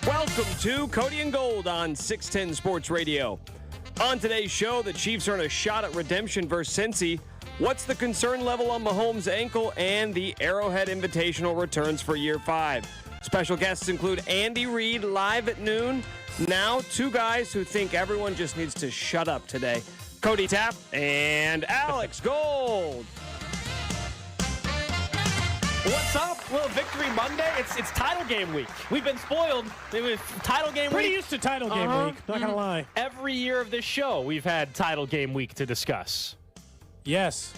Welcome to Cody and Gold on 610 Sports Radio. On today's show, the Chiefs are in a shot at redemption versus Cincy. What's the concern level on Mahomes' ankle? And the Arrowhead Invitational returns for Year 5. Special guests include Andy Reid live at noon. Now, two guys who think everyone just needs to shut up today. Cody Tapp and Alex Gold. What's up? Little Victory Monday. It's title game week. We've been spoiled. It was title game Pretty week. used to title game week, not gonna lie. Every year of this show, we've had title game week to discuss. Yes.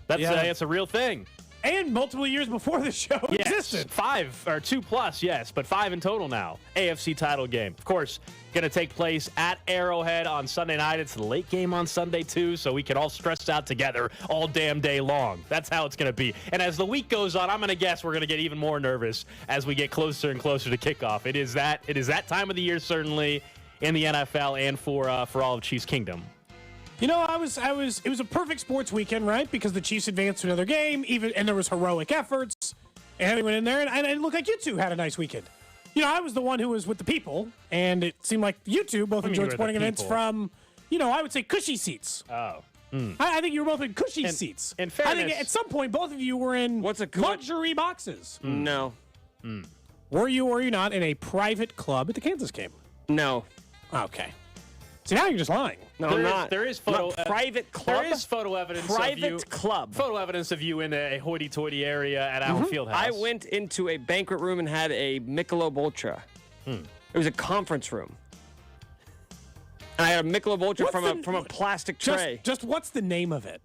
That's a real thing. And multiple years before the show Yes, existed. 5 or 2 plus, yes, but 5 in total now. AFC title game. Of course, going to take place at Arrowhead on Sunday night. It's the late game on Sunday, too, so we can all stress out together all damn day long. That's how it's going to be. And as the week goes on, I'm going to guess we're going to get even more nervous as we get closer and closer to kickoff. It is that time of the year, certainly, in the NFL and for all of Chiefs Kingdom. You know, it was a perfect sports weekend, right? Because the Chiefs advanced to another game, and there was heroic efforts, and everyone in there, and it looked like you two had a nice weekend. You know, I was the one who was with the people, and it seemed like you two both enjoyed sporting events from, I would say cushy seats. Oh. I think you were both in cushy seats. In fairness, I think at some point both of you were in luxury boxes. No. Were you or were you not in a private club at the Kansas game? No. Okay. See, now you're just lying. No, I'm not. There is photo private club. There is photo evidence private of you. Club. Photo evidence of you in a hoity-toity area at Allen Fieldhouse. I went into a banquet room and had a Michelob Ultra. It was a conference room. And I had a Michelob Ultra from a plastic tray. Just what's the name of it?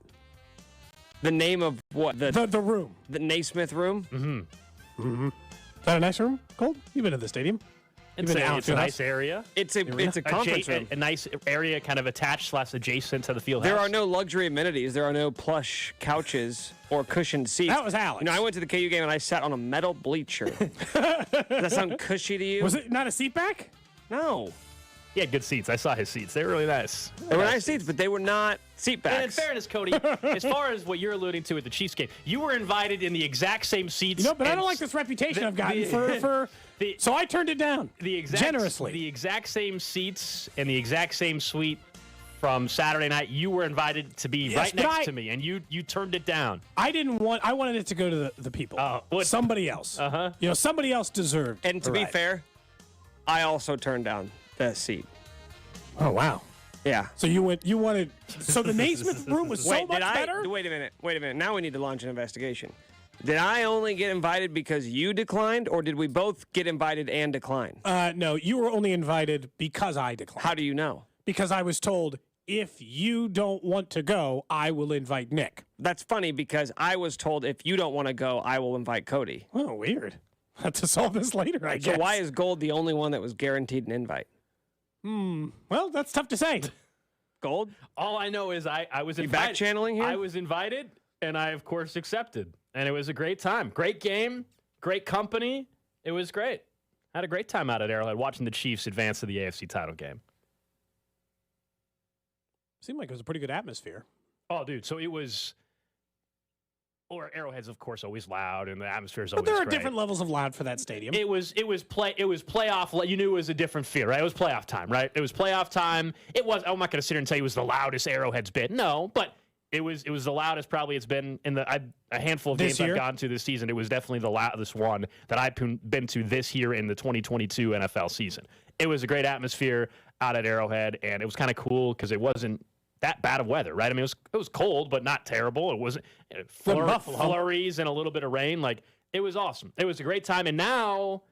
The name of what? The room. The Naismith room? Is that a nice room, Gold? You've been to the stadium. It's a nice area. It's a conference room. A nice area kind of attached / adjacent to the field house. There are no luxury amenities. There are no plush couches or cushioned seats. That was Alex. I went to the KU game and I sat on a metal bleacher. Does that sound cushy to you? Was it not a seat back? No. He had good seats. I saw his seats. They were really nice. They were nice seats, but they were not seat backs. And in fairness, Cody, as far as what you're alluding to at the Chiefs game, you were invited in the exact same seats. But I don't like this reputation I've gotten so I turned it down generously. The exact same seats and the exact same suite from Saturday night. You were invited to be right next to me, and you turned it down. I wanted it to go to the people. Somebody else. Somebody else deserved. And to be fair, I also turned down the seat. Oh wow. Yeah. So so the Naismith room was so much better? Wait a minute. Now we need to launch an investigation. Did I only get invited because you declined, or did we both get invited and decline? No, you were only invited because I declined. How do you know? Because I was told, if you don't want to go, I will invite Nick. That's funny because I was told if you don't want to go, I will invite Cody. Oh, weird. I'll have to solve this later, I guess. So why is Gold the only one that was guaranteed an invite? Well, that's tough to say. Gold? All I know is I was invited. You back channeling here? I was invited, and I, of course, accepted. And it was a great time. Great game. Great company. It was great. Had a great time out at Arrowhead watching the Chiefs advance to the AFC title game. Seemed like it was a pretty good atmosphere. Oh, dude. So it was... Or Arrowhead's, of course, always loud, and the atmosphere is always great. But there are great. different levels of loud for that stadium. It was playoff. You knew it was a different feel, right? It was playoff time, right? It was playoff time. I'm not going to sit here and tell you it was the loudest Arrowhead's been. No, but it was the loudest probably it's been in a handful of games I've gone to this season. It was definitely the loudest one that I've been to this year in the 2022 NFL season. It was a great atmosphere out at Arrowhead, and it was kind of cool because it wasn't that bad of weather, right? I mean, it was cold, but not terrible. It wasn't flurries and a little bit of rain. Like, it was awesome. It was a great time. And now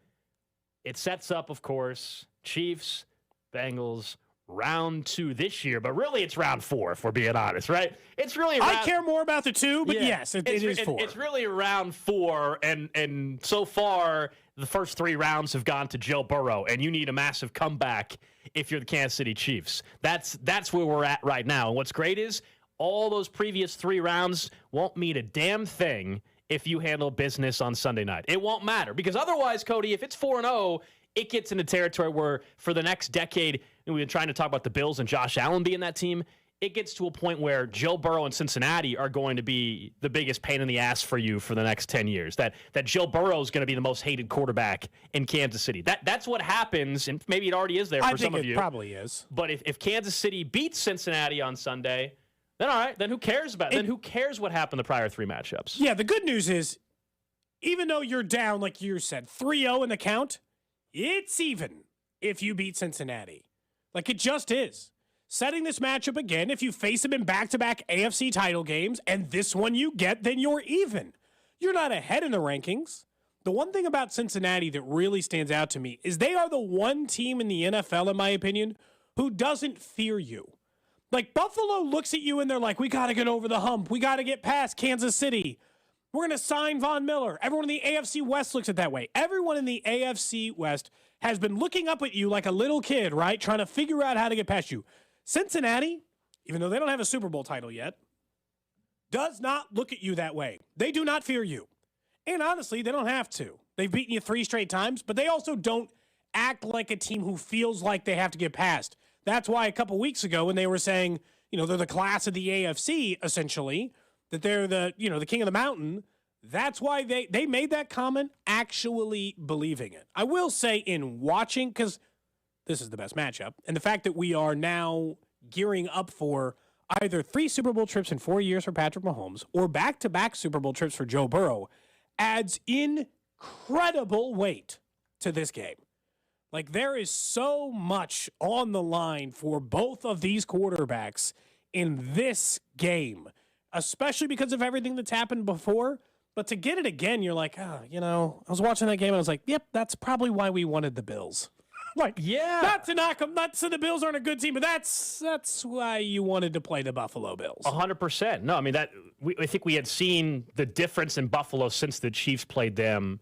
it sets up, of course, Chiefs, Bengals, round 2 this year. But really, it's round 4, if we're being honest, right? It's really I care more about the 2, but yes, it is 4. It's really round 4, and so far, the first 3 rounds have gone to Joe Burrow, and you need a massive comeback if you're the Kansas City Chiefs. That's where we're at right now. And what's great is all those previous 3 rounds won't mean a damn thing if you handle business on Sunday night. It won't matter, because otherwise, Cody, if it's 4-0, it gets into territory where for the next decade, and we've been trying to talk about the Bills and Josh Allen being that team, it gets to a point where Joe Burrow and Cincinnati are going to be the biggest pain in the ass for you for the next 10 years. That Joe Burrow is going to be the most hated quarterback in Kansas City. That's what happens, and maybe it already is there for some of you. I think it probably is. But if Kansas City beats Cincinnati on Sunday, then all right, then who cares then who cares what happened the prior 3 matchups? Yeah, the good news is, even though you're down, like you said, 3-0 in the count, it's even if you beat Cincinnati. Like, it just is. Setting this matchup again, if you face them in back-to-back AFC title games, and this one you get, then you're even. You're not ahead in the rankings. The one thing about Cincinnati that really stands out to me is they are the one team in the NFL, in my opinion, who doesn't fear you. Like, Buffalo looks at you and they're like, we got to get over the hump. We got to get past Kansas City. We're going to sign Von Miller. Everyone in the AFC West looks at it that way. Everyone in the AFC West has been looking up at you like a little kid, right? Trying to figure out how to get past you. Cincinnati, even though they don't have a Super Bowl title yet, does not look at you that way. They do not fear you. And honestly, they don't have to. They've beaten you 3 straight times, but they also don't act like a team who feels like they have to get past. That's why a couple weeks ago when they were saying, they're the class of the AFC, essentially, that they're the king of the mountain, that's why they made that comment actually believing it. I will say in watching, because this is the best matchup, and the fact that we are now gearing up for either 3 Super Bowl trips in 4 years for Patrick Mahomes or back-to-back Super Bowl trips for Joe Burrow adds incredible weight to this game. Like, there is so much on the line for both of these quarterbacks in this game, especially because of everything that's happened before. But to get it again, you're like, I was watching that game and I was like, yep, that's probably why we wanted the Bills. Like, yeah, not to knock them, not so the Bills aren't a good team, but that's why you wanted to play the Buffalo Bills. 100%. No, I mean, I think we had seen the difference in Buffalo since the Chiefs played them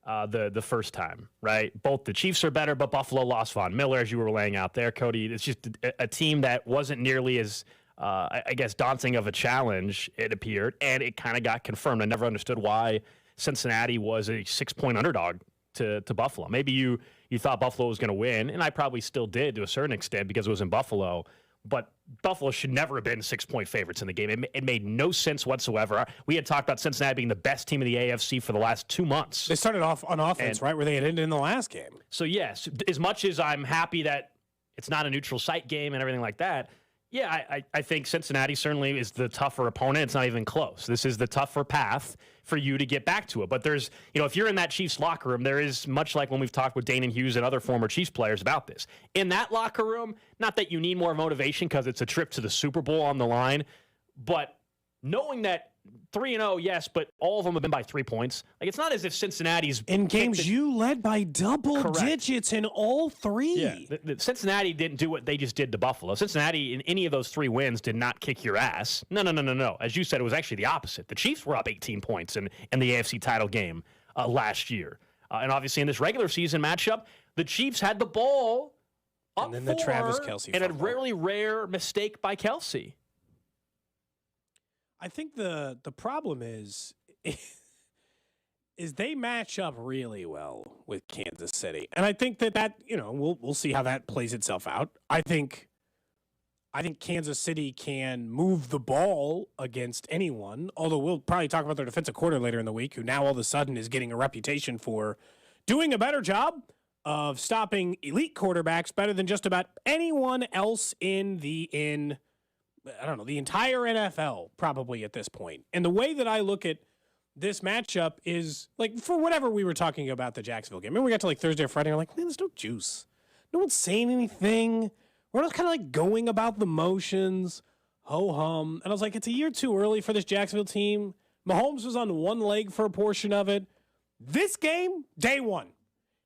the first time, right? Both the Chiefs are better, but Buffalo lost Von Miller, as you were laying out there, Cody. It's just a team that wasn't nearly as, daunting of a challenge, it appeared, and it kind of got confirmed. I never understood why Cincinnati was a 6-point underdog to Buffalo. Maybe you thought Buffalo was going to win, and I probably still did to a certain extent because it was in Buffalo, but Buffalo should never have been 6-point favorites in the game. It made no sense whatsoever. We had talked about Cincinnati being the best team in the AFC for the last 2 months. They started off on offense, right, where they had ended in the last game. So, yes, as much as I'm happy that it's not a neutral site game and everything like that, yeah, I think Cincinnati certainly is the tougher opponent. It's not even close. This is the tougher path for you to get back to it. But there's, if you're in that Chiefs locker room, there is much like when we've talked with Dane and Hughes and other former Chiefs players about this. In that locker room, not that you need more motivation because it's a trip to the Super Bowl on the line, but knowing that 3-0, yes, but all of them have been by 3 points. Like, it's not as if Cincinnati's in games you led by double digits in all 3. Yeah, Cincinnati didn't do what they just did to Buffalo. Cincinnati, in any of those 3 wins, did not kick your ass. No. As you said, it was actually the opposite. The Chiefs were up 18 points in the AFC title game last year. And obviously, in this regular season matchup, the Chiefs had the ball up and then the Travis Kelce and a really rare mistake by Kelce. I think the problem is they match up really well with Kansas City. And I think that we'll see how that plays itself out. I think Kansas City can move the ball against anyone, although we'll probably talk about their defensive coordinator later in the week, who now all of a sudden is getting a reputation for doing a better job of stopping elite quarterbacks better than just about anyone else in the entire NFL probably at this point. And the way that I look at this matchup is, like, for whatever we were talking about the Jacksonville game. Remember we got to, like, Thursday or Friday, and we're like, man, there's no juice. No one's saying anything. We're just kind of, like, going about the motions, ho-hum. And I was like, it's a year too early for this Jacksonville team. Mahomes was on one leg for a portion of it. This game, day one,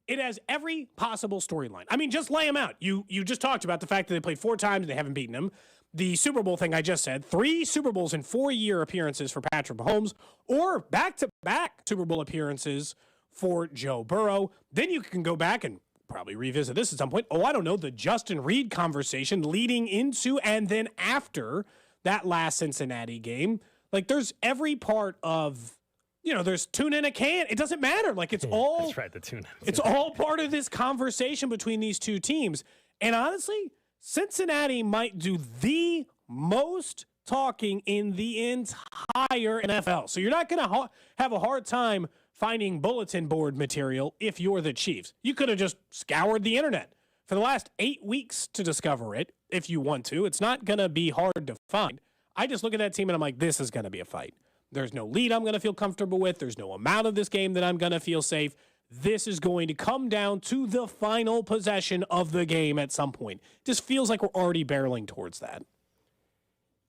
it has every possible storyline. I mean, just lay them out. You just talked about the fact that they played 4 times and they haven't beaten them. The Super Bowl thing I just said, 3 Super Bowls in 4-year appearances for Patrick Mahomes, or back-to-back Super Bowl appearances for Joe Burrow. Then you can go back and probably revisit this at some point. Oh, I don't know, the Justin Reid conversation leading into and then after that last Cincinnati game. Like, there's every part of, there's tuna in a can. It doesn't matter. Like, it's all. That's right, the tuna. It's all part of this conversation between these two teams. And honestly, Cincinnati might do the most talking in the entire NFL. So you're not going to have a hard time finding bulletin board material if you're the Chiefs. You could have just scoured the internet for the last 8 weeks to discover it if you want to. It's not going to be hard to find. I just look at that team and I'm like, this is going to be a fight. There's no lead I'm going to feel comfortable with. There's no amount of this game that I'm going to feel safe. This is going to come down to the final possession of the game at some point. Just feels like we're already barreling towards that.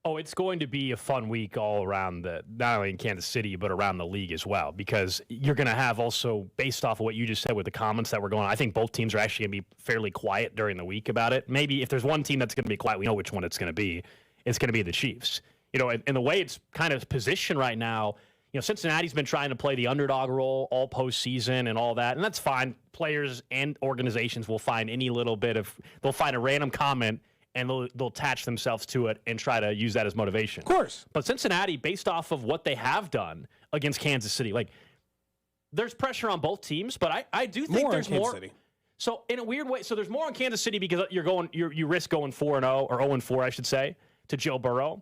Oh, it's going to be a fun week all around not only in Kansas City, but around the league as well, because you're going to have also, based off of what you just said with the comments that were going on, I think both teams are actually going to be fairly quiet during the week about it. Maybe if there's one team that's going to be quiet, we know which one it's going to be. It's going to be the Chiefs. You know, and the way it's kind of positioned right now, you know, Cincinnati's been trying to play the underdog role all postseason and all that, and that's fine. Players and organizations will find they'll find a random comment and they'll attach themselves to it and try to use that as motivation. Of course. But Cincinnati, based off of what they have done against Kansas City, like, there's pressure on both teams, but I do think there's more. City. So in a weird way, so there's more on Kansas City because you risk going 4-0 or 0-4, I should say, to Joe Burrow.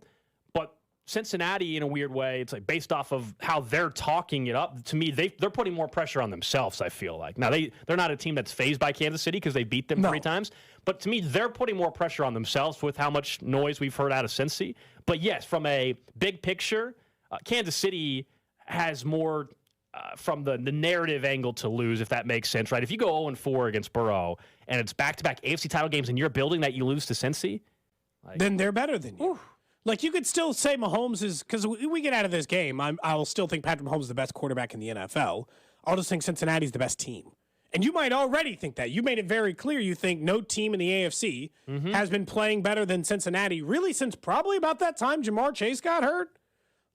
But Cincinnati, in a weird way, it's like based off of how they're talking it up. To me, they're putting more pressure on themselves, I feel like. Now, they're not a team that's fazed by Kansas City because they beat them 3 times. But to me, they're putting more pressure on themselves with how much noise we've heard out of Cincy. But yes, from a big picture, Kansas City has more from the narrative angle to lose, if that makes sense, right? If you go 0-4 against Burrow and it's back-to-back AFC title games and you're building that you lose to Cincy, then they're better than you. Oof. Like, you could still say Mahomes is, because we get out of this game, I'll still think Patrick Mahomes is the best quarterback in the NFL. I'll just think Cincinnati's the best team. And you might already think that. You made it very clear you think no team in the AFC has been playing better than Cincinnati really since probably about that time Jamar Chase got hurt.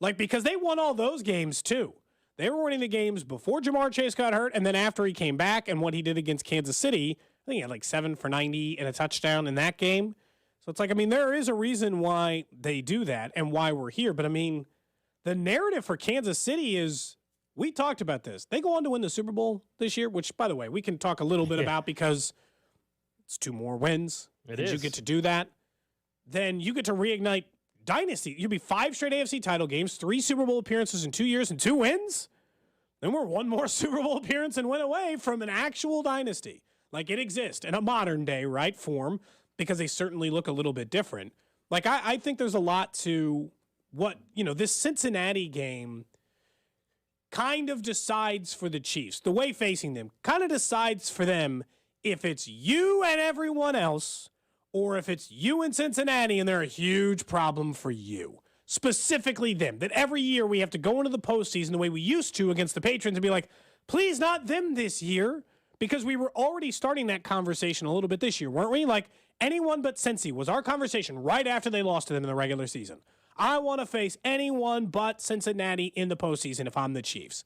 Like, because they won all those games too. They were winning the games before Jamar Chase got hurt and then after he came back, and what he did against Kansas City, I think he had like 7 for 90 and a touchdown in that game. So it's like, I mean, there is a reason why they do that and why we're here. But I mean, the narrative for Kansas City is, we talked about this. They go on to win the Super Bowl this year, which, by the way, we can talk a little bit about because it's 2 more wins. You get to do that. Then you get to reignite dynasty. You'll be 5 straight AFC title games, 3 Super Bowl appearances in 2 years, and 2 wins. Then we're 1 more Super Bowl appearance and win away from an actual dynasty. Like, it exists in a modern day, right, form, because they certainly look a little bit different. Like, I think there's a lot to what, this Cincinnati game kind of decides for the Chiefs. The way facing them kind of decides for them if it's you and everyone else or if it's you and Cincinnati and they're a huge problem for you. Specifically them. That every year we have to go into the postseason the way we used to against the Patriots and be like, please not them this year. Because we were already starting that conversation a little bit this year, weren't we? Like, anyone but Cincy was our conversation right after they lost to them in the regular season. I want to face anyone but Cincinnati in the postseason if I'm the Chiefs.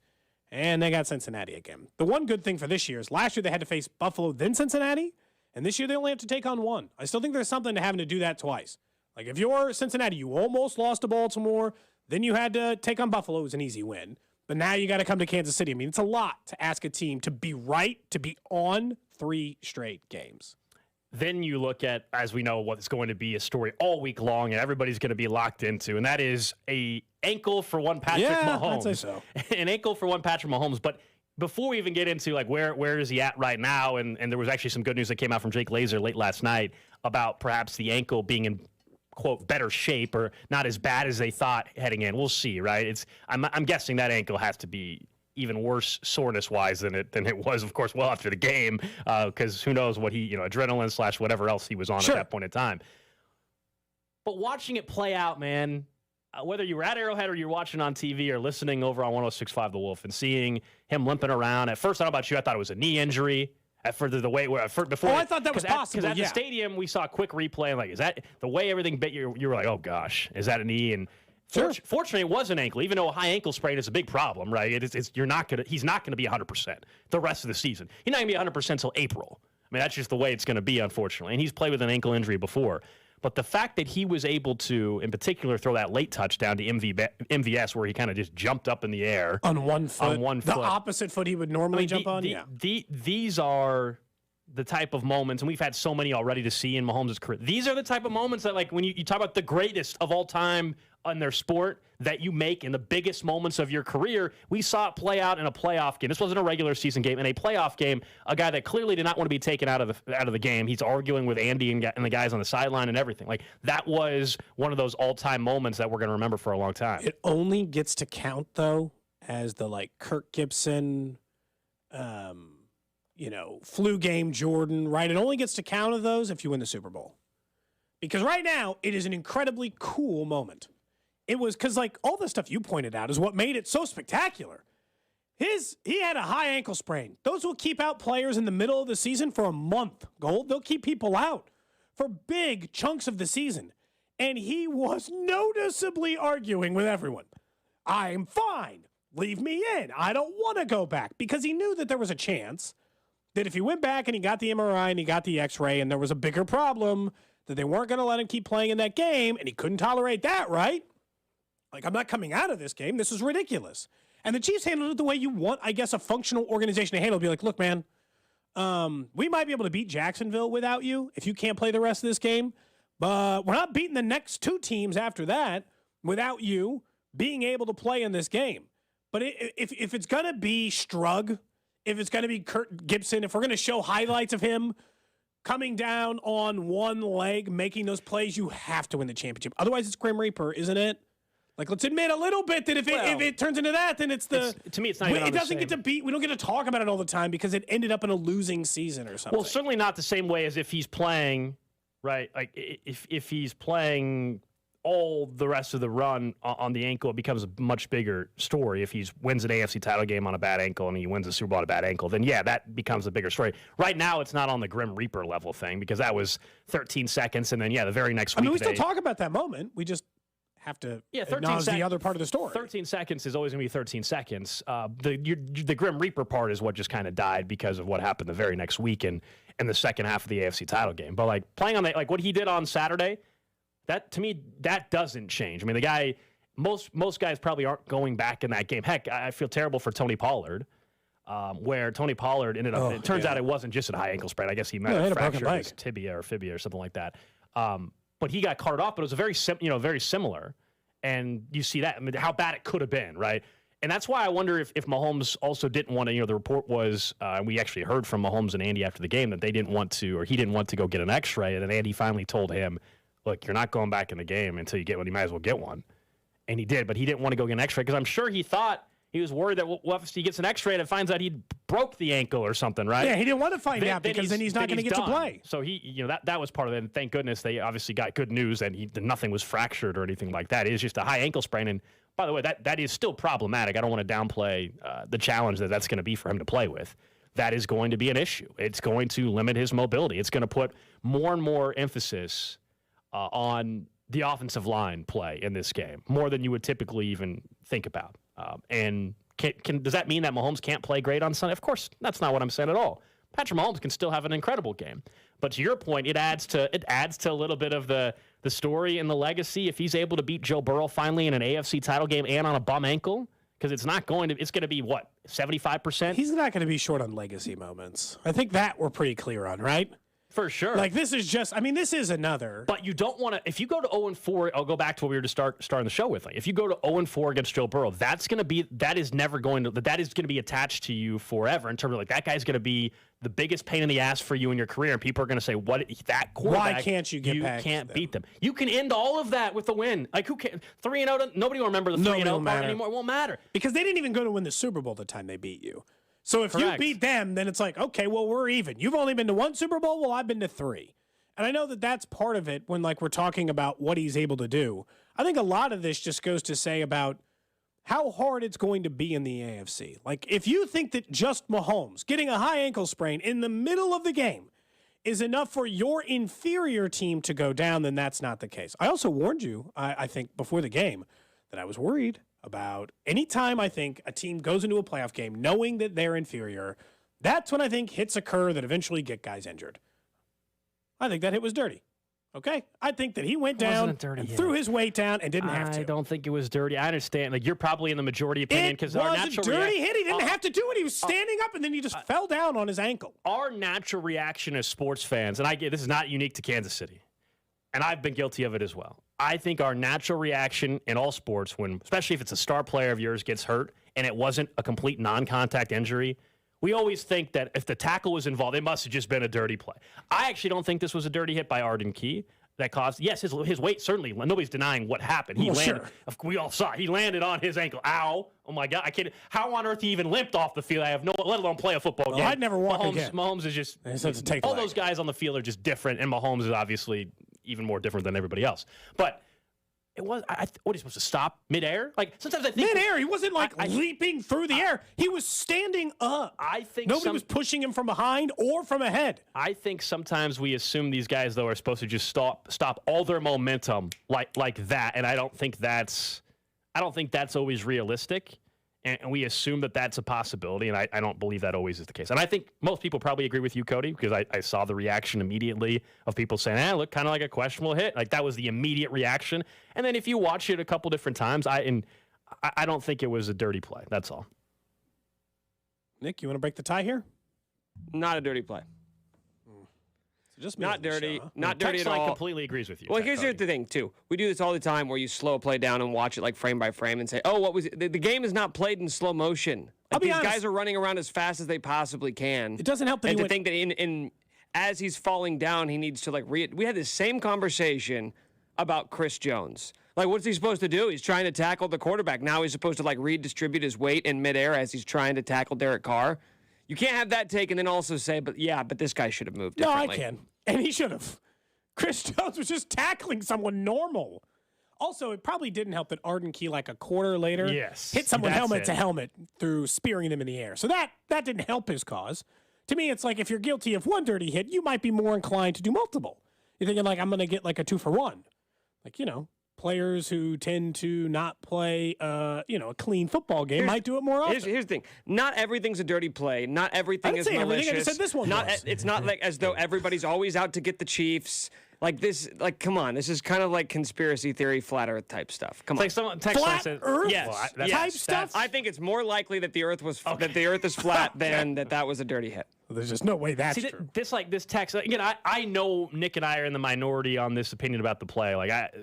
And they got Cincinnati again. The one good thing for this year is last year they had to face Buffalo, then Cincinnati, and this year they only have to take on 1. I still think there's something to having to do that twice. Like, if you're Cincinnati, you almost lost to Baltimore, then you had to take on Buffalo. It was an easy win. But now you got to come to Kansas City. I mean, it's a lot to ask a team to be right, to be on 3 straight games. Then you look at, as we know, what's going to be a story all week long and everybody's going to be locked into, and that is a ankle for one Patrick Mahomes. I'd say so. An ankle for one Patrick Mahomes. But before we even get into, like, where is he at right now, and there was actually some good news that came out from Jake Laser late last night about perhaps the ankle being in, quote, better shape or not as bad as they thought heading in. We'll see, right? I'm guessing that ankle has to be even worse soreness-wise than it was, of course, well after the game, because who knows what he, adrenaline / whatever else he was on at that point in time. But watching it play out, man, whether you were at Arrowhead or you're watching on TV or listening over on 106.5 The Wolf and seeing him limping around, at first, I don't know about you, I thought it was a knee injury. Before. I thought that was possible. Because at the stadium, we saw a quick replay. And is that the way everything bit you? You were like, oh gosh, is that a knee? And fortunately, it was an ankle. Even though a high ankle sprain is a big problem, right? He's not gonna be 100% the rest of the season. He's not gonna be 100% until April. I mean, that's just the way it's gonna be, unfortunately. And he's played with an ankle injury before. But the fact that he was able to, in particular, throw that late touchdown to MVS where he kind of just jumped up in the air. On one foot. The opposite foot he would normally jump on? These are the type of moments, and we've had so many already to see in Mahomes' career. These are the type of moments that, like, when you talk about the greatest of all time on their sport that you make in the biggest moments of your career, we saw it play out in a playoff game. This wasn't a regular season game. In a playoff game, a guy that clearly did not want to be taken out of the game. He's arguing with Andy and the guys on the sideline and everything. Like, that was one of those all-time moments that we're going to remember for a long time. It only gets to count, though, as the, like, Kirk Gibson, flu game Jordan, right? It only gets to count of those if you win the Super Bowl. Because right now, it is an incredibly cool moment. It was because, like, all the stuff you pointed out is what made it so spectacular. He had a high ankle sprain. Those will keep out players in the middle of the season for a month, Gold. They'll keep people out for big chunks of the season. And he was noticeably arguing with everyone. I'm fine. Leave me in. I don't want to go back. Because he knew that there was a chance that if he went back and he got the MRI and he got the X-ray and there was a bigger problem, that they weren't going to let him keep playing in that game, and he couldn't tolerate that, right? Like, I'm not coming out of this game. This is ridiculous. And the Chiefs handled it the way you want, I guess, a functional organization to handle it. Be like, look, man, we might be able to beat Jacksonville without you if you can't play the rest of this game, but we're not beating the next two teams after that without you being able to play in this game. But if it's going to be Strug, if it's going to be Kurt Gibson, if we're going to show highlights of him coming down on one leg, making those plays, you have to win the championship. Otherwise, it's Grim Reaper, isn't it? Like, let's admit a little bit that if it turns into that, then it's the... to me, it's not even It doesn't get to beat... We don't get to talk about it all the time because it ended up in a losing season or something. Well, certainly not the same way as if he's playing, right? Like, if he's playing all the rest of the run on the ankle, it becomes a much bigger story. If he wins an AFC title game on a bad ankle and he wins a Super Bowl on a bad ankle, then, yeah, that becomes a bigger story. Right now, it's not on the Grim Reaper level thing because that was 13 seconds, and then, yeah, the very next week... I mean, we still talk about that moment. We just... have to acknowledge the other part of the story. 13 seconds is always going to be 13 seconds. The Grim Reaper part is what just kind of died because of what happened the very next week in the second half of the AFC title game. But, like, playing on that, like what he did on Saturday, that, to me, that doesn't change. I mean, the guy, most guys probably aren't going back in that game. Heck, I feel terrible for Tony Pollard, where Tony Pollard ended up, it turns out it wasn't just a high ankle sprain. I guess he might have fractured his tibia or fibia or something like that. But he got carted off, but it was a very similar. And you see that, I mean, how bad it could have been, right? And that's why I wonder if Mahomes also didn't want to, the report was, we actually heard from Mahomes and Andy after the game that they didn't want to, or he didn't want to go get an x-ray. And then Andy finally told him, look, you're not going back in the game until you get one. You might as well get one. And he did, but he didn't want to go get an x-ray because I'm sure he thought, he was worried that if he gets an x-ray and it finds out he broke the ankle or something, right? Yeah, he didn't want to find out because then he's not going to get to play. So he, that was part of it. And thank goodness they obviously got good news that nothing was fractured or anything like that. It is just a high ankle sprain. And by the way, that is still problematic. I don't want to downplay the challenge that's going to be for him to play with. That is going to be an issue. It's going to limit his mobility. It's going to put more and more emphasis on the offensive line play in this game, more than you would typically even think about. And does that mean that Mahomes can't play great on Sunday? Of course, that's not what I'm saying at all. Patrick Mahomes can still have an incredible game. But to your point, it adds to a little bit of the story and the legacy if he's able to beat Joe Burrow finally in an AFC title game and on a bum ankle. Because it's going to be, what, 75%? He's not going to be short on legacy moments. I think that we're pretty clear on, right? For sure. Like, this is another. But you don't want to, if you go to 0-4, I'll go back to what we were just starting the show with. Like, if you go to 0-4 against Joe Burrow, that is going to be attached to you forever in terms of, like, that guy's going to be the biggest pain in the ass for you in your career. And people are going to say, that quarterback, why can't you get past can't them? beat them. You can end all of that with a win. Like, who can, 3-0, nobody will remember the 3-0 part anymore. It won't matter. Because they didn't even go to win the Super Bowl the time they beat you. So if Correct. you beat them, then it's like, okay, well, we're even. You've only been to one Super Bowl. Well, I've been to 3. And I know that that's part of it when, like, we're talking about what he's able to do. I think a lot of this just goes to say about how hard it's going to be in the AFC. Like, if you think that just Mahomes getting a high ankle sprain in the middle of the game is enough for your inferior team to go down, then that's not the case. I also warned you, I think, before the game that I was worried about any time I think a team goes into a playoff game knowing that they're inferior, that's when I think hits occur that eventually get guys injured. I think that hit was dirty. Okay, I think that he went It wasn't down a dirty and hit. threw his weight down and didn't have to. I don't think it was dirty. I understand. Like, you're probably in the majority opinion It because was our a natural dirty hit. He didn't have to do it. He was standing up and then he just fell down on his ankle. Our natural reaction as sports fans, and I get this is not unique to Kansas City, and I've been guilty of it as well. I think our natural reaction in all sports, when especially if it's a star player of yours gets hurt and it wasn't a complete non-contact injury, we always think that if the tackle was involved, it must have just been a dirty play. I actually don't think this was a dirty hit by Arden Key. That caused, yes, his weight certainly. Nobody's denying what happened. He landed. Sure. We all saw it. He landed on his ankle. Ow! Oh my God! I can't. How on earth he even limped off the field? I have no. Let alone play a football game. I'd never walk Mahomes, again. Mahomes is just. Take All those guys on the field are just different, and Mahomes is obviously even more different than everybody else. But it was. What are you supposed to stop midair? Like sometimes I think midair. He wasn't like leaping through the air. He was standing up. I think nobody was pushing him from behind or from ahead. I think sometimes we assume these guys though are supposed to just stop all their momentum like that, and I don't think that's always realistic. And we assume that that's a possibility, and I don't believe that always is the case. And I think most people probably agree with you, Cody, because I saw the reaction immediately of people saying, look, kind of like a questionable hit. Like, that was the immediate reaction. And then if you watch it a couple different times, I don't think it was a dirty play. That's all. Nick, you want to break the tie here? Not a dirty play. So just not dirty. Show, huh? Not dirty at all. Completely agrees with you. Well, here's the thing, too. We do this all the time where you slow a play down and watch it like frame by frame and say, oh, what was it? The game is not played in slow motion. Like, these guys are running around as fast as they possibly can. It doesn't help that and to think that as he's falling down, he needs to we had the same conversation about Chris Jones. Like, what's he supposed to do? He's trying to tackle the quarterback. Now he's supposed to redistribute his weight in midair as he's trying to tackle Derek Carr. You can't have that take and then also say, but this guy should have moved differently. No, I can. And he should have. Chris Jones was just tackling someone normal. Also, it probably didn't help that Arden Key, like a quarter later, hit someone helmet to helmet through spearing them in the air. So that didn't help his cause. To me, it's like if you're guilty of one dirty hit, you might be more inclined to do multiple. You're thinking, I'm going to get like a 2-for-1. Players who tend to not play, a clean football game might do it more often. Here's the thing. Not everything's a dirty play. Not everything is malicious. Everything. I just said this one was. It's not like as though everybody's always out to get the Chiefs. Come on. This is kind of like conspiracy theory, flat earth type stuff. Come on. Like someone text flat earth type stuff? I think it's more likely that the earth is flat than that was a dirty hit. Well, there's just no way that's true. This text, again, I know Nick and I are in the minority on this opinion about the play.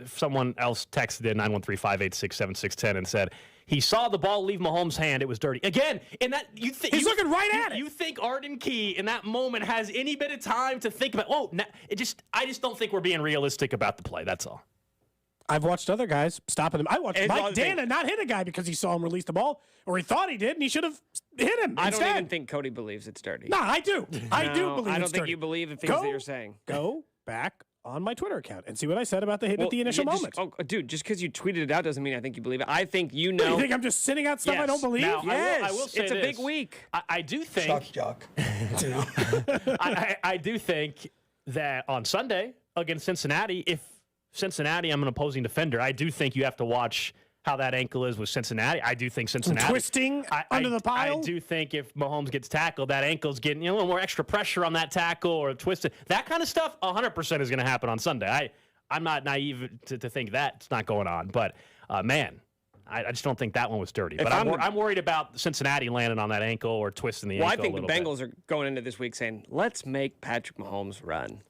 Someone else texted in 913-586-7610 and said, he saw the ball leave Mahomes' hand. It was dirty. Again, in that he's looking right at it. You think Arden Key in that moment has any bit of time to think about? I just don't think we're being realistic about the play. That's all. I've watched other guys stopping them. I watched Mike Dana not hit a guy because he saw him release the ball, or he thought he did, and he should have hit him. I don't even think Cody believes it's dirty. No, I do. I do believe it's dirty. I don't think you believe the things that you're saying. Go back on my Twitter account and see what I said about the hit at the initial moment. Dude, just because you tweeted it out doesn't mean I think you believe it. I think you know. You think I'm just sitting out stuff I don't believe? Now, yes. I will say it's a big week. I do think. Shock jock. I do think that on Sunday against Cincinnati, if Cincinnati, I'm an opposing defender, I do think you have to watch how that ankle is with Cincinnati. I do think Cincinnati. Twisting under the pile? I do think if Mahomes gets tackled, that ankle's getting a little more extra pressure on that tackle or twisted. That kind of stuff, 100% is going to happen on Sunday. I'm not naive to think that's not going on. But, man, I just don't think that one was dirty. But I'm worried about Cincinnati landing on that ankle or twisting the ankle. Well, I think the Bengals are going into this week saying, let's make Patrick Mahomes run.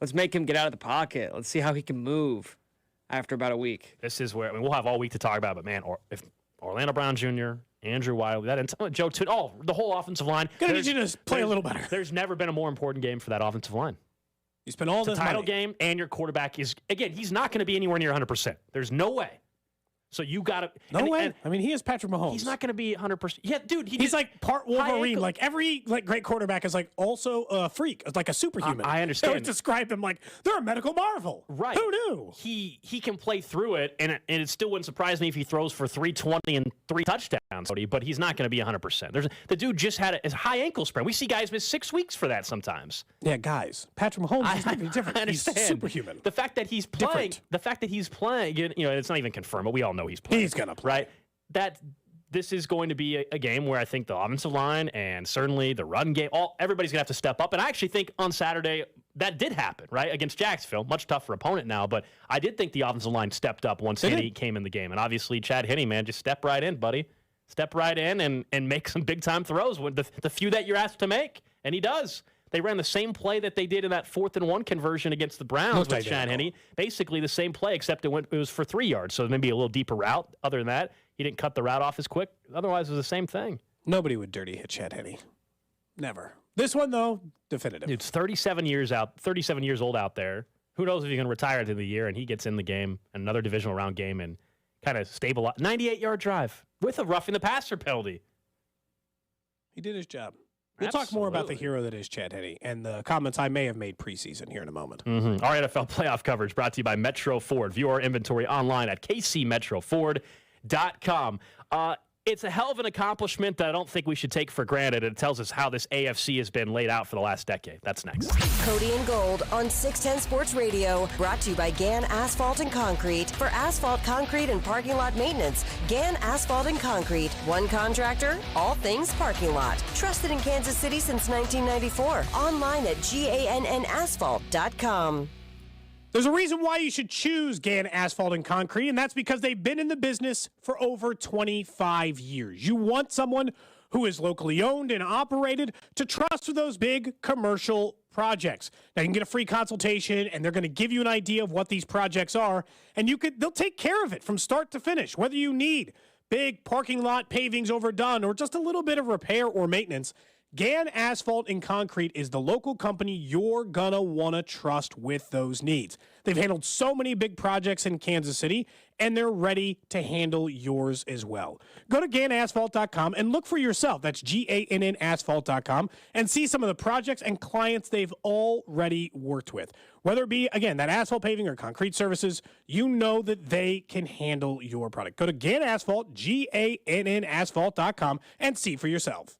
Let's make him get out of the pocket. Let's see how he can move after about a week. This is where we'll have all week to talk about. But man, if Orlando Brown Jr., Andrew Wiley, Joe, the whole offensive line. Gonna need you to play a little better. There's never been a more important game for that offensive line. You spend all this title money. Game, and your quarterback is he's not going to be anywhere near 100%. There's no way. So you got to. No way. I mean, he is Patrick Mahomes. He's not going to be 100%. Yeah, dude. He's like part Wolverine. Like every great quarterback is also a freak, like a superhuman. I understand. They would describe him like they're a medical marvel. Right. Who knew? He can play through it, and it still wouldn't surprise me if he throws for 320 and 3 touchdowns. But he's not going to be 100%. The dude just had a high ankle sprain. We see guys miss 6 weeks for that sometimes. Yeah, guys. Patrick Mahomes is different. I understand. He's superhuman. The fact that he's playing. The fact that he's playing. It's not even confirmed, but we all know he's playing. He's going to play. Right? This is going to be a game where I think the offensive line and certainly the run game, everybody's going to have to step up. And I actually think on Saturday, that did happen, right, against Jacksonville. Much tougher opponent now, but I did think the offensive line stepped up once Henne came in the game. And obviously, Chad Henne, man, just step right in, buddy. Step right in and make some big-time throws, with the few that you're asked to make. And he does. They ran the same play that they did in that 4th-and-1 conversion against the Browns with Chad Henne. Basically the same play, except it was for 3 yards, so maybe a little deeper route. Other than that, he didn't cut the route off as quick. Otherwise, it was the same thing. Nobody would dirty hit Chad Henne. Never. This one, though, definitive. It's 37 years old out there. Who knows if he's going to retire at the end of the year, and he gets in the game, another divisional round game, and kind of stabilize. 98-yard drive with a roughing the passer penalty. He did his job. We'll talk more about the hero that is Chad Henne and the comments I may have made preseason here in a moment. Mm-hmm. Our NFL playoff coverage brought to you by Metro Ford. View our inventory online at kcmetroford.com. It's a hell of an accomplishment that I don't think we should take for granted. It tells us how this AFC has been laid out for the last decade. That's next. Cody and Gold on 610 Sports Radio. Brought to you by Gann Asphalt and Concrete. For asphalt, concrete, and parking lot maintenance, Gann Asphalt and Concrete. One contractor, all things parking lot. Trusted in Kansas City since 1994. Online at GANNasphalt.com. There's a reason why you should choose Gann Asphalt and Concrete, and that's because they've been in the business for over 25 years. You want someone who is locally owned and operated to trust with those big commercial projects. Now, you can get a free consultation, and they're going to give you an idea of what these projects are, and they'll take care of it from start to finish, whether you need big parking lot pavings overdone or just a little bit of repair or maintenance. Gann Asphalt and Concrete is the local company you're gonna want to trust with those needs. They've handled so many big projects in Kansas City, and they're ready to handle yours as well. Go to GannAsphalt.com and look for yourself. That's GANN Asphalt.com, and see some of the projects and clients they've already worked with. Whether it be, again, that asphalt paving or concrete services, you know that they can handle your product. Go to Gann Asphalt, GANN Asphalt.com, and see for yourself.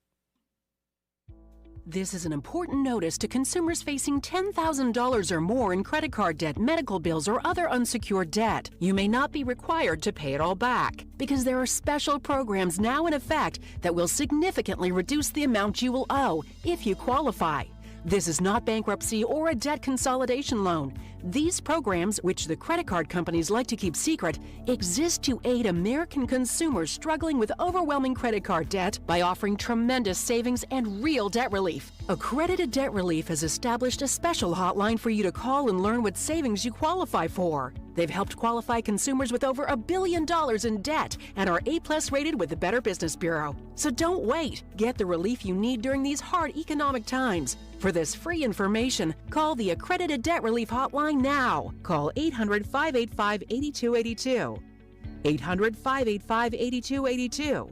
This is an important notice to consumers facing $10,000 or more in credit card debt, medical bills, or other unsecured debt. You may not be required to pay it all back because there are special programs now in effect that will significantly reduce the amount you will owe if you qualify. This is not bankruptcy or a debt consolidation loan. These programs, which the credit card companies like to keep secret, exist to aid American consumers struggling with overwhelming credit card debt by offering tremendous savings and real debt relief. Accredited Debt Relief has established a special hotline for you to call and learn what savings you qualify for. They've helped qualify consumers with over $1 billion in debt and are A+ rated with the Better Business Bureau. So don't wait. Get the relief you need during these hard economic times. For this free information, call the Accredited Debt Relief Hotline now. Call 800-585-8282. 800-585-8282.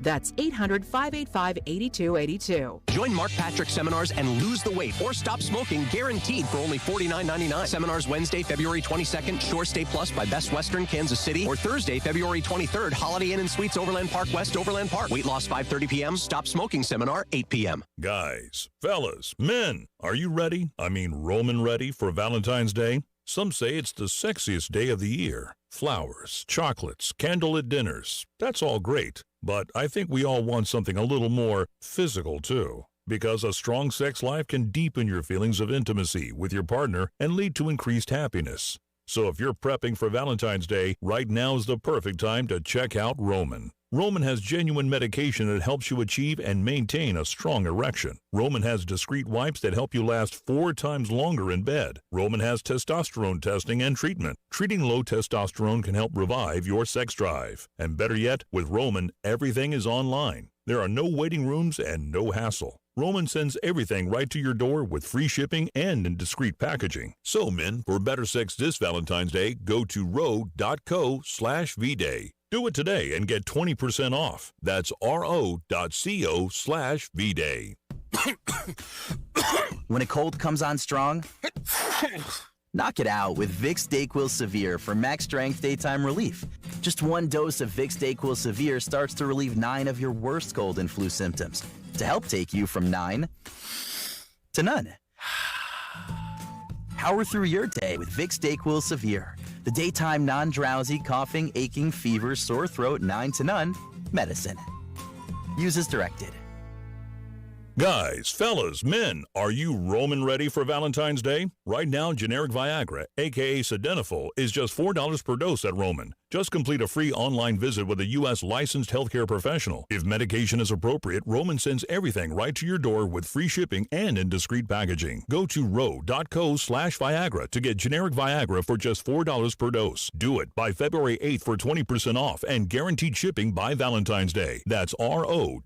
That's 800-585-8282. Join Mark Patrick seminars and lose the weight or stop smoking guaranteed for only $49.99. Seminars Wednesday, February 22nd, Shore Stay Plus by Best Western, Kansas City, or Thursday, February 23rd, Holiday Inn and Suites, Overland Park West, Overland Park. Weight loss 5:30 p.m. Stop smoking seminar 8 p.m. Guys, fellas, men, are you ready? I mean, Roman ready for Valentine's Day? Some say it's the sexiest day of the year. Flowers, chocolates, candlelit dinners. That's all great. But I think we all want something a little more physical, too. Because a strong sex life can deepen your feelings of intimacy with your partner and lead to increased happiness. So if you're prepping for Valentine's Day, right now is the perfect time to check out Roman. Roman has genuine medication that helps you achieve and maintain a strong erection. Roman has discreet wipes that help you last 4 times longer in bed. Roman has testosterone testing and treatment. Treating low testosterone can help revive your sex drive. And better yet, with Roman, everything is online. There are no waiting rooms and no hassle. Roman sends everything right to your door with free shipping and in discreet packaging. So men, for better sex this Valentine's Day, go to ro.co/vday. Do it today and get 20% off. That's ro.co/vday. When a cold comes on strong, knock it out with Vicks DayQuil Severe for max strength daytime relief. Just one dose of Vicks DayQuil Severe starts to relieve 9 of your worst cold and flu symptoms to help take you from 9 to none. Power through your day with Vicks DayQuil Severe, the daytime non-drowsy, coughing, aching, fever, sore throat, 9 to none medicine. Use as directed. Guys, fellas, men, are you Roman ready for Valentine's Day? Right now, generic Viagra, aka Sildenafil, is just $4 per dose at Roman. Just complete a free online visit with a U.S. licensed healthcare professional. If medication is appropriate, Roman sends everything right to your door with free shipping and in discreet packaging. Go to ro.co/Viagra to get generic Viagra for just $4 per dose. Do it by February 8th for 20% off and guaranteed shipping by Valentine's Day. That's ro.co/Viagra.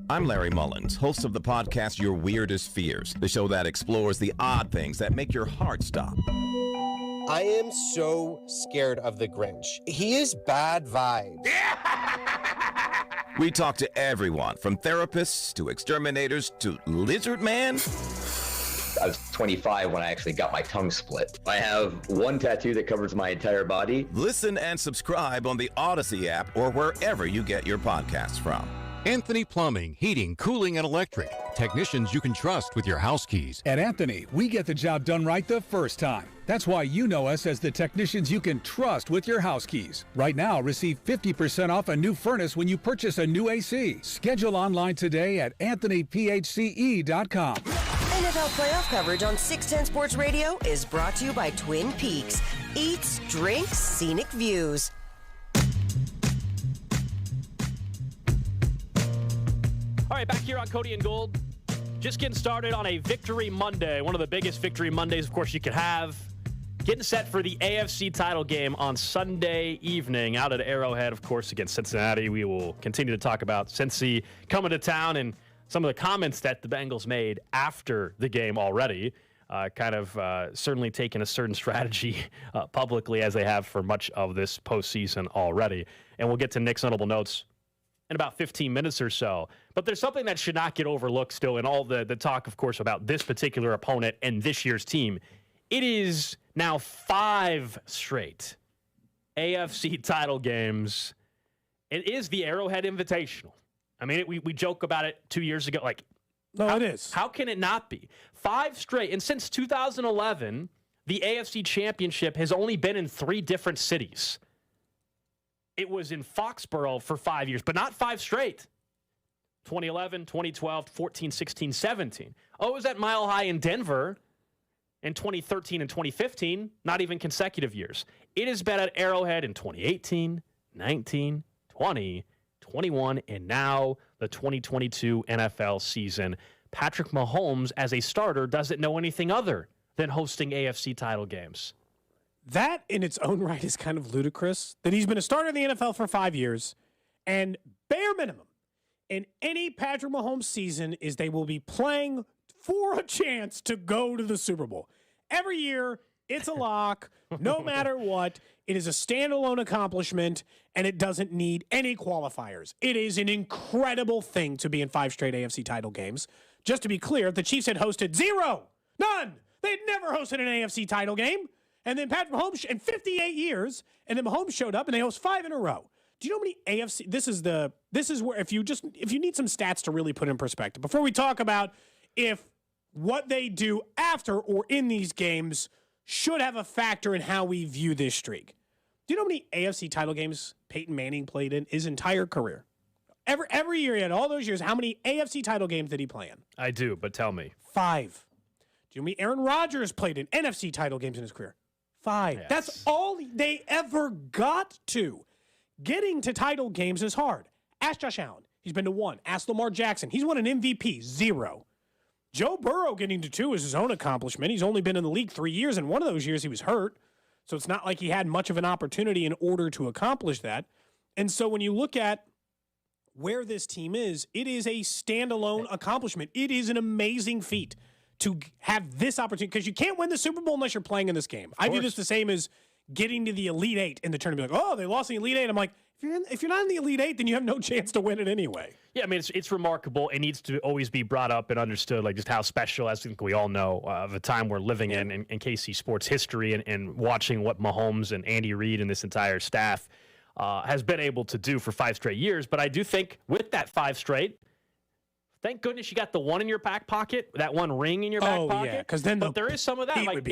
I'm Larry Mullins, host of the podcast Your Weirdest Fears, the show that explores the odd things that make your heart stop. I am so scared of the Grinch. He is bad vibes. We talk to everyone from therapists to exterminators to Lizard Man. I was 25 when I actually got my tongue split. I have one tattoo that covers my entire body. Listen and subscribe on the Odyssey app or wherever you get your podcasts from. Anthony Plumbing, Heating, Cooling, and Electric. Technicians you can trust with your house keys. At Anthony, we get the job done right the first time. That's why you know us as the technicians you can trust with your house keys. Right now, receive 50% off a new furnace when you purchase a new AC. Schedule online today at AnthonyPHCE.com. NFL playoff coverage on 610 Sports Radio is brought to you by Twin Peaks. Eats, drinks, scenic views. All right, back here on Cody and Gold. Just getting started on a Victory Monday, one of the biggest Victory Mondays, of course, you could have. Getting set for the AFC title game on Sunday evening out at Arrowhead, of course, against Cincinnati. We will continue to talk about Cincy coming to town and some of the comments that the Bengals made after the game already. Certainly taking a certain strategy publicly as they have for much of this postseason already. And we'll get to Nick's notable notes in about 15 minutes or so. But there's something that should not get overlooked still in all the talk, of course, about this particular opponent and this year's team. It is now 5 straight AFC title games. It is the Arrowhead Invitational. I mean, we joke about it 2 years ago. It is. How can it not be? 5 straight. And since 2011, the AFC Championship has only been in 3 different cities. It was in Foxborough for 5 years, but not 5 straight. 2011, 2012, 14, 16, 17. Oh, it was at Mile High in Denver in 2013 and 2015, not even consecutive years. It has been at Arrowhead in 2018, 19, 20, 21, and now the 2022 NFL season. Patrick Mahomes, as a starter, doesn't know anything other than hosting AFC title games. That in its own right is kind of ludicrous that he's been a starter in the NFL for 5 years, and bare minimum in any Patrick Mahomes season is they will be playing for a chance to go to the Super Bowl. Every year, it's a lock, no matter what. It is a standalone accomplishment, and it doesn't need any qualifiers. It is an incredible thing to be in 5 straight AFC title games. Just to be clear, the Chiefs had hosted 0, none. They had never hosted an AFC title game. And then Patrick Mahomes in 58 years, and then Mahomes showed up and they host 5 in a row. Do you know how many AFC? This is where if you need some stats to really put in perspective before we talk about if what they do after or in these games should have a factor in how we view this streak. Do you know how many AFC title games Peyton Manning played in his entire career? Every year he had all those years. How many AFC title games did he play in? I do, but tell me. 5. Do you know how many Aaron Rodgers played in NFC title games in his career? 5. Yes. That's all they ever got to. Getting to title games is hard. Ask Josh Allen. He's been to 1. Ask Lamar Jackson. He's won an MVP. 0. Joe Burrow getting to 2 is his own accomplishment. He's only been in the league 3 years, and one of those years he was hurt. So it's not like he had much of an opportunity in order to accomplish that. And so when you look at where this team is, it is a standalone accomplishment. It is an amazing feat to have this opportunity, because you can't win the Super Bowl unless you're playing in this game. I view this the same as getting to the Elite 8 in the tournament. Like, oh, they lost the Elite 8. I'm like, if you're not in the Elite 8, then you have no chance to win it anyway. Yeah, I mean, it's remarkable. It needs to always be brought up and understood, like just how special, as I think we all know, of the time we're living in KC sports history and watching what Mahomes and Andy Reid and this entire staff has been able to do for 5 straight years. But I do think with that 5 straight, thank goodness you got the one in your back pocket, that one ring in your back pocket. Yeah, because then there is some of that. Like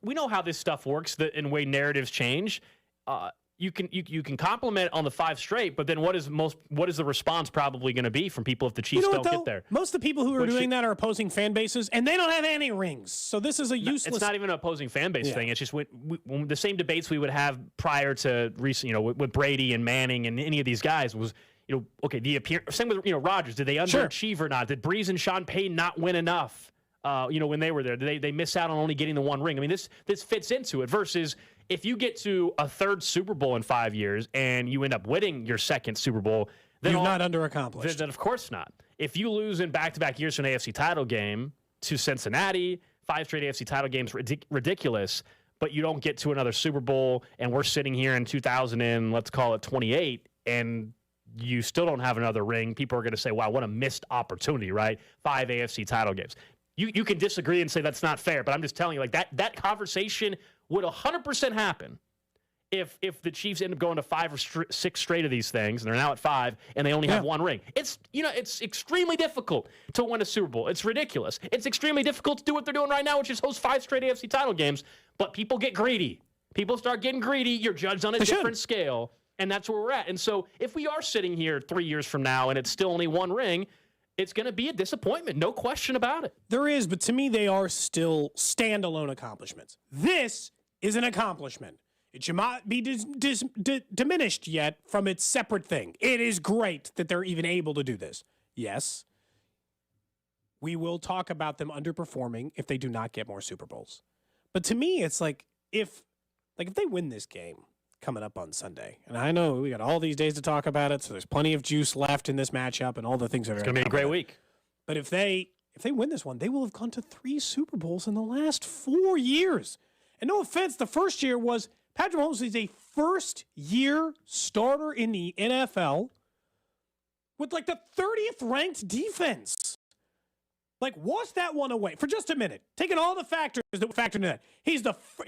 we know how this stuff works, and way narratives change. you can compliment on the 5 straight, but then what is the response probably going to be from people if the Chiefs don't get there? Most of the people who are doing that are opposing fan bases, and they don't have any rings. So this is a useless. It's not even an opposing fan base thing. It's just when the same debates we would have prior to recent, with Brady and Manning and any of these guys was, okay, the appearance. Same with Rodgers. Did they underachieve or not? Did Breeze and Sean Payton not win enough? When they were there, did they miss out on only getting the one ring? I mean, this fits into it. Versus if you get to a 3rd Super Bowl in 5 years and you end up winning your 2nd Super Bowl, then you've not underaccomplished. Then of course not. If you lose in back-to-back years to an AFC title game to Cincinnati, 5 straight AFC title games, ridiculous. But you don't get to another Super Bowl, and we're sitting here in 28, and you still don't have another ring. People are going to say, "Wow, what a missed opportunity!" Right? 5 AFC title games. You can disagree and say that's not fair, but I'm just telling you, like that conversation would 100% happen if the Chiefs end up going to 5 or 6 straight of these things, and they're now at 5, and they only have one ring. It's extremely difficult to win a Super Bowl. It's ridiculous. It's extremely difficult to do what they're doing right now, which is host 5 straight AFC title games. But people get greedy. People start getting greedy. You're judged on a different scale, and that's where we're at. And so if we are sitting here 3 years from now and it's still only one ring, it's going to be a disappointment, no question about it. There is, but to me, they are still standalone accomplishments. This is an accomplishment. It should not be diminished yet from its separate thing. It is great that they're even able to do this. Yes, we will talk about them underperforming if they do not get more Super Bowls. But to me, it's like if they win this game coming up on Sunday, and I know we got all these days to talk about it, so there's plenty of juice left in this matchup and all the things that are going to be a great week. But if they win this one, they will have gone to 3 Super Bowls in the last 4 years. And no offense, the first year was Patrick Mahomes is a first-year starter in the NFL with like the 30th ranked defense. Like, wash that one away for just a minute. Taking all the factors that factor into that. He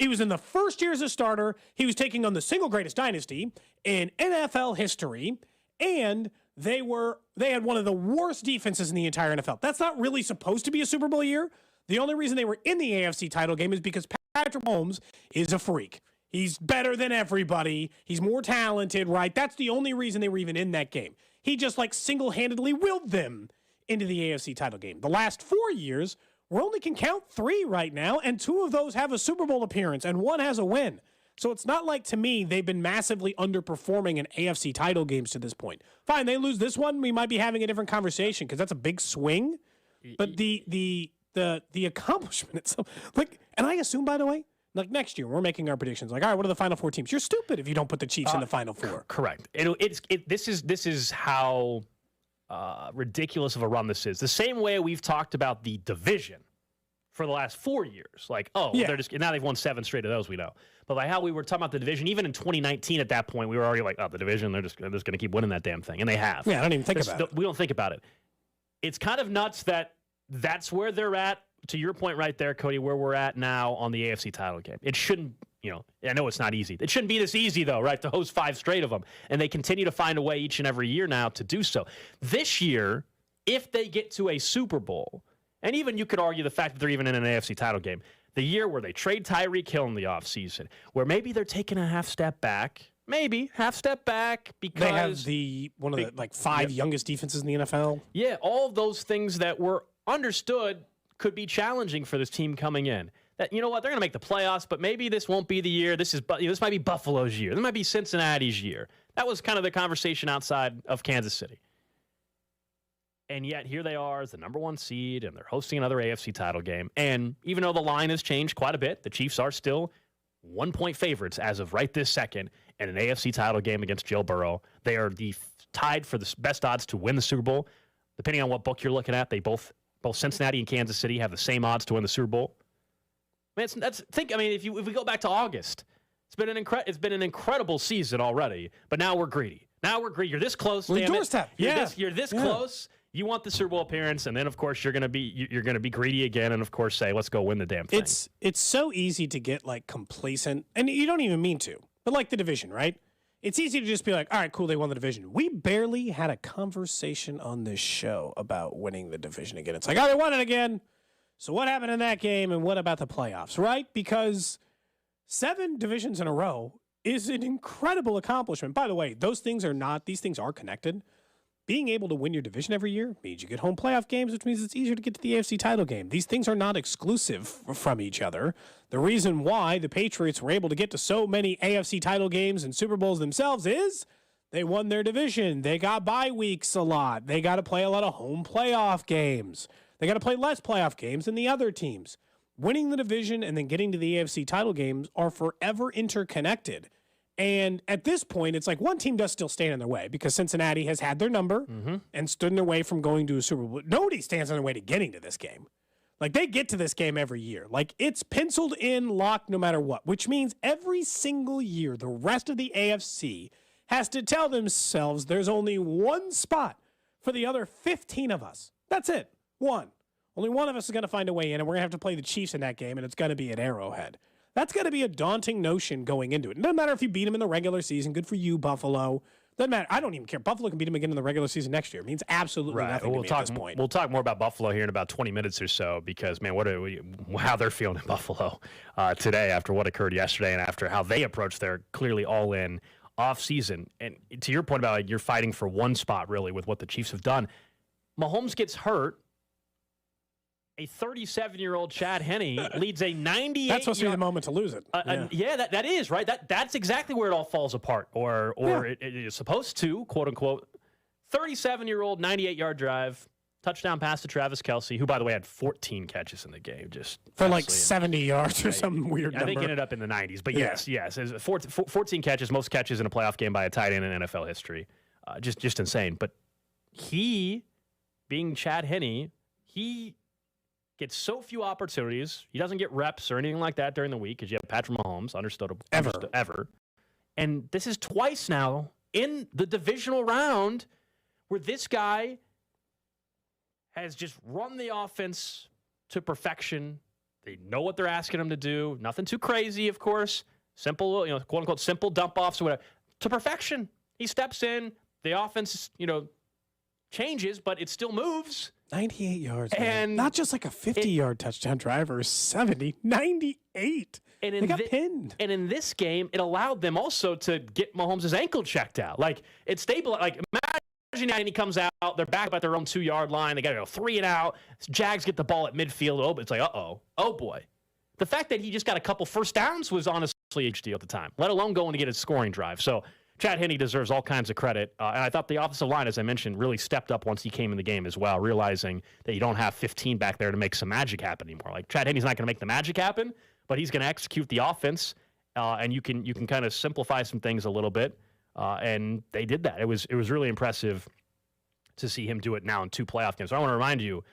was in the first year as a starter. He was taking on the single greatest dynasty in NFL history, and they had one of the worst defenses in the entire NFL. That's not really supposed to be a Super Bowl year. The only reason they were in the AFC title game is because Patrick Mahomes is a freak. He's better than everybody. He's more talented, right? That's the only reason they were even in that game. He just single-handedly willed them into the AFC title game. The last 4 years, we only can count 3 right now, and 2 of those have a Super Bowl appearance, and 1 has a win. So it's not like, to me, they've been massively underperforming in AFC title games to this point. Fine, they lose this one, we might be having a different conversation because that's a big swing. But the accomplishment itself, and I assume, by the way, next year we're making our predictions. All right, what are the final 4 teams? You're stupid if you don't put the Chiefs in the final 4. Correct. This is how ridiculous of a run this is. The same way we've talked about the division for the last 4 years. They're just now they've won 7 straight of those, we know. But how we were talking about the division, even in 2019 at that point, we were already the division, they're just going to keep winning that damn thing. And they have. Yeah, I don't even think about it. We don't think about it. It's kind of nuts that's where they're at, to your point right there, Cody, where we're at now on the AFC title game. It shouldn't, I know it's not easy. It shouldn't be this easy, though, right, to host 5 straight of them. And they continue to find a way each and every year now to do so. This year, if they get to a Super Bowl, and even you could argue the fact that they're even in an AFC title game, the year where they trade Tyreek Hill in the offseason, where maybe they're taking a half step back, because they have one of the 5 youngest defenses in the NFL. Yeah, all of those things that were understood could be challenging for this team coming in. That, you know what, they're going to make the playoffs, but maybe this won't be the year. This might be Buffalo's year. This might be Cincinnati's year. That was kind of the conversation outside of Kansas City. And yet here they are as the number 1 seed, and they're hosting another AFC title game. And even though the line has changed quite a bit, the Chiefs are still 1-point favorites as of right this second in an AFC title game against Joe Burrow. They are tied for the best odds to win the Super Bowl. Depending on what book you're looking at, they both Cincinnati and Kansas City have the same odds to win the Super Bowl. If we go back to August, it's been an incredible season already. But now we're greedy. You're this close. We're doorstep. You're this close. You want the Super Bowl appearance, and then of course you're gonna be greedy again, and of course say, let's go win the damn thing. It's so easy to get complacent, and you don't even mean to. But the division, right? It's easy to just be all right, cool, they won the division. We barely had a conversation on this show about winning the division again. It's they won it again. So what happened in that game, and what about the playoffs, right? Because 7 divisions in a row is an incredible accomplishment. By the way, these things are connected. Being able to win your division every year means you get home playoff games, which means it's easier to get to the AFC title game. These things are not exclusive from each other. The reason why the Patriots were able to get to so many AFC title games and Super Bowls themselves is they won their division. They got bye weeks a lot. They got to play a lot of home playoff games. They got to play less playoff games than the other teams. Winning the division and then getting to the AFC title games are forever interconnected. And at this point, it's like one team does still stand in their way because Cincinnati has had their number and stood in their way from going to a Super Bowl. Nobody stands in their way to getting to this game. Like, they get to this game every year. Like, it's penciled in, locked no matter what, which means every single year, the rest of the AFC has to tell themselves there's only one spot for the other 15 of us. That's it. One. Only one of us is going to find a way in, and we're going to have to play the Chiefs in that game, and it's going to be at Arrowhead. That's going to be a daunting notion going into it. It doesn't matter if you beat them in the regular season. Good for you, Buffalo. Doesn't matter. I don't even care. Buffalo can beat them again in the regular season next year. It means absolutely nothing to me at this point. We'll talk more about Buffalo here in about 20 minutes or so because, man, how they're feeling in Buffalo today after what occurred yesterday and after how they approached their clearly all-in offseason. And to your point about like, you're fighting for one spot, really, with what the Chiefs have done. Mahomes gets hurt. A 37-year-old Chad Henne leads a 98. That's supposed to be the moment to lose it. That is, right? That's exactly where it all falls apart, or it is supposed to, quote-unquote. 37-year-old, 98-yard drive, touchdown pass to Travis Kelce, who, by the way, had 14 catches in the game. Just for like 70 yards or some weird number. I think it ended up in the 90s, but yes. 14 catches, most catches in a playoff game by a tight end in NFL history. Just insane. But he, being Chad Henne, he gets so few opportunities. He doesn't get reps or anything like that during the week because you have Patrick Mahomes, understood ever. And this is twice now in the divisional round where this guy has just run the offense to perfection. They know what they're asking him to do. Nothing too crazy, of course. Simple, quote unquote, simple dump offs or whatever. To perfection. He steps in. The offense, changes, but it still moves. 98 yards, and not just like a 50-yard touchdown drive or a 70, 98. And they got pinned. And in this game, it allowed them also to get Mahomes' ankle checked out. Like, it's stable. Like, imagine and he comes out, they're back up at their own 2-yard line. They got to go 3 and out. Jags get the ball at midfield. Oh, it's like, oh boy. The fact that he just got a couple first downs was honestly a huge deal at the time, let alone going to get a scoring drive. So Chad Henne deserves all kinds of credit. And I thought the offensive line, as I mentioned, really stepped up once he came in the game as well, realizing that you don't have 15 back there to make some magic happen anymore. Like, Chad Henne's not going to make the magic happen, but he's going to execute the offense, and you can kind of simplify some things a little bit. And they did that. It was really impressive to see him do it now in 2 playoff games. So I want to remind you,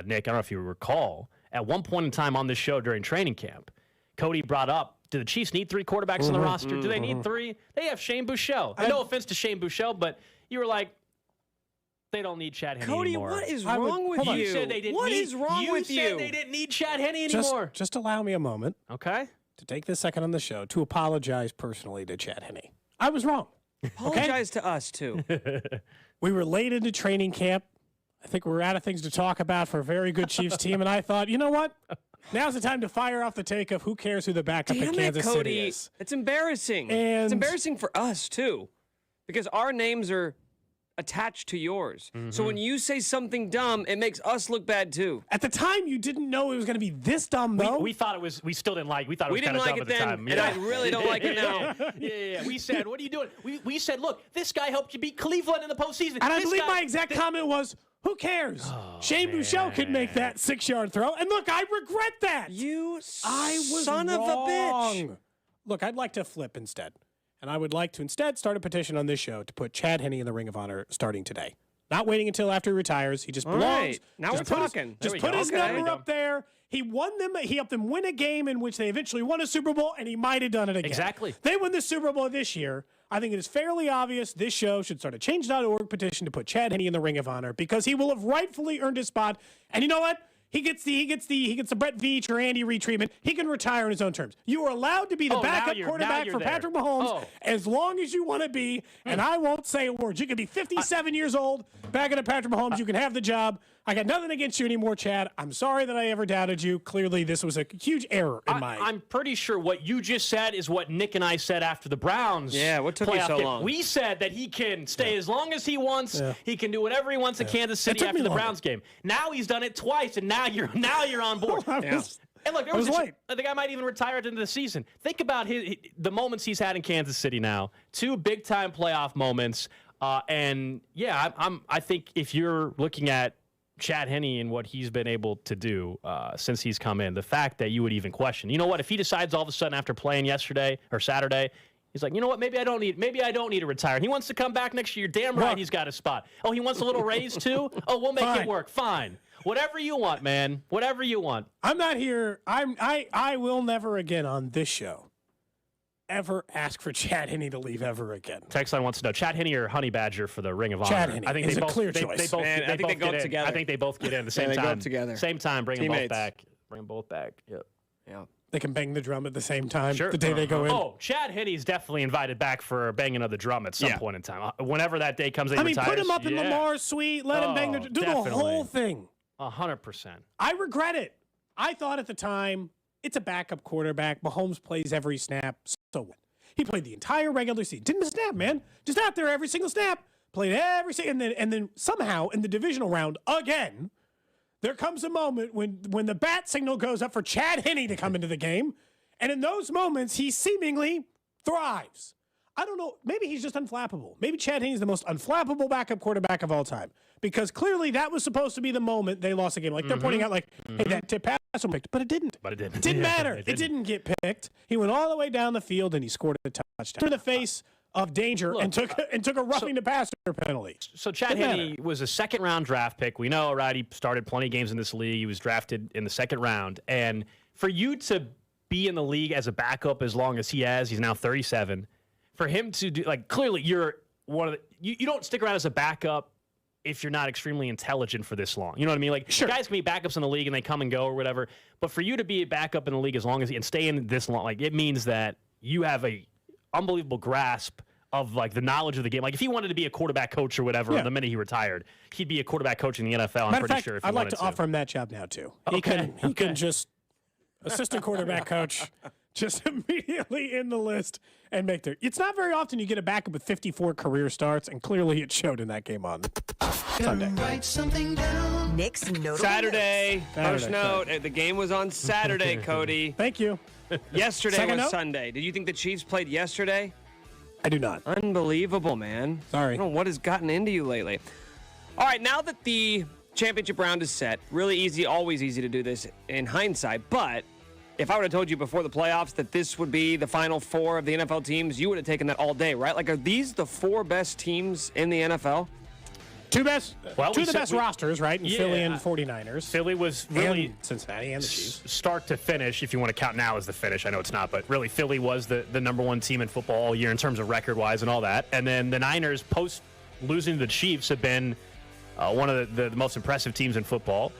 Nick, I don't know if you recall, at one point in time on this show during training camp, Cody brought up, do the Chiefs need 3 quarterbacks on the roster? Do they need 3? They have Shane Buechele. No offense to Shane Buechele, but you were like, they don't need Chad Henne anymore. Cody, what is wrong with you? You said they didn't You said they didn't need Chad Henne anymore. Just allow me a moment. Okay. To take this second on the show to apologize personally to Chad Henne. I was wrong. Apologize to us, too. We were late into training camp. I think we were out of things to talk about for a very good Chiefs team, and I thought, you know what? Now's the time to fire off the take of who cares who the backup at Kansas City is. It's embarrassing. And it's embarrassing for us, too, because our names are attached to yours. So when you say something dumb, it makes us look bad, too. At the time, you didn't know it was going to be this dumb, though. We thought it was, we still didn't like, we thought it was kind of dumb at the time. And I really don't like it now. Yeah. We said, what are you doing? We said, look, this guy helped you beat Cleveland in the postseason. And I believe my exact comment was, who cares? Shane Buechele could make that 6-yard throw. And look, I regret that. I was son of a bitch. Look, I'd like to flip instead. And I would like to instead start a petition on this show to put Chad Henne in the Ring of Honor starting today. Not waiting until after he retires. He just belongs. Right. Now we're talking. Just put his number up there. He won them. He helped them win a game in which they eventually won a Super Bowl, and he might have done it again. Exactly. They win the Super Bowl this year. I think it is fairly obvious this show should start a Change.org petition to put Chad Henne in the Ring of Honor because he will have rightfully earned his spot. And you know what? He gets the Brett Veach or Andy Reid treatment. He can retire on his own terms. You are allowed to be the backup quarterback for Patrick Mahomes as long as you want to be, and I won't say a word. You can be 57 years old, backing up Patrick Mahomes. You can have the job. I got nothing against you anymore, Chad. I'm sorry that I ever doubted you. Clearly, this was a huge error in my... I'm pretty sure what you just said is what Nick and I said after the Browns. Yeah, what took you so long? We said that he can stay as long as he wants. Yeah. He can do whatever he wants at Kansas City after the Browns game. Now he's done it twice, and now you're on board. And look, the guy might even retire at the end of the season. Think about the moments he's had in Kansas City now. 2 big-time playoff moments. I think if you're looking at Chad Henne and what he's been able to do since he's come in, the fact that you would even question, you know what, if he decides all of a sudden after playing yesterday or Saturday, he's like, you know what, maybe I don't need to retire. And he wants to come back next year. Damn right, he's got a spot. Oh, he wants a little raise too? Oh, we'll make it work. Fine. Whatever you want, man. Whatever you want. I'm not here. I will never again on this show ever ask for Chad Henne to leave ever again. Text line wants to know, Chad Henne or Honey Badger for the Ring of Honor? Chad Henne. I think is they a both, clear choice. I think they go together. I think they both get in at the same time. They go together. Same time, bring them both back. Bring them both back. Yep. Yeah. They can bang the drum at the same time the day they go in. Oh, Chad Henne's definitely invited back for banging of the drum at some point in time. Whenever that day comes, retires. Put him up in Lamar's suite, let him bang the drum. Do the whole thing. 100%. I regret it. I thought at the time, it's a backup quarterback. Mahomes plays every snap. So what? He played the entire regular season. Didn't miss a snap, man. Just out there every single snap. Played every single, and then somehow in the divisional round again, there comes a moment when the bat signal goes up for Chad Henne to come into the game, and in those moments he seemingly thrives. I don't know. Maybe he's just unflappable. Maybe Chad Henne is the most unflappable backup quarterback of all time, because clearly that was supposed to be the moment they lost the game. Like they're pointing out, like, hey, that tip pass was picked, but it didn't. It didn't matter. It didn't get picked. He went all the way down the field and he scored a touchdown in the face of danger and took a roughing the passer penalty. So Chad Henne was a second-round draft pick. We know, right? He started plenty of games in this league. He was drafted in the second round, and for you to be in the league as a backup as long as he has, he's now 37. For him to do, like, clearly you're one of the, you don't stick around as a backup if you're not extremely intelligent for this long. You know what I mean? Like, guys can be backups in the league and they come and go or whatever. But for you to be a backup in the league as long as and stay in this long, like, it means that you have a unbelievable grasp of, like, the knowledge of the game. Like, if he wanted to be a quarterback coach or whatever, the minute he retired, he'd be a quarterback coach in the NFL. I'm pretty sure. If I'd like to offer him that job now too. Okay. He can just assistant quarterback coach. Just immediately in the list and make their. It's not very often you get a backup with 54 career starts, and clearly it showed in that game on Sunday. Write something down. Nick's notable Saturday. First note. The game was on Saturday, Cody. Thank you. Yesterday Second was note? Sunday. Did you think the Chiefs played yesterday? I do not. Unbelievable, man. Sorry. I don't know what has gotten into you lately. All right, now that the championship round is set, really easy, always easy to do this in hindsight, but if I would have told you before the playoffs that this would be the final 4 of the NFL teams, you would have taken that all day, right? Like, are these the 4 best teams in the NFL? Two of the best rosters, right? In Philly and 49ers. Philly was really and Cincinnati and the Chiefs. Start to finish, if you want to count now as the finish. I know it's not, but really Philly was the number 1 team in football all year in terms of record-wise and all that. And then the Niners, post losing to the Chiefs, have been one of the most impressive teams in football.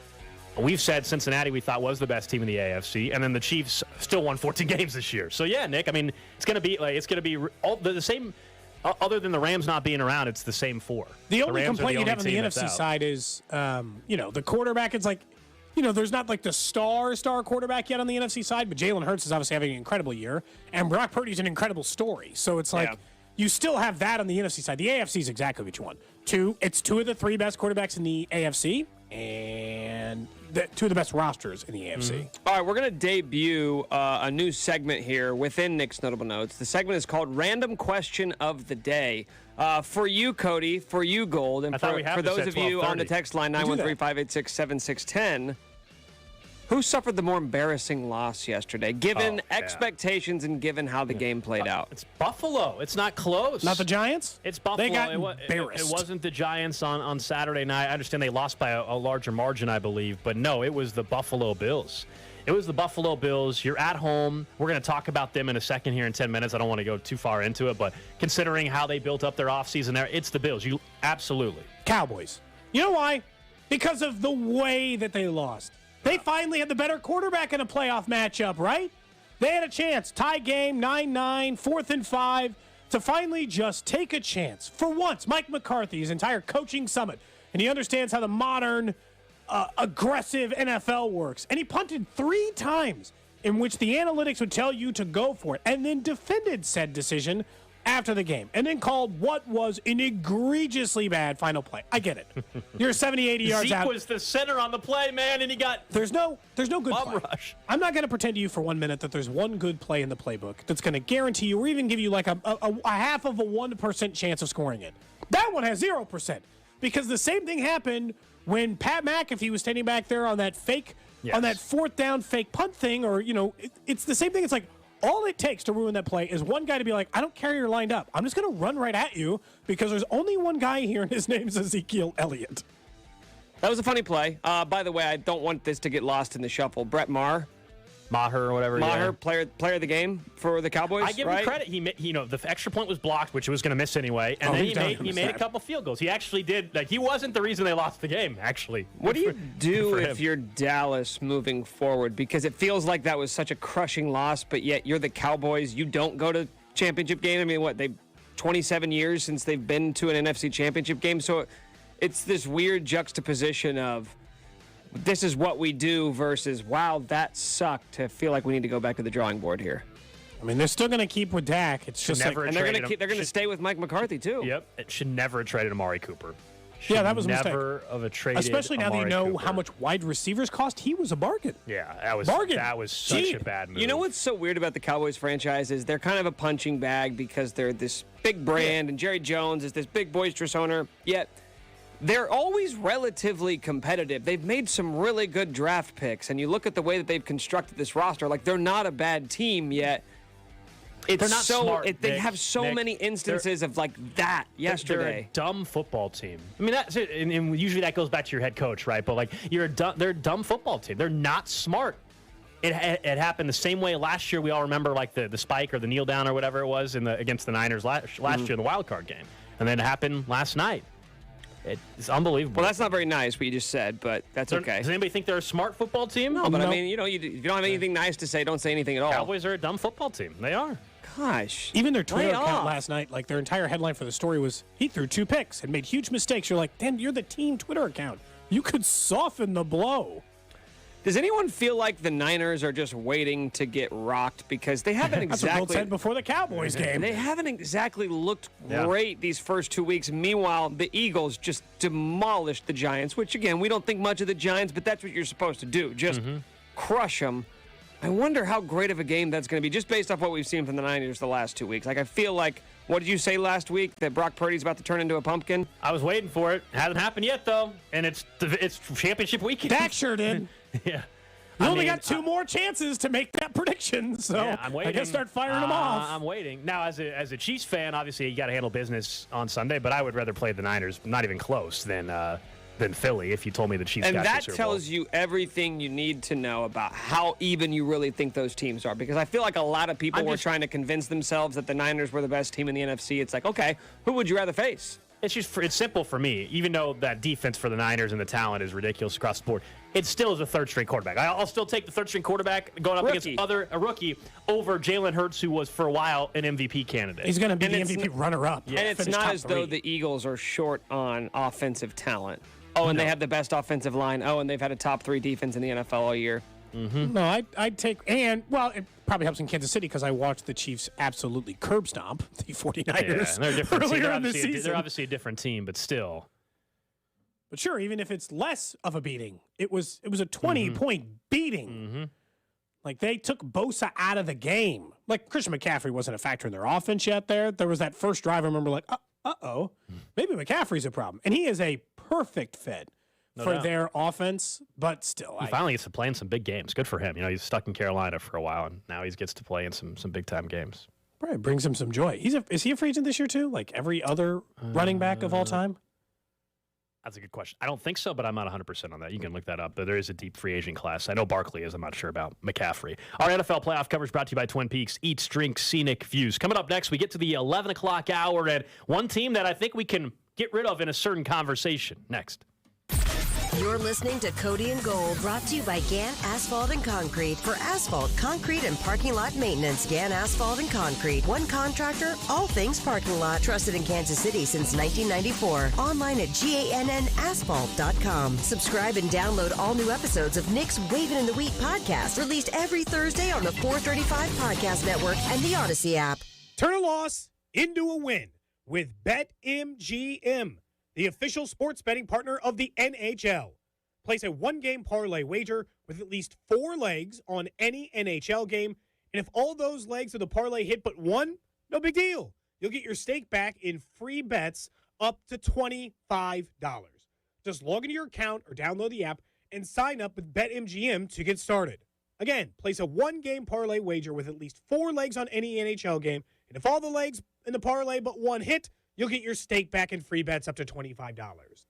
We've said Cincinnati we thought was the best team in the AFC, and then the Chiefs still won 14 games this year. So yeah, Nick, I mean, it's going to be all the same. Other than the Rams not being around, it's the same 4. The only complaint you'd have on the NFC side is, the quarterback. It's like, there's not like the star quarterback yet on the NFC side, but Jalen Hurts is obviously having an incredible year, and Brock Purdy's an incredible story. So it's like you still have that on the NFC side. The AFC is exactly what you want. It's 2 of the 3 best quarterbacks in the AFC, and 2 of the best rosters in the AFC. All right, we're going to debut a new segment here within Nick's Notable Notes. The segment is called Random Question of the Day. For you, Cody, for you, Gold, and for those of you on the text line, 913-586-7610, who suffered the more embarrassing loss yesterday, given expectations and given how the game played out? It's Buffalo. It's not close. Not the Giants? It's Buffalo. They got embarrassed. It wasn't the Giants on Saturday night. I understand they lost by a larger margin, I believe. But no, it was the Buffalo Bills. It was the Buffalo Bills. You're at home. We're going to talk about them in a second here in 10 minutes. I don't want to go too far into it, but considering how they built up their offseason there, it's the Bills. You absolutely. Cowboys. You know why? Because of the way that they lost. They finally had the better quarterback in a playoff matchup, right? They had a chance. Tie game, 9-9, 4th and 5, to finally just take a chance. For once, Mike McCarthy, his entire coaching summit, and he understands how the modern aggressive NFL works. And he punted 3 times in which the analytics would tell you to go for it, and then defended said decision after the game, and then called what was an egregiously bad final play. I get it. You're 70, 80 yards Zeke out. was the center on the play, man, and he got There's no good play. rush. I'm not going to pretend to you for 1 minute that there's one good play in the playbook that's going to guarantee you or even give you like a half of a 1% chance of scoring it. That one has 0%, because the same thing happened when Pat McAfee was standing back there on that fake, on that 4th down fake punt thing, or, it's the same thing. It's like, all it takes to ruin that play is one guy to be like, I don't care you're lined up. I'm just going to run right at you because there's only one guy here and his name's Ezekiel Elliott. That was a funny play. By the way, I don't want this to get lost in the shuffle. Brett Maher or whatever. player of the game for the Cowboys. I give him credit. He, the extra point was blocked, which he was going to miss anyway, and then he made a couple field goals. He actually did. Like, he wasn't the reason they lost the game. Actually, what do you do if you're Dallas moving forward? Because it feels like that was such a crushing loss, but yet you're the Cowboys. You don't go to championship game. I mean, they've 27 years since they've been to an NFC Championship game. So it's this weird juxtaposition of, this is what we do versus, wow, that sucked, to feel like we need to go back to the drawing board here. I mean, they're still going to keep with Dak. It's just and they're going to stay with Mike McCarthy too. Yep, it should never have traded Amari Cooper. That was a mistake. Never have traded. Especially now that you know how much wide receivers cost. He was a bargain. Yeah, that was such a bad move. You know what's so weird about the Cowboys franchise is they're kind of a punching bag because they're this big brand, and Jerry Jones is this big boisterous owner. Yet they're always relatively competitive. They've made some really good draft picks, and you look at the way that they've constructed this roster, like, they're not a bad team yet. They're not smart. They have so many instances of like that yesterday. They're a dumb football team. I mean, that's it, and usually that goes back to your head coach, right? But like, they're a dumb football team. They're not smart. It happened the same way last year. We all remember like the spike or the kneel down or whatever it was against the Niners last year in the wild card game, and then it happened last night. It's unbelievable. Well, that's not very nice what you just said, but that's okay. Does anybody think they're a smart football team? No, but I mean, if you don't have anything nice to say, don't say anything at all. Cowboys are a dumb football team. They are. Gosh. Even their Twitter account last night, like their entire headline for the story was, he threw 2 picks and made huge mistakes. You're like, Dan, you're the team Twitter account. You could soften the blow. Does anyone feel like the Niners are just waiting to get rocked because they haven't exactly... That's what Bill said before the Cowboys game. They haven't exactly looked great these first 2 weeks. Meanwhile, the Eagles just demolished the Giants, which, again, we don't think much of the Giants, but that's what you're supposed to do. Just crush them. I wonder how great of a game that's going to be, just based off what we've seen from the Niners the last 2 weeks. Like, I feel like, what did you say last week, that Brock Purdy's about to turn into a pumpkin? I was waiting for it. Hasn't happened yet, though, and it's championship weekend. Dak sure did. Yeah. You only got 2 more chances to make that prediction, so I'm waiting. I guess start firing them off. I'm waiting. Now, as a Chiefs fan, obviously you got to handle business on Sunday, but I would rather play the Niners, not even close, than Philly if you told me the Chiefs got and that the Super Bowl. tells you everything you need to know about how even you really think those teams are, because I feel like a lot of people were trying to convince themselves that the Niners were the best team in the NFC. It's like, okay, who would you rather face? It's simple for me. Even though that defense for the Niners and the talent is ridiculous across the board, it still is a third-string quarterback. I'll still take the third-string quarterback going up against a rookie over Jalen Hurts, who was for a while an MVP candidate. He's going to be the MVP runner-up. Yeah. And it's not as though the Eagles are short on offensive talent. Oh, and they have the best offensive line. Oh, and they've had a top 3 defense in the NFL all year. No, I'd take, and, well, it probably helps in Kansas City because I watched the Chiefs absolutely curb stomp the 49ers they're different earlier in the season. They're obviously a different team, but still. But sure, even if it's less of a beating, it was a 20-point beating. Like, they took Bosa out of the game. Like, Christian McCaffrey wasn't a factor in their offense yet there. There was that first drive, I remember, like, maybe McCaffrey's a problem. And he is a perfect fit for their offense, but still. He finally gets to play in some big games. Good for him. You know, he's stuck in Carolina for a while, and now he gets to play in some big-time games. Right, brings him some joy. Is he a free agent this year, too? Like every other running back of all time? That's a good question. I don't think so, but I'm not 100% on that. You can look that up. But there is a deep free agent class. I know Barkley is. I'm not sure about McCaffrey. Our NFL playoff coverage brought to you by Twin Peaks. Eats, drinks, scenic views. Coming up next, we get to the 11 o'clock hour, and one team that I think we can get rid of in a certain conversation. Next. You're listening to Cody and Gold, brought to you by Gann Asphalt and Concrete. For asphalt, concrete, and parking lot maintenance, Gann Asphalt and Concrete. One contractor, all things parking lot. Trusted in Kansas City since 1994. Online at GANNasphalt.com. Subscribe and download all new episodes of Nick's Wavin' in the Wheat podcast, released every Thursday on the 435 Podcast Network and the Odyssey app. Turn a loss into a win with BetMGM, the official sports betting partner of the NHL. Place a one-game parlay wager with at least 4 legs on any NHL game, and if all those legs of the parlay hit but one, no big deal. You'll get your stake back in free bets up to $25. Just log into your account or download the app and sign up with BetMGM to get started. Again, place a one-game parlay wager with at least 4 legs on any NHL game, and if all the legs in the parlay but one hit, you'll get your stake back in free bets up to $25.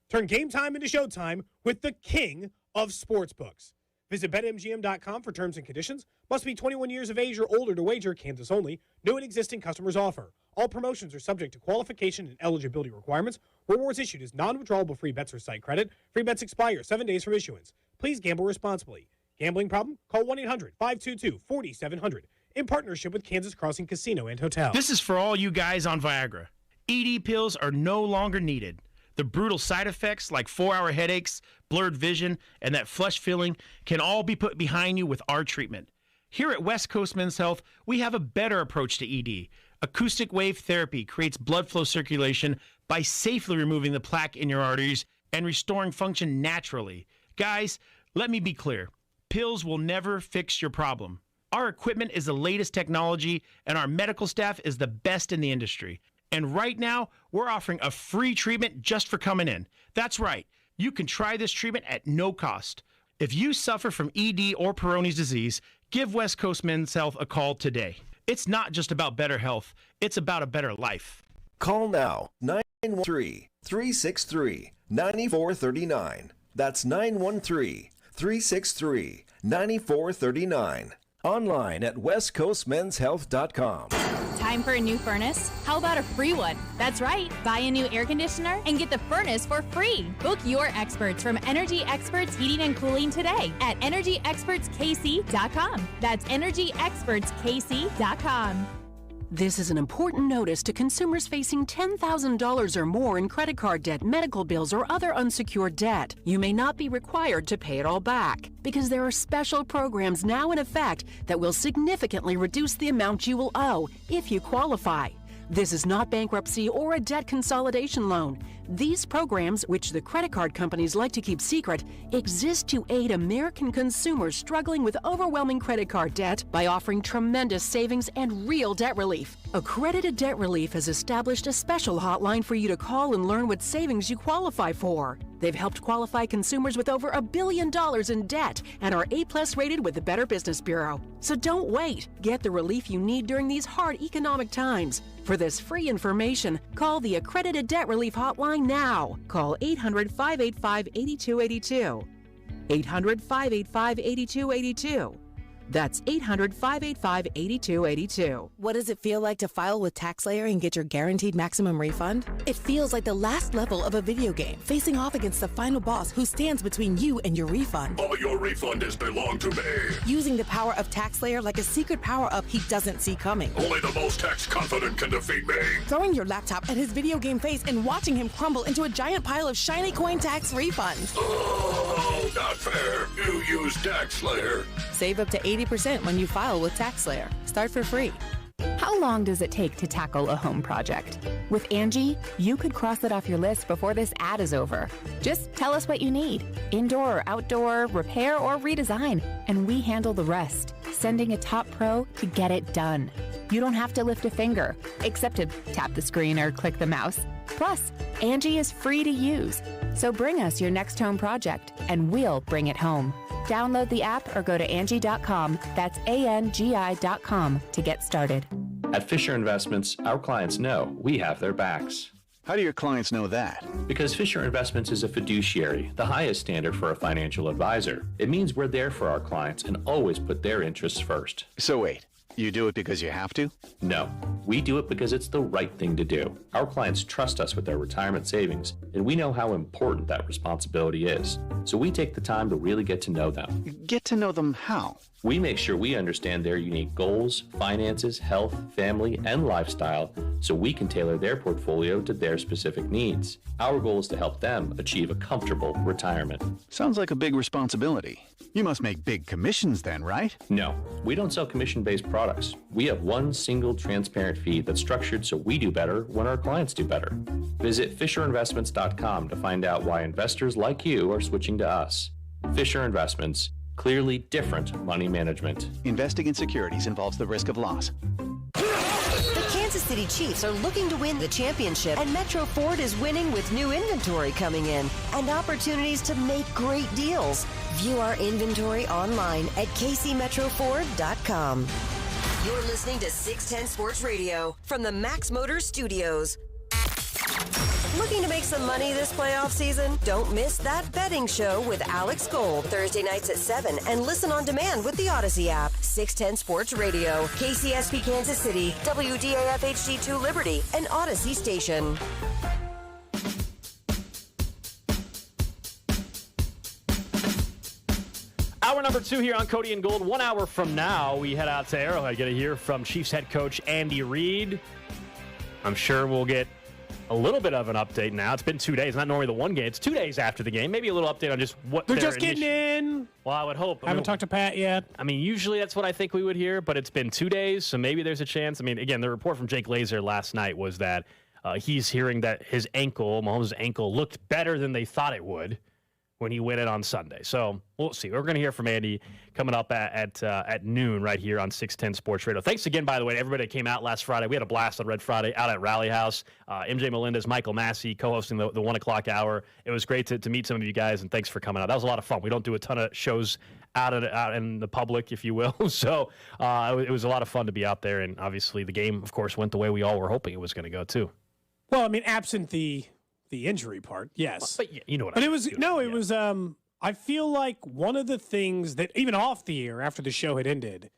Turn game time into showtime with the king of sportsbooks. Visit BetMGM.com for terms and conditions. Must be 21 years of age or older to wager. Kansas only. New and existing customers offer. All promotions are subject to qualification and eligibility requirements. Rewards issued as non-withdrawable free bets or site credit. Free bets expire 7 days from issuance. Please gamble responsibly. Gambling problem? Call 1-800-522-4700. In partnership with Kansas Crossing Casino and Hotel. This is for all you guys on Viagra. ED pills are no longer needed. The brutal side effects like 4-hour headaches, blurred vision, and that flush feeling can all be put behind you with our treatment. Here at West Coast Men's Health, we have a better approach to ED. Acoustic wave therapy creates blood flow circulation by safely removing the plaque in your arteries and restoring function naturally. Guys, let me be clear. Pills will never fix your problem. Our equipment is the latest technology, and our medical staff is the best in the industry. And right now, we're offering a free treatment just for coming in. That's right. You can try this treatment at no cost. If you suffer from ED or Peyronie's disease, give West Coast Men's Health a call today. It's not just about better health. It's about a better life. Call now, 913-363-9439. That's 913-363-9439. Online at westcoastmenshealth.com. Time for a new furnace? How about a free one? That's right. Buy a new air conditioner and get the furnace for free. Book your experts from Energy Experts Heating and Cooling today at energyexpertskc.com. That's energyexpertskc.com. This is an important notice to consumers facing $10,000 or more in credit card debt, medical bills, or other unsecured debt. You may not be required to pay it all back because there are special programs now in effect that will significantly reduce the amount you will owe if you qualify. This is not bankruptcy or a debt consolidation loan. These programs, which the credit card companies like to keep secret, exist to aid American consumers struggling with overwhelming credit card debt by offering tremendous savings and real debt relief. Accredited Debt Relief has established a special hotline for you to call and learn what savings you qualify for. They've helped qualify consumers with over $1 billion in debt and are A+ rated with the Better Business Bureau. So don't wait. Get the relief you need during these hard economic times. For this free information, call the Accredited Debt Relief Hotline now. Call 800-585-8282. 800-585-8282. That's 800-585-8282. What does it feel like to file with TaxSlayer and get your guaranteed maximum refund? It feels like the last level of a video game, facing off against the final boss who stands between you and your refund. All your refund is belong to me. Using the power of TaxSlayer like a secret power-up he doesn't see coming. Only the most tax-confident can defeat me. Throwing your laptop at his video game face and watching him crumble into a giant pile of shiny coin tax refunds. Oh, not fair. You use TaxSlayer. Save up to 80% when you file with TaxSlayer. Start for free. How long does it take to tackle a home project? With Angie, you could cross it off your list before this ad is over. Just tell us what you need, indoor or outdoor, repair or redesign, and we handle the rest, sending a top pro to get it done. You don't have to lift a finger, except to tap the screen or click the mouse. Plus, Angie is free to use. So bring us your next home project, and we'll bring it home. Download the app or go to Angie.com. That's ANGI.com to get started. At Fisher Investments, our clients know we have their backs. How do your clients know that? Because Fisher Investments is a fiduciary, the highest standard for a financial advisor. It means we're there for our clients and always put their interests first. So wait, You do it because you have to? No, we do it because it's the right thing to do. Our clients trust us with their retirement savings, and we know how important that responsibility is. So we take the time to really get to know them. Get to know them how? We make sure we understand their unique goals, finances, health, family, and lifestyle so we can tailor their portfolio to their specific needs. Our goal is to help them achieve a comfortable retirement. Sounds like a big responsibility. You must make big commissions then, right? No, we don't sell commission-based products. We have one single transparent fee that's structured so we do better when our clients do better. Visit FisherInvestments.com to find out why investors like you are switching to us. Fisher Investments. Clearly different money management. Investing in securities involves the risk of loss. The Kansas City Chiefs are looking to win the championship, and Metro Ford is winning with new inventory coming in and opportunities to make great deals. View our inventory online at kcmetroford.com. You're listening to 610 Sports Radio from the Max Motors Studios. Looking to make some money this playoff season? Don't miss That Betting Show with Alex Gold, Thursday nights at 7, and listen on demand with the Odyssey app. 610 Sports Radio, KCSP Kansas City, WDAF HD2 Liberty, and Odyssey Station. Hour number 2 here on Cody and Gold. 1 hour from now, we head out to Arrowhead. Get to hear from Chiefs head coach Andy Reid. I'm sure we'll get a little bit of an update now. It's been 2 days, not normally the one game. It's 2 days after the game. Maybe a little update on just what they're just getting in. Well, I would hope. Haven't talked to Pat yet. I mean, usually that's what I think we would hear, but it's been 2 days, so maybe there's a chance. I mean, again, the report from Jake Laser last night was that he's hearing that his ankle, Mahomes' ankle, looked better than they thought it would when he went in on Sunday. So we'll see. We're going to hear from Andy coming up at noon right here on 610 Sports Radio. Thanks again, by the way, to everybody that came out last Friday. We had a blast on Red Friday out at Rally House. MJ Melendez, Michael Massey co-hosting the 1 o'clock hour. It was great to meet some of you guys, and thanks for coming out. That was a lot of fun. We don't do a ton of shows out in the public, if you will. So it was a lot of fun to be out there, and obviously the game, of course, went the way we all were hoping it was going to go, too. Well, I mean, absent the injury part, yes. But you know what but I it was mean. it was I feel like one of the things that even off the air after the show had ended,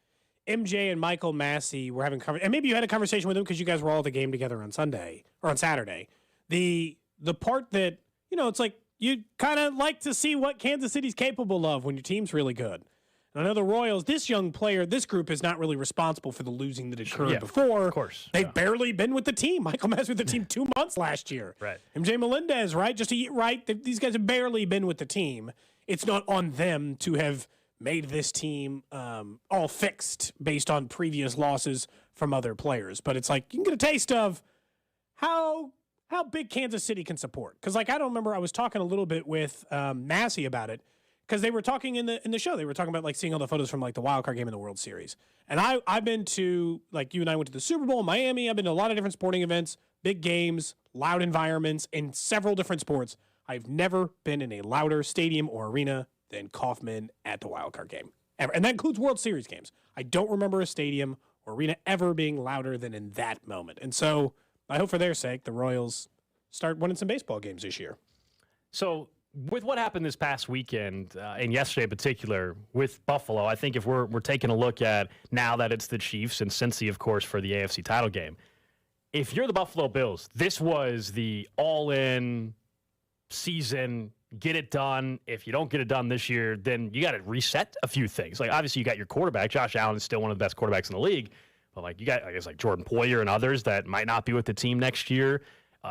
MJ and Michael Massey were having and maybe you had a conversation with them because you guys were all at the game together on Sunday or on Saturday. The part that, it's like you kind of like to see what Kansas City's capable of when your team's really good. And I know the Royals, this young player, this group is not really responsible for the losing that occurred before. Of course. They've barely been with the team. Michael Massey with the team 2 months last year. Right. MJ Melendez, right? These guys have barely been with the team. It's not on them to have made this team all fixed based on previous losses from other players. But it's like you can get a taste of how big Kansas City can support. Because I don't remember, I was talking a little bit with Massey about it. Because they were talking in the show, they were talking about seeing all the photos from the wild card game in the World Series. And I've been to, you and I went to the Super Bowl in Miami. I've been to a lot of different sporting events, big games, loud environments in several different sports. I've never been in a louder stadium or arena than Kauffman at the wild card game ever. And that includes World Series games. I don't remember a stadium or arena ever being louder than in that moment. And so I hope for their sake the Royals start winning some baseball games this year. So with what happened this past weekend, and yesterday in particular, with Buffalo, I think if we're taking a look at now that it's the Chiefs and Cincy, of course, for the AFC title game, if you're the Buffalo Bills, this was the all-in season, get it done. If you don't get it done this year, then you got to reset a few things. Obviously, you got your quarterback. Josh Allen is still one of the best quarterbacks in the league. But, you got, I guess, Jordan Poyer and others that might not be with the team next year.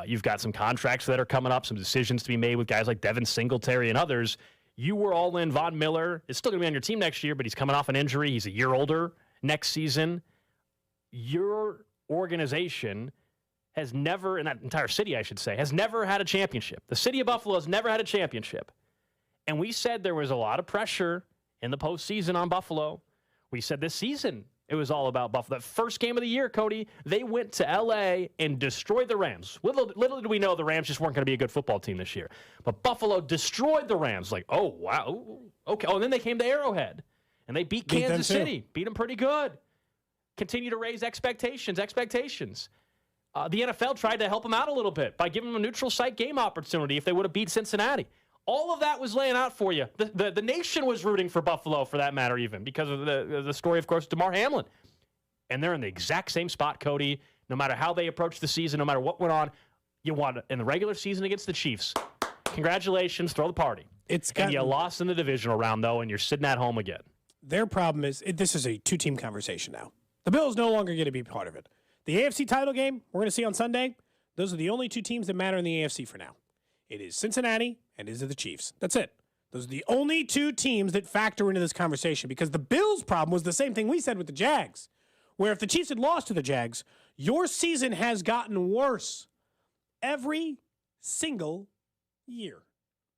You've got some contracts that are coming up, some decisions to be made with guys like Devin Singletary and others. You were all in. Von Miller is still going to be on your team next year, but he's coming off an injury. He's a year older next season. Your organization has never, in that entire city, I should say, has never had a championship. The city of Buffalo has never had a championship. And we said there was a lot of pressure in the postseason on Buffalo. We said this season it was all about Buffalo. That first game of the year, Cody, they went to L.A. and destroyed the Rams. Little did we know the Rams just weren't going to be a good football team this year. But Buffalo destroyed the Rams. Oh, wow. Okay. Oh, and then they came to Arrowhead, and they beat Kansas City. Beat them pretty good. Continue to raise expectations. The NFL tried to help them out a little bit by giving them a neutral site game opportunity if they would have beat Cincinnati. All of that was laying out for you. The nation was rooting for Buffalo, for that matter, even because of the story, of course, DeMar Hamlin. and they're in the exact same spot, Cody. No matter how they approach the season, no matter what went on, you won in the regular season against the Chiefs. Congratulations, throw the party. And you lost in the divisional round, though, and you're sitting at home again. Their problem is this is a two-team conversation now. The Bills no longer get to be part of it. The AFC title game we're going to see on Sunday, those are the only two teams that matter in the AFC for now. It is Cincinnati and it is the Chiefs. That's it. Those are the only two teams that factor into this conversation because the Bills' problem was the same thing we said with the Jags, where if the Chiefs had lost to the Jags, your season has gotten worse every single year.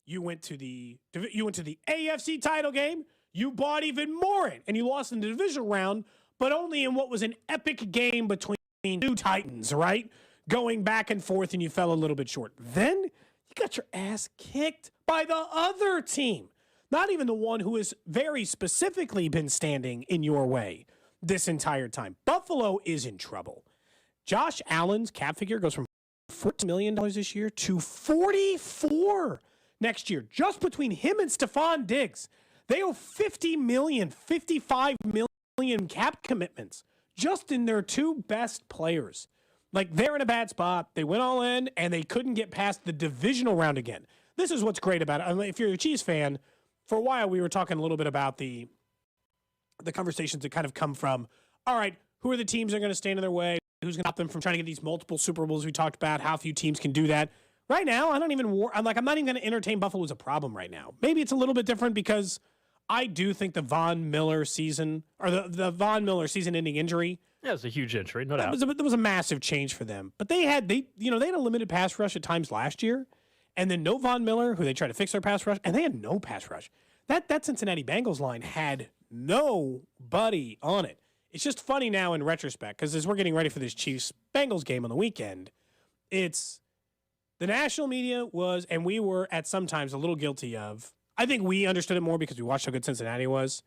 You went to the AFC title game, you bought even more in, and you lost in the divisional round, but only in what was an epic game between two Titans, right? Going back and forth, and you fell a little bit short. Then you got your ass kicked by the other team. Not even the one who has very specifically been standing in your way this entire time. Buffalo is in trouble. Josh Allen's cap figure goes from $14 million this year to $44 next year. Just between him and Stephon Diggs, they owe $50 million, $55 million cap commitments just in their two best players. Like, they're in a bad spot. They went all in, and they couldn't get past the divisional round again. This is what's great about it. I mean, if you're a Chiefs fan, for a while we were talking a little bit about the conversations that kind of come from, all right, who are the teams that are going to stand in their way? Who's going to stop them from trying to get these multiple Super Bowls we talked about? How few teams can do that? Right now, I'm not even going to entertain Buffalo as a problem right now. Maybe it's a little bit different because I do think the Von Miller season, or the Von Miller season-ending injury, yeah, it was a huge injury, no doubt. That was a massive change for them. But they had a limited pass rush at times last year, and then no Von Miller, who they tried to fix their pass rush, and they had no pass rush. That Cincinnati Bengals line had nobody on it. It's just funny now in retrospect, because as we're getting ready for this Chiefs-Bengals game on the weekend, it's the national media was, and we were at sometimes a little guilty of, I think we understood it more because we watched how good Cincinnati was,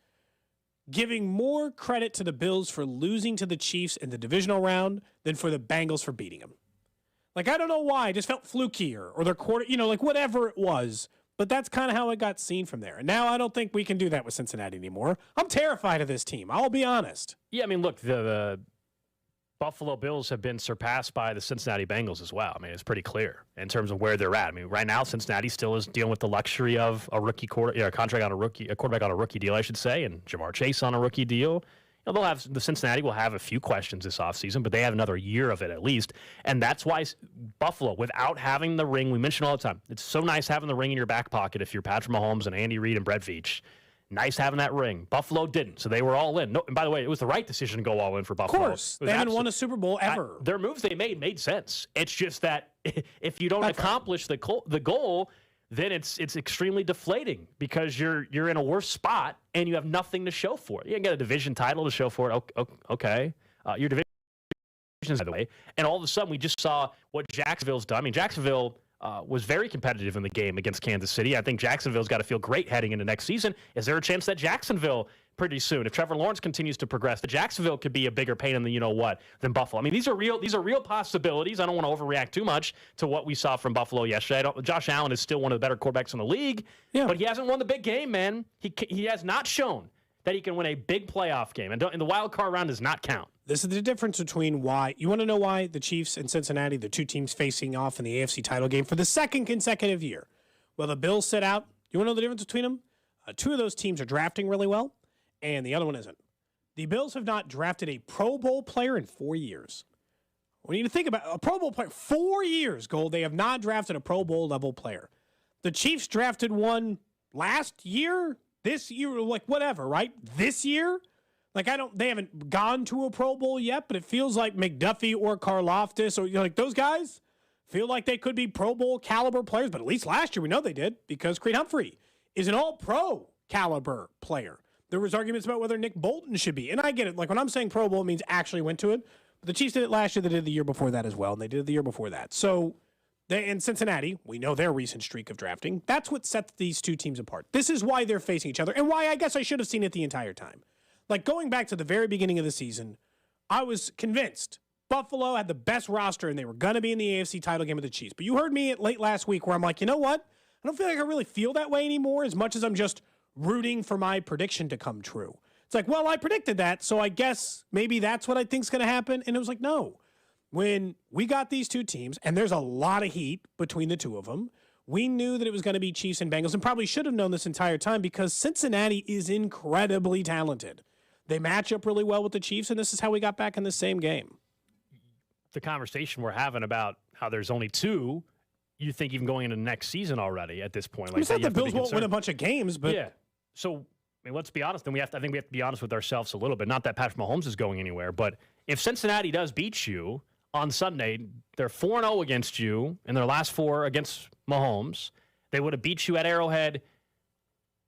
giving more credit to the Bills for losing to the Chiefs in the divisional round than for the Bengals for beating them. Like, I don't know why. I just felt flukier, or their quarter, like whatever it was. But that's kind of how it got seen from there. And now I don't think we can do that with Cincinnati anymore. I'm terrified of this team. I'll be honest. Yeah, I mean, look, the Buffalo Bills have been surpassed by the Cincinnati Bengals as well. I mean, it's pretty clear in terms of where they're at. I mean, right now, Cincinnati still is dealing with the luxury of a quarterback on a rookie deal, I should say, and Jamar Chase on a rookie deal. Cincinnati will have a few questions this offseason, but they have another year of it at least. And that's why Buffalo, without having the ring, we mention all the time, it's so nice having the ring in your back pocket if you're Patrick Mahomes and Andy Reid and Brett Veach. Nice having that ring. Buffalo didn't, so they were all in. No, and by the way, it was the right decision to go all in for Buffalo. Of course. They haven't won a Super Bowl ever. Their moves they made sense. It's just that if you don't accomplish the goal, then it's extremely deflating because you're in a worse spot and you have nothing to show for it. You can get a division title to show for it. Okay. Your division is, by the way. And all of a sudden, we just saw what Jacksonville's done. I mean, Jacksonville was very competitive in the game against Kansas City. I think Jacksonville's got to feel great heading into next season. Is there a chance that Jacksonville pretty soon, if Trevor Lawrence continues to progress, that Jacksonville could be a bigger pain in the than Buffalo? I mean, these are real possibilities. I don't want to overreact too much to what we saw from Buffalo yesterday. Josh Allen is still one of the better quarterbacks in the league, but he hasn't won the big game, man. He has not shown that he can win a big playoff game, and the wild card round does not count. This is the difference between why you want to know why the Chiefs and Cincinnati, the two teams facing off in the AFC title game for the second consecutive year. Well, the Bills sit out. You want to know the difference between them? Two of those teams are drafting really well, and the other one isn't. The Bills have not drafted a Pro Bowl player in 4 years. We need to think about a Pro Bowl player. 4 years, Gold. They have not drafted a Pro Bowl level player. The Chiefs drafted one last year, this year, like whatever, right? This year? Like, they haven't gone to a Pro Bowl yet, but it feels like McDuffie or Karlaftis or those guys feel like they could be Pro Bowl caliber players, but at least last year we know they did because Creed Humphrey is an all-pro caliber player. There was arguments about whether Nick Bolton should be, and I get it. Like, when I'm saying Pro Bowl, it means actually went to it. But the Chiefs did it last year. They did it the year before that as well, and they did it the year before that. So, in Cincinnati, we know their recent streak of drafting. That's what sets these two teams apart. This is why they're facing each other, and why I guess I should have seen it the entire time. Like, going back to the very beginning of the season, I was convinced Buffalo had the best roster and they were going to be in the AFC title game with the Chiefs. But you heard me late last week where I'm like, you know what? I don't feel like I really feel that way anymore as much as I'm just rooting for my prediction to come true. It's like, well, I predicted that, so I guess maybe that's what I think's going to happen. And it was like, no. When we got these two teams, and there's a lot of heat between the two of them, we knew that it was going to be Chiefs and Bengals, and probably should have known this entire time because Cincinnati is incredibly talented. They match up really well with the Chiefs, and this is how we got back in the same game. The conversation we're having about how there's only two, you think even going into next season already at this point. Like, it's not the Bills won't win a bunch of games, but yeah. So, I mean, let's be honest. Then I think we have to be honest with ourselves a little bit. Not that Patrick Mahomes is going anywhere, but if Cincinnati does beat you on Sunday, they're 4-0 against you in their last 4 against Mahomes. They would have beat you at Arrowhead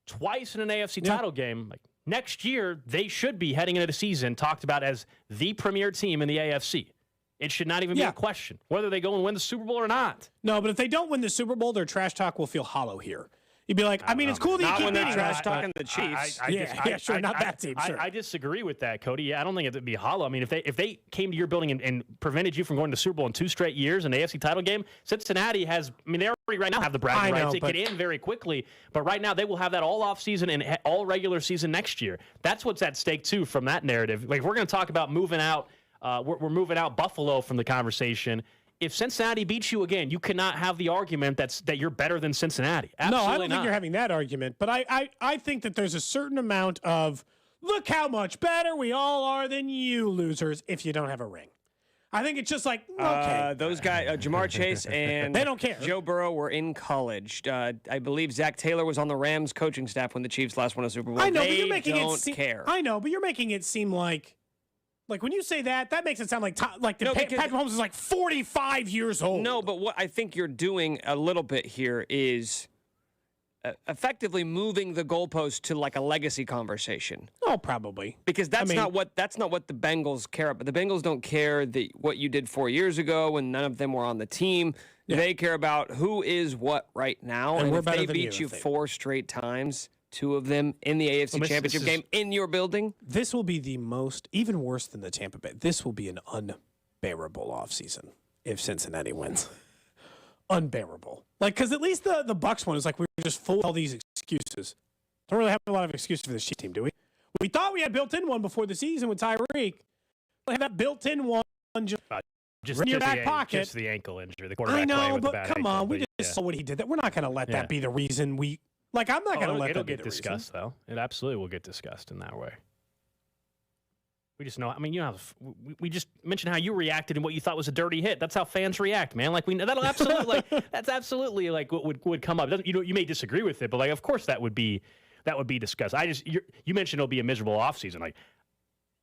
twice in an AFC title game. Like, next year, they should be heading into the season talked about as the premier team in the AFC. It should not even be a question whether they go and win the Super Bowl or not. No, but if they don't win the Super Bowl, their trash talk will feel hollow here. You'd be like, I mean, it's cool that you keep beating trash talking the Chiefs. Not that team. Sure. I disagree with that, Cody. Yeah, I don't think it'd be hollow. I mean, if they came to your building and prevented you from going to the Super Bowl in 2 straight years in the AFC title game, Cincinnati has. I mean, they already right now have the bragging rights. It could end very quickly, but right now they will have that all off season and all regular season next year. That's what's at stake too from that narrative. Like, if we're going to talk about moving out, we're moving out Buffalo from the conversation. If Cincinnati beats you again, you cannot have the argument that you're better than Cincinnati. Absolutely no, I don't think you're having that argument. But I think that there's a certain amount of, look how much better we all are than you losers if you don't have a ring. I think it's just like, okay. Those guys, Jamar Chase and they don't care. Joe Burrow were in college. I believe Zach Taylor was on the Rams coaching staff when the Chiefs last won a Super Bowl. I know, but you're making don't it seem, care. I know, but you're making it seem like when you say that makes it sound like Patrick Mahomes is like 45 years old. No, but what I think you're doing a little bit here is effectively moving the goalpost to like a legacy conversation. Oh, probably. Because that's not what the Bengals care about. The Bengals don't care what you did 4 years ago when none of them were on the team. Yeah. They care about who is what right now. And if they beat you 4 straight times, 2 of them in the AFC Championship game in your building. This will be the most, even worse than the Tampa Bay. This will be an unbearable offseason if Cincinnati wins. Unbearable. Because at least the Bucs one is like we were just full of all these excuses. Don't really have a lot of excuses for this Chiefs team, do we? We thought we had built-in one before the season with Tyreek. We have that built-in one just in your back pocket. Just the ankle injury. The quarterback I know, with but the bad come ankle, on. We just saw what he did. That we're not going to let that be the reason we. I'm not going to let that be the reason. It'll get discussed, though. It absolutely will get discussed in that way. We just know. I mean, we just mentioned how you reacted and what you thought was a dirty hit. That's how fans react, man. That'll absolutely that's absolutely what would come up. You may disagree with it, but of course that would be discussed. You mentioned it'll be a miserable offseason.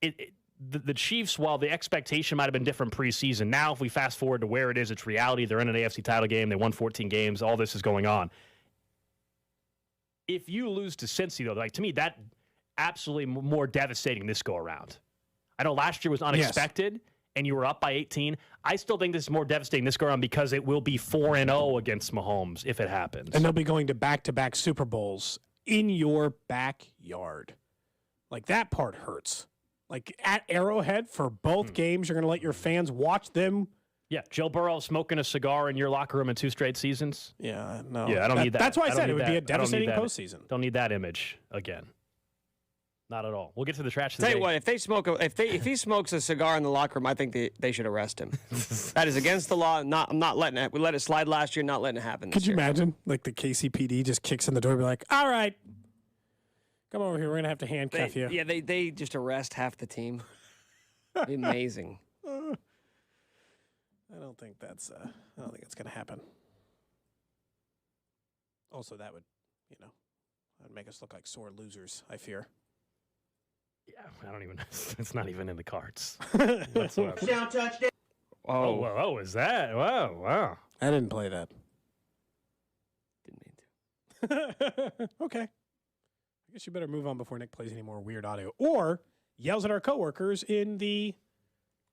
The Chiefs, while the expectation might have been different preseason, now if we fast forward to where it is, it's reality. They're in an AFC title game. They won 14 games. All this is going on. If you lose to Cincy, though, to me, that absolutely more devastating this go around. I know last year was unexpected, and you were up by 18. I still think this is more devastating this go around because it will be 4-0 against Mahomes if it happens. And they'll be going to back-to-back Super Bowls in your backyard. That part hurts. At Arrowhead for both games, you're going to let your fans watch them. Yeah, Joe Burrow smoking a cigar in your locker room in 2 straight seasons. Yeah, no. Yeah, I don't need that. That's why I said it would be a devastating postseason. Don't need that image again. Not at all. We'll get to the trash. Tell you what, if he smokes a cigar in the locker room, I think they should arrest him. That is against the law. I'm not letting it. We let it slide last year. Not letting it happen. Could you imagine? The KCPD just kicks in the door, and be like, "All right, come over here. We're gonna have to handcuff you." Yeah, they just arrest half the team. Amazing. I don't think that's gonna happen. Also, that would make us look like sore losers, I fear. Yeah, I don't even. It's not even in the cards. Down touchdown. Oh, is that? Wow. I didn't play that. Didn't mean to. Okay. I guess you better move on before Nick plays any more weird audio or yells at our coworkers in the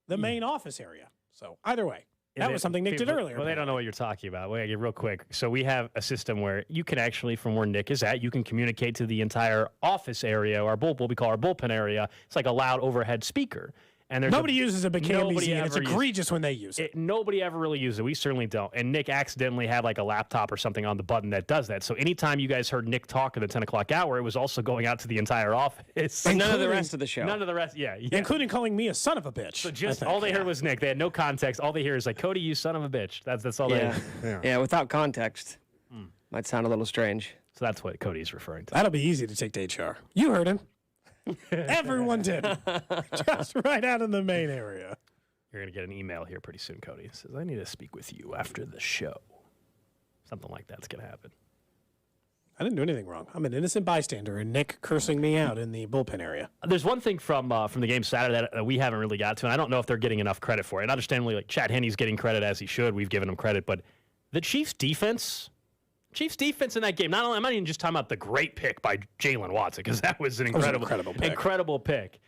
main office area. So either way, that was something Nick did earlier. Well, they don't know what you're talking about. Wait, real quick. So we have a system where you can actually, from where Nick is at, you can communicate to the entire office area, or what we call our bullpen area. It's like a loud overhead speaker. And nobody uses a McCamey, and it's egregious when they use it. Nobody ever really uses it. We certainly don't. And Nick accidentally had like a laptop or something on the button that does that. So anytime you guys heard Nick talk at the 10 o'clock hour, it was also going out to the entire office. And none of the rest of the show. None of the rest, yeah. Including calling me a son of a bitch. So just all they heard was Nick. They had no context. All they hear is like, Cody, you son of a bitch. That's all they hear. Yeah, without context. Might sound a little strange. So that's what Cody's referring to. That'll be easy to take to HR. You heard him. Everyone did. Just right out in the main area. You're going to get an email here pretty soon, Cody. It says, I need to speak with you after the show. Something like that's going to happen. I didn't do anything wrong. I'm an innocent bystander, and Nick cursing me out in the bullpen area. There's one thing from the game Saturday that we haven't really got to, and I don't know if they're getting enough credit for it. And understandably, like Chad Henne's getting credit as he should. We've given him credit. But the Chiefs' defense in that game, I'm not even just talking about the great pick by Jalen Watson, because that was an incredible pick.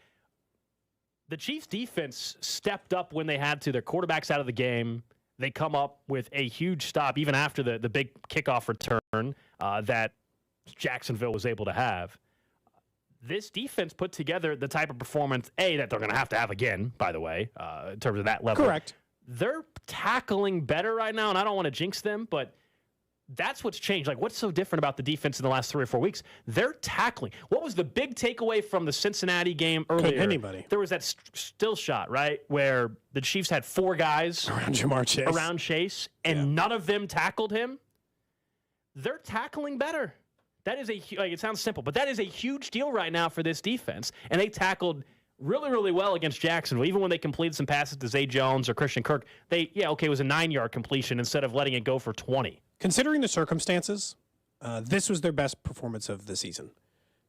The Chiefs' defense stepped up when they had to. Their quarterback's out of the game. They come up with a huge stop, even after the big kickoff return that Jacksonville was able to have. This defense put together the type of performance, that they're going to have again, by the way, in terms of that level. Correct. They're tackling better right now, and I don't want to jinx them, but that's what's changed. Like, what's so different about the defense in the last 3 or 4 weeks? They're tackling. What was the big takeaway from the Cincinnati game earlier? Anybody. There was that still shot, right, where the Chiefs had 4 guys around Jamar Chase. Around Chase, and none of them tackled him. They're tackling better. That is it sounds simple, but that is a huge deal right now for this defense. And they tackled really, really well against Jacksonville. Even when they completed some passes to Zay Jones or Christian Kirk, it was a 9-yard completion instead of letting it go for 20. Considering the circumstances, this was their best performance of the season.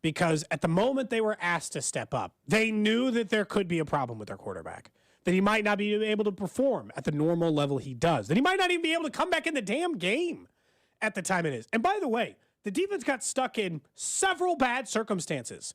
Because at the moment they were asked to step up, they knew that there could be a problem with their quarterback. That he might not be able to perform at the normal level he does. That he might not even be able to come back in the damn game at the time it is. And by the way, the defense got stuck in several bad circumstances.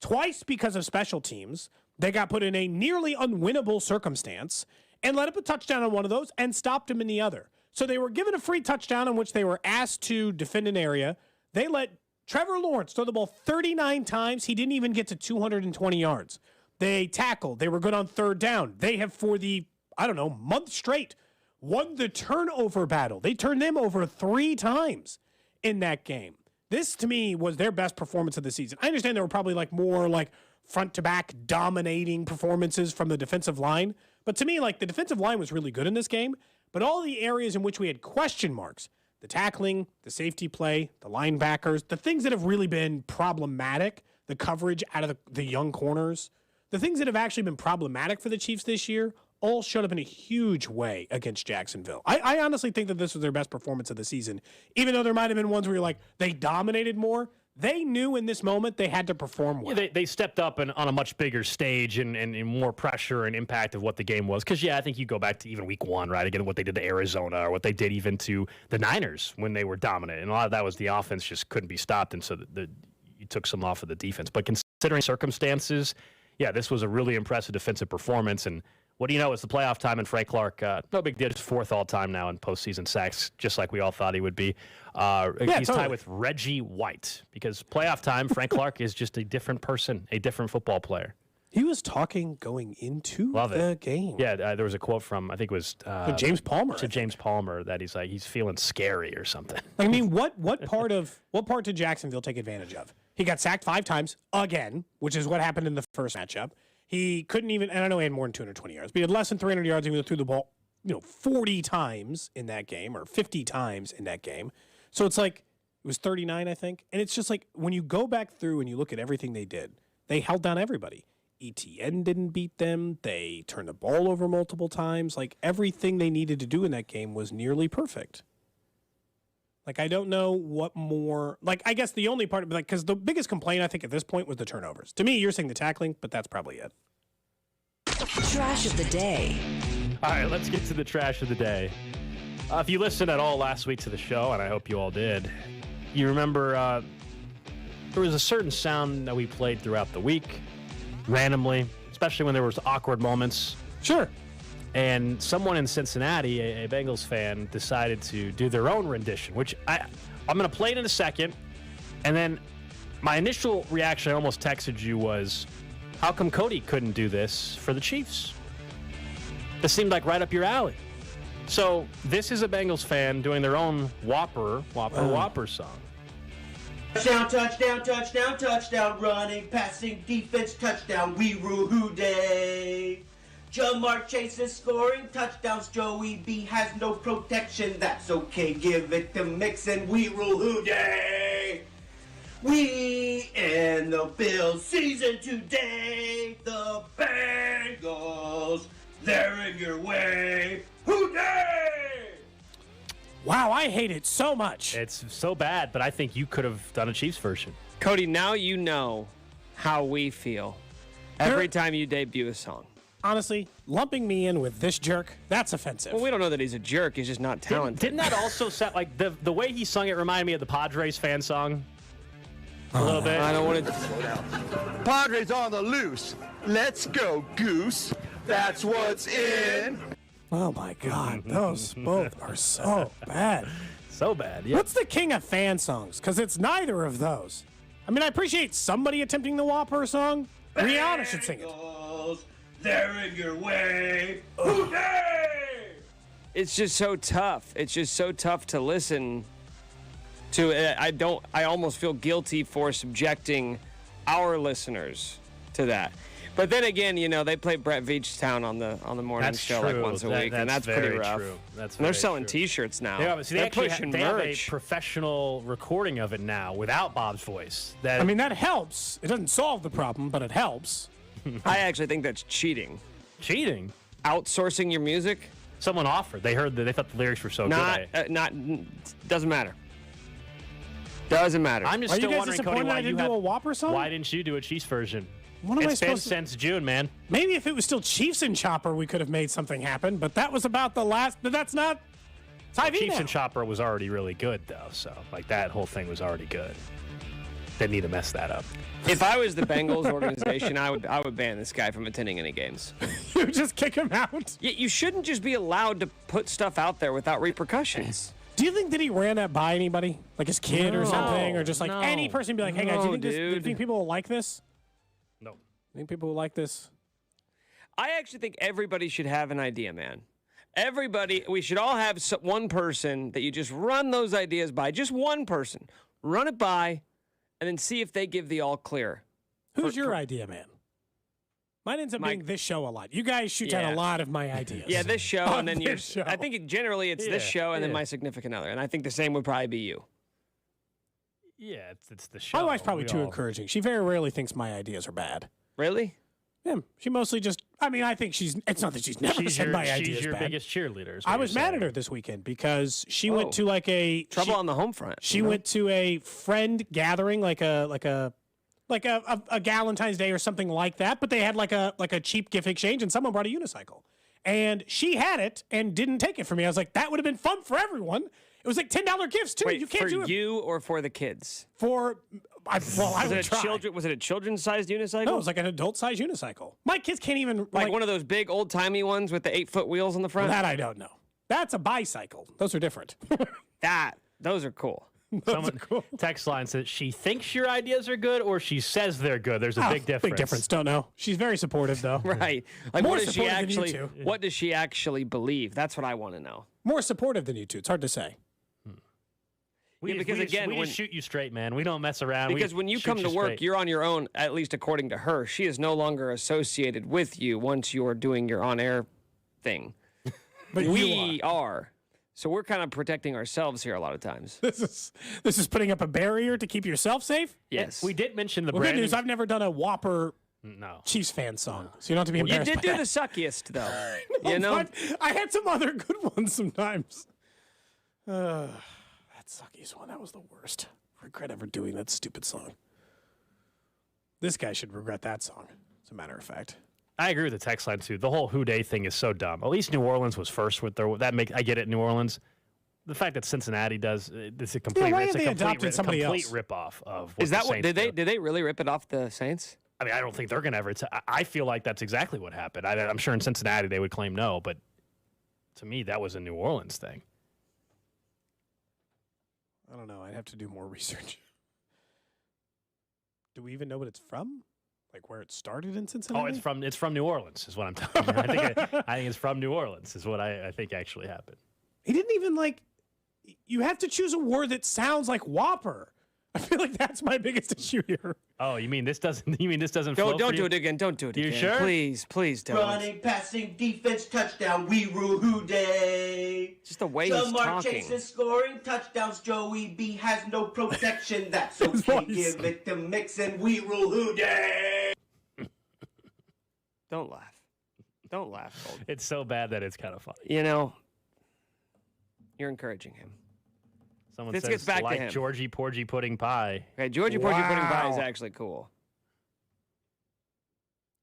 Twice because of special teams. They got put in a nearly unwinnable circumstance and let up a touchdown on one of those and stopped him in the other. So they were given a free touchdown in which they were asked to defend an area. They let Trevor Lawrence throw the ball 39 times. He didn't even get to 220 yards. They tackled. They were good on third down. They have, for the, month straight, won the turnover battle. They turned them over 3 times in that game. This, to me, was their best performance of the season. I understand there were probably more front-to-back dominating performances from the defensive line. But to me, the defensive line was really good in this game. But all the areas in which we had question marks, the tackling, the safety play, the linebackers, the things that have really been problematic, the coverage out of the young corners, the things that have actually been problematic for the Chiefs this year all showed up in a huge way against Jacksonville. I honestly think that this was their best performance of the season, even though there might have been ones where you're they dominated more. They knew in this moment they had to perform well. Yeah, they stepped up on a much bigger stage and more pressure and impact of what the game was. Because, I think you go back to even week 1, right? Again, what they did to Arizona or what they did even to the Niners when they were dominant. And a lot of that was the offense just couldn't be stopped, and so you took some off of the defense. But considering circumstances, this was a really impressive defensive performance. And what do you know? It's the playoff time, and Frank Clark, no big deal, just 4th all-time now in postseason sacks, just like we all thought he would be. He's tied with Reggie White, because playoff time, Frank Clark is just a different person, a different football player. He was talking going into the game. Yeah, there was a quote from, I think it was James Palmer. To James Palmer that he's feeling scary or something. I mean, what part did Jacksonville take advantage of? He got sacked 5 times again, which is what happened in the first matchup. He couldn't even, and I know he had more than 220 yards, but he had less than 300 yards even threw the ball, 40 times in that game or 50 times in that game. So it's it was 39, I think. And it's just when you go back through and you look at everything they did, they held down everybody. ETN didn't beat them. They turned the ball over multiple times. Everything they needed to do in that game was nearly perfect. I don't know what more. I guess the only part, because the biggest complaint, I think, at this point was the turnovers. To me, you're saying the tackling, but that's probably it. Trash of the day. All right, let's get to the trash of the day. If you listened at all last week to the show, and I hope you all did, you remember there was a certain sound that we played throughout the week, randomly, especially when there was awkward moments. Sure. And someone in Cincinnati, a Bengals fan, decided to do their own rendition, which I'm going to play it in a second. And then my initial reaction, I almost texted you, was, How come Cody couldn't do this for the Chiefs? This seemed like right up your alley. So this is a Bengals fan doing their own Whopper song. Touchdown, touchdown, touchdown, touchdown, running, passing, defense, touchdown, we rule who day. Jamar Chase is scoring touchdowns, Joey B has no protection, that's okay, give it to Mixon, we rule who day. We in the Bills season today, the Bengals, they're in your way, who day? Wow, I hate it so much. It's so bad, but I think you could have done a Chiefs version. Cody, now you know how we feel every time you debut a song. Honestly, lumping me in with this jerk, that's offensive. Well, we don't know that he's a jerk. He's just not talented. Didn't that also set, like, the way he sung it reminded me of the Padres fan song? A little bit. I don't want to... Padres on the loose. Let's go, Goose. That's what's in. Oh, my God. Those both are so bad. So bad, yeah. What's the king of fan songs? Because it's neither of those. I mean, I appreciate somebody attempting the Whopper song. Rihanna should sing it. They're in your way. Who day? It's just so tough. It's just so tough to listen to. I almost feel guilty for subjecting our listeners to that. But then again, you know, they play Brett Veachtown on the morning show like once a week, and that's pretty rough. True. And they're selling T-shirts now. They're pushing merch. They have a professional recording of it now without Bob's voice. I mean, that helps. It doesn't solve the problem, but it helps. I actually think that's cheating. Cheating? Outsourcing your music? Someone offered. They heard that they thought the lyrics were so good. Doesn't matter. Doesn't matter. I'm just still wondering, Cody, why I didn't do a Whopper song? Why didn't you do a Chiefs version? What am I It's been supposed to... since June, man. Maybe if it was still Chiefs and Chopper, we could have made something happen. But that was about the last. But that's not. Chiefs and Chopper was already really good, though. So, like, that whole thing was already good. Didn't need to mess that up. If I was the Bengals organization, I would ban this guy from attending any games. You just kick him out. You shouldn't just be allowed to put stuff out there without repercussions. Do you think that he ran that by anybody, like his kid or something, or just like any person? Be like, hey guys, do you think people will like this? No. Think people will like this? I actually think everybody should have an idea, man. Everybody, we should all have one person that you just run those ideas by. Just one person. Run it by, and then see if they give the all clear. Who's your idea, man? Mine ends up being this show a lot. You guys shoot down a lot of my ideas. Yeah, this show, and then this show. I think generally it's this show and then my significant other. And I think the same would probably be you. Yeah, it's the show. My wife's probably too encouraging. She very rarely thinks my ideas are bad. Really? Yeah, she mostly just. I mean, I think it's not that she's never said my ideas She's your bad. biggest cheerleader. I was mad at her this weekend because she went to like a trouble on the home front. She went to a friend gathering, like a Galentine's Day or something like that. But they had like a cheap gift exchange, and someone brought a unicycle, and she had it and didn't take it from me. I was like, that would have been fun for everyone. It was like $10 gifts too. Wait, you can't do it for you or for the kids. I would try. Was it a children's-sized unicycle? No, it was like an adult-sized unicycle. My kids can't even like one of those big old-timey ones with the 8-foot wheels on the front. That I don't know. That's a bicycle. Those are different. Those are cool. Someone text line says she thinks your ideas are good or she says they're good. There's a big difference. Big difference. Don't know. She's very supportive though. Right. Like More what does she supportive than you actually? two. What does she actually believe? That's what I want to know. More supportive than you two. It's hard to say. We just shoot you straight, man. We don't mess around. Because when you come to work, you're on your own, at least according to her. She is no longer associated with you once you're doing your on-air thing. But we are. So we're kind of protecting ourselves here a lot of times. This is putting up a barrier to keep yourself safe? Yes. We did mention the Good branding. news, I've never done a Whopper Chiefs fan song. So you don't have to be embarrassed. You did do by the that. suckiest, though. You know? I had some other good ones sometimes. That suckiest one, that was the worst. Regret ever doing that stupid song. This guy should regret that song, as a matter of fact. I agree with the text line too. The whole Who Day thing is so dumb. At least New Orleans was first with their I get it, New Orleans. The fact that Cincinnati does it's a complete complete rip off of what Is that the what Saints did they really rip it off the Saints? I mean, I don't think they're going to ever I feel like that's exactly what happened. I'm sure in Cincinnati they would claim no, but to me that was a New Orleans thing. I don't know. I'd have to do more research. Do we even know what it's from? Like where it started in Cincinnati? Oh, it's from New Orleans is what I'm telling you. I think it's from New Orleans is what I think actually happened. He didn't even you have to choose a word that sounds like Whopper. I feel like that's my biggest issue here. Oh, you mean this doesn't flow Don't for do you? it again. Don't do it again. You sure? Please don't. Running, passing, defense, touchdown, we rule who day. Just the way he's Jamar talking. Chase is scoring touchdowns, Joey B has no protection. That's okay, give it to Mixon, we rule who day. Don't laugh. Don't laugh, Gold. It's so bad that it's kind of funny. You know, you're encouraging him. Someone This says, gets back to like him. Georgie Porgy Pudding Pie. Okay, Georgie Porgy Pudding Pie is Wow. actually cool.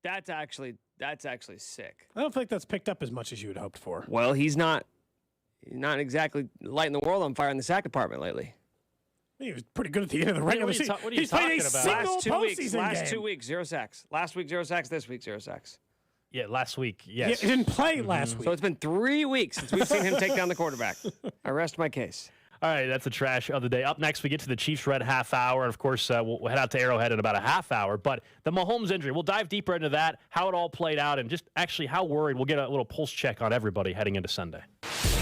That's actually sick. I don't think that's picked up as much as you had hoped for. Well, he's not exactly lighting the world on fire in the sack department lately. He was pretty good at the end of the regular season. What are you He's played a talking about? single Last 2 weeks. postseason Last game. 2 weeks, 0 sacks. Last week, 0 sacks. This week, 0 sacks. Yeah, last week. Yeah, Yes. he didn't play last week. So it's been 3 weeks since we've seen him take down the quarterback. I rest my case. All right, that's the trash of the day. Up next, we get to the Chiefs Red half hour. And, of course, we'll head out to Arrowhead in about a half hour. But the Mahomes injury, we'll dive deeper into that, how it all played out, and just actually how worried. We'll get a little pulse check on everybody heading into Sunday.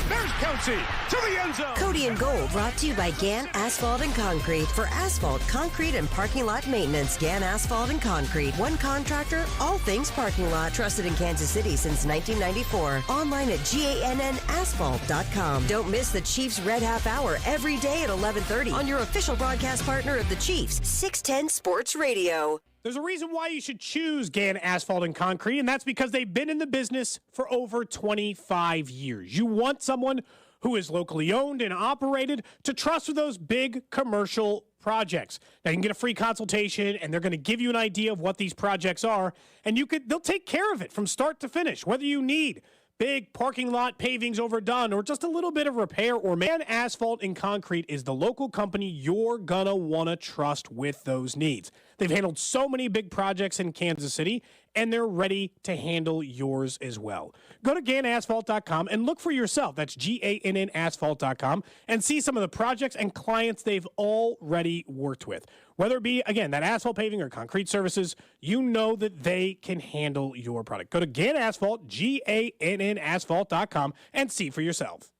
There's Kelsey to the end zone. Cody and Gold brought to you by Gann Asphalt and Concrete. For asphalt, concrete, and parking lot maintenance, Gann Asphalt and Concrete. One contractor, all things parking lot. Trusted in Kansas City since 1994. Online at GANNasphalt.com. Don't miss the Chiefs Red Half Hour every day at 11:30 on your official broadcast partner of the Chiefs, 610 Sports Radio. There's a reason why you should choose Gann Asphalt and Concrete, and that's because they've been in the business for over 25 years. You want someone who is locally owned and operated to trust with those big commercial projects. Now, you can get a free consultation, and they're going to give you an idea of what these projects are, and they'll take care of it from start to finish, whether you need big parking lot pavings overdone or just a little bit of repair or Gann Asphalt and Concrete is the local company you're gonna want to trust with those needs. They've handled so many big projects in Kansas City, and they're ready to handle yours as well. Go to GANNasphalt.com and look for yourself. That's GANN asphalt.com and see some of the projects and clients they've already worked with. Whether it be, again, that asphalt paving or concrete services, you know that they can handle your product. Go to Gann Asphalt, GANN asphalt.com, and see for yourself.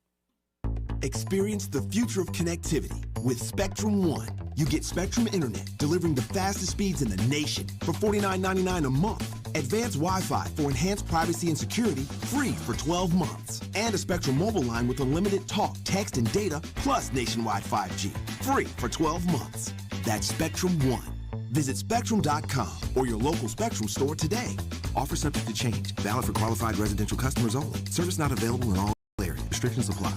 Experience the future of connectivity with Spectrum One. You get Spectrum Internet delivering the fastest speeds in the nation for $49.99 a month. Advanced Wi-Fi for enhanced privacy and security, free for 12 months. And a Spectrum mobile line with unlimited talk, text, and data, plus nationwide 5G, free for 12 months. That's Spectrum One. Visit Spectrum.com or your local Spectrum store today. Offer subject to change. Valid for qualified residential customers only. Service not available in all areas. Restrictions apply.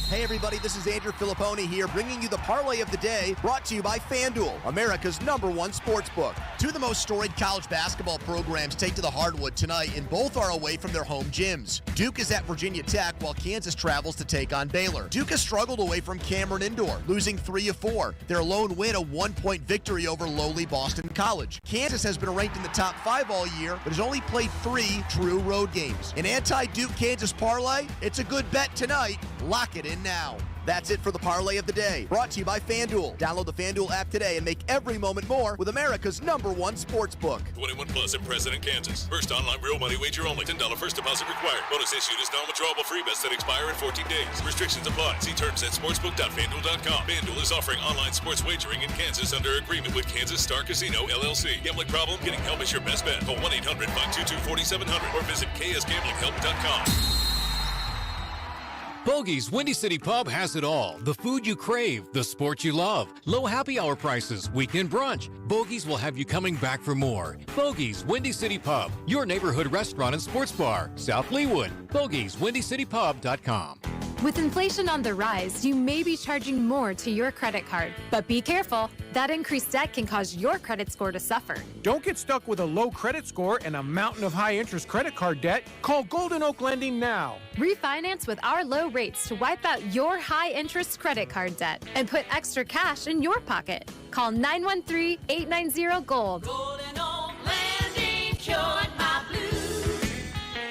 Hey everybody, this is Andrew Filipponi here, bringing you the Parlay of the Day, brought to you by FanDuel, America's #1 sportsbook. Two of the most storied college basketball programs take to the hardwood tonight, and both are away from their home gyms. Duke is at Virginia Tech, while Kansas travels to take on Baylor. Duke has struggled away from Cameron Indoor, losing 3 of 4. Their lone win, a 1-point victory over lowly Boston College. Kansas has been ranked in the top 5 all year, but has only played 3 true road games. An anti-Duke Kansas parlay? It's a good bet tonight. Lock it in now. That's it for the Parlay of the Day, brought to you by FanDuel. Download the FanDuel app today and make every moment more with America's #1 sportsbook. 21 plus and present in Kansas. First online real money wager only. $10 first deposit required. Bonus issued is non-withdrawable free bets that expire in 14 days. Restrictions apply. See terms at sportsbook.fanduel.com. FanDuel is offering online sports wagering in Kansas under agreement with Kansas Star Casino, LLC. Gambling problem? Getting help is your best bet. Call 1-800-522-4700 or visit ksgamblinghelp.com. Bogey's Windy City Pub has it all. The food you crave, the sport you love, low happy hour prices, weekend brunch. Bogey's will have you coming back for more. Bogey's Windy City Pub, your neighborhood restaurant and sports bar. South Leawood. Bogey's WindyCityPub.com. With inflation on the rise, you may be charging more to your credit card. But be careful. That increased debt can cause your credit score to suffer. Don't get stuck with a low credit score and a mountain of high-interest credit card debt. Call Golden Oak Lending now. Refinance with our low rates to wipe out your high-interest credit card debt and put extra cash in your pocket. Call 913-890-GOLD. Golden Oak Lending cured my blues.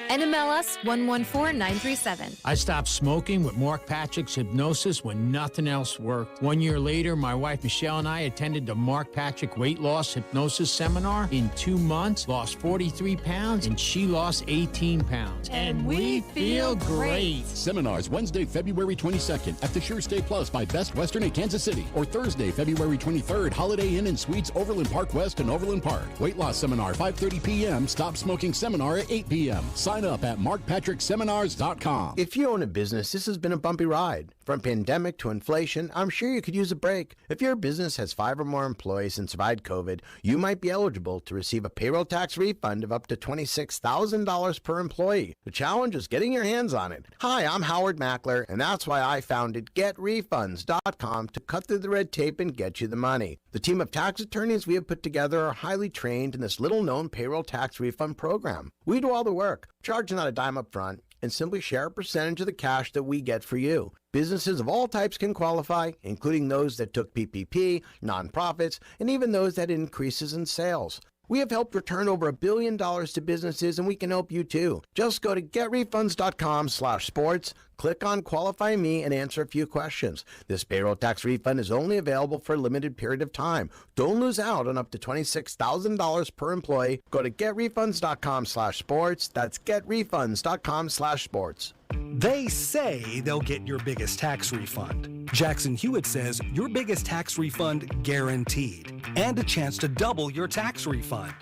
NMLS Email us 114-937. I stopped smoking with Mark Patrick's hypnosis when nothing else worked. 1 year later, my wife Michelle and I attended the Mark Patrick Weight Loss Hypnosis Seminar. In 2 months, lost 43 pounds, and she lost 18 pounds. And we feel great. Seminars Wednesday, February 22nd at the Sure Stay Plus by Best Western in Kansas City, or Thursday, February 23rd, Holiday Inn and Suites, Overland Park West and Overland Park. Weight loss seminar, 5:30 p.m. Stop smoking seminar at 8 p.m. Sign up at markpatrickseminars.com. If you own a business, this has been a bumpy ride. From pandemic to inflation, I'm sure you could use a break. If your business has 5 or more employees and survived COVID, you might be eligible to receive a payroll tax refund of up to $26,000 per employee. The challenge is getting your hands on it. Hi, I'm Howard Mackler, and that's why I founded GetRefunds.com to cut through the red tape and get you the money. The team of tax attorneys we have put together are highly trained in this little-known payroll tax refund program. We do all the work, charge not a dime up front, and simply share a percentage of the cash that we get for you. Businesses of all types can qualify, including those that took PPP, nonprofits, and even those that had increases in sales. We have helped return over $1 billion to businesses, and we can help you too. Just go to getrefunds.com/sports, click on Qualify Me, and answer a few questions. This payroll tax refund is only available for a limited period of time. Don't lose out on up to $26,000 per employee. Go to getrefunds.com/sports. That's getrefunds.com/sports. They say they'll get your biggest tax refund. Jackson Hewitt says your biggest tax refund guaranteed, and a chance to double your tax refund.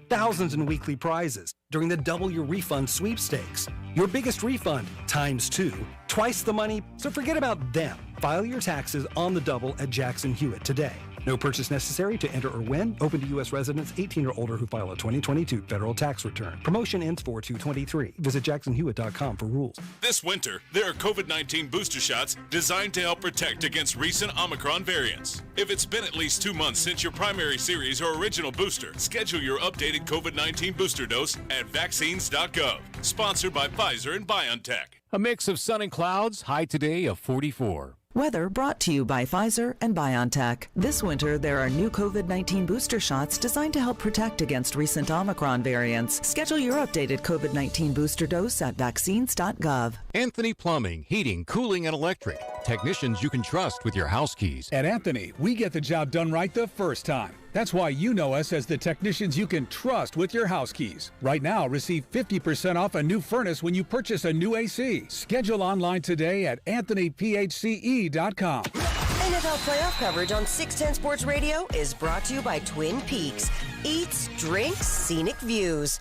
Thousands in weekly prizes during the Double Your Refund sweepstakes. Your biggest refund times 2, twice the money, so forget about them. File your taxes on the double at Jackson Hewitt today. No purchase necessary to enter or win. Open to U.S. residents 18 or older who file a 2022 federal tax return. Promotion ends 4/2/23. Visit jacksonhewitt.com for rules. This winter, there are COVID-19 booster shots designed to help protect against recent Omicron variants. If it's been at least 2 months since your primary series or original booster, schedule your updated COVID-19 booster dose at vaccines.gov. Sponsored by Pfizer and BioNTech. A mix of sun and clouds, high today of 44. Weather brought to you by Pfizer and BioNTech. This winter, there are new COVID-19 booster shots designed to help protect against recent Omicron variants. Schedule your updated COVID-19 booster dose at vaccines.gov. Anthony Plumbing, Heating, Cooling, and Electric. Technicians you can trust with your house keys. At Anthony, we get the job done right the first time. That's why you know us as the technicians you can trust with your house keys. Right now, receive 50% off a new furnace when you purchase a new AC. Schedule online today at AnthonyPHCE.com. NFL playoff coverage on 610 Sports Radio is brought to you by Twin Peaks. Eats, drinks, scenic views.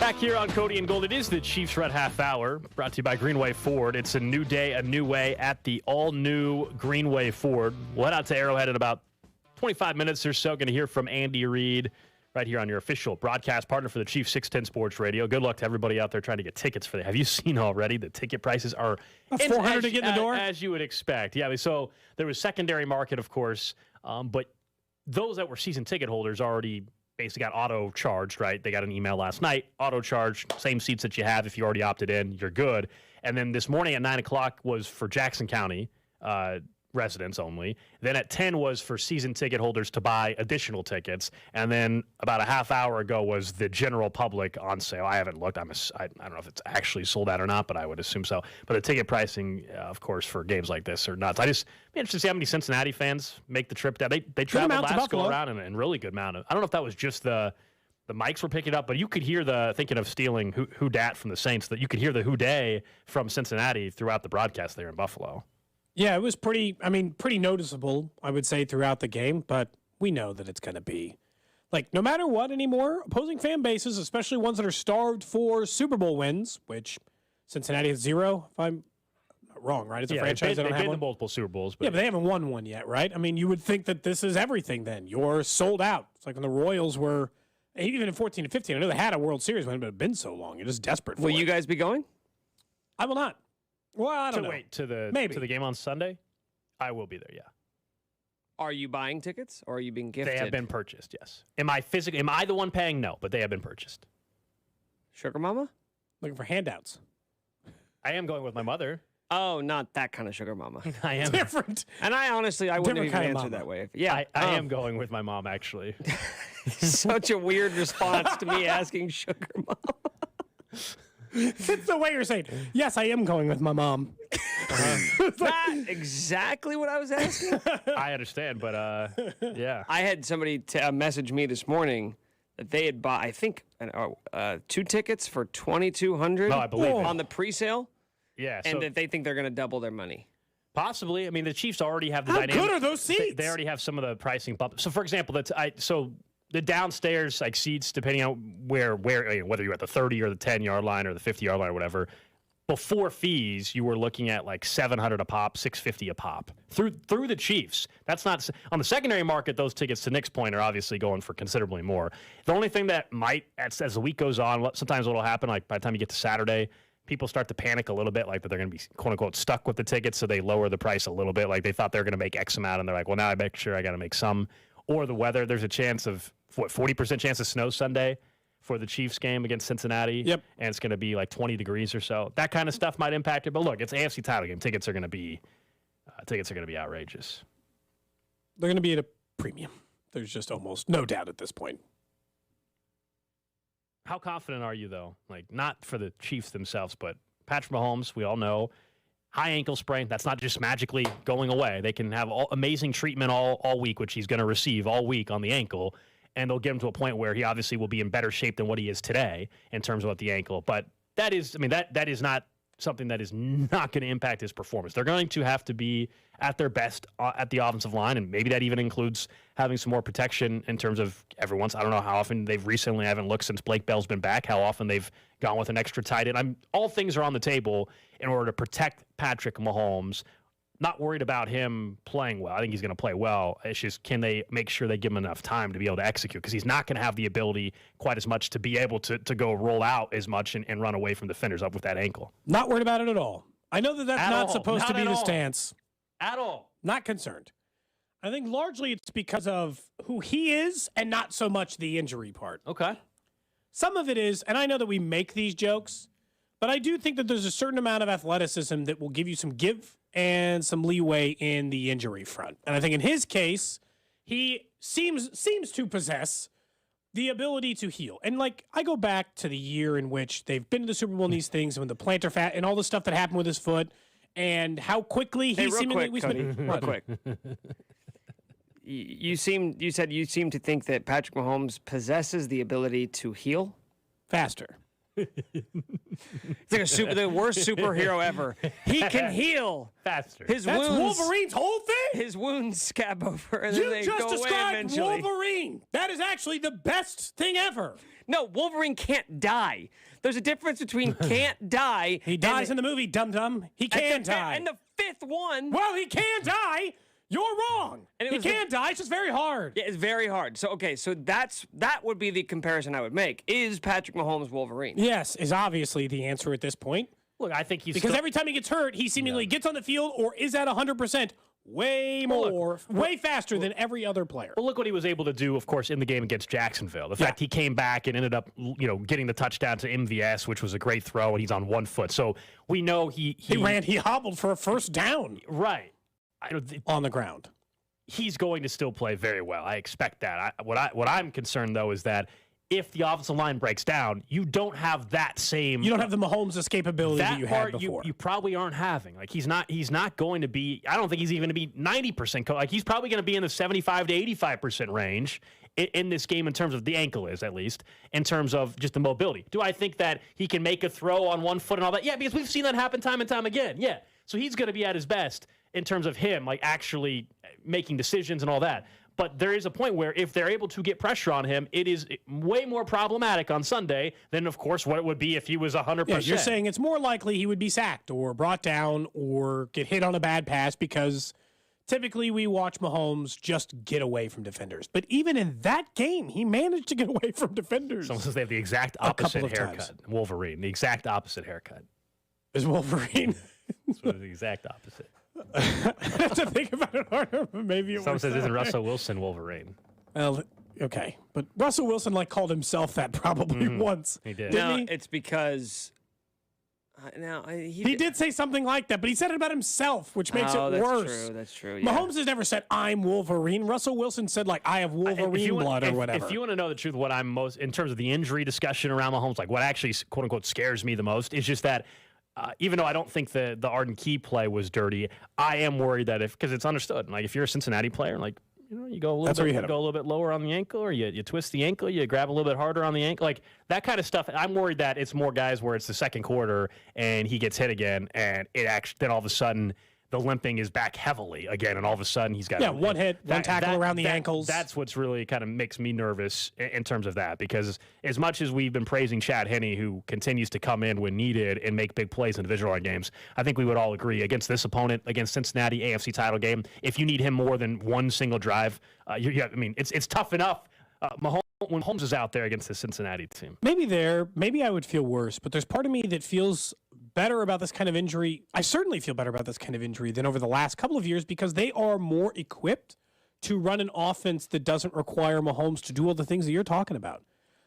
Back here on Cody and Gold, it is the Chiefs Red Half Hour, brought to you by Greenway Ford. It's a new day, a new way at the all-new Greenway Ford. We'll head out to Arrowhead in about 25 minutes or so. Going to hear from Andy Reid right here on your official broadcast partner for the Chiefs 610 Sports Radio. Good luck to everybody out there trying to get tickets for that. Have you seen already the ticket prices are $400 to get in the door? As you would expect. Yeah, so there was secondary market, of course, but those that were season ticket holders already basically got auto-charged, right? They got an email last night, auto-charged, same seats that you have if you already opted in, you're good. And then this morning at 9 o'clock was for Jackson County residents only. Then at 10 was for season ticket holders to buy additional tickets. And then about a half hour ago was the general public on sale. I haven't looked. I don't know if it's actually sold out or not, but I would assume so. But the ticket pricing, of course, for games like this are nuts. I just be interested to see how many Cincinnati fans make the trip down. They traveled last go around in a really good amount. I don't know if that was just the mics were picking up, but you could hear thinking of stealing who dat from the Saints, that you could hear the who day from Cincinnati throughout the broadcast there in Buffalo. Yeah, it was pretty noticeable, I would say, throughout the game, but we know that it's going to be, no matter what anymore, opposing fan bases, especially ones that are starved for Super Bowl wins, which Cincinnati has 0, if I'm not wrong, right? It's a franchise that don't have been one. to multiple Super Bowls. Yeah, but they haven't won one yet, right? I mean, you would think that this is everything then. You're sold out. It's like when the Royals were, even in 14 and 15, I know they had a World Series win, but it had been so long. You're just desperate for it. Will you guys be going? I will not. Well, I don't know. Wait, to the game on Sunday? I will be there, yeah. Are you buying tickets or are you being gifted? They have been purchased, yes. Am I the one paying? No, but they have been purchased. Sugar Mama? Looking for handouts. I am going with my mother. Oh, not that kind of sugar mama. I am different. And I wouldn't Different have even kind of answered mama. that way. Yeah, I am going with my mom, actually. Such a weird response to me asking sugar mama. It's the way you're saying, yes, I am going with my mom. Not exactly what I was asking. I understand, but yeah. I had somebody message me this morning that they had bought, I think, 2 tickets for $2,200 No, I believe it. on the pre-sale. Yeah. And that they think they're going to double their money. Possibly. I mean, the Chiefs already have the How dynamic. good are those seats? They already have some of the pricing bump. So, for example, the downstairs seats, depending on where whether you're at the 30 or the 10-yard line or the 50-yard line or whatever, before fees, you were looking at like $700 a pop, $650 a pop through the Chiefs. That's not on the secondary market. Those tickets, to Nick's point, are obviously going for considerably more. The only thing that might, as the week goes on, sometimes what'll happen, like by the time you get to Saturday, people start to panic a little bit, like that they're going to be quote unquote stuck with the tickets, so they lower the price a little bit. Like they thought they were going to make X amount, and they're like, well, now I make sure I got to make some. Or the weather. There's a chance of 40% chance of snow Sunday for the Chiefs game against Cincinnati. Yep. And it's going to be like 20 degrees or so. That kind of stuff might impact it. But look, it's AFC title game. Tickets are going to be outrageous. They're going to be at a premium. There's just almost no doubt at this point. How confident are you, though? Like, not for the Chiefs themselves, but Patrick Mahomes, we all know, high ankle sprain. That's not just magically going away. They can have amazing treatment all week, which he's going to receive all week on the ankle, and they'll get him to a point where he obviously will be in better shape than what he is today in terms of the ankle. But that is not something that is not going to impact his performance. They're going to have to be at their best at the offensive line, and maybe that even includes having some more protection in terms of every once. I don't know how often I haven't looked since Blake Bell's been back, how often they've gone with an extra tight end. All things are on the table in order to protect Patrick Mahomes. Not worried about him playing well. I think he's going to play well. It's just, can they make sure they give him enough time to be able to execute? Because he's not going to have the ability quite as much to be able to go roll out as much and run away from defenders up with that ankle. Not worried about it at all. I know that's not supposed to be the stance. At all. Not concerned. I think largely it's because of who he is and not so much the injury part. Okay. Some of it is, and I know that we make these jokes, but I do think that there's a certain amount of athleticism that will give you some give and some leeway in the injury front. And I think in his case, he seems to possess the ability to heal. And like, I go back to the year in which they've been to the Super Bowl and these things, and the plantar fat and all the stuff that happened with his foot, and how quickly he seemingly... Real quick. You said you seem to think that Patrick Mahomes possesses the ability to heal faster. It's like the worst superhero ever. He can heal faster. That's Wolverine's whole thing. His wounds scab over, and you then they just go away described eventually. Wolverine. That is actually the best thing ever. No, Wolverine can't die. There's a difference between can't die. He dies in the movie, dum-dum. He can die. And the fifth one. Well, he can die. You're wrong. And he can die. It's just very hard. Yeah, it's very hard. So, okay, so that would be the comparison I would make. Is Patrick Mahomes Wolverine? Yes, is obviously the answer at this point. Look, I think he's... Because every time he gets hurt, he seemingly gets on the field or is at 100%. Way faster than every other player. Well, look what he was able to do, of course, in the game against Jacksonville. The fact he came back and ended up, getting the touchdown to MVS, which was a great throw, and he's on 1 foot. So we know he hobbled for a first down. Right. On the ground. He's going to still play very well. I expect that. What I'm concerned, though, is that if the offensive line breaks down, you don't have that same... You don't have the Mahomes escapability that you had before. You probably aren't having. Like, he's not going to be... I don't think he's even going to be 90%. Like, he's probably going to be in the 75 to 85% range in this game in terms of the ankle is, at least, in terms of just the mobility. Do I think that he can make a throw on 1 foot and all that? Yeah, because we've seen that happen time and time again. Yeah. So he's going to be at his best in terms of him, like, actually making decisions and all that. But there is a point where if they're able to get pressure on him, it is way more problematic on Sunday than, of course, what it would be if he was 100%. Yeah, you're saying it's more likely he would be sacked or brought down or get hit on a bad pass because typically we watch Mahomes just get away from defenders. But even in that game, he managed to get away from defenders. Someone says they have the exact opposite haircut. Times. Wolverine, the exact opposite haircut. Is Wolverine? It's the exact opposite. I have to think about it harder, but maybe it Someone says, isn't Russell Wilson Wolverine? Well, okay. But Russell Wilson, called himself that probably once. He did. No, it's because... He did say something like that, but he said it about himself, which makes it worse. That's true. Yeah. Mahomes has never said, I'm Wolverine. Russell Wilson said, like, I have Wolverine blood or whatever. If you want to know the truth, what I'm most, in terms of the injury discussion around Mahomes, like what actually, quote unquote, scares me the most is just that even though I don't think the Arden Key play was dirty, I am worried that because it's understood, like if you're a Cincinnati player, like, you go a little bit lower on the ankle, or you twist the ankle, you grab a little bit harder on the ankle, like that kind of stuff. I'm worried that it's more guys where it's the second quarter and he gets hit again, and then all of a sudden the limping is back heavily again, and all of a sudden he's got one hit, one tackle around the ankles. That's what's really kind of makes me nervous in terms of that, because as much as we've been praising Chad Henne, who continues to come in when needed and make big plays in divisional round games, I think we would all agree against this opponent, against Cincinnati, AFC title game, if you need him more than one single drive, it's tough enough. When Mahomes is out there against the Cincinnati team. Maybe I would feel worse, but there's part of me that feels better about this kind of injury. I certainly feel better about this kind of injury than over the last couple of years, because they are more equipped to run an offense that doesn't require Mahomes to do all the things that you're talking about.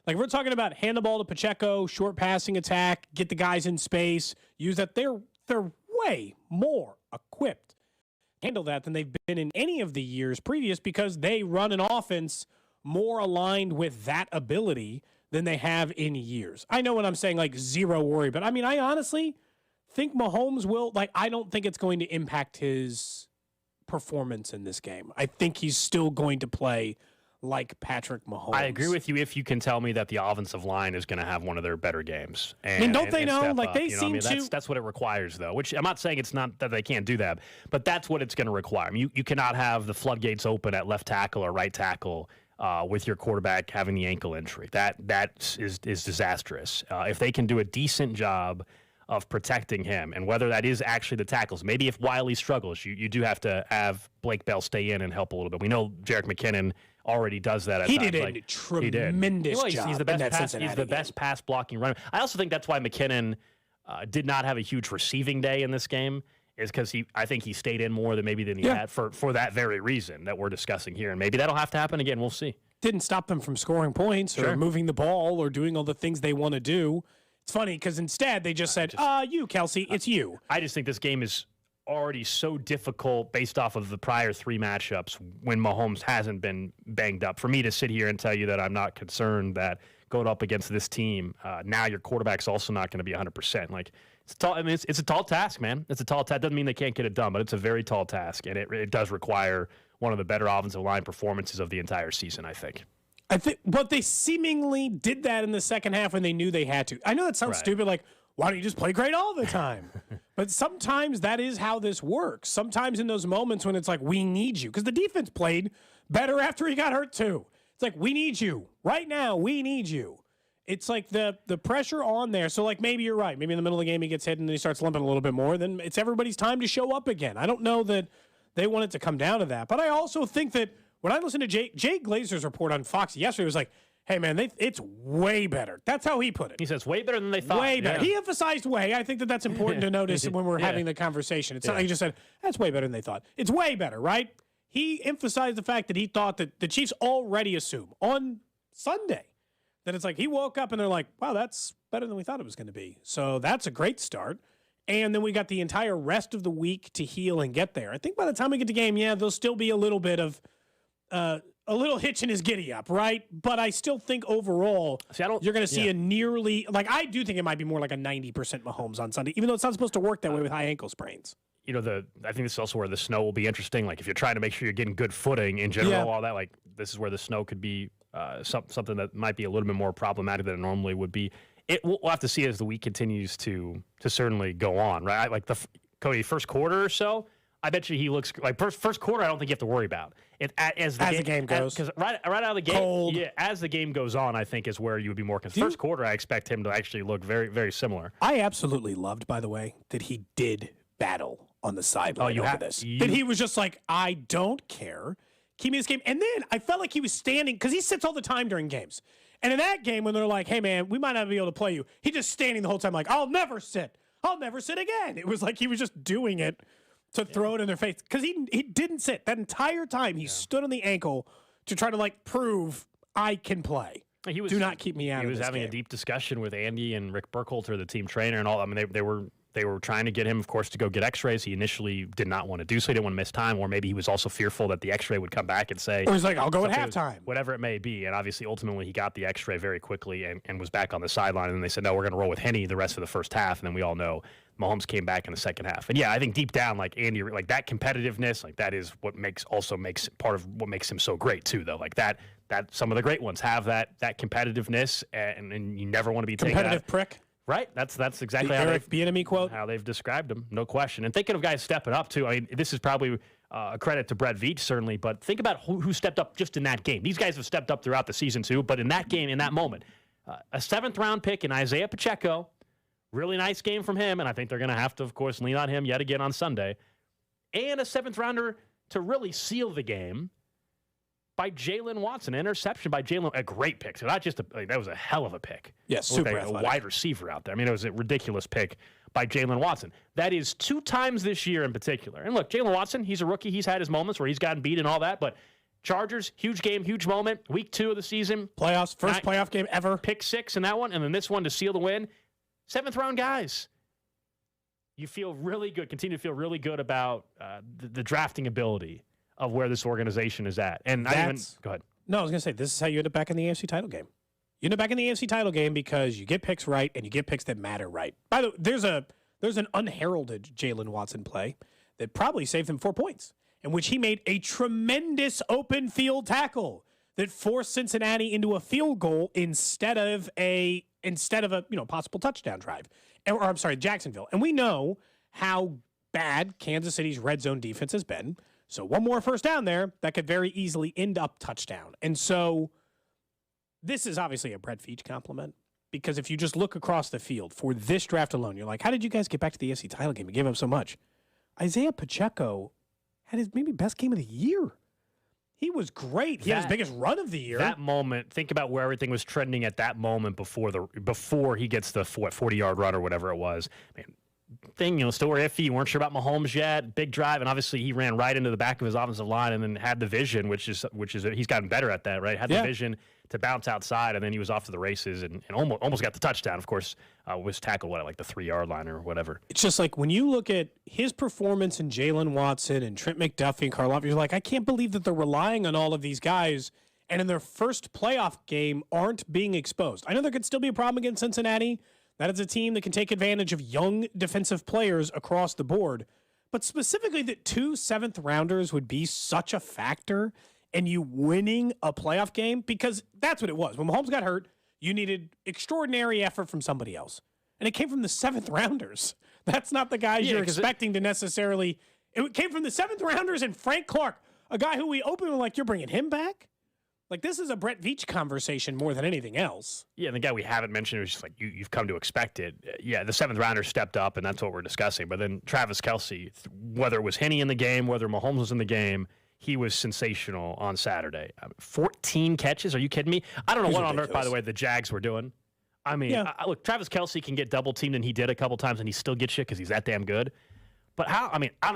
Like, we're talking about hand the ball to Pacheco, short passing attack, get the guys in space, use that. They're way more equipped to handle that than they've been in any of the years previous, because they run an offense more aligned with that ability than they have in years. I know when I'm saying like zero worry, but I honestly think Mahomes will, I don't think it's going to impact his performance in this game. I think he's still going to play like Patrick Mahomes. I agree with you if you can tell me that the offensive line is going to have one of their better games. Don't they know? Like, they seem to. That's what it requires, though, which I'm not saying it's not that they can't do that, but that's what it's going to require. You cannot have the floodgates open at left tackle or right tackle with your quarterback having the ankle injury. That is disastrous. If they can do a decent job of protecting him, and whether that is actually the tackles, maybe if Wiley struggles, you do have to have Blake Bell stay in and help a little bit. We know Jerick McKinnon already does that at times. He did a tremendous job. He's the best pass blocking runner. I also think that's why McKinnon did not have a huge receiving day in this game, is because I think he stayed in more than he had for that very reason that we're discussing here. And maybe that'll have to happen again. We'll see. Didn't stop them from scoring points or moving the ball or doing all the things they want to do. It's funny because instead they just said, you, Kelsey, it's you. I just think this game is already so difficult based off of the prior three matchups when Mahomes hasn't been banged up. For me to sit here and tell you that I'm not concerned that going up against this team, now your quarterback's also not going to be 100%. Like, it's tall. It's a tall task, man. It's a tall task. Doesn't mean they can't get it done, but it's a very tall task, and it does require one of the better offensive line performances of the entire season, I think. But they seemingly did that in the second half when they knew they had to. I know that sounds stupid, like, why don't you just play great all the time? But sometimes that is how this works. Sometimes in those moments when it's like, we need you, because the defense played better after he got hurt too. It's like, we need you. Right now, we need you. It's like the pressure on there. So, like, maybe you're right. Maybe in the middle of the game he gets hit and then he starts limping a little bit more. Then it's everybody's time to show up again. I don't know that they want it to come down to that. But I also think that when I listened to Jay Glazer's report on Fox yesterday, it was like, hey, man, it's way better. That's how he put it. He says way better than they thought. Way better. Yeah. He emphasized way. I think that's important to notice when we're having the conversation. It's not like he just said, that's way better than they thought. It's way better, right? He emphasized the fact that he thought that the Chiefs already assume on Sunday that it's like he woke up and they're like, wow, that's better than we thought it was going to be. So that's a great start. And then we got the entire rest of the week to heal and get there. I think by the time we get to game, there'll still be a little bit of a little hitch in his giddy up, right? But I still think overall you're going to see a nearly, like, I do think it might be more like a 90% Mahomes on Sunday, even though it's not supposed to work that way with high ankle sprains. I think this is also where the snow will be interesting. Like, if you're trying to make sure you're getting good footing in general, all that, like, this is where the snow could be something that might be a little bit more problematic than it normally would be. We'll have to see as the week continues to certainly go on, right? Like, Cody, first quarter or so, I bet you he looks like first quarter. I don't think you have to worry about it as the game goes, because right out of the game, cold. As the game goes on, I think is where you would be more concerned. First quarter, I expect him to actually look very, very similar. I absolutely loved, by the way, that he did battle on the sideline over this. That he was just like, I don't care. Keep me this game. And then I felt like he was standing, because he sits all the time during games. And in that game, when they're like, hey, man, we might not be able to play you, he just standing the whole time like, I'll never sit. I'll never sit again. It was like he was just doing it to throw it in their face. Because he didn't sit. That entire time, he stood on the ankle to try to, like, prove I can play. Do not keep me out of this He was having game. a deep discussion with Andy and Rick Burkhalter, the team trainer, and all. I mean, they were trying to get him, of course, to go get X-rays. He initially did not want to do so. He didn't want to miss time, or maybe he was also fearful that the X-ray would come back and say, or he's like, I'll go at halftime. Whatever it may be. And obviously, ultimately, he got the X-ray very quickly and was back on the sideline. And then they said, no, we're going to roll with Henne the rest of the first half. And then we all know Mahomes came back in the second half. And yeah, I think deep down, like Andy, like that competitiveness, like that is what makes part of what makes him so great too, though. Like that some of the great ones have that competitiveness, and you never want to be taken out. Competitive prick. Right, that's exactly the how Eric Bieniemy quote. How they've described him, no question. And thinking of guys stepping up too. I mean, this is probably a credit to Brett Veach certainly, but think about who stepped up just in that game. These guys have stepped up throughout the season too, but in that game, in that moment, a 7th-round pick in Isaiah Pacheco, really nice game from him, and I think they're going to have to, of course, lean on him yet again on Sunday, and a 7th-rounder to really seal the game by Jalen Watson, an interception by Jalen, a great pick. So not just that was a hell of a pick. Yes, super a wide receiver out there. I mean, it was a ridiculous pick by Jalen Watson. That is 2 times this year in particular. And look, Jalen Watson, he's a rookie. He's had his moments where he's gotten beat and all that, but Chargers, huge game, huge moment. Week 2 of the season. Playoffs, first playoff game ever. Pick 6 in that one, and then this one to seal the win. 7th-round guys. You feel really good, continue to feel really good about the drafting ability of where this organization is at. And go ahead. No, I was going to say, this is how you end up back in the AFC title game. You end up back in the AFC title game because you get picks right and you get picks that matter right. By the way, there's an unheralded Jalen Watson play that probably saved him 4 points, in which he made a tremendous open field tackle that forced Cincinnati into a field goal instead of a possible touchdown drive. Jacksonville. And we know how bad Kansas City's red zone defense has been. So one more first down there, that could very easily end up touchdown. And so this is obviously a Brett Veach compliment, because if you just look across the field for this draft alone, you're like, how did you guys get back to the AFC title game? You gave up so much. Isaiah Pacheco had his maybe best game of the year. He was great. He had his biggest run of the year. That moment, think about where everything was trending at that moment before he gets the 40-yard run or whatever it was. Man, still were iffy. You weren't sure about Mahomes yet. Big drive, and obviously he ran right into the back of his offensive line, and then had the vision, which is he's gotten better at that, right? Had the vision to bounce outside, and then he was off to the races and almost got the touchdown. Of course, was tackled at like the 3-yard line or whatever. It's just like when you look at his performance in Jalen Watson and Trent McDuffie and Karloff, you're like, I can't believe that they're relying on all of these guys, and in their first playoff game aren't being exposed. I know there could still be a problem against Cincinnati. That is a team that can take advantage of young defensive players across the board. But specifically that 2 7th-rounders would be such a factor in you winning a playoff game, because that's what it was. When Mahomes got hurt, you needed extraordinary effort from somebody else. And it came from the 7th-rounders. That's not the guys you're expecting to necessarily. It came from the 7th-rounders and Frank Clark, a guy who we openly were like, you're bringing him back? Like, this is a Brett Veach conversation more than anything else. Yeah, and the guy we haven't mentioned was just like, you've come to expect it. Yeah, the 7th-rounder stepped up, and that's what we're discussing. But then Travis Kelce, whether it was Henne in the game, whether Mahomes was in the game, he was sensational on Saturday. 14 catches? Are you kidding me? I don't know what on earth, by the way, the Jags were doing. I mean, look, Travis Kelce can get double-teamed, and he did a couple times, and he still gets you because he's that damn good. But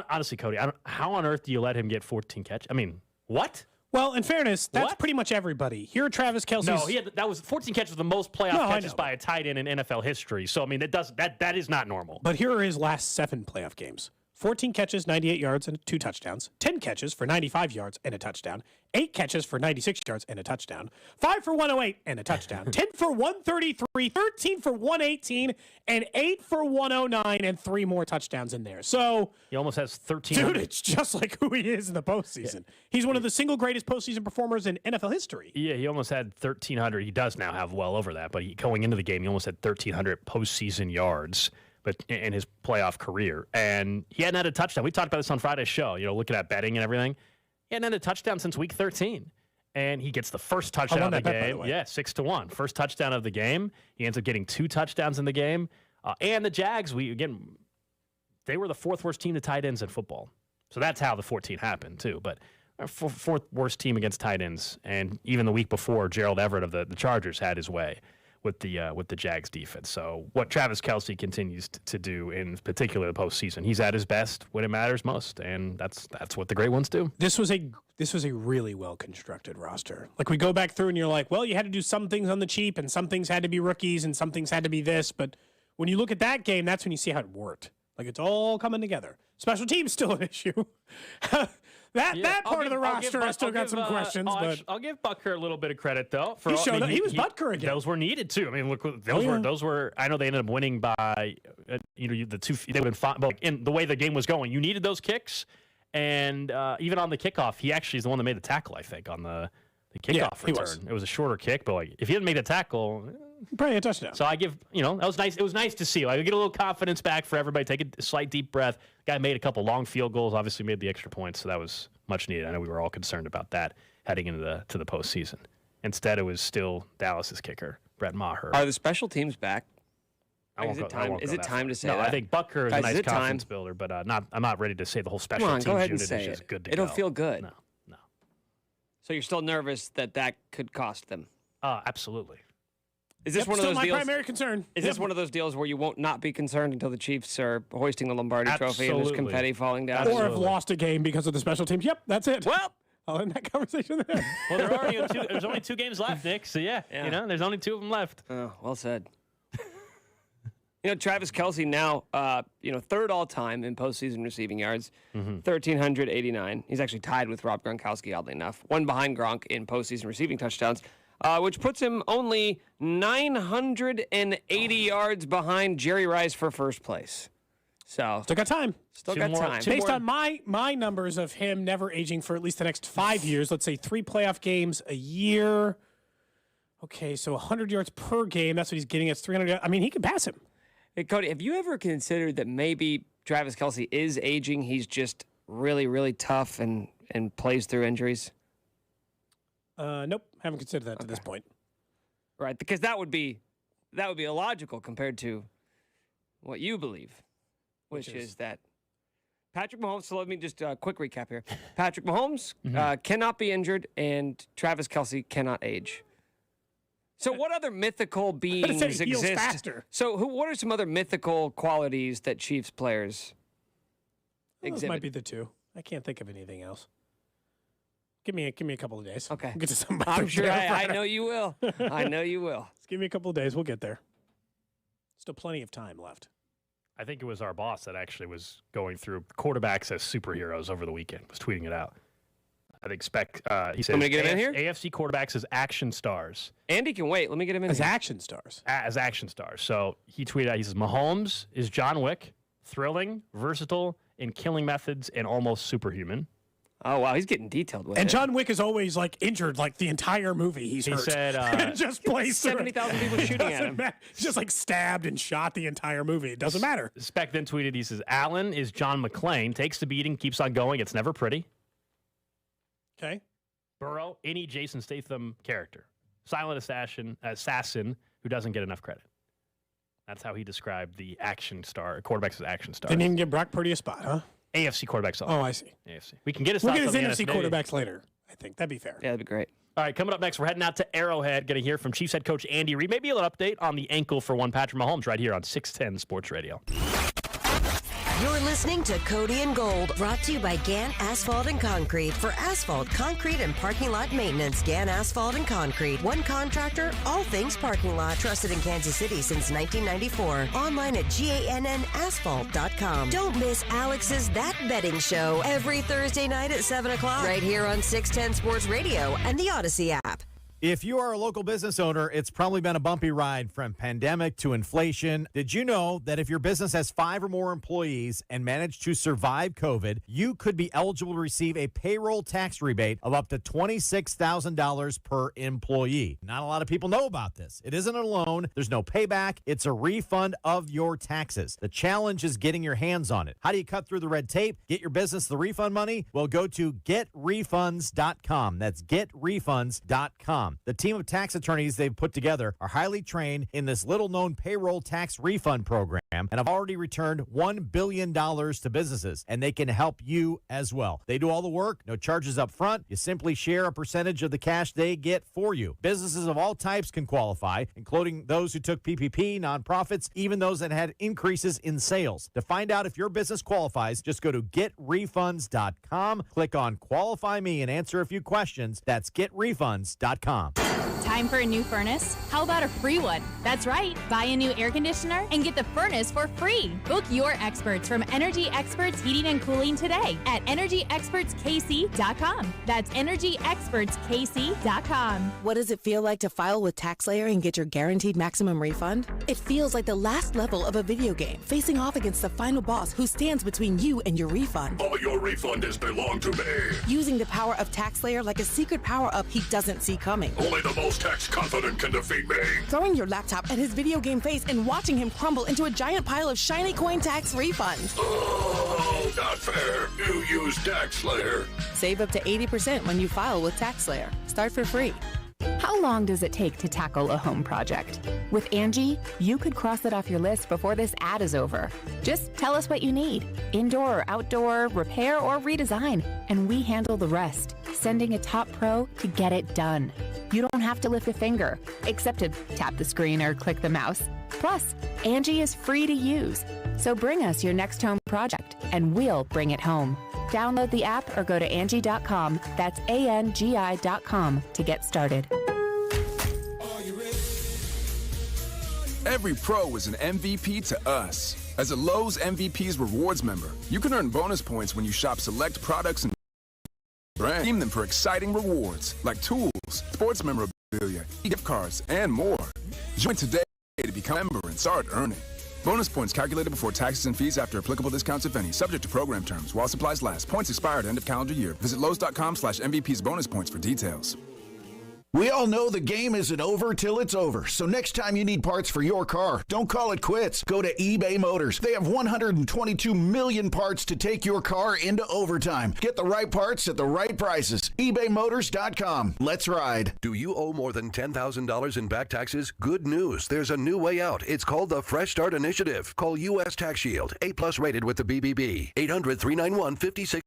honestly, Cody, how on earth do you let him get 14 catches? I mean, what? Well, in fairness, that's pretty much everybody. Here, Travis Kelce's... No, that was 14 catches, the most playoff catches by a tight end in NFL history. So, I mean, that is not normal. But here are his last 7 playoff games. 14 catches, 98 yards, and 2 touchdowns. 10 catches for 95 yards and a touchdown. 8 catches for 96 yards and a touchdown. 5 for 108 and a touchdown. 10 for 133, 13 for 118, and 8 for 109, and 3 more touchdowns in there. So he almost has 13. Dude, it's just like who he is in the postseason. Yeah. He's one of the single greatest postseason performers in NFL history. Yeah, he almost had 1,300. He does now have well over that, but going into the game, he almost had 1,300 postseason yards. But in his playoff career, and he hadn't had a touchdown. We talked about this on Friday's show, looking at betting and everything. He hadn't had a touchdown since week 13, and he gets the first touchdown of the game. Yeah, 6-1, first touchdown of the game. He ends up getting 2 touchdowns in the game. And the Jags, they were the 4th worst team to tight ends in football. So that's how the 14 happened too. But 4th worst team against tight ends, and even the week before, Gerald Everett of the Chargers had his way with the Jags defense. So what Travis Kelce continues to do, in particular the postseason, he's at his best when it matters most, and that's what the great ones do. This was this was a really well-constructed roster. Like, we go back through and you're like, well, you had to do some things on the cheap and some things had to be rookies and some things had to be this. But when you look at that game, that's when you see how it worked. Like, it's all coming together. Special teams still an issue. that part of the roster, I still got some questions. But I'll give Butker a little bit of credit, though. He showed up. He was Butker again. Those were needed, too. I mean, look, those were. I know they ended up winning by, the two. They would have been fine. But in the way the game was going, you needed those kicks. And even on the kickoff, he actually is the one that made the tackle, I think, on the kickoff return. It was a shorter kick, but if he didn't make the tackle, probably a touchdown. So I give, that was nice. It was nice to see. Like, get a little confidence back for everybody. Take a slight deep breath. Guy made a couple long field goals, obviously made the extra points, so that was much needed. I know we were all concerned about that heading into the postseason. Instead, it was still Dallas's kicker, Brett Maher. Are the special teams back? Is it time to say that? that? I think Butker is a nice confidence builder, but I'm not ready to say the whole special teams go ahead unit and say is just good to go. It'll feel good. No. So you're still nervous that could cost them? Absolutely. Is this one of those my deals? primary concern. Is this one of those deals where you won't not be concerned until the Chiefs are hoisting the Lombardi Trophy and there's confetti falling down? Or have lost a game because of the special teams? Yep, that's it. Well, I'll end that conversation there. Well, there's only 2 games left, Nick. So yeah, there's only 2 of them left. Oh, well said. Travis Kelce now, third all time in postseason receiving yards, 1,389. He's actually tied with Rob Gronkowski, oddly enough. One behind Gronk in postseason receiving touchdowns, which puts him only 980 yards behind Jerry Rice for first place. So still got time. Based more. on my numbers of him never aging for at least the next 5 years, let's say 3 playoff games a year. Okay, so 100 yards per game. That's what he's getting. It's 300. I mean, he can pass him. Hey, Cody, have you ever considered that maybe Travis Kelce is aging? He's just really, really tough and plays through injuries? Nope, haven't considered that to this point. Right, because that would be illogical compared to what you believe, which is that Patrick Mahomes. So let me just quick recap here. Patrick Mahomes cannot be injured, and Travis Kelce cannot age. So what other mythical beings exist? Faster. So what are some other mythical qualities that Chiefs players exhibit? Those might be the 2. I can't think of anything else. Give me a couple of days. Okay. We'll get to somebody. I'm sure. I know you will. I know you will. Just give me a couple of days. We'll get there. Still plenty of time left. I think it was our boss that actually was going through quarterbacks as superheroes over the weekend, was tweeting it out. I think he said, I'm going to get him in here? AFC quarterbacks as action stars. Andy can wait. Let me get him in as here. action stars. As action stars. So he tweeted out, he says, Mahomes is John Wick, thrilling, versatile in killing methods, and almost superhuman. Oh, wow. He's getting detailed with it. And John Wick is always, injured, the entire movie he's hurt. He said... just plays 70,000 people shooting at him. He's just, stabbed and shot the entire movie. It doesn't matter. Spec then tweeted, he says, Allen is John McClane, takes the beating, keeps on going, it's never pretty. Okay. Burrow, any Jason Statham character. Silent assassin who doesn't get enough credit. That's how he described the quarterbacks as action stars. Didn't even give Brock Purdy a spot, huh? AFC quarterbacks. Oh, I see. AFC. We can get his We'll thoughts get on his the NFC quarterbacks later. I think that'd be fair. Yeah, that'd be great. All right, coming up next, we're heading out to Arrowhead. Going to hear from Chiefs head coach Andy Reid. Maybe a little update on the ankle for one Patrick Mahomes right here on 610 Sports Radio. You're listening to Cody and Gold, brought to you by Gann Asphalt and Concrete. For asphalt, concrete, and parking lot maintenance, Gann Asphalt and Concrete. One contractor, all things parking lot. Trusted in Kansas City since 1994. Online at GANNasphalt.com. Don't miss Alex's That Betting Show every Thursday night at 7 o'clock. Right here on 610 Sports Radio and the Odyssey app. If you are a local business owner, it's probably been a bumpy ride from pandemic to inflation. Did you know that if your business has 5 or more employees and managed to survive COVID, you could be eligible to receive a payroll tax rebate of up to $26,000 per employee? Not a lot of people know about this. It isn't a loan. There's no payback. It's a refund of your taxes. The challenge is getting your hands on it. How do you cut through the red tape? Get your business the refund money? Well, go to getrefunds.com. That's getrefunds.com. AFCChampionshipGame.com. The team of tax attorneys they've put together are highly trained in this little-known payroll tax refund program and have already returned $1 billion to businesses, and they can help you as well. They do all the work, no charges up front. You simply share a percentage of the cash they get for you. Businesses of all types can qualify, including those who took PPP, nonprofits, even those that had increases in sales. To find out if your business qualifies, just go to getrefunds.com, click on Qualify Me, and answer a few questions. That's getrefunds.com. Time for a new furnace? How about a free one? That's right. Buy a new air conditioner and get the furnace for free. Book your experts from Energy Experts Heating and Cooling today at EnergyExpertsKC.com. That's EnergyExpertsKC.com. What does it feel like to file with TaxSlayer and get your guaranteed maximum refund? It feels like the last level of a video game, facing off against the final boss who stands between you and your refund. All your refund is belong to me. Using the power of TaxSlayer like a secret power-up he doesn't see coming. Only the most tax confident can defeat me. Throwing your laptop at his video game face and watching him crumble into a giant pile of shiny coin tax refunds. Oh, not fair. You use TaxSlayer. Save up to 80% when you file with TaxSlayer. Start for free. How long does it take to tackle a home project? With Angie, you could cross it off your list before this ad is over. Just tell us what you need, indoor or outdoor, repair or redesign, and we handle the rest, sending a top pro to get it done. You don't have to lift a finger, except to tap the screen or click the mouse. Plus, Angie is free to use. So bring us your next home project, and we'll bring it home. Download the app or go to Angie.com. That's ANGI.com to get started. Every pro is an MVP to us. As a Lowe's MVP's Rewards member, you can earn bonus points when you shop select products and brands. Redeem them for exciting rewards like tools, sports memorabilia, gift cards, and more. Join today to become a member and start earning. Bonus points calculated before taxes and fees after applicable discounts, if any. Subject to program terms. While supplies last. Points expire at end of calendar year. Visit Lowe's.com/MVP's bonus points for details. We all know the game isn't over till it's over. So next time you need parts for your car, don't call it quits. Go to eBay Motors. They have 122 million parts to take your car into overtime. Get the right parts at the right prices. ebaymotors.com. Let's ride. Do you owe more than $10,000 in back taxes? Good news. There's a new way out. It's called the Fresh Start Initiative. Call U.S. Tax Shield. A+ rated with the BBB. 800-391-5660.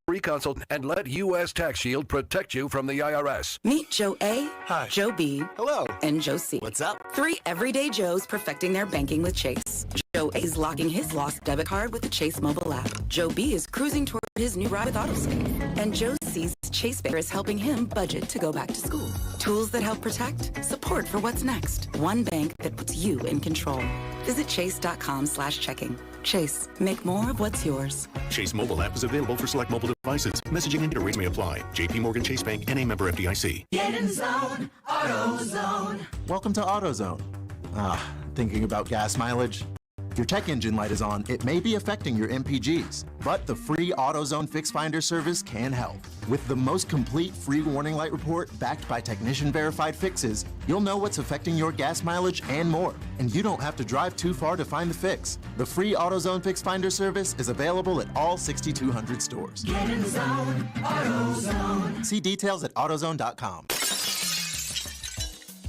Free consult and let U.S. Tax Shield protect you from the IRS. Meet Joe A, Hi. Joe B, Hello. and Joe C. What's up? 3 everyday Joes perfecting their banking with Chase. Joe A is locking his lost debit card with the Chase mobile app. Joe B is cruising toward his new ride with AutoSave. And Joe C's Chase Bear is helping him budget to go back to school. Tools that help protect, support for what's next. One bank that puts you in control. Visit chase.com/checking. Chase, make more of what's yours. Chase mobile app is available for select mobile devices. Messaging and data rates may apply. JP Morgan Chase Bank, N.A. member FDIC. Get in zone, AutoZone. Welcome to AutoZone. Thinking about gas mileage? If your check engine light is on, it may be affecting your MPGs, but the free AutoZone Fix Finder service can help. With the most complete free warning light report backed by technician-verified fixes, you'll know what's affecting your gas mileage and more, and you don't have to drive too far to find the fix. The free AutoZone Fix Finder service is available at all 6,200 stores. Get in zone, AutoZone. See details at AutoZone.com.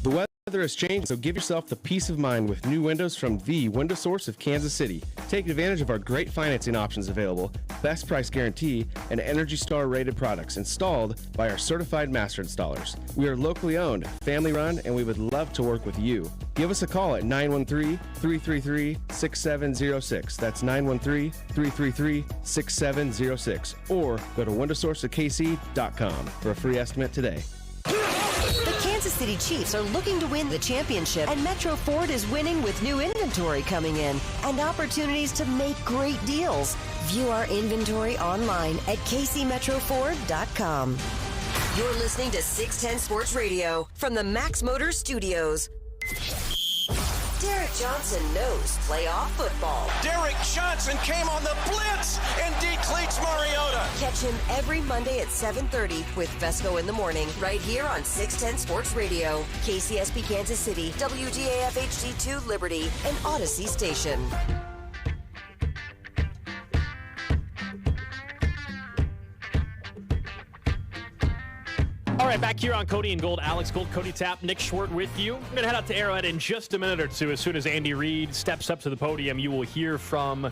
The weather has changed, so give yourself the peace of mind with new windows from the Window Source of Kansas City. Take advantage of our great financing options available, best price guarantee, and Energy Star rated products installed by our certified master installers. We are locally owned, family run, and we would love to work with you. Give us a call at 913-333-6706. That's 913-333-6706. Or go to windowsourceofkc.com for a free estimate today. The Kansas City Chiefs are looking to win the championship, and Metro Ford is winning with new inventory coming in and opportunities to make great deals. View our inventory online at kcmetroford.com. You're listening to 610 Sports Radio from the Max Motors Studios. Derek Johnson knows playoff football. Derek Johnson came on the blitz and decleats Mariota. Catch him every Monday at 7:30 with Vesco in the Morning, right here on 610 Sports Radio, KCSP Kansas City, WGAF HD2 Liberty, and Odyssey Station. All right, back here on Cody and Gold. Alex Gold, Cody Tapp, Nick Schwartz with you. We're going to head out to Arrowhead in just a minute or two. As soon as Andy Reid steps up to the podium, you will hear from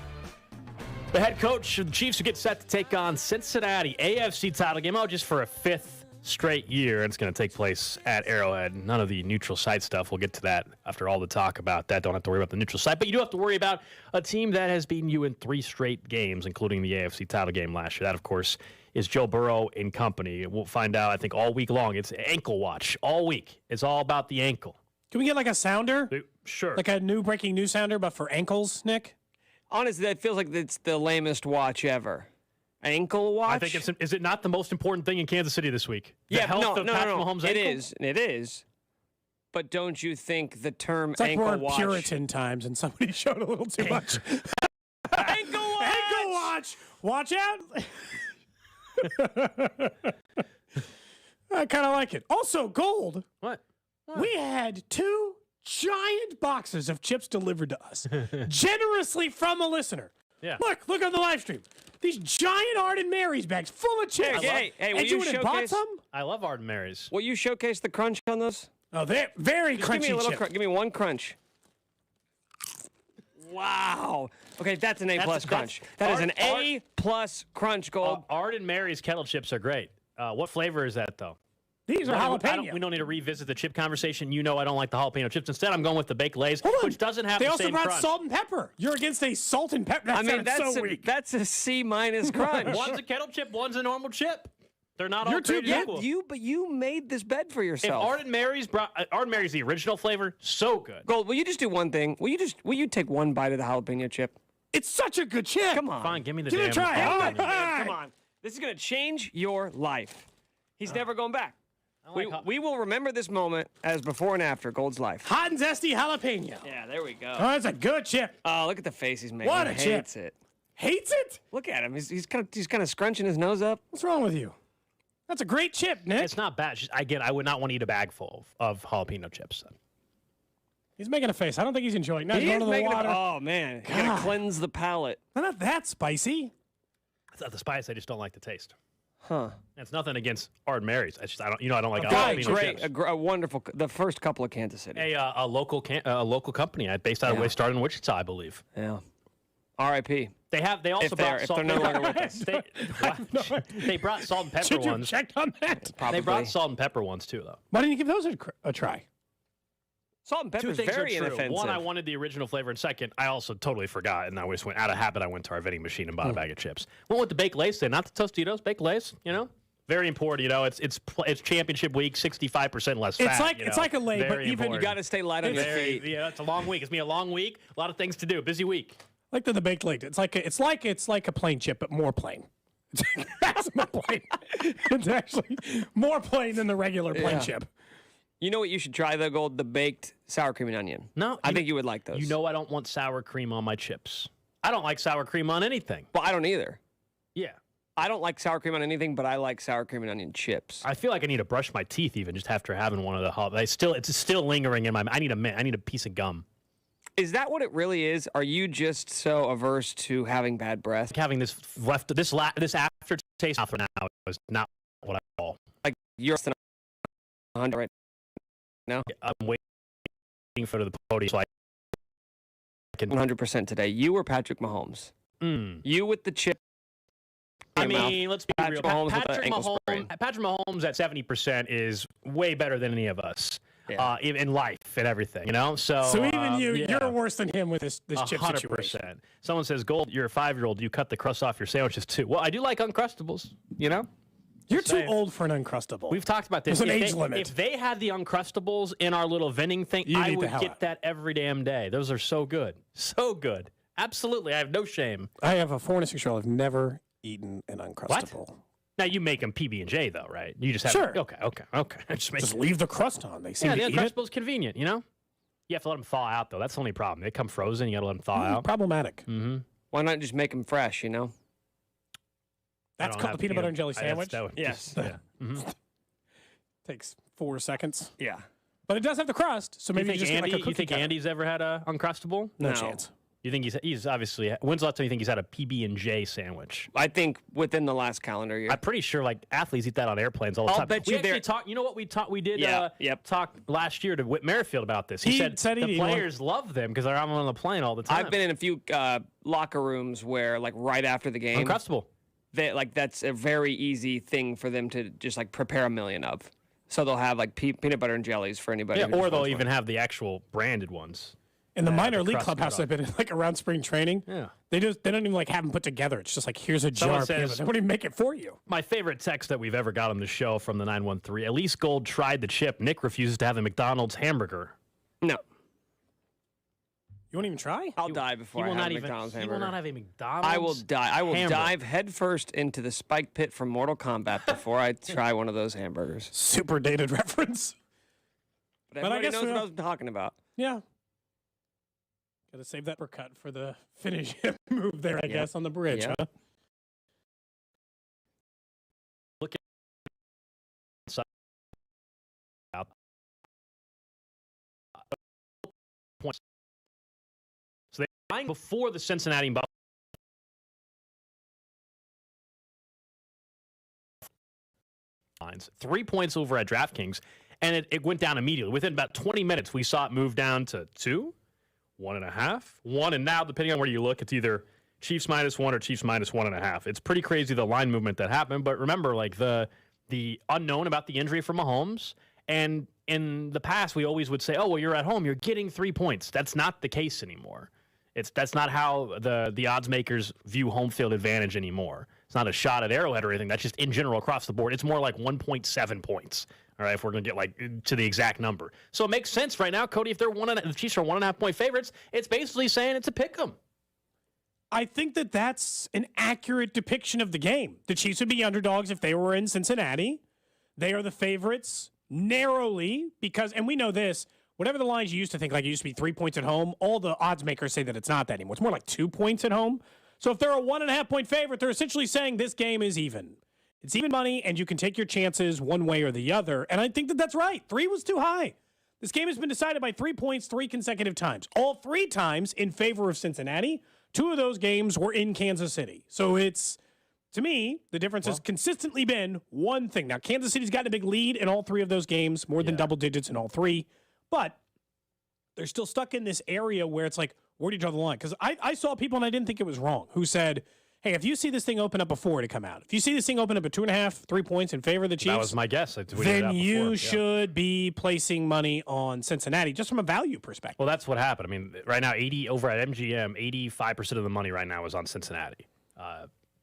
the head coach of the Chiefs, who gets set to take on Cincinnati. AFC title game, just for a 5th straight year. It's going to take place at Arrowhead. None of the neutral site stuff. We'll get to that after all the talk about that. Don't have to worry about the neutral site. But you do have to worry about a team that has beaten you in 3 straight games, including the AFC title game last year. That, of course, is Joe Burrow and company. We'll find out, I think, all week long. It's ankle watch all week. It's all about the ankle. Can we get like a sounder? Sure. Like a new breaking news sounder, but for ankles, Nick? Honestly, that feels like it's the lamest watch ever. Ankle watch? I think is it not the most important thing in Kansas City this week? The health of Patrick Mahomes' ankle? It is. But don't you think the term it's like ankle we're watch... Puritan times and somebody showed a little too much. Ankle watch! Ankle watch! Watch out! I kind of like it. Also, Gold. What? We had 2 giant boxes of chips delivered to us, generously from a listener. Yeah. Look on the live stream. These giant Arden Mary's bags full of chips. Hey, will and you would have bought showcase... some? I love Arden Mary's. Will you showcase the crunch on those? Oh, they're very Just crunchy give me a little chip. give me one crunch. Wow. Okay, that's an A-plus crunch. That is an A-plus crunch, Gold. Arden Mary's kettle chips are great. What flavor is that, though? These are jalapeno. We don't need to revisit the chip conversation. You know I don't like the jalapeno chips. Instead, I'm going with the baked Lays, which doesn't have the same crunch. They also brought salt and pepper. You're against a salt and pepper. That's so weak. That's a C-minus crunch. One's a kettle chip, one's a normal chip. They're not all created equal. But you made this bed for yourself. If Arden Mary's the original flavor, so good. Gold, will you just do one thing? Will you take one bite of the jalapeno chip? It's such a good chip. Come on. Fine, give me the Give damn it a try. All right. Come on. This is going to change your life. He's never going back. We will remember this moment as before and after Gold's life. Hot and zesty jalapeno. Yeah, there we go. Oh, that's a good chip. Oh, look at the face he's making. What a he chip. hates it. Hates it? Look at him. He's kind of scrunching his nose up. What's wrong with you? That's a great chip, Nick. It's not bad. I would not want to eat a bag full of jalapeno chips. He's making a face. I don't think he's enjoying it. Now he's He going is to the making water. Oh, man. You got to cleanse the palate. They're not that spicy. It's not the spice. I just don't like the taste. Huh. It's nothing against Arden Mary's. I don't like jalapeno chips. A wonderful. The first couple of Kansas City. A local company based out of started in Wichita, I believe. Yeah. R.I.P. They also brought salt. If they're no longer with us. They brought salt and pepper Should you ones. check on that? They brought salt and pepper ones too, though. Why didn't you give those a try? Salt and pepper Two is things very are true. inoffensive. One, I wanted the original flavor, and second, I also totally forgot, and I just went out of habit. I went to our vending machine and bought a bag of chips. Went with the baked Lays, not the Tostitos, baked Lays. Very important. It's championship week, 65% less fat. It's like a Lay, but even you got to stay light on your feet. Yeah, it's a long week. It's gonna be a long week. A lot of things to do. Busy week. Like the baked Lay. It's like a plain chip, but more plain. It's more plain. It's actually more plain than the regular plain chip. You know what you should try, though, Gold? The baked sour cream and onion. No. I think you would like those. You know I don't want sour cream on my chips. I don't like sour cream on anything. Well, I don't either. Yeah. I don't like sour cream on anything, but I like sour cream and onion chips. I feel like I need to brush my teeth even just after having one of the holidays. It's still lingering in my mind. I need a piece of gum. Is that what it really is? Are you just so averse to having bad breath? Like having this aftertaste for now is not what I call. Like you're 100 right now? I'm waiting for the podium so I can 100% today. You or Patrick Mahomes? You with the chip. I mean, let's be real. Patrick Mahomes at 70% is way better than any of us in life and everything, So even you're worse than him with this chip 100%. situation. Someone says, Gold, you're a 5-year-old. You cut the crust off your sandwiches too. Well, I do like Uncrustables, You're too old for an Uncrustable. We've talked about this. There's an age limit. If they had the Uncrustables in our little vending thing, I would get that every damn day. Those are so good. So good. Absolutely. I have no shame. I have a 4 and a 6-year-old. I've never eaten an Uncrustable. What? Now, you make them PB&J, though, right? You just have Sure. Okay. Just leave the crust on. They seem the to eat Uncrustable's it. convenient, You have to let them thaw out, though. That's the only problem. They come frozen. You got to let them thaw out. Problematic. Mm-hmm. Why not just make them fresh, That's called the peanut butter and jelly sandwich? Yes. Takes 4 seconds. Yeah. But it does have the crust, so maybe you just get like a cookie You think cutter. Andy's ever had a Uncrustable? No chance. You think he's obviously, when's the last time you think he's had a PB&J sandwich? I think within the last calendar year. I'm pretty sure like athletes eat that on airplanes all the time. Bet we you actually talked, you know what we did talk last year to Whit Merrifield about this. He said the players love them because they're on the plane all the time. I've been in a few locker rooms where like right after the game. Uncrustable. That's a very easy thing for them to just like prepare a million of. So they'll have like peanut butter and jellies for anybody. Yeah, or they'll even have the actual branded ones. In the minor league clubhouse I've been in, like around spring training, they don't even like have them put together. It's just like, here's a jar. They wouldn't even make it for you. My favorite text that we've ever got on the show from the 913. At least Gold tried the chip. Nick refuses to have a McDonald's hamburger. No. You won't even try? I'll die before I have a McDonald's hamburger. You will not have a McDonald's I will die. I will hamburger. dive headfirst into the spike pit from Mortal Kombat before I try one of those hamburgers. Super dated reference. But everybody knows what I was talking about. Yeah. Got to save that uppercut for the finish move there, I guess, on the bridge, huh? Look at points. So they're flying before the Cincinnati Bengals. Lines 3 points over at DraftKings, and it went down immediately. Within about 20 minutes, we saw it move down to 2. 1.5, 1, and now depending on where you look, it's either Chiefs -1 or Chiefs -1.5. It's pretty crazy the line movement that happened. But remember, like the unknown about the injury for Mahomes, and in the past we always would say, oh well, you're at home, you're getting 3 points. That's not the case anymore. That's not how the odds makers view home field advantage anymore. It's not a shot at Arrowhead or anything. That's just in general across the board. It's more like 1.7 points. All right, if we're going to get like to the exact number. So it makes sense right now, Cody, if the Chiefs are 1.5 point favorites, it's basically saying it's a pick 'em. I think that's an accurate depiction of the game. The Chiefs would be underdogs if they were in Cincinnati. They are the favorites narrowly because, and we know this, whatever the lines you used to think, like it used to be 3 points at home, all the odds makers say that it's not that anymore. It's more like 2 points at home. So if they're a 1.5 point favorite, they're essentially saying this game is even. It's even money, and you can take your chances one way or the other. And I think that that's right. 3 was too high. This game has been decided by 3 points 3 consecutive times. All 3 times in favor of Cincinnati. 2 of those games were in Kansas City. So it's, to me, the difference has consistently been one thing. Now, Kansas City's gotten a big lead in all 3 of those games, more than double digits in all 3. But they're still stuck in this area where it's like, where do you draw the line? Because I saw people, and I didn't think it was wrong, who said, hey, if you see this thing open up before to come out, if you see this thing open up at 2.5, 3 points in favor of the Chiefs, that was my guess. Then you should be placing money on Cincinnati, just from a value perspective. Well, that's what happened. I mean, right now, over at MGM, 85% of the money right now is on Cincinnati.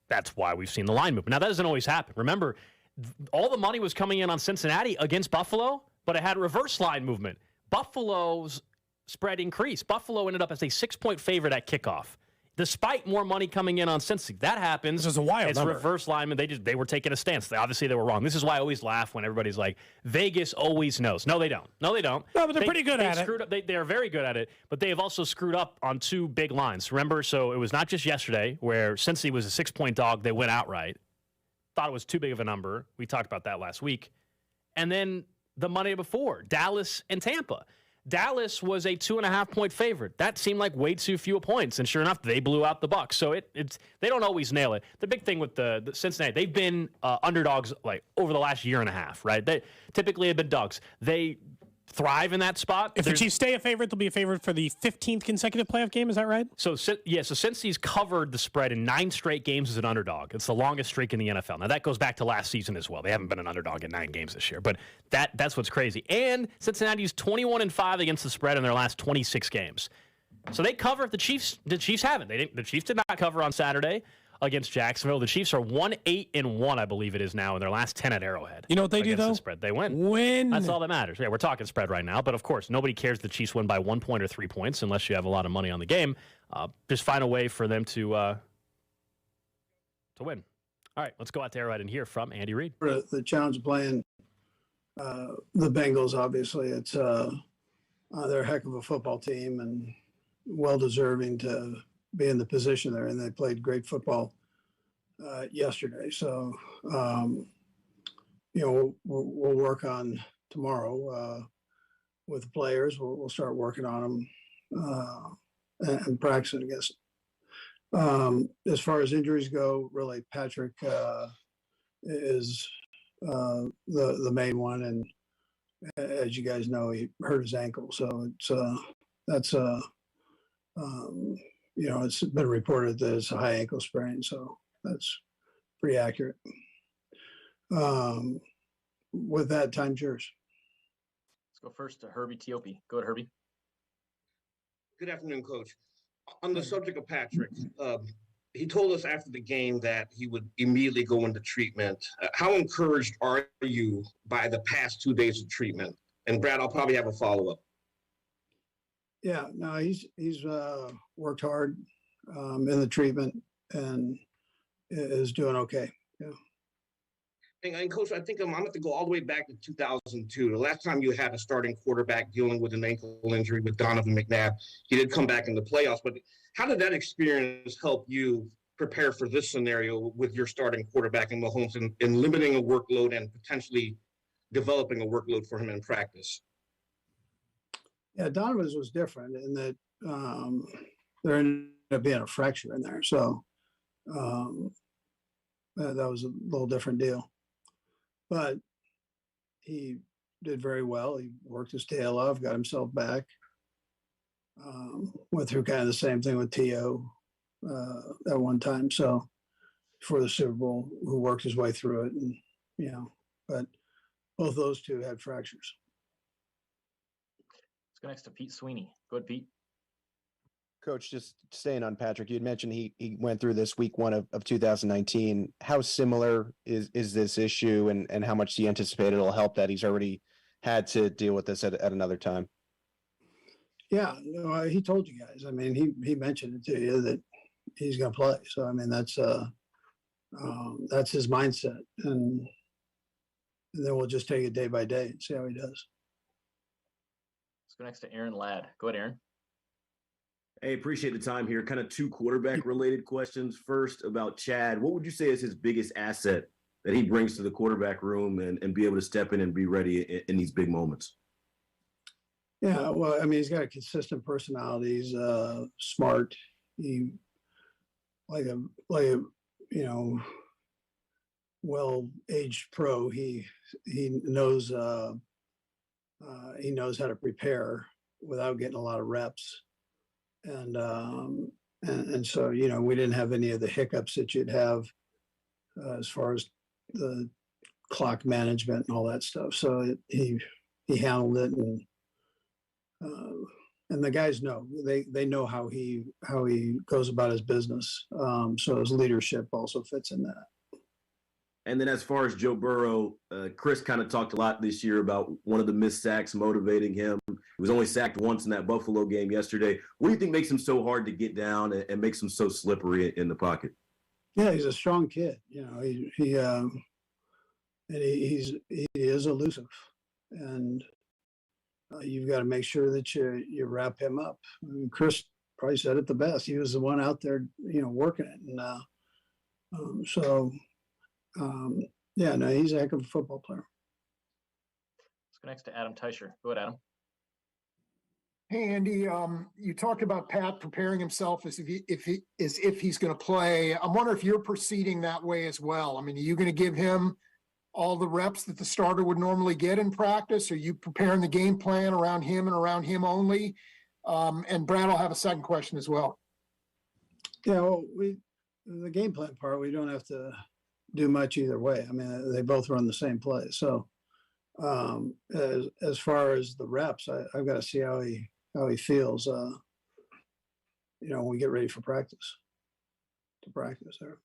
That's why we've seen the line move. Now, that doesn't always happen. Remember, all the money was coming in on Cincinnati against Buffalo, but it had reverse line movement. Buffalo's spread increased. Buffalo ended up as a 6-point favorite at kickoff, despite more money coming in on Cincy. That happens. This is a wild It's number. reverse lineman. They were taking a stance. Obviously, they were wrong. This is why I always laugh when everybody's like, Vegas always knows. No, they don't. No, but they're pretty good at it. They are very good at it, but they have also screwed up on 2 big lines. Remember, so it was not just yesterday where Cincy was a 6-point dog. They went outright. Thought it was too big of a number. We talked about that last week. And then the Monday before, Dallas and Tampa. Dallas was a 2.5-point favorite. That seemed like way too few points, and sure enough, they blew out the Bucs. So they don't always nail it. The big thing with the Cincinnati, they've been underdogs like over the last year and a half, right? They typically have been dogs. They thrive in that spot. If the Chiefs stay a favorite, they'll be a favorite for the 15th consecutive playoff game. Is that right? So since he's covered the spread in 9 straight games as an underdog, it's the longest streak in the NFL. Now, that goes back to last season as well. They haven't been an underdog in 9 games this year, but that's what's crazy. And Cincinnati's 21-5 against the spread in their last 26 games. So they cover. The Chiefs haven't. The Chiefs did not cover on Saturday against Jacksonville. The Chiefs are 1-8-1, I believe it is now, in their last 10 at Arrowhead. You know what they do, though? The spread. They win. That's all that matters. Yeah, we're talking spread right now, but of course, nobody cares the Chiefs win by 1 point or 3 points unless you have a lot of money on the game. Just find a way for them to win. All right, let's go out to Arrowhead and hear from Andy Reid. For the challenge of playing the Bengals, obviously, it's they're a heck of a football team and well-deserving to be in the position they're in. They played great football yesterday. So, we'll work on tomorrow with the players. We'll start working on them and practicing against. As far as injuries go, really Patrick is the main one, and as you guys know, he hurt his ankle, so it's it's been reported that it's a high ankle sprain, so that's pretty accurate. With that, time's yours. Let's go first to Herbie Teope. Go ahead, Herbie. Good afternoon, Coach. On the subject of Patrick, he told us after the game that he would immediately go into treatment. How encouraged are you by the past 2 days of treatment? And Brad, I'll probably have a follow-up. Yeah, no, he's worked hard in the treatment and is doing okay. Yeah. And Coach, I think I'm going to have to go all the way back to 2002. The last time you had a starting quarterback dealing with an ankle injury with Donovan McNabb, he did come back in the playoffs. But how did that experience help you prepare for this scenario with your starting quarterback in Mahomes and limiting a workload and potentially developing a workload for him in practice? Yeah, Donovan's was different in that there ended up being a fracture in there. So that was a little different deal. But he did very well. He worked his tail off, got himself back. Went through kind of the same thing with T.O. At one time. So for the Super Bowl, who worked his way through it. And, but both those two had fractures. Let's go next to Pete Sweeney. Go ahead, Pete. Coach, just staying on Patrick, you had mentioned he went through this week 1 of 2019. How similar is this issue, and how much do you anticipate it'll help that he's already had to deal with this at another time? Yeah, he told you guys. I mean, he mentioned it to you that he's going to play. So, I mean, that's his mindset. And then we'll just take it day by day and see how he does. Let's go next to Aaron Ladd. Go ahead, Aaron. Hey, appreciate the time here. Kind of 2 quarterback-related questions. First, about Chad. What would you say is his biggest asset that he brings to the quarterback room and be able to step in and be ready in these big moments? Yeah, well, I mean, he's got a consistent personality. He's smart. He like a well-aged pro. He knows how to prepare without getting a lot of reps. And so, we didn't have any of the hiccups that you'd have as far as the clock management and all that stuff. So he handled it, and the guys know they know how he goes about his business. So his leadership also fits in that. And then as far as Joe Burrow, Chris kind of talked a lot this year about one of the missed sacks motivating him. He was only sacked once in that Buffalo game yesterday. What do you think makes him so hard to get down and makes him so slippery in the pocket? Yeah, he's a strong kid. He is elusive, and you've got to make sure that you wrap him up. I mean, Chris probably said it the best. He was the one out there, working it, and he's a heck of a football player. Let's go next to Adam Teicher. Go ahead, Adam. Hey, Andy, you talked about Pat preparing himself as if he's going to play. I'm wondering if you're proceeding that way as well. I mean, are you going to give him all the reps that the starter would normally get in practice? Are you preparing the game plan around him and around him only? And Brad will have a second question as well. Yeah, well, the game plan part, we don't have to do much either way. I mean, they both run the same play. So as far as the reps, I've got to see how he feels, when we get ready for practice, there.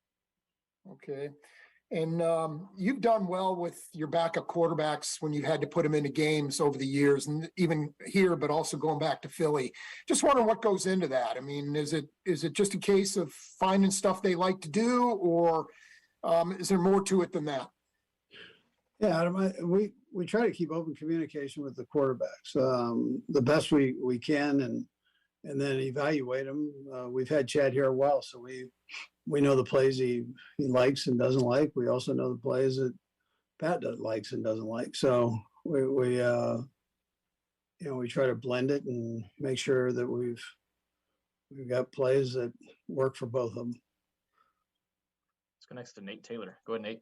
Okay. And you've done well with your backup quarterbacks when you've had to put them into games over the years, and even here, but also going back to Philly. Just wondering what goes into that. I mean, is it just a case of finding stuff they like to do, or is there more to it than that? Yeah, Adam, we try to keep open communication with the quarterbacks the best we can, and then evaluate them. We've had Chad here a while, so we know the plays he likes and doesn't like. We also know the plays that Pat likes and doesn't like. So we try to blend it and make sure that we've we've got plays that work for both of them. Let's go next to Nate Taylor. Go ahead, Nate.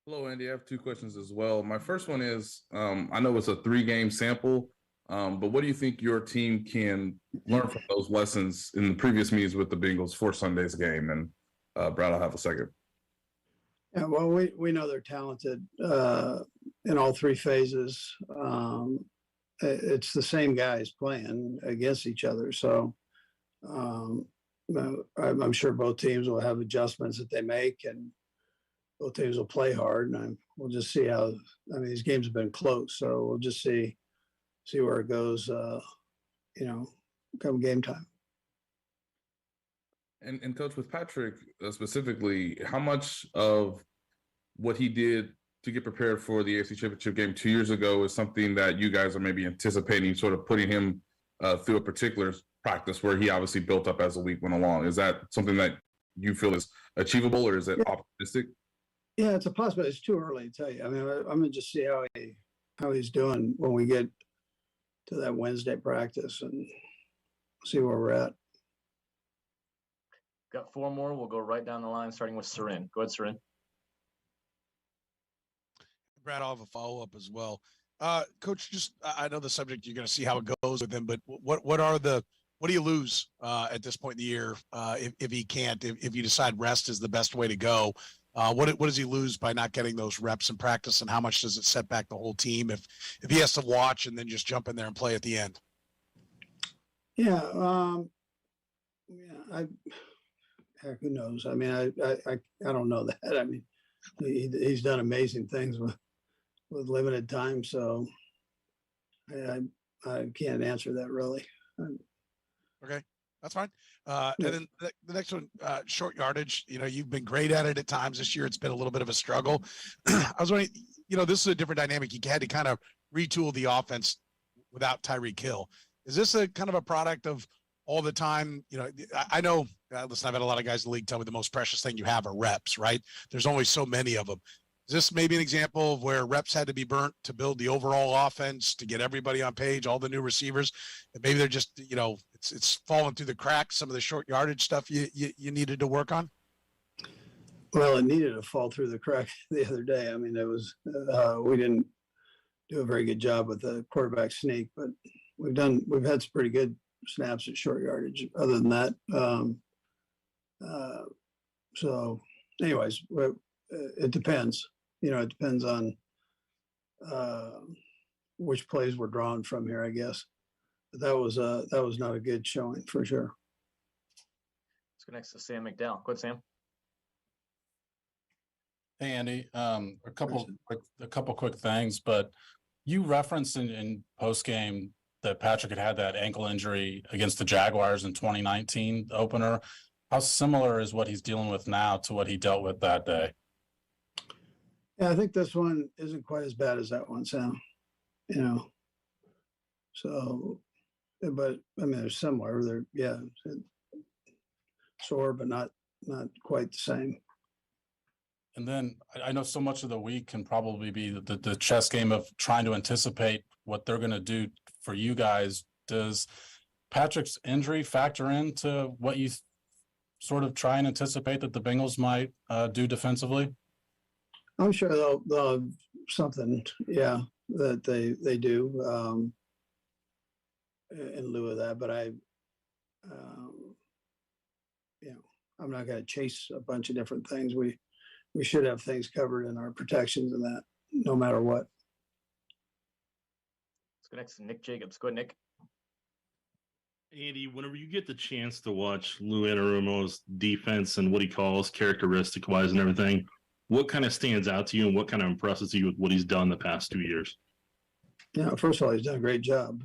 Hello, Andy. I have two questions as well. My first one is, I know it's a 3-game sample, but what do you think your team can learn from those lessons in the previous meetings with the Bengals for Sunday's game? And Brad, I'll have a second. Yeah, well, we know they're talented in all 3 phases. It's the same guys playing against each other. So I'm sure both teams will have adjustments that they make, and both teams will play hard. And we'll just see how. I mean, these games have been close, so we'll just see where it goes. Come game time. And Coach, with Patrick specifically, how much of what he did to get prepared for the AFC Championship game 2 years ago is something that you guys are maybe anticipating, sort of putting him through a particular practice where he obviously built up as the week went along? Is that something that you feel is achievable, or is it optimistic? Yeah, it's a possibility. It's too early to tell you. I mean, I'm gonna just see how he's doing when we get to that Wednesday practice and see where we're at. Got 4 more. We'll go right down the line, starting with Sarin. Go ahead, Sarin. Brad, I'll have a follow-up as well. Coach, just I know the subject, you're going to see how it goes with him, but what do you lose at this point in the year if he can't, if you decide rest is the best way to go? What does he lose by not getting those reps in practice, and how much does it set back the whole team if he has to watch and then just jump in there and play at the end? Yeah, heck, who knows? I mean, I don't know that. I mean, he's done amazing things with limited time, so I can't answer that really. Okay, that's fine. And then the next one, short yardage. You know, you've been great at it at times this year. It's been a little bit of a struggle. I was wondering, this is a different dynamic. You had to kind of retool the offense without Tyreek Hill. Is this a kind of a product of all the time? I know, listen, I've had a lot of guys in the league tell me the most precious thing you have are reps, right? There's only so many of them. Is this maybe an example of where reps had to be burnt to build the overall offense, to get everybody on page, all the new receivers? And maybe they're just, it's falling through the cracks, some of the short yardage stuff you needed to work on? Well, it needed to fall through the crack the other day. I mean, it was, we didn't do a very good job with the quarterback sneak, but we've had some pretty good snaps at short yardage other than that. So anyways, it depends. It depends on which plays we're drawn from here, I guess. But that was not a good showing for sure. Let's go next to Sam McDowell. Go ahead, Sam. Hey, Andy. A couple quick things, but you referenced in post game that Patrick had that ankle injury against the Jaguars in 2019 opener. How similar is what he's dealing with now to what he dealt with that day? Yeah, I think this one isn't quite as bad as that one, Sam. So, but I mean, they're similar. They're sore, but not quite the same. And then I know so much of the week can probably be the chess game of trying to anticipate what they're going to do for you guys. Does Patrick's injury factor into what you sort of try and anticipate that the Bengals might do defensively? I'm sure they'll have something, that they do in lieu of that. But I'm not going to chase a bunch of different things. We should have things covered in our protections and that, no matter what. Let's go next to Nick Jacobs. Go ahead, Nick. Andy, whenever you get the chance to watch Lou Anarumo's defense and what he calls characteristic-wise and everything, what kind of stands out to you and what kind of impresses you with what he's done the past 2 years? Yeah, first of all, he's done a great job.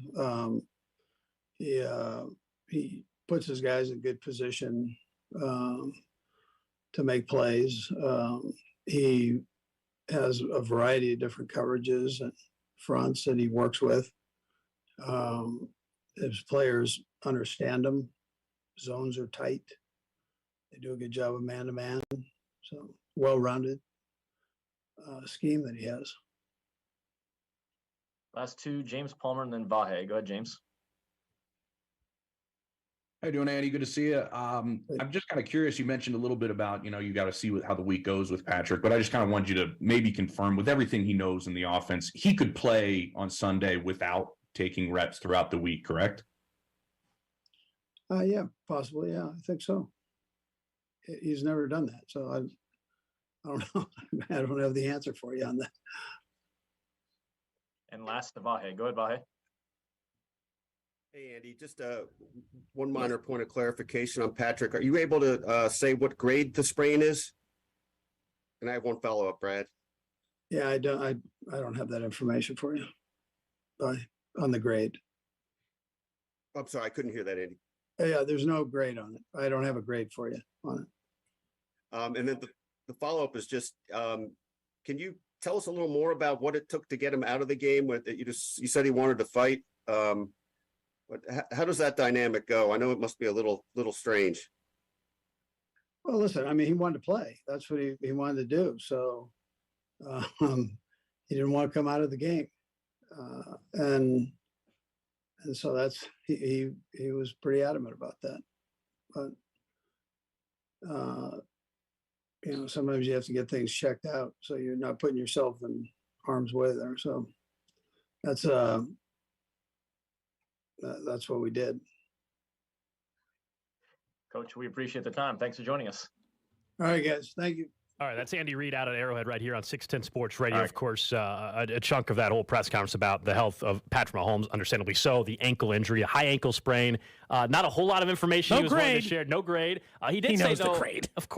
He puts his guys in good position to make plays. He has a variety of different coverages and fronts that he works with. His players understand him. Zones are tight. They do a good job of man-to-man. So well-rounded scheme that he has. Last two, James Palmer and then Vahe. Go ahead, James. How you doing, Andy? Good to see you. I'm just kind of curious. You mentioned a little bit about, you got to see how the week goes with Patrick, but I just kind of wanted you to maybe confirm with everything he knows in the offense, he could play on Sunday without taking reps throughout the week, correct? Yeah, possibly. Yeah, I think so. He's never done that. So I don't know. I don't have the answer for you on that. And last, Vahe. Go ahead, Vahe. Hey, Andy, just one minor point of clarification on Patrick. Are you able to say what grade the sprain is? And I have one follow-up, Brad. Yeah, I don't have that information for you on the grade. I'm sorry, I couldn't hear that, Andy. Yeah, there's no grade on it. I don't have a grade for you on it. And then the follow-up is just, can you tell us a little more about what it took to get him out of the game? You said he wanted to fight. But how does that dynamic go? I know it must be a little strange. Well, listen, I mean, he wanted to play. That's what he wanted to do. So he didn't want to come out of the game. And so he was pretty adamant about that. But sometimes you have to get things checked out so you're not putting yourself in harm's way there. So that's what we did. Coach, we appreciate the time. Thanks for joining us. All right, guys. Thank you. All right, that's Andy Reid out at Arrowhead right here on 610 Sports Radio. Right. Of course, a chunk of that whole press conference about the health of Patrick Mahomes, understandably so, the ankle injury, a high ankle sprain. Not a whole lot of information he was willing to share. No grade. He did say, though, the grade. Of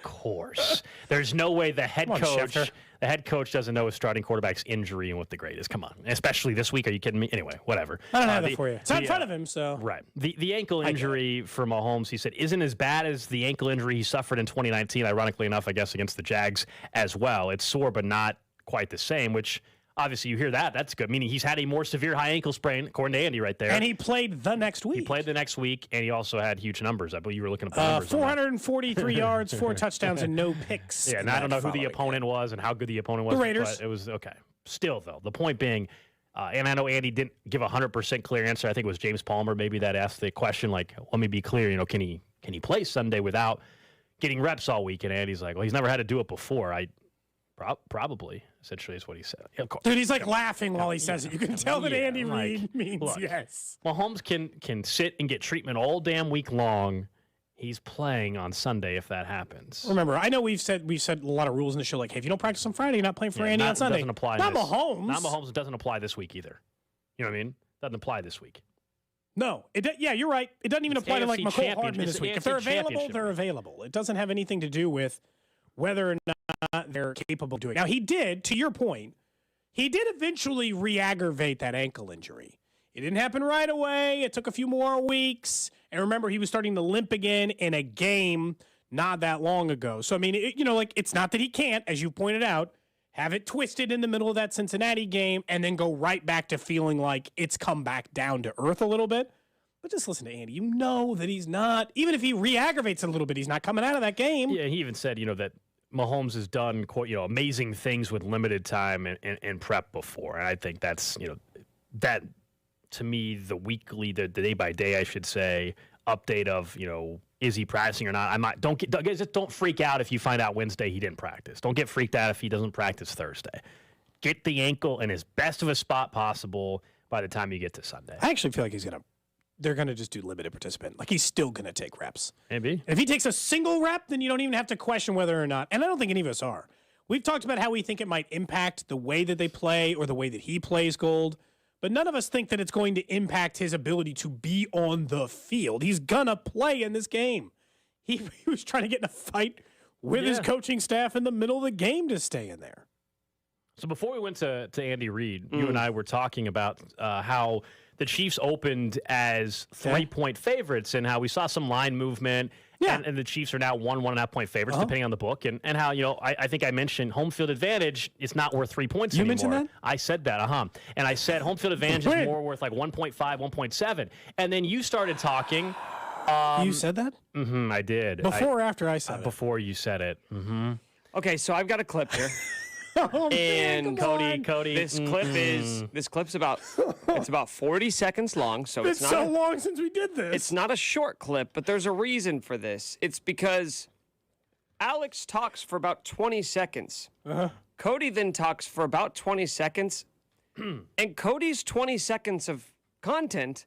course. There's no way the head coach doesn't know his starting quarterback's injury and what the grade is. Come on. Especially this week. Are you kidding me? Anyway, whatever. I don't have that for you. It's not in front of him, so. Right. The ankle injury for Mahomes, he said, isn't as bad as the ankle injury he suffered in 2019, ironically enough, I guess, against the Jags as well. It's sore, but not quite the same, which obviously you hear that. That's good, meaning he's had a more severe high ankle sprain, according to Andy right there. And he played the next week. He played the next week, and he also had huge numbers. I believe you were looking at the numbers. 443 yards, 4 touchdowns, and no picks. Yeah, and I don't know who the opponent was and how good the opponent was. The Raiders. But it was okay. Still, though, the point being, and I know Andy didn't give a 100% clear answer. I think it was James Palmer maybe that asked the question, like, let me be clear, can he play Sunday without getting reps all week? And Andy's like, well, he's never had to do it before. Probably, essentially, is what he said. Yeah, of course. Dude, he's like laughing while he says it. You can tell that Andy Reid means look, yes. Mahomes can sit and get treatment all damn week long. He's playing on Sunday if that happens. Remember, I know we've said a lot of rules in the show, like, hey, if you don't practice on Friday, you're not playing for Andy on Sunday. Doesn't apply. Not Mahomes. Not Mahomes. It doesn't apply this week either. You know what I mean? Doesn't apply this week. No, you're right. It doesn't even apply to like McCall Hardman this week. If they're available, they're available. It doesn't have anything to do with whether or not they're capable of doing it. Now, he did, to your point, he did eventually re-aggravate that ankle injury. It didn't happen right away. It took a few more weeks. And remember, he was starting to limp again in a game not that long ago. So, I mean, it's not that he can't, as you pointed out, have it twisted in the middle of that Cincinnati game and then go right back to feeling like it's come back down to earth a little bit. But just listen to Andy. You know that he's not, even if he re-aggravates it a little bit, he's not coming out of that game. Yeah, he even said, that Mahomes has done amazing things with limited time and prep before. And I think that's, that to me, the weekly, the day by day, I should say, update of, is he practicing or not? Don't freak out if you find out Wednesday he didn't practice. Don't get freaked out if he doesn't practice Thursday. Get the ankle in as best of a spot possible by the time you get to Sunday. I actually feel like they're going to just do limited participant. Like, he's still going to take reps. Maybe. And if he takes a single rep, then you don't even have to question whether or not. And I don't think any of us are. We've talked about how we think it might impact the way that they play or the way that he plays Gold. But none of us think that it's going to impact his ability to be on the field. He's going to play in this game. He was trying to get in a fight with his coaching staff in the middle of the game to stay in there. So before we went to Andy Reid, you and I were talking about how the Chiefs opened as 3-point favorites and how we saw some line movement. Yeah. And the Chiefs are now 1.5 point favorites, depending on the book. And how, I think I mentioned home field advantage is not worth 3 points anymore. You mentioned that? I said that, And I said home field advantage is more worth like 1.5, 1.7. And then you started talking. You said that? Mm-hmm, I did. Before or after I said it? Before you said it. Mm-hmm. Okay, so I've got a clip here. And Cody, this clip's about 40 seconds long, so It's not so long since we did this. It's not a short clip, but there's a reason for this. It's because Alex talks for about 20 seconds. Cody then talks for about 20 seconds, and Cody's 20 seconds of content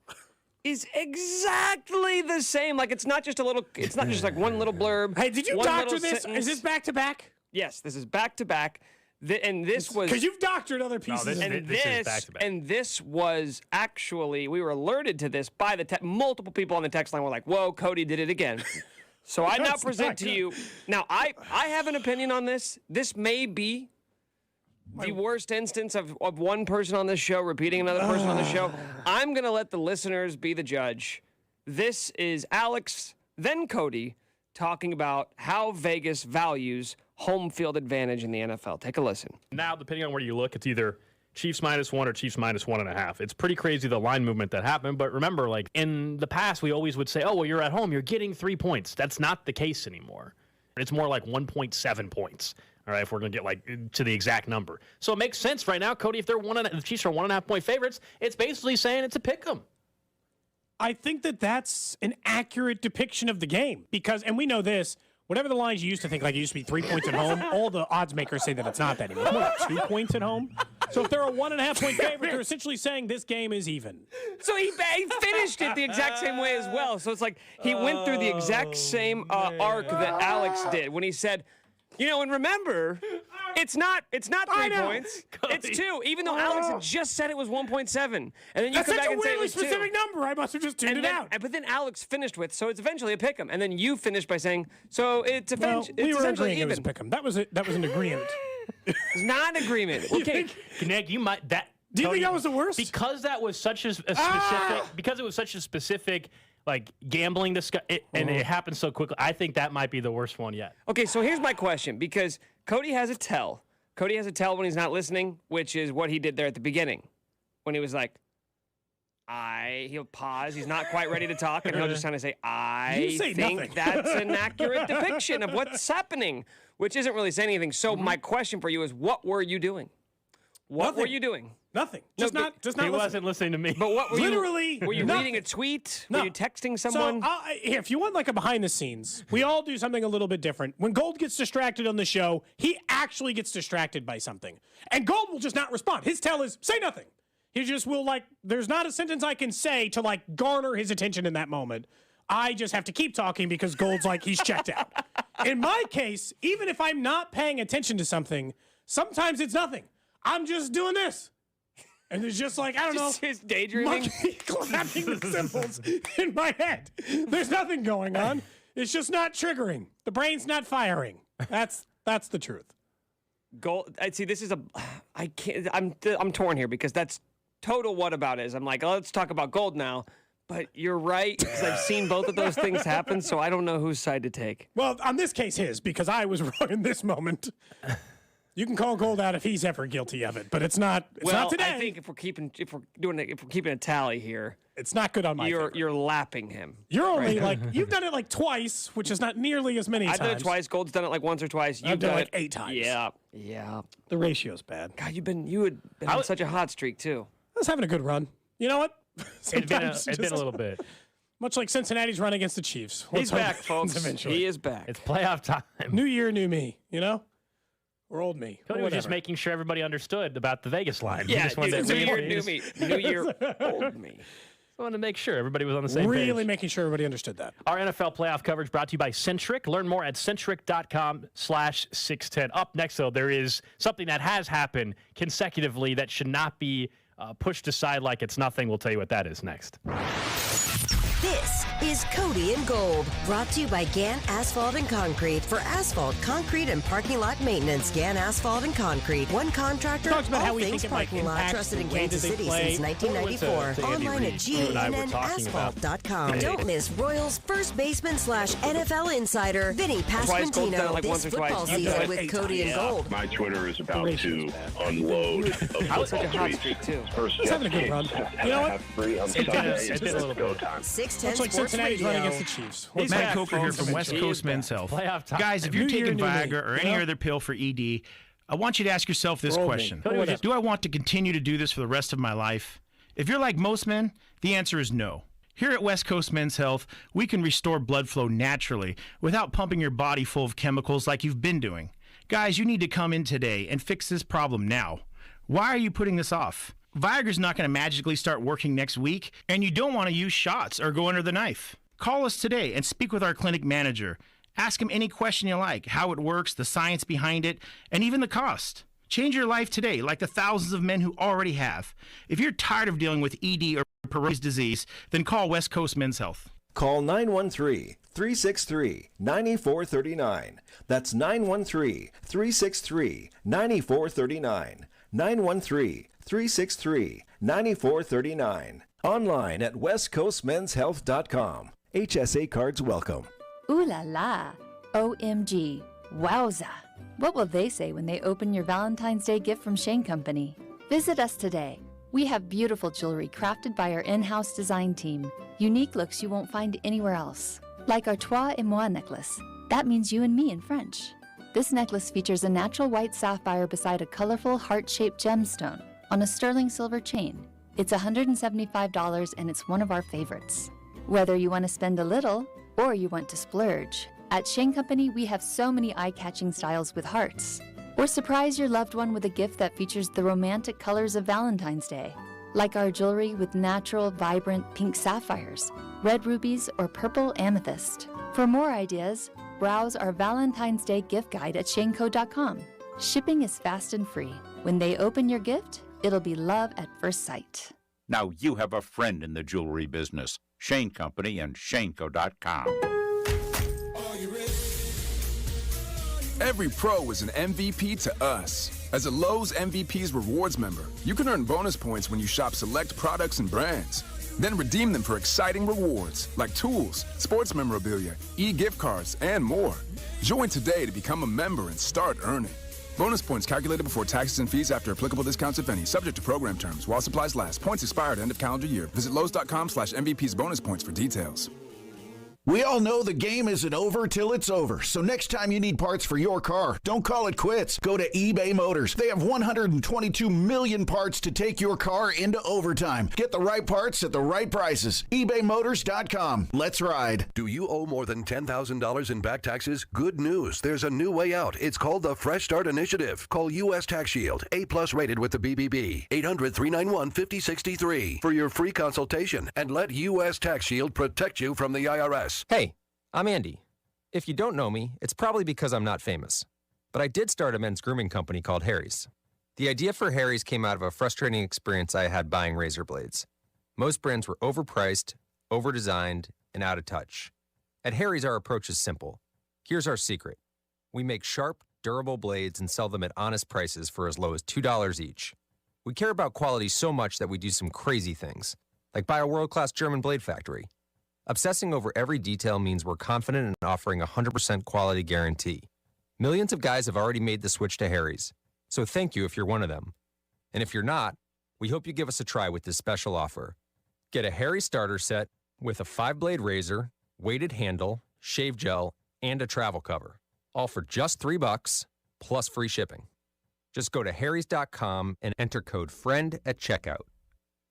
is exactly the same. Like, it's not just like one little blurb. Hey, did you doctor this? Sentence. Is this back to back? Yes, this is back to back. And this was because you've doctored other pieces. This is back-to-back. And this was actually, we were alerted to this by multiple people on the text line were like, "Whoa, Cody did it again." So I now present to you. Now I have an opinion on this. This may be the worst instance of one person on this show repeating another person on the show. I'm gonna let the listeners be the judge. This is Alex, then Cody, talking about how Vegas values home field advantage in the NFL. Take a listen. Now, depending on where you look, it's either Chiefs -1 or Chiefs -1.5. It's pretty crazy, the line movement that happened. But remember, like in the past, we always would say, oh, well, you're at home, you're getting 3 points. That's not the case anymore. It's more like 1.7 points. All right, if we're going to get like to the exact number. So it makes sense right now, Cody, if the Chiefs are 1.5 point favorites, it's basically saying it's a pick 'em. I think that's an accurate depiction of the game because, and we know this, whatever the lines you used to think, like it used to be 3 points at home, all the odds makers say that it's not that anymore. It's more like 2 points at home. So if they're a 1.5 point favorite, they're essentially saying this game is even. So he finished it the exact same way as well. So it's like he went through the exact same arc that Alex did when he said, and remember, it's not 3 points. Cody. It's 2, even though Alex had just said it was 1.7. And then you come back and say it was 2. That's such a weirdly specific number. I must have just tuned it out. But then Alex finished with, so it's eventually a pick 'em. And then you finished by saying, so it's we were essentially agreeing even. it was a pick 'em. That was an agreement. It's not an agreement. Okay. Nick, you might that. Do you think that was the worst? Because that was such a specific. Because it was such a specific. Like gambling and it happened so quickly. I think that might be the worst one yet. Okay, so here's my question, because Cody has a tell. Cody has a tell when he's not listening, which is what he did there at the beginning. When he was like, he'll pause, he's not quite ready to talk, and he'll just kind of say, I think that's an accurate depiction of what's happening, which isn't really saying anything. So my question for you is, what were you doing? What were you doing? Nothing. He wasn't listening to me. But what were Literally, you? Were you nothing. reading a tweet? No. Were you texting someone? So, if you want like a behind the scenes, we all do something a little bit different. When Gold gets distracted on the show, he actually gets distracted by something. And Gold will just not respond. His tell is, say nothing. He just will there's not a sentence I can say to garner his attention in that moment. I just have to keep talking because Gold's he's checked out. In my case, even if I'm not paying attention to something, sometimes it's nothing. I'm just doing this. And there's just I don't know. Just daydreaming. Monkey clapping symbols in my head. There's nothing going on. It's just not triggering. The brain's not firing. That's the truth. Gold. I see. This is I can't. I'm torn here because that's total whaboutism. I'm like, let's talk about Gold now. But you're right, because I've seen both of those things happen, so I don't know whose side to take. Well, on this case, his, because I was wrong in this moment. You can call Gold out if he's ever guilty of it, but it's not. It's not today. I think if we're keeping a tally here, it's not good on my. You're lapping him. You're only you've done it twice, which is not nearly as many times. I've done it twice. Gold's done it once or twice. You've done it 8 times. Yeah. The ratio's bad. God, you had been on such a hot streak too. I was having a good run. You know what? It's been a little bit. Much like Cincinnati's run against the Chiefs. He's back, folks. Eventually. He is back. It's playoff time. New year, new me. Or old me. Cody was just making sure everybody understood about the Vegas line. Yeah, new year, new me. New year, old me. I wanted to make sure everybody was on the same page. Really making sure everybody understood that. Our NFL playoff coverage brought to you by Centric. Learn more at centric.com/610. Up next, though, there is something that has happened consecutively that should not be pushed aside like it's nothing. We'll tell you what that is next. This is Cody and Gold, brought to you by Gann Asphalt and Concrete. For asphalt, concrete, and parking lot maintenance, Gann Asphalt and Concrete. One contractor, Talks about all how we things think it parking lot, impacts trusted in the way Kansas that they City play. since 1994. Online at GANNasphalt.com. Don't miss Royals first baseman / NFL insider, Vinny Pasquantino. This football season with Cody and Gold. My Twitter is about to unload of football tweets. First He's having a good run. You know what? Free on Sunday. It's go time. 610 Looks like Sports Cincinnati's Radio. running against the Chiefs. Matt Coker here from West Coast Men's Health. Playoff time. Guys, if you're New year, taking new me. Viagra or any other pill for ED, I want you to ask yourself this question. Do I want to continue to do this for the rest of my life? If you're like most men, the answer is no. Here at West Coast Men's Health, we can restore blood flow naturally without pumping your body full of chemicals like you've been doing. Guys, you need to come in today and fix this problem now. Why are you putting this off? Viagra's not going to magically start working next week, and you don't want to use shots or go under the knife. Call us today and speak with our clinic manager. Ask him any question you like, how it works, the science behind it, and even the cost. Change your life today like the thousands of men who already have. If you're tired of dealing with ED or Peyronie's disease, then call West Coast Men's Health. Call 913-363-9439. That's 913-363-9439. 913-363-9439. Online at westcoastmenshealth.com. HSA cards welcome. Ooh la la. OMG. Wowza. What will they say when they open your Valentine's Day gift from Shane Company? Visit us today. We have beautiful jewelry crafted by our in-house design team. Unique looks you won't find anywhere else. Like our Toi et Moi necklace. That means you and me in French. This necklace features a natural white sapphire beside a colorful heart-shaped gemstone on a sterling silver chain. It's $175 and it's one of our favorites. Whether you want to spend a little or you want to splurge, at Shane Company we have so many eye-catching styles with hearts. Or surprise your loved one with a gift that features the romantic colors of Valentine's Day, like our jewelry with natural, vibrant pink sapphires, red rubies, or purple amethyst. For more ideas, browse our Valentine's Day gift guide at shaneco.com. Shipping is fast and free. When they open your gift, it'll be love at first sight. Now you have a friend in the jewelry business. Shane Company and shaneco.com. Every pro is an MVP to us. As a Lowe's MVP's Rewards member, you can earn bonus points when you shop select products and brands. Then redeem them for exciting rewards like tools, sports memorabilia, e-gift cards, and more. Join today to become a member and start earning. Bonus points calculated before taxes and fees after applicable discounts, if any, subject to program terms. While supplies last. Points expire at end of calendar year. Visit Lowe's.com/MVP's bonus points for details. We all know the game isn't over till it's over. So next time you need parts for your car, don't call it quits. Go to eBay Motors. They have 122 million parts to take your car into overtime. Get the right parts at the right prices. ebaymotors.com. Let's ride. Do you owe more than $10,000 in back taxes? Good news. There's a new way out. It's called the Fresh Start Initiative. Call U.S. Tax Shield, A+ rated with the BBB. 800-391-5063 for your free consultation and let U.S. Tax Shield protect you from the IRS. Hey, I'm Andy. If you don't know me, it's probably because I'm not famous. But I did start a men's grooming company called Harry's. The idea for Harry's came out of a frustrating experience I had buying razor blades. Most brands were overpriced, overdesigned, and out of touch. At Harry's, our approach is simple. Here's our secret. We make sharp, durable blades and sell them at honest prices for as low as $2 each. We care about quality so much that we do some crazy things, like buy a world-class German blade factory. Obsessing over every detail means we're confident in offering a 100% quality guarantee. Millions of guys have already made the switch to Harry's, so thank you if you're one of them. And if you're not, we hope you give us a try with this special offer. Get a Harry's starter set with a 5-blade razor, weighted handle, shave gel, and a travel cover, all for just $3 plus free shipping. Just go to harrys.com and enter code FRIEND at checkout.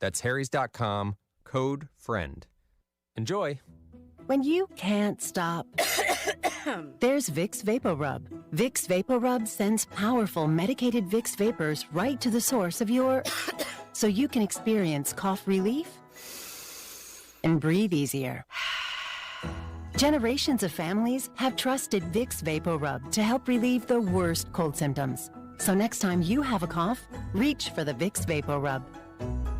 That's harrys.com, code FRIEND. Enjoy. When you can't stop, there's Vicks VapoRub. Vicks VapoRub sends powerful medicated Vicks vapors right to the source of your... so you can experience cough relief and breathe easier. Generations of families have trusted Vicks VapoRub to help relieve the worst cold symptoms. So next time you have a cough, reach for the Vicks VapoRub.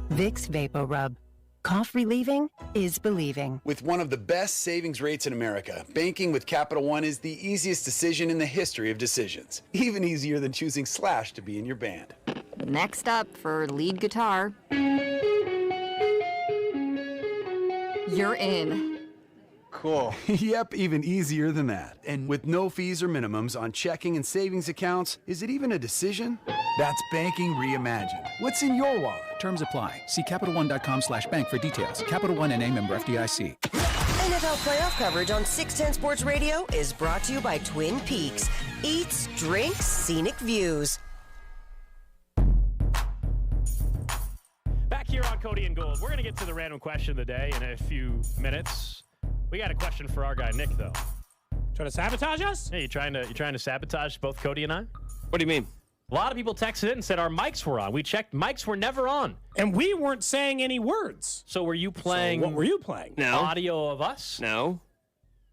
Vicks VapoRub. Cough relieving is believing. With one of the best savings rates in America, banking with Capital One is the easiest decision in the history of decisions. Even easier than choosing Slash to be in your band. Next up for lead guitar. You're in. Cool. Yep, even easier than that. And with no fees or minimums on checking and savings accounts, is it even a decision? That's banking reimagined. What's in your wallet? Terms apply. See CapitalOne.com/bank for details. Capital One NA member FDIC. NFL playoff coverage on 610 Sports Radio is brought to you by Twin Peaks. Eats, drinks, scenic views. Back here on Cody and Gold, we're going to get to the random question of the day in a few minutes. We got a question for our guy Nick, though. Trying to sabotage us? Yeah, you trying to sabotage both Cody and I? What do you mean? A lot of people texted in and said our mics were on. We checked, mics were never on. And we weren't saying any words. So were you playing? So what were you playing? No. Audio of us? No.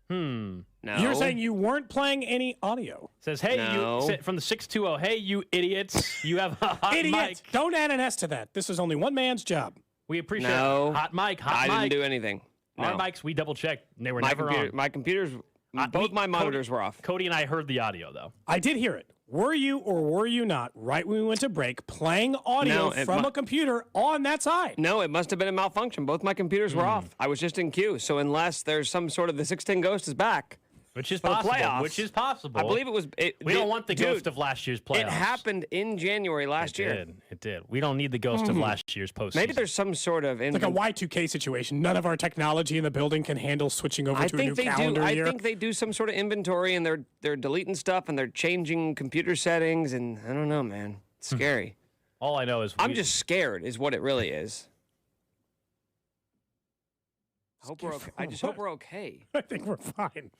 No. You're saying you weren't playing any audio. Says, hey, you from the 620, hey, you idiots, you have a hot Idiots. mic. Don't add an S to that. This is only one man's job. We appreciate No. it. Hot mic, hot I mic. didn't do anything. Our No. mics, we double-checked. They were My never computer, on. my computers, both my monitors were off. Cody and I heard the audio, though. I did hear it. Were you or were you not, right when we went to break, playing audio from a computer on that side? No, it must have been a malfunction. Both my computers were off. I was just in queue. So unless there's some sort of the 610 Ghost is back. Which is for the possible. playoffs. Which is possible. I believe it was. We don't want the ghost of last year's playoffs. It happened in January last year. It did. We don't need the ghost of last year's postseason. Maybe there's some sort of. It's like a Y2K situation. None of our technology in the building can handle switching over to a new calendar year. I think they do some sort of inventory and they're deleting stuff and they're changing computer settings and I don't know, man. It's scary. All I know is I'm just scared, is what it really is. I hope we're okay. I just hope we're okay. I think we're fine.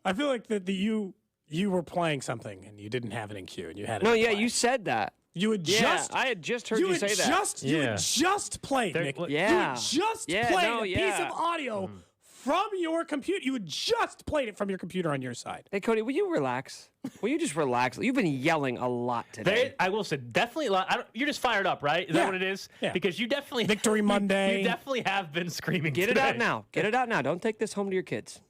I feel like that you were playing something and you didn't have it in queue and you had it. No, in yeah, play. you said that. You had I had just heard you say that. You had just played, Nick. You had just played a piece of audio from your computer. You had just played it from your computer on your side. Hey, Cody, will you relax? Will you just relax? You've been yelling a lot today. I will say, definitely a lot. You're just fired up, right? Is that what it is? Yeah. Because you definitely... Victory Monday. You definitely have been screaming Get today. it out now. Get it out now. Don't take this home to your kids.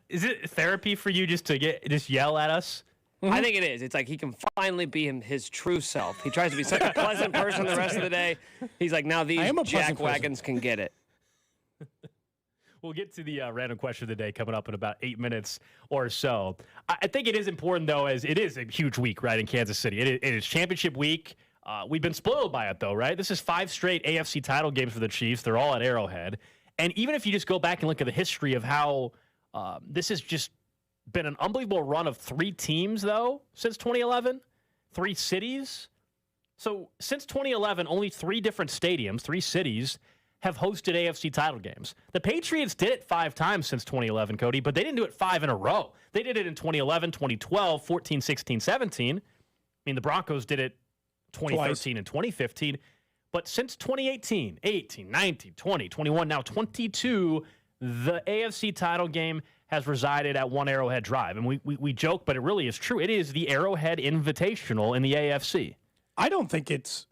Is it therapy for you just to yell at us? I think it is. It's like he can finally be his true self. He tries to be such a pleasant person the rest of the day. He's like, now these jackwagons can get it. We'll get to the random question of the day coming up in about 8 minutes or so. I think it is important, though, as it is a huge week, right, in Kansas City. It is championship week. We've been spoiled by it, though, right? This is 5 straight AFC title games for the Chiefs. They're all at Arrowhead. And even if you just go back and look at the history of how this has just been an unbelievable run of 3 teams, though, since 2011, 3 cities. So since 2011, only 3 different stadiums, 3 cities, have hosted AFC title games. The Patriots did it 5 times since 2011, Cody, but they didn't do it 5 in a row. They did it in 2011, 2012, 14, 16, 17. I mean, the Broncos did it 2013 and 2015. But since 2018, 18, 19, 20, 21, now 22, the AFC title game has resided at One Arrowhead Drive. And we joke, but it really is true. It is the Arrowhead Invitational in the AFC. I don't think it's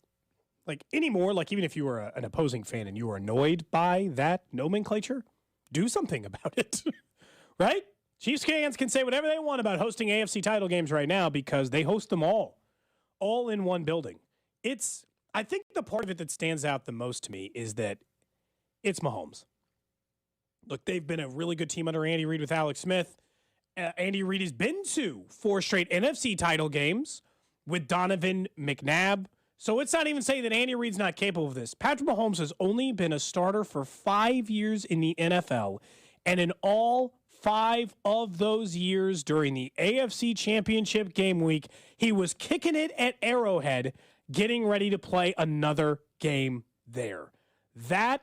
like anymore. Like even if you were an opposing fan and you were annoyed by that nomenclature, do something about it, right? Chiefs fans can say whatever they want about hosting AFC title games right now because they host them all in one building. I think the part of it that stands out the most to me is that it's Mahomes. Look, they've been a really good team under Andy Reid with Alex Smith. Andy Reid has been to 4 straight NFC title games with Donovan McNabb. So it's not even saying that Andy Reid's not capable of this. Patrick Mahomes has only been a starter for 5 years in the NFL, and in all 5 of those years during the AFC Championship game week, he was kicking it at Arrowhead, getting ready to play another game there. That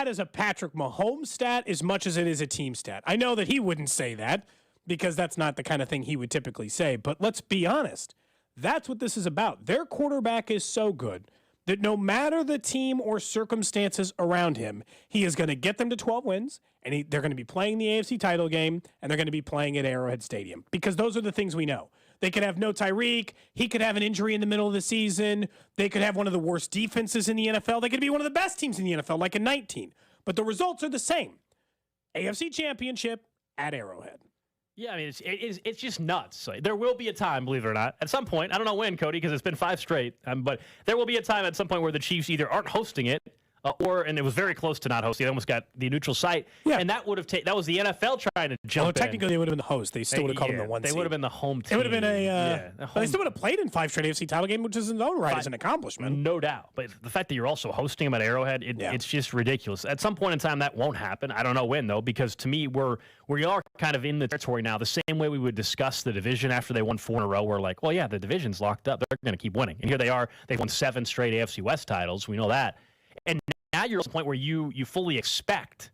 is a Patrick Mahomes stat as much as it is a team stat. I know that he wouldn't say that because that's not the kind of thing he would typically say, but let's be honest. That's what this is about. Their quarterback is so good that no matter the team or circumstances around him, he is going to get them to 12 wins, and they're going to be playing the AFC title game, and they're going to be playing at Arrowhead Stadium because those are the things we know. They could have no Tyreek. He could have an injury in the middle of the season. They could have one of the worst defenses in the NFL. They could be one of the best teams in the NFL, like in 19. But the results are the same. AFC Championship at Arrowhead. Yeah, I mean, it's just nuts. So there will be a time, believe it or not, at some point, I don't know when, Cody, because it's been 5 straight, but there will be a time at some point where the Chiefs either aren't hosting it and it was very close to not hosting. They almost got the neutral site. Yeah. And that would have that was the NFL trying to jump in. Technically, they would have been the host. They still would have called them the one seed. They would have been the home team. It would have been but they still would have played in 5 straight AFC title game, which is in its own right as an accomplishment. No doubt. But the fact that you're also hosting them at Arrowhead, it's just ridiculous. At some point in time, that won't happen. I don't know when, though, because to me, we are kind of in the territory now, the same way we would discuss the division after they won 4 in a row. We're like, well, yeah, the division's locked up. They're going to keep winning. And here they are. They've won 7 straight AFC West titles. We know that. And now you're at the point where you fully expect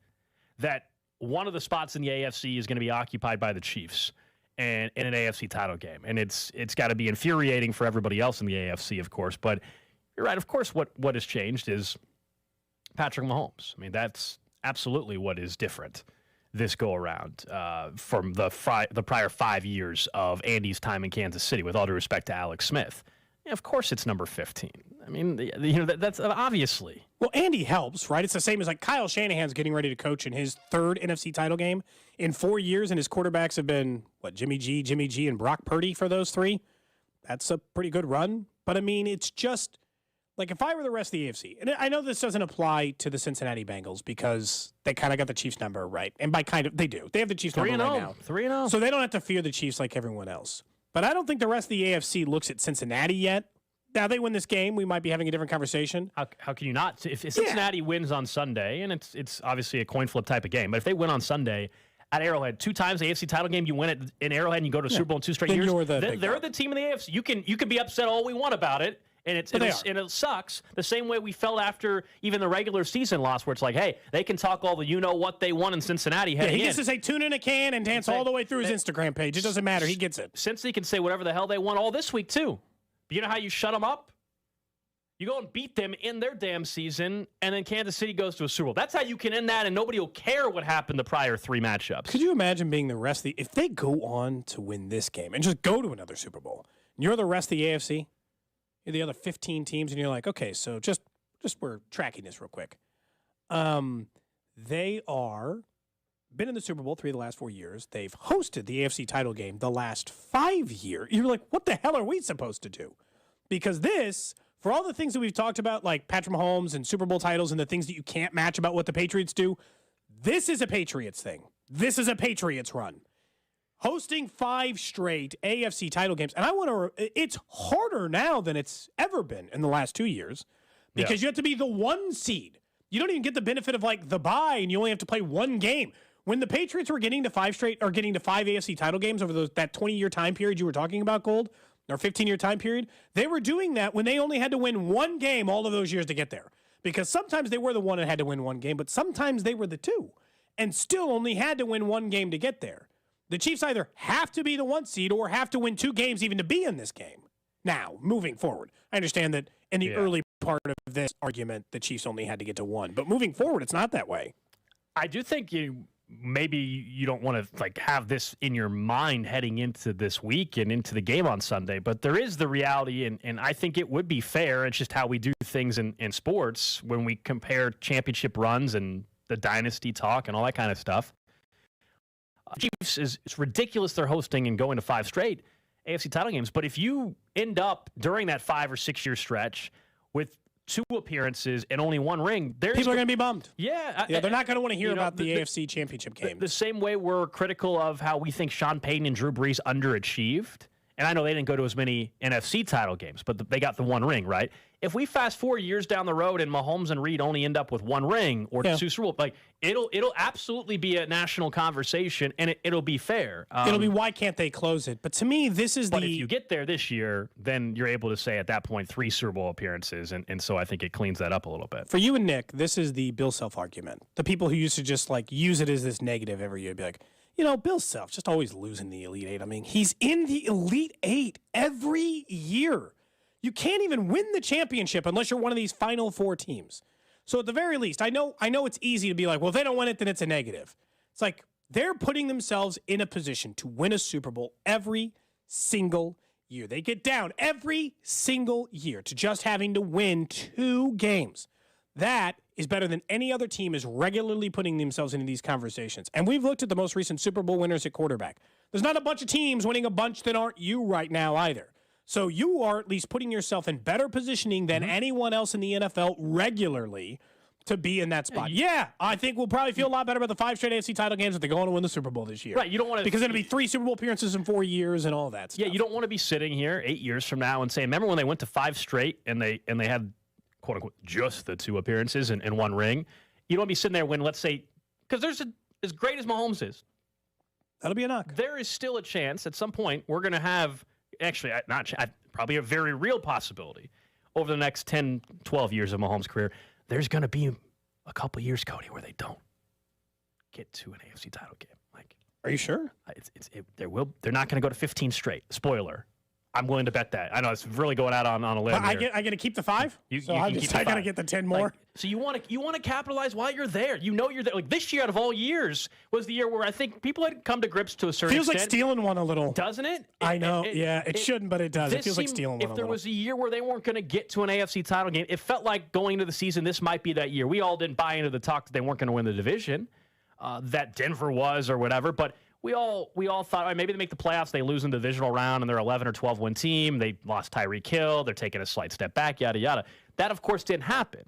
that one of the spots in the AFC is going to be occupied by the Chiefs and in an AFC title game. And it's got to be infuriating for everybody else in the AFC, of course. But you're right. Of course, what has changed is Patrick Mahomes. I mean, that's absolutely what is different this go-around from the prior 5 years of Andy's time in Kansas City, with all due respect to Alex Smith. Yeah, of course it's number 15. I mean, that's obviously. Well, Andy helps, right? It's the same as like Kyle Shanahan's getting ready to coach in his 3rd NFC title game in 4 years, and his quarterbacks have been, Jimmy G, and Brock Purdy for those 3. That's a pretty good run. But, I mean, it's just, like, if I were the rest of the AFC, and I know this doesn't apply to the Cincinnati Bengals because they kind of got the Chiefs number right. And by kind of, they do. They have the Chiefs number right now. 3-0. So they don't have to fear the Chiefs like everyone else. But I don't think the rest of the AFC looks at Cincinnati yet. Now, they win this game, we might be having a different conversation. How can you not? If Cincinnati wins on Sunday, and it's obviously a coin flip type of game, but if they win on Sunday at Arrowhead 2 times, the AFC title game, you win it in Arrowhead and you go to Super Bowl in 2 straight years, they're the team in the AFC. You can be upset all we want about it, and it sucks the same way we felt after even the regular season loss, where it's like, hey, they can talk all the what they won in Cincinnati heading in. He gets to say tuna in a can and dance all the way through his Instagram page. It doesn't matter. He gets it. Cincy can say whatever the hell they want all this week, too. But you know how you shut them up? You go and beat them in their damn season, and then Kansas City goes to a Super Bowl. That's how you can end that, and nobody will care what happened the prior 3 matchups. Could you imagine being the rest of the – if they go on to win this game and just go to another Super Bowl, and you're the rest of the AFC, you're the other 15 teams, and you're like, okay, so just we're tracking this real quick. They are been in the Super Bowl 3 of the last 4 years. They've hosted the AFC title game the last 5 years. You're like, what the hell are we supposed to do? Because this – for all the things that we've talked about, like Patrick Mahomes and Super Bowl titles and the things that you can't match about what the Patriots do, this is a Patriots thing. This is a Patriots run. Hosting 5 straight AFC title games. And it's harder now than it's ever been in the last 2 years because you have to be the 1 seed. You don't even get the benefit of like the bye and you only have to play 1 game. When the Patriots were getting to 5 AFC title games over that 20-year time period you were talking about, Gold, or 15-year time period, they were doing that when they only had to win 1 game all of those years to get there. Because sometimes they were the 1 that had to win 1 game, but sometimes they were the 2 and still only had to win 1 game to get there. The Chiefs either have to be the 1 seed or have to win 2 games even to be in this game. Now, moving forward, I understand that in the early part of this argument, the Chiefs only had to get to 1. But moving forward, it's not that way. I do think maybe you don't want to have this in your mind heading into this week and into the game on Sunday, but there is the reality, and I think it would be fair. It's just how we do things in sports when we compare championship runs and the dynasty talk and all that kind of stuff. Chiefs it's ridiculous they're hosting and going to 5 straight AFC title games, but if you end up during that 5 or 6 year stretch with 2 appearances and only 1 ring, people are going to be bummed. Yeah. They're not going to want to hear about the AFC Championship game. The same way we're critical of how we think Sean Payton and Drew Brees underachieved. And I know they didn't go to as many NFC title games, but they got the 1 ring, right? If we fast 4 years down the road and Mahomes and Reid only end up with 1 ring or 2 Super Bowl, it'll absolutely be a national conversation, and it'll be fair. It'll be why can't they close it? But to me, this is But if you get there this year, then you're able to say at that point 3 Super Bowl appearances, and so I think it cleans that up a little bit. For you and Nick, this is the Bill Self argument. The people who used to just use it as this negative every year, be like, Bill Self just always losing the Elite 8. I mean, he's in the Elite 8 every year. You can't even win the championship unless you're one of these final 4 teams. So at the very least, I know it's easy to be like, well, if they don't win it, then it's a negative. It's like they're putting themselves in a position to win a Super Bowl every single year. They get down every single year to just having to win 2 games. That is better than any other team is regularly putting themselves into these conversations. And we've looked at the most recent Super Bowl winners at quarterback. There's not a bunch of teams winning a bunch that aren't you right now either. So you are at least putting yourself in better positioning than anyone else in the NFL regularly to be in that spot. Yeah, I think we'll probably feel a lot better about the 5 straight AFC title games if they go on to win the Super Bowl this year. Right, you don't want to because it'll be 3 Super Bowl appearances in 4 years and all that stuff. Yeah, you don't want to be sitting here 8 years from now and saying, remember when they went to 5 straight and they had quote unquote just the 2 appearances and 1 ring? You don't want to be sitting there when, let's say, because there's as great as Mahomes is, that'll be a knock. There is still a chance at some point we're going to have actually probably a very real possibility over the next 10, 12 years of Mahomes' career. There's going to be a couple years, Cody, where they don't get to an AFC title game. Like, are you sure? They're not going to go to 15 straight. Spoiler. I'm willing to bet that. I know it's really going out on a limb. I get to keep the 5. I got to get the 10 more. So you want to capitalize while you're there. You know you're there. Like this year, out of all years, was the year where I think people had come to grips to a certain extent. Feels like stealing one a little, doesn't it? I know. It shouldn't, but it does. It feels like stealing one. If there was a year where they weren't going to get to an AFC title game, it felt like going into the season, this might be that year. We all didn't buy into the talk that they weren't going to win the division, that Denver was or whatever, but. We all thought, all right, maybe they make the playoffs, they lose in the divisional round, and they're 11 or 12 win team. They lost Tyreek Hill. They're taking a slight step back, yada, yada. That, of course, didn't happen.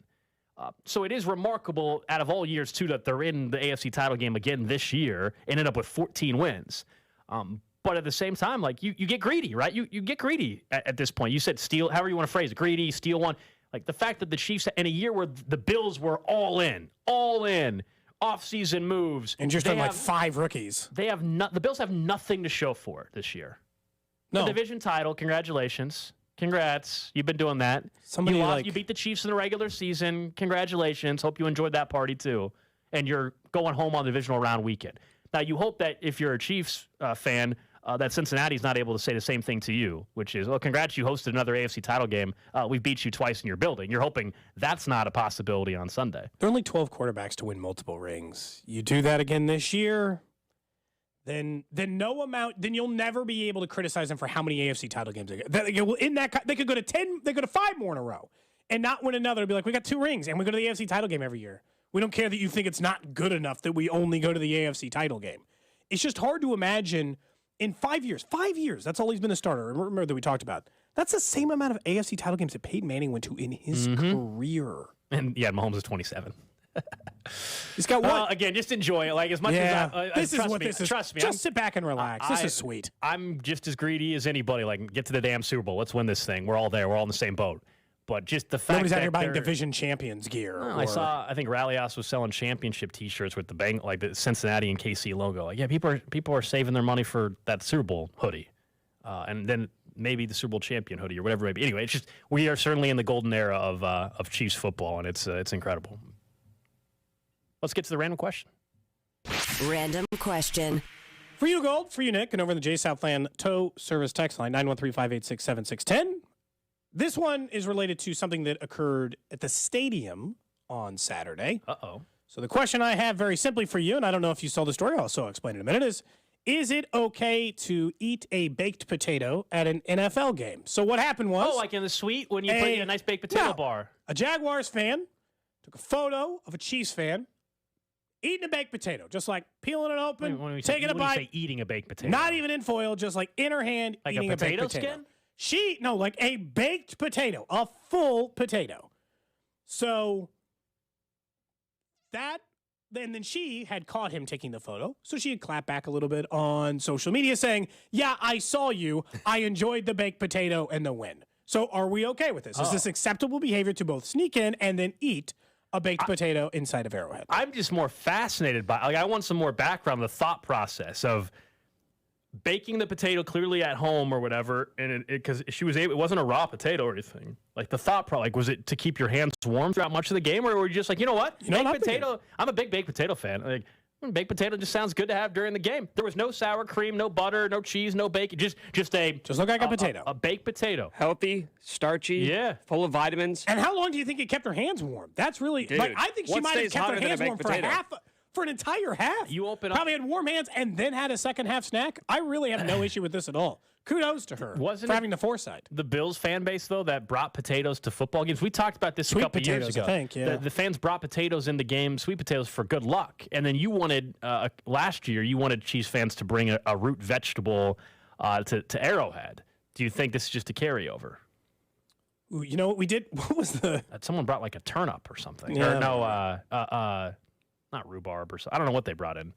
So it is remarkable, out of all years, too, that they're in the AFC title game again this year and end up with 14 wins. But at the same time, like, you get greedy, right? You get greedy at this point. You said steal, however you want to phrase it, greedy, steal one. Like, the fact that the Chiefs, in a year where the Bills were all in, off-season moves. And just on like 5 rookies. The Bills have nothing to show for it this year. No. The division title, congratulations. Congrats. You've been doing that. You beat the Chiefs in the regular season. Congratulations. Hope you enjoyed that party too. And you're going home on the divisional round weekend. Now, you hope that if you're a Chiefs fan, that Cincinnati's not able to say the same thing to you, which is, well, congrats, you hosted another AFC title game. We beat you twice in your building. You're hoping that's not a possibility on Sunday. There are only 12 quarterbacks to win multiple rings. You do that again this year, then you'll never be able to criticize them for how many AFC title games they get. They could go to 10, they go to 5 more in a row and not win another. Be like, we got 2 rings and we go to the AFC title game every year. We don't care that you think it's not good enough that we only go to the AFC title game. It's just hard to imagine. In 5 years, that's all he's been a starter. Remember that we talked about. That's the same amount of AFC title games that Peyton Manning went to in his career. And yeah, Mahomes is 27. He's got one. Again, just enjoy it. Like as much as this is what this is. Trust me. Just sit back and relax. This is sweet. I'm just as greedy as anybody. Like, get to the damn Super Bowl. Let's win this thing. We're all there. We're all in the same boat. But just the fact nobody's that out here buying division champions gear. I think Rallios was selling championship T-shirts with the Cincinnati and KC logo. Like, yeah, people are saving their money for that Super Bowl hoodie, and then maybe the Super Bowl champion hoodie or whatever it may be. Anyway, it's just we are certainly in the golden era of Chiefs football, and it's incredible. Let's get to the random question. Random question. For you, Gold. For you, Nick, and over in the J Southland Tow Service text line 913-586-7610. This one is related to something that occurred at the stadium on Saturday. Uh-oh. So the question I have very simply for you, and I don't know if you saw the story, I'll also explain in a minute, is it okay to eat a baked potato at an NFL game? So what happened was... Oh, like in the suite when you put in a nice baked potato bar. A Jaguars fan took a photo of a Chiefs fan eating a baked potato, just like peeling it open, taking a bite. When you say eating a baked potato? Not even in foil, just like in her hand, like eating a baked potato. Skin? Like a baked potato, a full potato. So then she had caught him taking the photo. So she had clapped back a little bit on social media saying, yeah, I saw you. I enjoyed the baked potato and the win. So are we okay with this? Is this acceptable behavior to both sneak in and then eat a baked potato inside of Arrowhead? I'm just more fascinated by, I want some more background, the thought process of baking the potato clearly at home or whatever, and because it wasn't a raw potato or anything. Like the thought, was it to keep your hands warm throughout much of the game, or were you just like, you know what, baked potato? I'm a big baked potato fan. Like, baked potato just sounds good to have during the game. There was no sour cream, no butter, no cheese, no bacon. Just look like a potato, a baked potato, healthy, starchy, full of vitamins. And how long do you think it kept her hands warm? That's really I think she might have kept her hands warm for an entire half. You open up. Probably had warm hands and then had a second half snack. I really have no issue with this at all. Kudos to her for having the foresight. The Bills fan base, though, that brought potatoes to football games. We talked about this a couple years ago. I think, yeah. The fans brought potatoes into games, sweet potatoes, for good luck. And then you wanted, last year, Chiefs fans to bring a root vegetable to Arrowhead. Do you think this is just a carryover? Ooh, you know what we did? What was the? Someone brought like a turnip or something. Yeah. Or no, not rhubarb or something. I don't know what they brought in.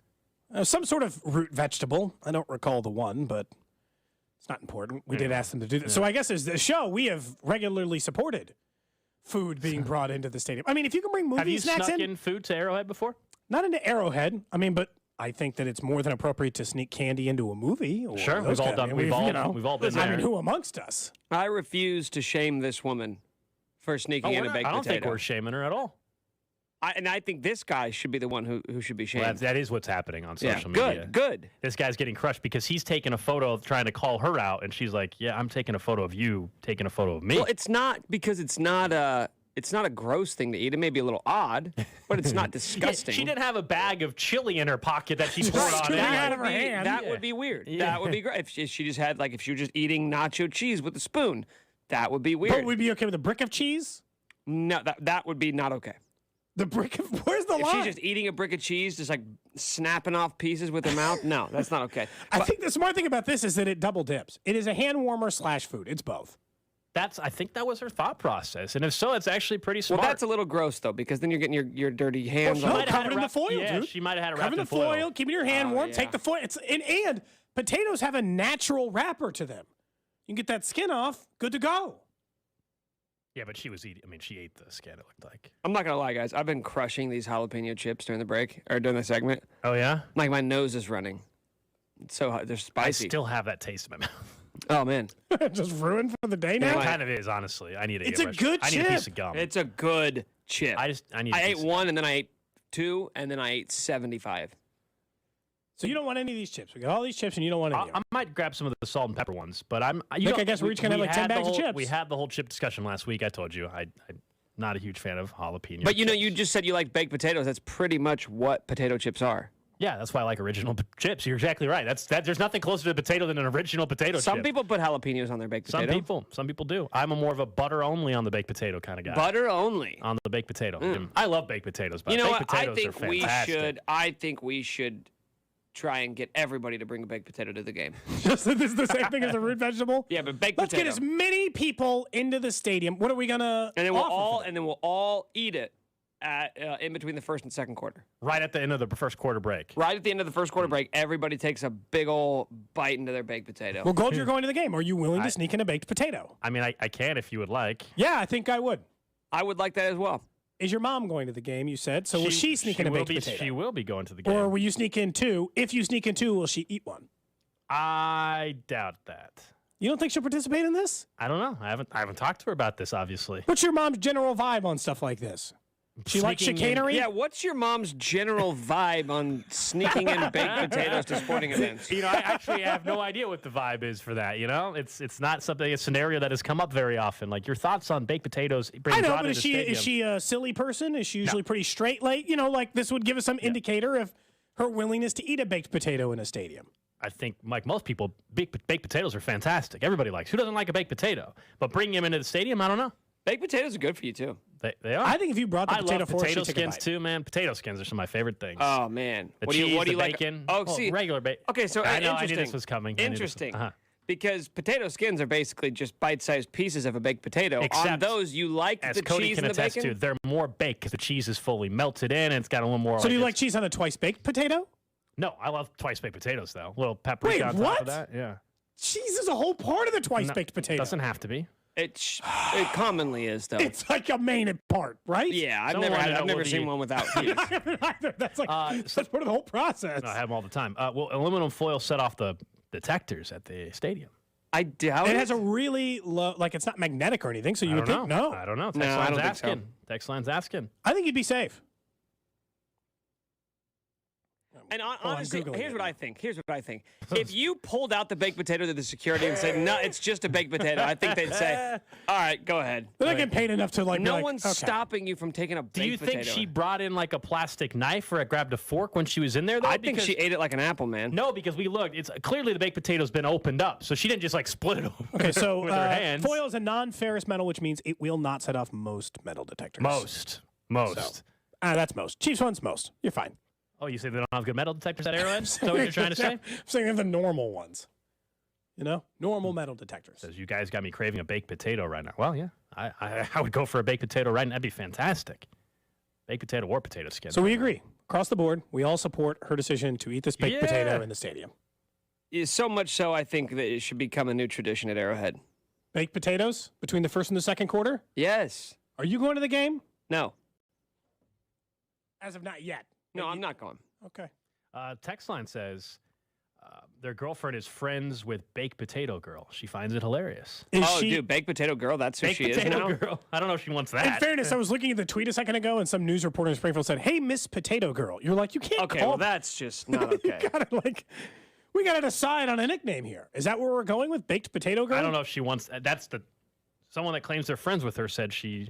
Some sort of root vegetable. I don't recall the one, but it's not important. We did ask them to do that. So I guess as the show, we have regularly supported food being brought into the stadium. I mean, if you can bring movie snacks Have you snuck in food to Arrowhead before? Not into Arrowhead. I mean, but I think that it's more than appropriate to sneak candy into a movie. Or Sure, we've all done. We've all been there. I mean, who amongst us? I refuse to shame this woman for sneaking in a baked potato. I don't think we're shaming her at all. I think this guy should be the one who should be shamed. Well, that is what's happening on social media. Good. This guy's getting crushed because he's taking a photo of trying to call her out, and she's like, "Yeah, I'm taking a photo of you, taking a photo of me." Well, it's not because it's not a gross thing to eat. It may be a little odd, but it's not disgusting. She didn't have a bag of chili in her pocket that she poured on. out of her hand. That would be weird. Yeah. That would be great if she just had if she was just eating nacho cheese with a spoon. That would be weird. But would be okay with a brick of cheese? No, that would be not okay. The brick of where's the line? If she's just eating a brick of cheese, just like snapping off pieces with her mouth, no, that's not okay. I think the smart thing about this is that it double dips. It is a hand warmer / food. It's both. I think that was her thought process, and if so, it's actually pretty smart. Well, that's a little gross though, because then you're getting your dirty hands on. Covered in the foil, dude. She might have had it wrapped in foil. Keeping your hand warm. Yeah. Take the foil. And potatoes have a natural wrapper to them. You can get that skin off. Good to go. Yeah, but she was eating. I mean, she ate the skin. It looked like. I'm not gonna lie, guys. I've been crushing these jalapeno chips during the break or during the segment. Oh yeah. Like my nose is running. It's so hot. They're spicy. I still have that taste in my mouth. Oh man, just ruined for the day now. It kind of is, honestly. I need It's a good I need a chip. piece of gum. it's a good chip. I ate one, and then I ate two, and then I ate 75. So you don't want any of these chips. We got all these chips, and you don't want any of them. I might grab some of the salt and pepper ones, but I guess we're each gonna have like 10 bags of chips. We had the whole chip discussion last week. I told you I'm not a huge fan of jalapeno. But chips. you just said you like baked potatoes. That's pretty much what potato chips are. Yeah, that's why I like original chips. You're exactly right. There's nothing closer to a potato than an original potato chip. Some people put jalapenos on their baked potato. Some people do. I'm more of a butter only on the baked potato kind of guy. Butter only on the baked potato. I love baked potatoes. But you know baked what? potatoes I think we should try and get everybody to bring a baked potato to the game. Just this is the same thing as a root vegetable. Yeah, but baked Let's potato. get as many people into the stadium. What are we gonna? And then we'll all eat it in between the first and second quarter. Right at the end of the first quarter break. Right at the end of the first quarter break, everybody takes a big old bite into their baked potato. Well, Gold, you're going to the game. Are you willing to sneak in a baked potato? I mean, I can if you would like. Yeah, I think I would. I would like that as well. Is your mom going to the game, you said? So will she sneak in a baked potato? She will be going to the game. Or will you sneak in two? If you sneak in two, will she eat one? I doubt that. You don't think she'll participate in this? I don't know. I haven't talked to her about this, obviously. What's your mom's general vibe on stuff like this? She likes chicanery? Yeah, what's your mom's general vibe on sneaking in baked potatoes to sporting events? I actually have no idea what the vibe is for that, It's not a scenario that has come up very often. Like, your thoughts on baked potatoes I know, but is she a silly person? Is she usually pretty straight? Like, this would give us some indicator of her willingness to eat a baked potato in a stadium. I think, like most people, baked potatoes are fantastic. Everybody likes. Who doesn't like a baked potato? But bringing them into the stadium, I don't know. Baked potatoes are good for you, too. They are. I think if you brought the potato love fork, potato skins too, man. Potato skins are some of my favorite things. Oh man, what do you like? Oh, see, regular bacon. Okay, so I interesting. knew this was coming. Interesting, because potato skins are basically just bite-sized pieces of a baked potato. Except, on those, you like as the Cody cheese can and the attest bacon. to, they're more baked because the cheese is fully melted in and it's got a little more. So do you like cheese on a twice baked potato? No, I love twice baked potatoes though. A little paprika on top of that. Yeah. Cheese is a whole part of the twice baked potato. Doesn't have to be. It commonly is though. It's like a main part, right? Yeah, I've never seen one without cheese. I haven't either. That's like that's part of the whole process. No, I have them all the time. Well, aluminum foil set off the detectors at the stadium. I doubt it has a really low, it's not magnetic or anything, so you would think no. I don't know. I don't think so. Text line's asking. I think you'd be safe. And honestly, here's what I think. If you pulled out the baked potato to the security and said, no, it's just a baked potato, I think they'd say, all right, go ahead. They're not getting paid enough to No one's stopping you from taking a baked potato. Do you think she brought in like a plastic knife or grabbed a fork when she was in there, though? I think she ate it like an apple, man. No, because we looked. It's clearly the baked potato's been opened up, so she didn't just split it open Okay, so with her hands. Foil is a non-ferrous metal, which means it will not set off most metal detectors. Most. So, that's most. Chiefs one's most. You're fine. Oh, you say they don't have good metal detectors at Arrowhead? Is that what you're trying to say? I'm saying they're the normal ones. Normal metal detectors. Says you guys got me craving a baked potato right now. Well, yeah, I would go for a baked potato right now. That'd be fantastic. Baked potato or potato skin. So we agree. Across the board, we all support her decision to eat this baked potato in the stadium. So much so, I think that it should become a new tradition at Arrowhead. Baked potatoes between the first and the second quarter? Yes. Are you going to the game? No. As of not yet. No, I'm not going. Okay. Text line says their girlfriend is friends with Baked Potato Girl. She finds it hilarious. Dude, Baked Potato Girl, that's who Baked she is Potato now? Girl. I don't know if she wants that. In fairness, I was looking at the tweet a second ago, and some news reporter in Springfield said, "Hey, Miss Potato Girl." You're like, you can't Okay, call well, that's just not okay. We got to decide on a nickname here. Is that where we're going with Baked Potato Girl? I don't know if she wants that's someone that claims they're friends with her said she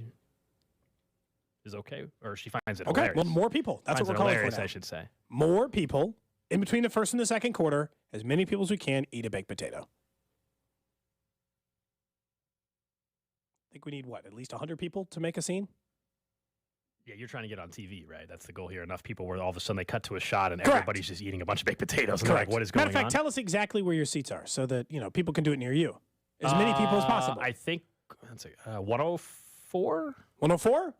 is okay, or she finds it hilarious. Well, more people. That's what we're calling for now. I should say. More people in between the first and the second quarter, as many people as we can, eat a baked potato. I think we need, at least 100 people to make a scene? Yeah, you're trying to get on TV, right? That's the goal here. Enough people where all of a sudden they cut to a shot and Correct. everybody's just eating a bunch of baked potatoes. And they're like, what is going on? Matter of fact, tell us exactly where your seats are so that people can do it near you. As many people as possible. I think 104? 104?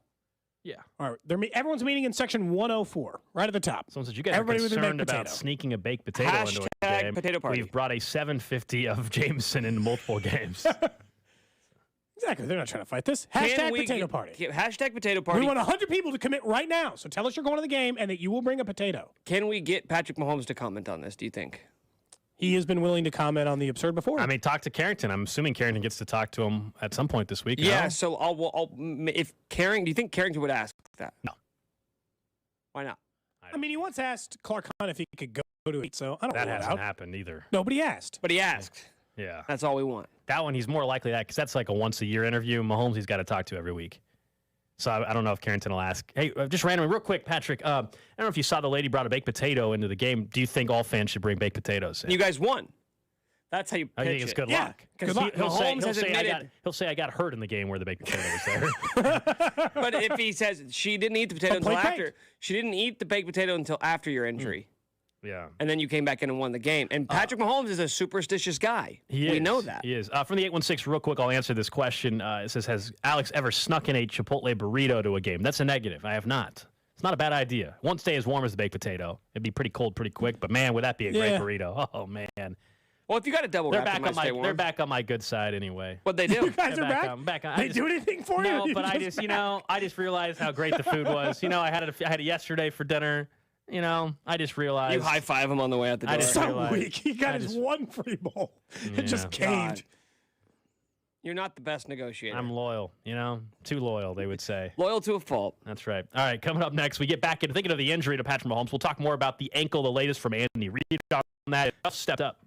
Yeah. All right. Everyone's meeting in section 104, right at the top. Someone said you guys Everybody are with their concerned baked about potato. sneaking a baked potato into a game. Potato party. We've brought a 750 of Jameson in multiple games. Exactly. They're not trying to fight this. Hashtag potato party. Hashtag potato party. We want 100 people to commit right now. So tell us you're going to the game and that you will bring a potato. Can we get Patrick Mahomes to comment on this, do you think? He has been willing to comment on the absurd before. I mean, talk to Carrington. I'm assuming Carrington gets to talk to him at some point this week. Yeah, no? so if do you think Carrington would ask that? No. Why not? I mean, he once asked Clark Hunt if he could go to it, so I don't know. That hasn't happened either. Nobody asked. But he asked. Yeah. That's all we want. That one, he's more likely that because that's like a once-a-year interview. Mahomes, he's got to talk to every week. So I don't know if Carrington will ask. Hey, just randomly, real quick, Patrick. I don't know if you saw the lady brought a baked potato into the game. Do you think all fans should bring baked potatoes in? You guys won. That's how you pitch I think it's good it. luck. Because He'll say I got hurt in the game where the baked potato was there. But if he says she didn't eat the potato until after, she didn't eat the baked potato until after your injury. Yeah. And then you came back in and won the game. And Patrick Mahomes is a superstitious guy. We know that. He is. From the 816, real quick, I'll answer this question. It says, has Alex ever snuck in a Chipotle burrito to a game? That's a negative. I have not. It's not a bad idea. It won't stay as warm as the baked potato. It'd be pretty cold pretty quick. But, man, would that be a great burrito. Oh, man. Well, if you got a double they're wrap, they're back on my good side anyway. What'd they do? You guys are back? They do anything for you? No, but I just realized how great the food was. I had it yesterday for dinner. I just realized. You high five him on the way out the door. So weak. He got his one free bowl. It just caved. You're not the best negotiator. I'm loyal, too loyal, they would say. Loyal to a fault. That's right. All right, coming up next, we get back into thinking of the injury to Patrick Mahomes. We'll talk more about the ankle, the latest from Anthony Reid on that. Stepped up.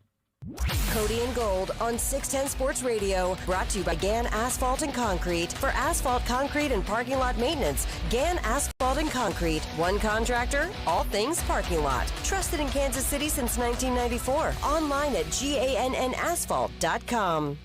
Cody and Gold on 610 Sports Radio, brought to you by Gann Asphalt and Concrete. For asphalt, concrete, and parking lot maintenance, Gann Asphalt and Concrete. One contractor, all things parking lot. Trusted in Kansas City since 1994. Online at GANNasphalt.com.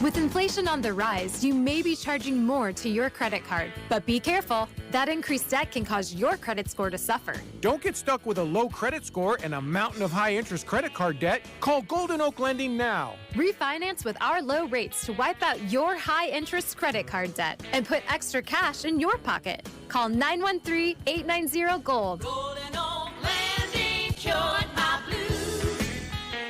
With inflation on the rise, you may be charging more to your credit card. But be careful. That increased debt can cause your credit score to suffer. Don't get stuck with a low credit score and a mountain of high-interest credit card debt. Call Golden Oak Lending now. Refinance with our low rates to wipe out your high-interest credit card debt and put extra cash in your pocket. Call 913-890-GOLD. Golden Oak Lending, cured my blues.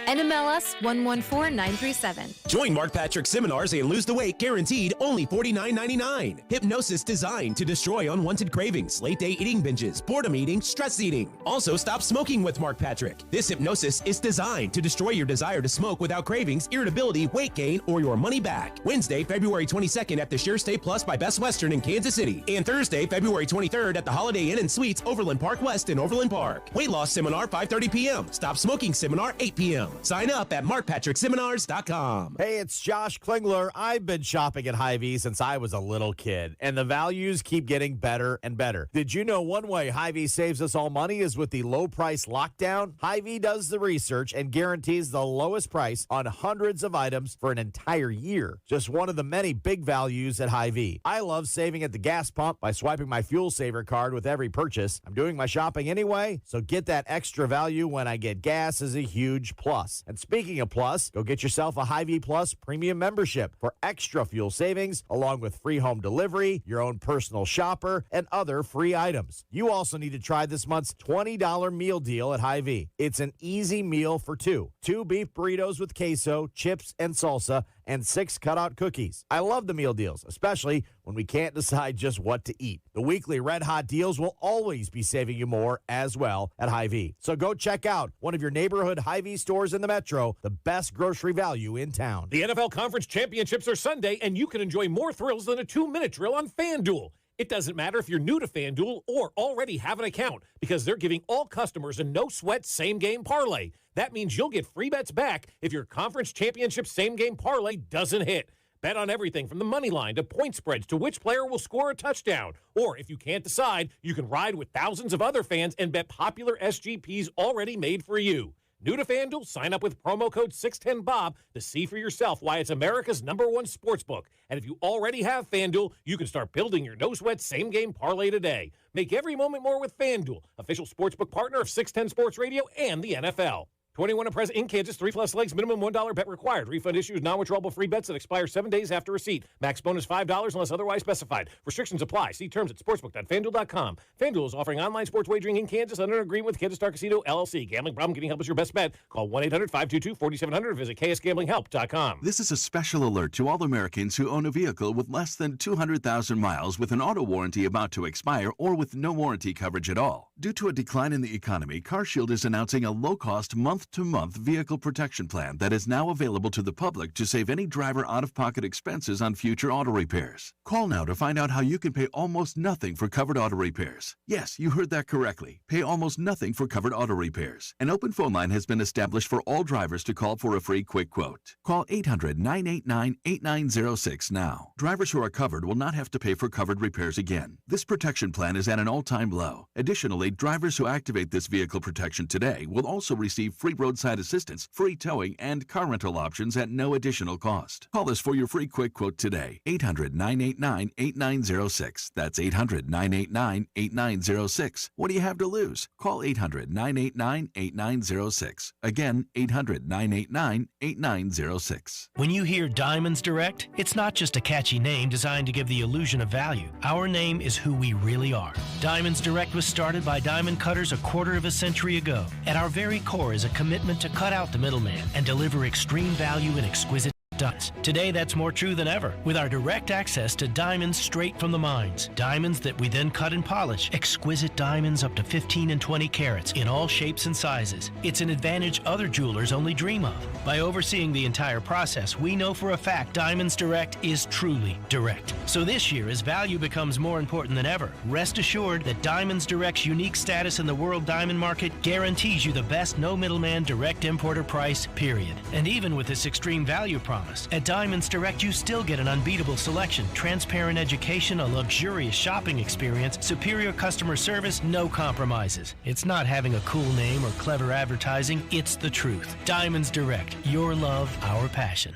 NMLS 114937. Join Mark Patrick seminars and lose the weight guaranteed only $49.99. Hypnosis designed to destroy unwanted cravings, late day eating binges, boredom eating, stress eating. Also stop smoking with Mark Patrick. This hypnosis is designed to destroy your desire to smoke without cravings, irritability, weight gain, or your money back. Wednesday, February 22nd at the Share Stay Plus by Best Western in Kansas City. And Thursday, February 23rd at the Holiday Inn and Suites, Overland Park West in Overland Park. Weight loss seminar 5:30 p.m. Stop smoking seminar 8 p.m. Sign up at markpatrickseminars.com. Hey, it's Josh Klingler. I've been shopping at Hy-Vee since I was a little kid, and the values keep getting better and better. Did you know one way Hy-Vee saves us all money is with the low price lockdown? Hy-Vee does the research and guarantees the lowest price on hundreds of items for an entire year. Just one of the many big values at Hy-Vee. I love saving at the gas pump by swiping my Fuel Saver card with every purchase. I'm doing my shopping anyway, so get that extra value when I get gas is a huge plus. Plus. And speaking of Plus, go get yourself a Hy-Vee Plus premium membership for extra fuel savings, along with free home delivery, your own personal shopper, and other free items. You also need to try this month's $20 meal deal at Hy-Vee. It's an easy meal for two beef burritos with queso, chips, and salsa, and 6 cutout cookies. I love the meal deals, especially when we can't decide just what to eat. The weekly Red Hot deals will always be saving you more as well at Hy-Vee. So go check out one of your neighborhood Hy-Vee stores in the metro, the best grocery value in town. The NFL Conference Championships are Sunday, and you can enjoy more thrills than a 2-minute drill on FanDuel. It doesn't matter if you're new to FanDuel or already have an account, because they're giving all customers a no-sweat same-game parlay. That means you'll get free bets back if your conference championship same-game parlay doesn't hit. Bet on everything from the money line to point spreads to which player will score a touchdown. Or if you can't decide, you can ride with thousands of other fans and bet popular SGPs already made for you. New to FanDuel? Sign up with promo code 610BOB to see for yourself why it's America's #1 sportsbook. And if you already have FanDuel, you can start building your no-sweat same-game parlay today. Make every moment more with FanDuel, official sportsbook partner of 610 Sports Radio and the NFL. 21 and present in Kansas, 3+ legs, minimum $1 bet required. Refund issues, non-withdrawable free bets that expire 7 days after receipt. Max bonus $5 unless otherwise specified. Restrictions apply. See terms at sportsbook.fanduel.com. FanDuel is offering online sports wagering in Kansas under an agreement with Kansas Star Casino, LLC. Gambling problem? Getting help is your best bet. Call 1-800-522-4700 or visit ksgamblinghelp.com. This is a special alert to all Americans who own a vehicle with less than 200,000 miles with an auto warranty about to expire or with no warranty coverage at all. Due to a decline in the economy, CarShield is announcing a low-cost month-to-month vehicle protection plan that is now available to the public to save any driver out-of-pocket expenses on future auto repairs. Call now to find out how you can pay almost nothing for covered auto repairs. Yes, you heard that correctly. Pay almost nothing for covered auto repairs. An open phone line has been established for all drivers to call for a free quick quote. Call 800-989-8906 now. Drivers who are covered will not have to pay for covered repairs again. This protection plan is at an all-time low. Additionally, drivers who activate this vehicle protection today will also receive free roadside assistance, free towing, and car rental options at no additional cost. Call us for your free quick quote today. 800-989-8906. That's 800-989-8906. What do you have to lose? Call 800-989-8906. Again, 800-989-8906. When you hear Diamonds Direct, it's not just a catchy name designed to give the illusion of value. Our name is who we really are. Diamonds Direct was started by diamond cutters a quarter of a century ago. At our very core is a commitment to cut out the middleman and deliver extreme value and exquisite diamonds. Today, that's more true than ever, with our direct access to diamonds straight from the mines. Diamonds that we then cut and polish. Exquisite diamonds up to 15 and 20 carats in all shapes and sizes. It's an advantage other jewelers only dream of. By overseeing the entire process, we know for a fact Diamonds Direct is truly direct. So this year, as value becomes more important than ever, rest assured that Diamonds Direct's unique status in the world diamond market guarantees you the best no middleman direct importer price, period. And even with this extreme value promise, at Diamonds Direct, you still get an unbeatable selection, transparent education, a luxurious shopping experience, superior customer service, no compromises. It's not having a cool name or clever advertising, it's the truth. Diamonds Direct, your love, our passion.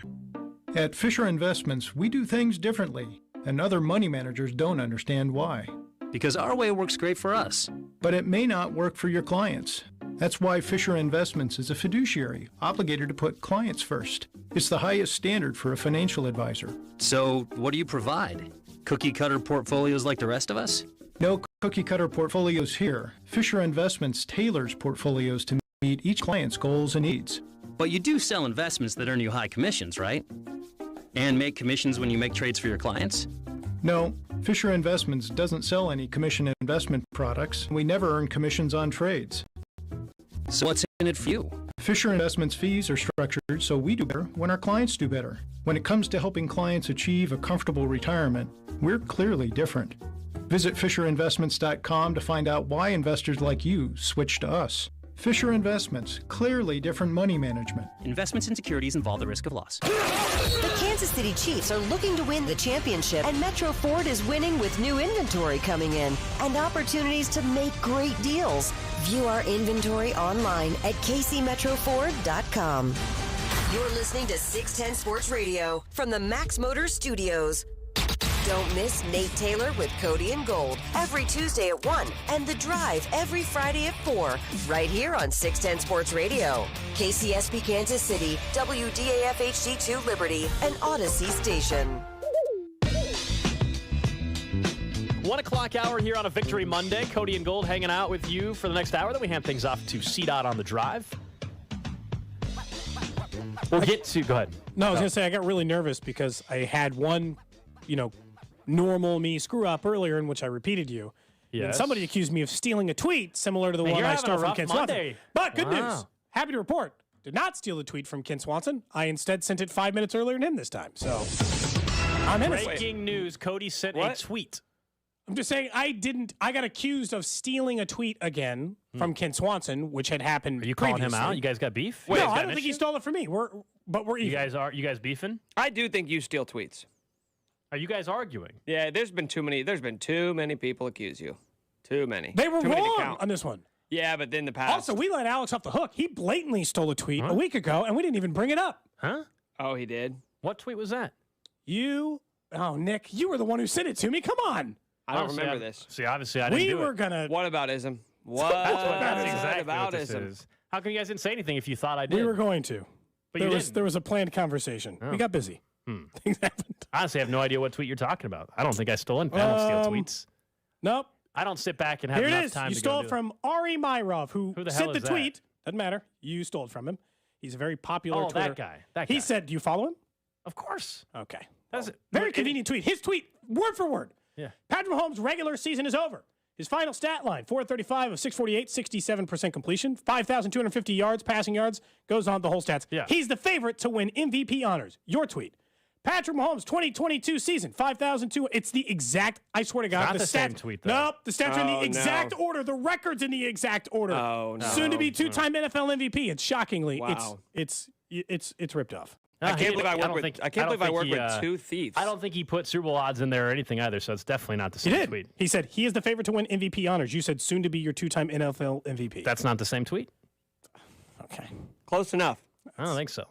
At Fisher Investments, we do things differently, and other money managers don't understand why. Because our way works great for us. But it may not work for your clients. That's why Fisher Investments is a fiduciary, obligated to put clients first. It's the highest standard for a financial advisor. So, what do you provide? Cookie-cutter portfolios like the rest of us? No cookie-cutter portfolios here. Fisher Investments tailors portfolios to meet each client's goals and needs. But you do sell investments that earn you high commissions, right? And make commissions when you make trades for your clients? No, Fisher Investments doesn't sell any commission investment products. We never earn commissions on trades. So what's in it for you? Fisher Investments fees are structured so we do better when our clients do better. When it comes to helping clients achieve a comfortable retirement, we're clearly different. Visit FisherInvestments.com to find out why investors like you switch to us. Fisher Investments, clearly different money management. Investments in securities involve the risk of loss. The Kansas City Chiefs are looking to win the championship, and Metro Ford is winning with new inventory coming in and opportunities to make great deals. View our inventory online at kcmetroford.com. You're listening to 610 Sports Radio from the Max Motors Studios. Don't miss Nate Taylor with Cody and Gold every Tuesday at 1 and The Drive every Friday at 4 right here on 610 Sports Radio. KCSP Kansas City, WDAF HD2 Liberty, and Odyssey Station. 1 o'clock hour here on a Victory Monday. Cody and Gold hanging out with you for the next hour. Then we hand things off to C-Dot on The Drive. We'll get to... Go ahead. No, I was going to say, I got really nervous because I had one, normal me screw up earlier in which I repeated you. Yes. And somebody accused me of stealing a tweet similar to the one I stole from Ken Swanson. But good news. Happy to report. Did not steal the tweet from Ken Swanson. I instead sent it 5 minutes earlier than him this time. So, I'm innocent. Breaking news. Cody sent a tweet. I'm just saying I got accused of stealing a tweet again from Ken Swanson, which had happened. Are you calling him out? You guys got beef? No, I don't think he stole it from me. We're even. You guys beefing? I do think you steal tweets. Are you guys arguing? Yeah, there's been too many people accuse you. Too many. They were too many to wrong count. on this one. Yeah, but then the past. Also, we let Alex off the hook. He blatantly stole a tweet a week ago, and we didn't even bring it up. Huh? Oh, he did? What tweet was that? Nick, you were the one who sent it to me. Come on. I don't remember this. See, obviously, I didn't do it. We were going to... What aboutism? What That's exactly about what this ism? is. How come you guys didn't say anything if you thought I did? We were going to. But there was a planned conversation. We got busy. Things happened. Honestly, I have no idea what tweet you're talking about. I don't think I stole it. I don't steal tweets. Nope. I don't sit back and have Here enough it is. time You to stole go it from Ari Myrov, who the hell sent the is that? tweet. Doesn't matter. You stole it from him. He's a very popular Twitter. that guy. He said, do you follow him? Of course. Okay. That's Very convenient tweet. His tweet, word for word. Yeah. Patrick Mahomes' regular season is over. His final stat line, 435 of 648, 67% completion, 5,250 yards, passing yards, goes on the whole stats. Yeah. He's the favorite to win MVP honors. Your tweet. Patrick Mahomes' 2022 season, 5,002. It's the exact, I swear to God. Not the same tweet, though. Nope, the stats are in the exact order. The record's in the exact order. Oh, no. Soon to be two-time NFL MVP. It's shockingly, Wow. it's ripped off. I can't believe I work with two thieves. I don't think he put Super Bowl odds in there or anything either, so it's definitely not the He same did. tweet. He said he is the favorite to win MVP honors. You said soon to be your two-time NFL MVP. That's not the same tweet? Okay. Close enough. I don't think so.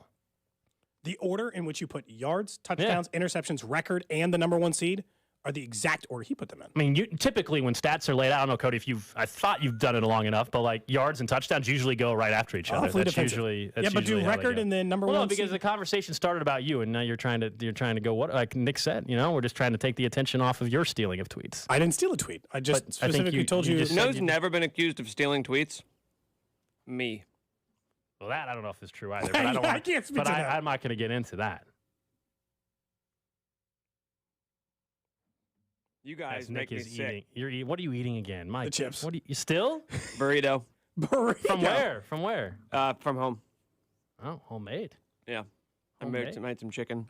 The order in which you put yards, touchdowns, interceptions, record, and the number one seed are the exact order he put them in. I mean, typically when stats are laid out, I don't know, Cody, I thought you've done it long enough, but like yards and touchdowns usually go right after each other. Awfully That's defensive. usually but do record and then number one no, because seed? the conversation started about you, and now you're trying to go what? Like Nick said, we're just trying to take the attention off of your stealing of tweets. I didn't steal a tweet. I just specifically told you. You know who's never been accused of stealing tweets? Me. Well, that I don't know if it's true either. But I don't. I can't speak to that. I'm not going to get into that. You guys Nick make me is sick. eating. What are you eating again, Mike? The chips. What? You still? Burrito. From where? From where? From home. Oh, homemade. Yeah. I made some chicken.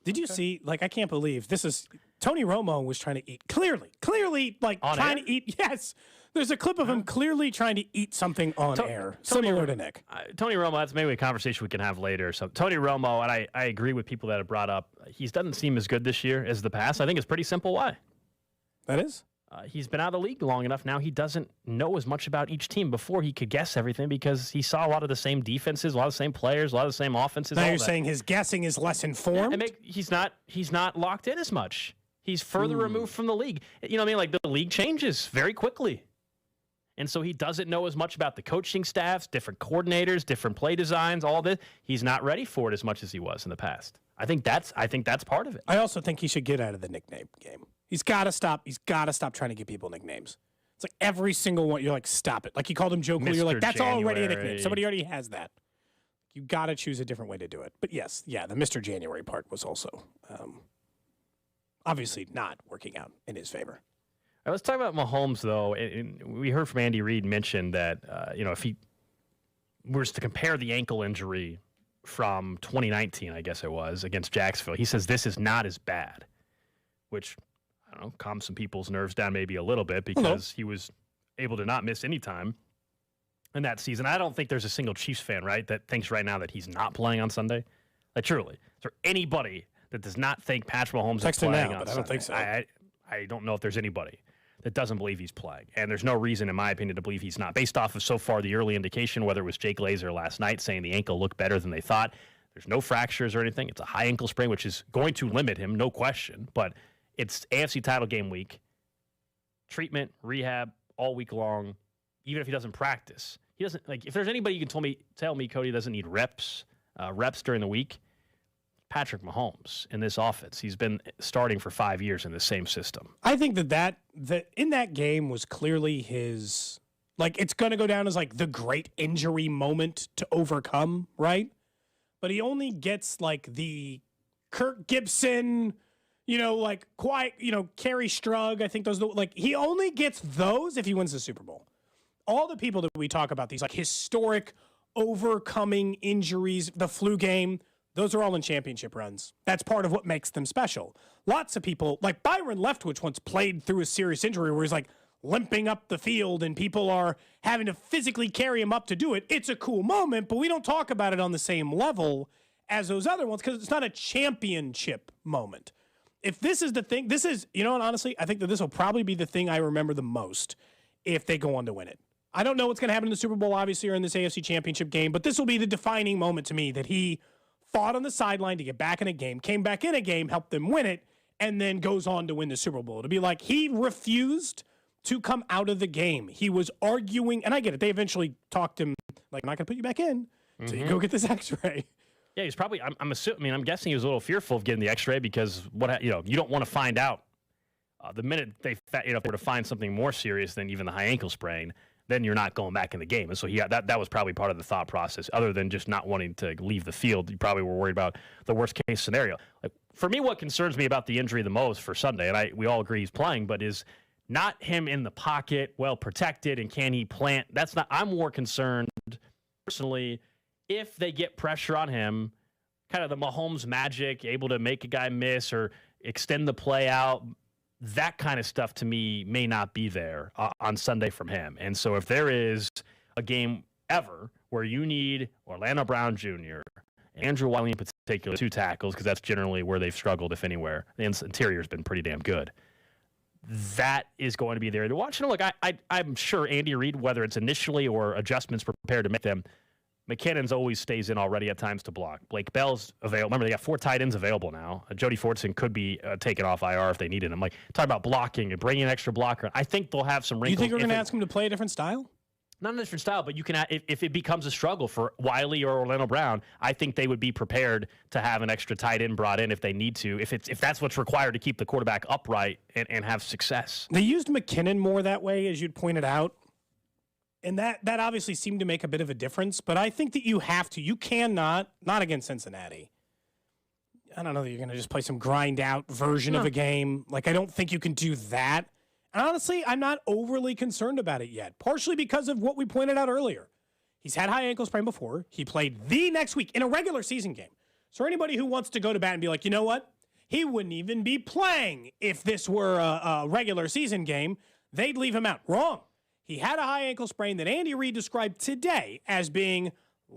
Did you see? Like, I can't believe this is. Tony Romo was trying to eat. Clearly, like on trying air? to eat. Yes. There's a clip of him clearly trying to eat something on air, similar to Nick. Tony Romo, that's maybe a conversation we can have later. So Tony Romo, and I agree with people that have brought up, he doesn't seem as good this year as the past. I think it's pretty simple why. That is? He's been out of the league long enough now. He doesn't know as much about each team. Before he could guess everything because he saw a lot of the same defenses, a lot of the same players, a lot of the same offenses. Now you're saying his guessing is less informed? He's not locked in as much. He's further removed from the league. You know what I mean? Like the league changes very quickly. And so he doesn't know as much about the coaching staffs, different coordinators, different play designs, all this. He's not ready for it as much as he was in the past. I think that's part of it. I also think he should get out of the nickname game. He's got to stop. He's got to stop trying to give people nicknames. It's like every single one. You're like, stop it. Like you called him Joe Cool. You're like, that's already a nickname. Somebody already has that. You got to choose a different way to do it. But yes, the Mr. January part was also obviously not working out in his favor. I was talking about Mahomes, though, and we heard from Andy Reid mention that, if he was to compare the ankle injury from 2019, I guess it was, against Jacksonville, he says this is not as bad, which, I don't know, calms some people's nerves down maybe a little bit because he was able to not miss any time in that season. I don't think there's a single Chiefs fan, right, that thinks right now that he's not playing on Sunday. Like, truly. Is there anybody that does not think Patrick Mahomes is playing on Sunday? I don't think so. I don't know if there's anybody that doesn't believe he's playing. And there's no reason, in my opinion, to believe he's not. Based off of so far the early indication, whether it was Jake Glazer last night saying the ankle looked better than they thought, there's no fractures or anything. It's a high ankle sprain, which is going to limit him, no question. But It's AFC title game week. Treatment, rehab, all week long, even if he doesn't practice. He doesn't, like, if there's anybody you can tell me Cody doesn't need reps during the week, Patrick Mahomes in this offense. He's been starting for 5 years in the same system. I think that in that game was clearly his, like, it's going to go down as like the great injury moment to overcome, right? But he only gets like the Kirk Gibson, like quiet, Kerry Strug. I think those, like, he only gets those if he wins the Super Bowl. All the people that we talk about, these like historic overcoming injuries, the flu game, those are all in championship runs. That's part of what makes them special. Lots of people, like Byron Leftwich once played through a serious injury where he's like limping up the field and people are having to physically carry him up to do it. It's a cool moment, but we don't talk about it on the same level as those other ones because it's not a championship moment. If this is the thing, this is, and honestly, I think that this will probably be the thing I remember the most if they go on to win it. I don't know what's going to happen in the Super Bowl, obviously, or in this AFC Championship game, but this will be the defining moment to me that he fought on the sideline to get back in a game, came back in a game, helped them win it, and then goes on to win the Super Bowl. To be like, he refused to come out of the game. He was arguing, and I get it. They eventually talked him, like, I'm not going to put you back in until you go get this x-ray. Yeah, he's probably, I'm guessing he was a little fearful of getting the x-ray because, you don't want to find out. The minute if they were to find something more serious than even the high ankle sprain, then you're not going back in the game. And so that was probably part of the thought process. Other than just not wanting to leave the field, you probably were worried about the worst case scenario. Like, for me, what concerns me about the injury the most for Sunday, and we all agree he's playing, but is not him in the pocket, well protected, and can he plant? I'm more concerned personally if they get pressure on him, kind of the Mahomes magic, able to make a guy miss or extend the play out. That kind of stuff to me may not be there on Sunday from him. And so if there is a game ever where you need Orlando Brown Jr., Andrew Wiley in particular, 2 tackles, because that's generally where they've struggled, if anywhere. The interior has been pretty damn good. That is going to be there to watch. And look, I'm sure Andy Reid, whether it's initially or adjustments prepared to make them, McKinnon's always stays in already at times to block. Blake Bell's available. Remember, they got 4 tight ends available now. Jody Fortson could be taken off IR if they needed him. Like, talk about blocking and bringing an extra blocker. I think they'll have some wrinkles. You think we're going to ask him to play a different style? Not a different style, but you can, if it becomes a struggle for Wiley or Orlando Brown, I think they would be prepared to have an extra tight end brought in if they need to, if that's what's required to keep the quarterback upright and have success. They used McKinnon more that way, as you'd pointed out. And that obviously seemed to make a bit of a difference. But I think that you cannot, not against Cincinnati. I don't know that you're going to just play some grind out version of a game. Like, I don't think you can do that. And honestly, I'm not overly concerned about it yet, partially because of what we pointed out earlier. He's had high ankle sprain before. He played the next week in a regular season game. So anybody who wants to go to bat and be like, you know what? He wouldn't even be playing if this were a regular season game. They'd leave him out. Wrong. He had a high ankle sprain that Andy Reid described today as being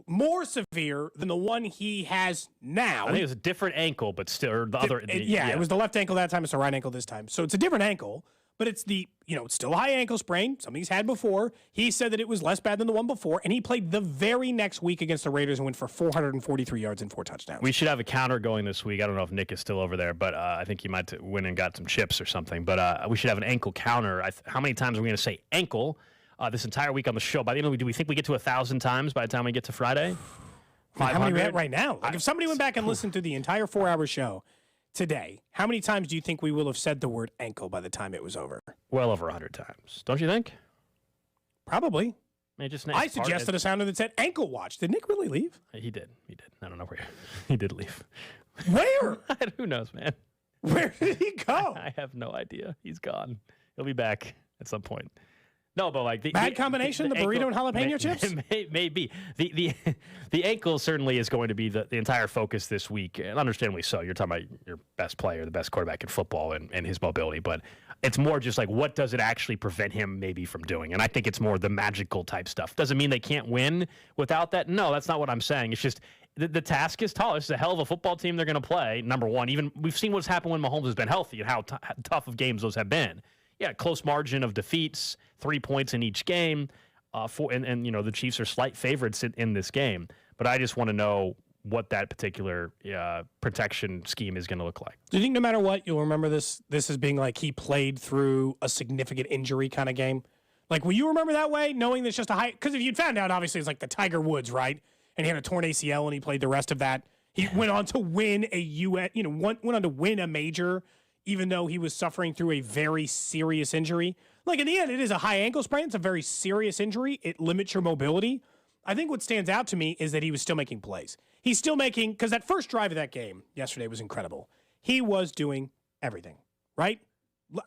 more severe than the one he has now. I think it was a different ankle, but still, or the other. It was the left ankle that time. It's the right ankle this time. So it's a different ankle, but it's it's still a high ankle sprain, something he's had before. He said that it was less bad than the one before, and he played the very next week against the Raiders and went for 443 yards and 4 touchdowns. We should have a counter going this week. I don't know if Nick is still over there, but I think he might win and got some chips or something. But we should have an ankle counter. How many times are we going to say ankle this entire week on the show? By the end, do we think we get to 1,000 times by the time we get to Friday? How many are we at right now? Like, if somebody went back and listened to the entire 4-hour show today, how many times do you think we will have said the word ankle by the time it was over? Well over 100 times. Don't you think? Probably. I suggested a sounder that said ankle watch. Did Nick really leave? He did. I don't know where he did leave. Where? Who knows, man? Where did he go? I have no idea. He's gone. He'll be back at some point. No, but like bad combination, the burrito and jalapeno chips? Maybe. The ankle certainly is going to be the entire focus this week, and understandably so. You're talking about your best player, the best quarterback in football, and his mobility, but it's more just like, what does it actually prevent him maybe from doing? And I think it's more the magical type stuff. Doesn't mean they can't win without that. No, that's not what I'm saying. It's just the task is tall. This is a hell of a football team they're going to play, number one. Even we've seen what's happened when Mahomes has been healthy and how tough of games those have been. Yeah, close margin of defeats, 3 points in each game, and the Chiefs are slight favorites in this game. But I just want to know what that particular protection scheme is going to look like. Do you think no matter what, you'll remember this as being like he played through a significant injury kind of game? Like, will you remember that way, knowing that it's just a high? Because if you'd found out, obviously, it's like the Tiger Woods, right? And he had a torn ACL and he played the rest of that. He went on to win went on to win a major, even though he was suffering through a very serious injury. Like, in the end, it is a high ankle sprain. It's a very serious injury. It limits your mobility. I think what stands out to me is that he was still making plays. He's still making, because that first drive of that game yesterday was incredible. He was doing everything, right?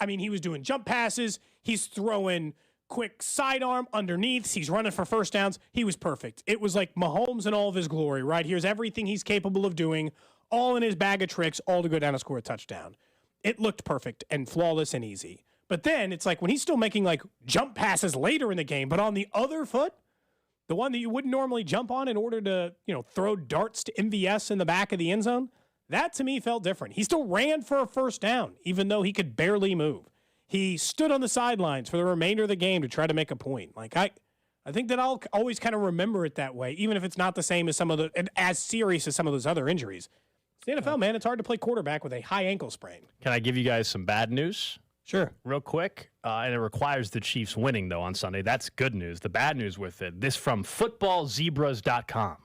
I mean, he was doing jump passes. He's throwing quick sidearm underneath. He's running for first downs. He was perfect. It was like Mahomes in all of his glory, right? Here's everything he's capable of doing, all in his bag of tricks, all to go down and score a touchdown. It looked perfect and flawless and easy. But then it's like when he's still making like jump passes later in the game, but on the other foot, the one that you wouldn't normally jump on in order to, throw darts to MVS in the back of the end zone, that to me felt different. He still ran for a first down, even though he could barely move. He stood on the sidelines for the remainder of the game to try to make a point. Like, I think that I'll always kind of remember it that way, even if it's not the same as as serious as some of those other injuries. It's the NFL, man. It's hard to play quarterback with a high ankle sprain. Can I give you guys some bad news? Sure. Real quick. And it requires the Chiefs winning, though, on Sunday. That's good news. The bad news with it, this from footballzebras.com.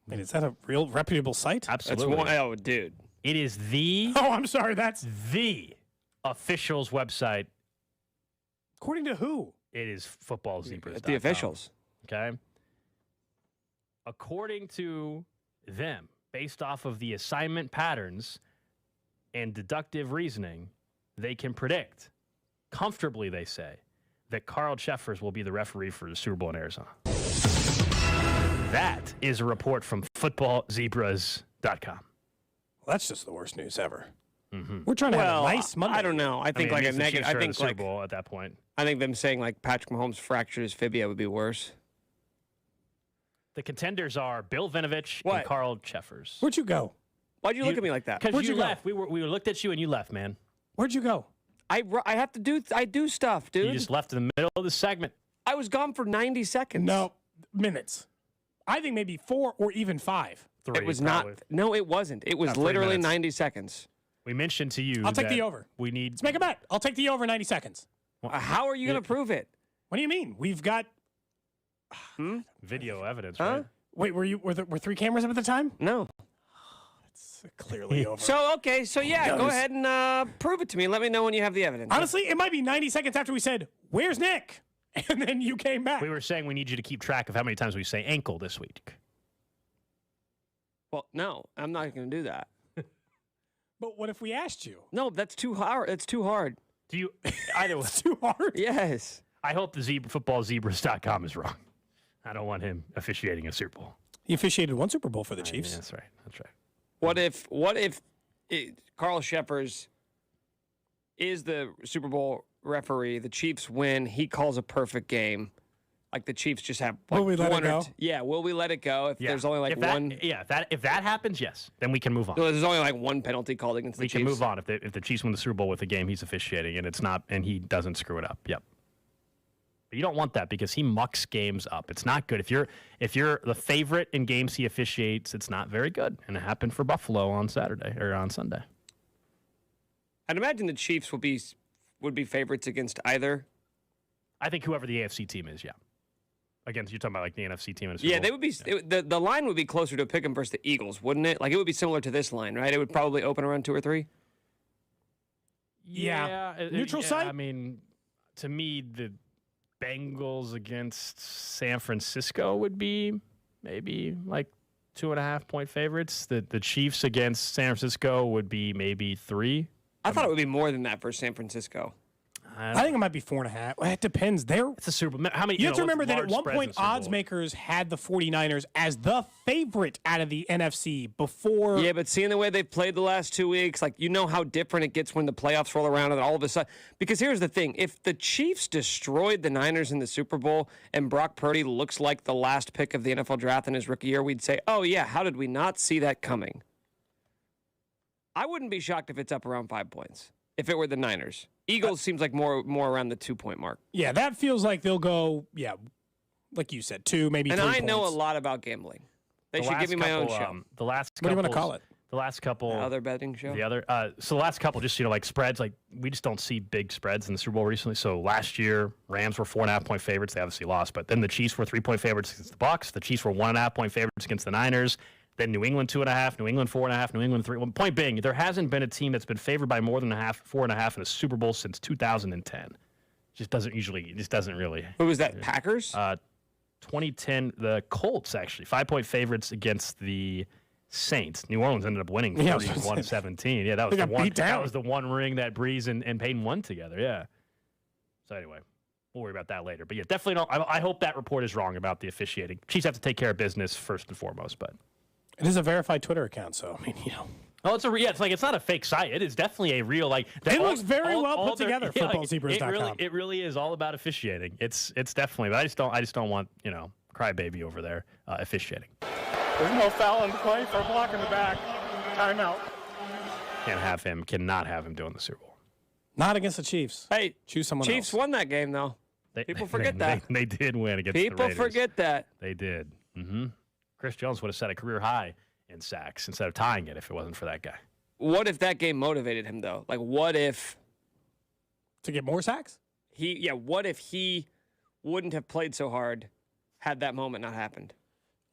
Wait, is that a real reputable site? Absolutely. Oh, dude. It is the... Oh, I'm sorry. That's... the officials website. According to who? It is footballzebras.com. The officials. Okay. According to them, based off of the assignment patterns and deductive reasoning, they can predict, comfortably they say, that Carl Cheffers will be the referee for the Super Bowl in Arizona. That is a report from footballzebras.com. Well, that's just the worst news ever. Mm-hmm. We're trying to have a nice Monday. I don't know. I think like a negative. I think Super Bowl at that point. I think them saying like Patrick Mahomes fractured his fibia would be worse. The contenders are Bill Vinovich and Carl Cheffers. Where'd you go? Why'd you look at me like that? Because you left. We looked at you and you left, man. Where'd you go? I have to do. I do stuff, dude. You just left in the middle of the segment. I was gone for 90 seconds. No, minutes. I think maybe 4 or even 5. 3. It was probably. not. No, it wasn't. It was About 3 literally minutes. 90 seconds. We mentioned to you. I'll take the over. We need. Let's make a bet. I'll take the over 90 seconds. How are you going to prove it? What do you mean? We've got video evidence, right? Wait, were 3 cameras up at the time? No. It's clearly over. So yeah, go ahead and prove it to me. Let me know when you have the evidence. Honestly, it might be 90 seconds after we said, "Where's Nick?" And then you came back. We were saying we need you to keep track of how many times we say ankle this week. Well, no, I'm not going to do that. But what if we asked you? No, that's too hard. It's too hard. Do you? Either way, It's too hard. Yes. I hope the footballzebras.com is wrong. I don't want him officiating a Super Bowl. He officiated 1 Super Bowl for the Chiefs. Yeah, that's right. That's right. What if Carl Cheffers is the Super Bowl referee? The Chiefs win. He calls a perfect game. Like the Chiefs just have. Like, will we let it go? Yeah. Will we let it go if there's only like one? Yeah. If that happens, yes, then we can move on. So there's only like one penalty called against the We Chiefs. can move on if the Chiefs win the Super Bowl with a game he's officiating and it's not and he doesn't screw it up. Yep. But you don't want that because he mucks games up. It's not good. If you're the favorite in games he officiates, it's not very good. And it happened for Buffalo on Saturday or on Sunday. I'd imagine the Chiefs would be favorites against either. I think whoever the AFC team is, yeah. Against, you're talking about like the NFC team in a Super Yeah, Bowl. they would be. The line would be closer to pick 'em versus the Eagles, wouldn't it? Like it would be similar to this line, right? It would probably open around 2 or 3. Yeah. Neutral site? I mean, to me, the Bengals against San Francisco would be maybe like 2.5 point favorites. The Chiefs against San Francisco would be maybe 3. I thought it would be more than that for San Francisco. I think it might be 4.5. Well, it depends. It's a Super Bowl. How many? You have to remember that at large one spreads in point, the Super Bowl. odds makers had the 49ers as the favorite out of the NFC before. Yeah, but seeing the way they've played the last 2 weeks, like you know how different it gets when the playoffs roll around and all of a sudden. Because here's the thing: if the Chiefs destroyed the Niners in the Super Bowl and Brock Purdy looks like the last pick of the NFL draft in his rookie year, we'd say, "Oh yeah, how did we not see that coming?" I wouldn't be shocked if it's up around 5 points. If it were the Niners. Eagles seems like more around the 2 point mark. Yeah, that feels like they'll go, like you said, 2, maybe 3 And I points. know a lot about gambling. They should give me my own show. The last What do you want to call it? The last couple. The other betting show? So the last couple, just, like spreads, like we just don't see big spreads in the Super Bowl recently. So last year, Rams were 4.5-point favorites. They obviously lost. But then the Chiefs were 3-point favorites against the Bucs. The Chiefs were 1.5-point favorites against the Niners. Then New England 2.5, New England 4.5, New England 3. Well, point being, there hasn't been a team that's been favored by more than 4.5 in a Super Bowl since 2010. Just doesn't really. Who was that? Packers? 2010, the Colts, actually. 5-point favorites against the Saints. New Orleans ended up winning 31-17. Yeah, that was the one. That was the one ring that Breeze and Peyton won together. Yeah. So anyway, we'll worry about that later. But yeah, definitely don't. I hope that report is wrong about the officiating. Chiefs have to take care of business first and foremost. But it is a verified Twitter account, so I mean, Oh, it's not a fake site. It is definitely a real It looks very well put together. FootballZebras.com. It really is all about officiating. It's definitely. But I just don't want crybaby over there officiating. There's no foul in the play for a block in the back. Timeout. Cannot have him doing the Super Bowl. Not against the Chiefs. Hey, choose someone Chiefs else. won that game, though. People forget that. They did win against the Raiders. People forget that. They did. Mm-hmm. Chris Jones would have set a career high in sacks instead of tying it if it wasn't for that guy. What if that game motivated him, though? Like, what if... To get more sacks? What if he wouldn't have played so hard had that moment not happened?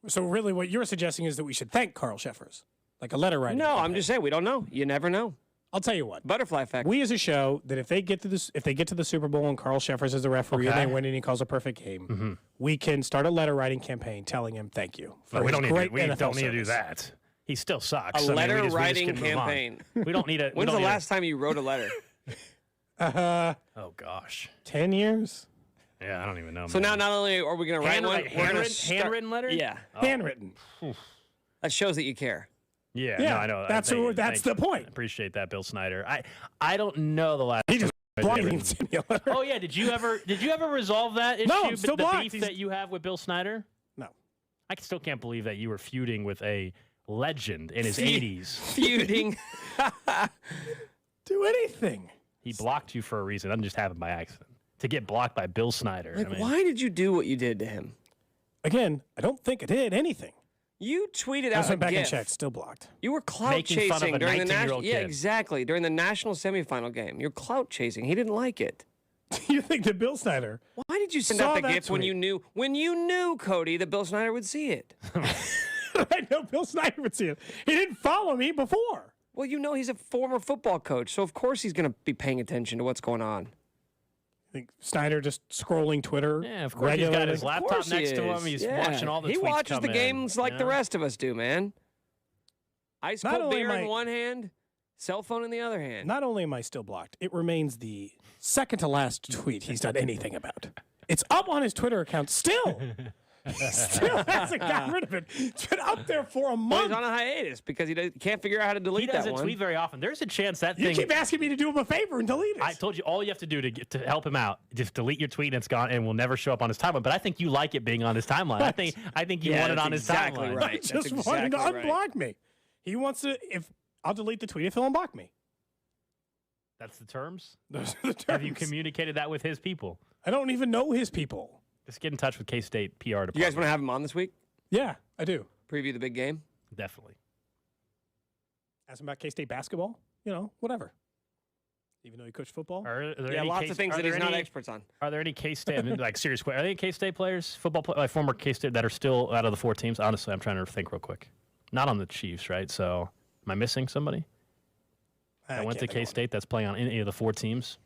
So really what you're suggesting is that we should thank Carl Sheffers, like a letter writing. No, I'm just saying we don't know. You never know. I'll tell you what. Butterfly effect. We as a show that if they get to the Super Bowl and Carl Sheffers is the referee and they win and he calls a perfect game, we can start a letter writing campaign telling him thank you. We don't need to do that. He still sucks. A letter writing campaign. We don't need it. When's the last time you wrote a letter? Oh gosh. 10 years. Yeah, I don't even know. So now not only are we going to write one, handwritten letter? Yeah. Handwritten. That shows that you care. Yeah, no, I know. That's the point. I appreciate that, Bill Snyder. I don't know the last. He just blocked me and sent me a letter. Oh yeah, did you ever resolve that issue? No, I'm still the blocked. beef that you have with Bill Snyder? No. I still can't believe that you were feuding with a legend in his 80s. Feuding. Do anything. He blocked you for a reason. It doesn't just happen by accident. To get blocked by Bill Snyder. Why did you do what you did to him? Again, I don't think I did anything. You tweeted I out a went back and GIF. checked, still blocked. You were clout Making fun of chasing a during the 19-year-old national. Yeah, kid. exactly. During the national semifinal game, you're clout chasing. He didn't like it. You think that Bill Snyder? Why did you send saw out the that GIF when tweet? you knew Cody that Bill Snyder would see it? I know Bill Snyder would see it. He didn't follow me before. Well, he's a former football coach, so of course he's going to be paying attention to what's going on. I think Snyder just scrolling Twitter. Yeah, of course. He's got his laptop next to him. He's Yeah. watching all the tweets He watches come the in, games like the know? rest of us do, man. Ice Not cold only beer am in I- one hand, cell phone in the other hand. Not only am I still blocked, it remains the second to last tweet he's done anything about. It's up on his Twitter account still. He still hasn't gotten rid of it. It's been up there for a Well, month. he's on a hiatus because he can't figure out how to delete He that doesn't one. tweet very often. There's a chance that You thing. keep asking me to do him a favor and delete it. I told you all you have to do to help him out. Just delete your tweet and it's gone and will never show up on his timeline. But I think you like it being on his timeline. I think you want it that's on his exactly timeline. right. I That's just want him to exactly right. unblock me. He wants to. If I'll delete the tweet if he'll unblock me. That's the terms? Those are the terms. Have you communicated that with his people? I don't even know his people. Just get in touch with K-State PR department. You guys want to have him on this week? Yeah, I do. Preview the big game? Definitely. Ask him about K-State basketball. Whatever. Even though he coached football. Are there Yeah, any lots of things that he's not any- experts on. Are there any K-State, I mean, like serious questions, are there any K-State players, former K-State that are still out of the 4 teams? Honestly, I'm trying to think real quick. Not on the Chiefs, right? So am I missing somebody that went to K-State that's playing on any of the 4 teams?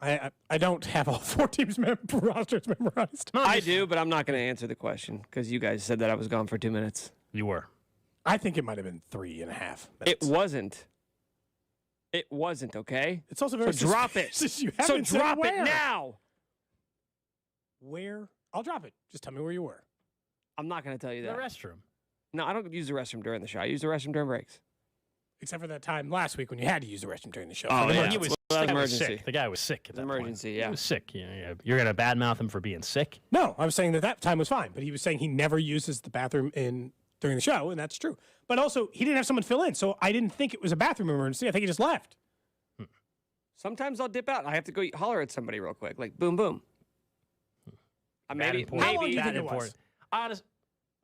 I don't have all 4 teams rosters memorized. I do, but I'm not going to answer the question because you guys said that I was gone for 2 minutes. You were. I think it might have been 3.5 minutes. It wasn't. It wasn't, okay? It's also very So drop it. suspicious. You So haven't said drop it where. now. Where? I'll drop it. Just tell me where you were. I'm not going to tell you The that. restroom. No, I don't use the restroom during the show. I use the restroom during breaks. Except for that time last week when you had to use the restroom during the show. Oh, For the yeah. emergency. He was, Well, the that's guy was emergency. sick. The guy was sick at that Emergency, point. yeah. He was sick. You're going to badmouth him for being sick? No, I was saying that time was fine, but he was saying he never uses the bathroom during the show, and that's true. But also, he didn't have someone fill in, so I didn't think it was a bathroom emergency. I think he just left. Sometimes I'll dip out. I have to go holler at somebody real quick, like boom, boom. How long do you think it was? Honest,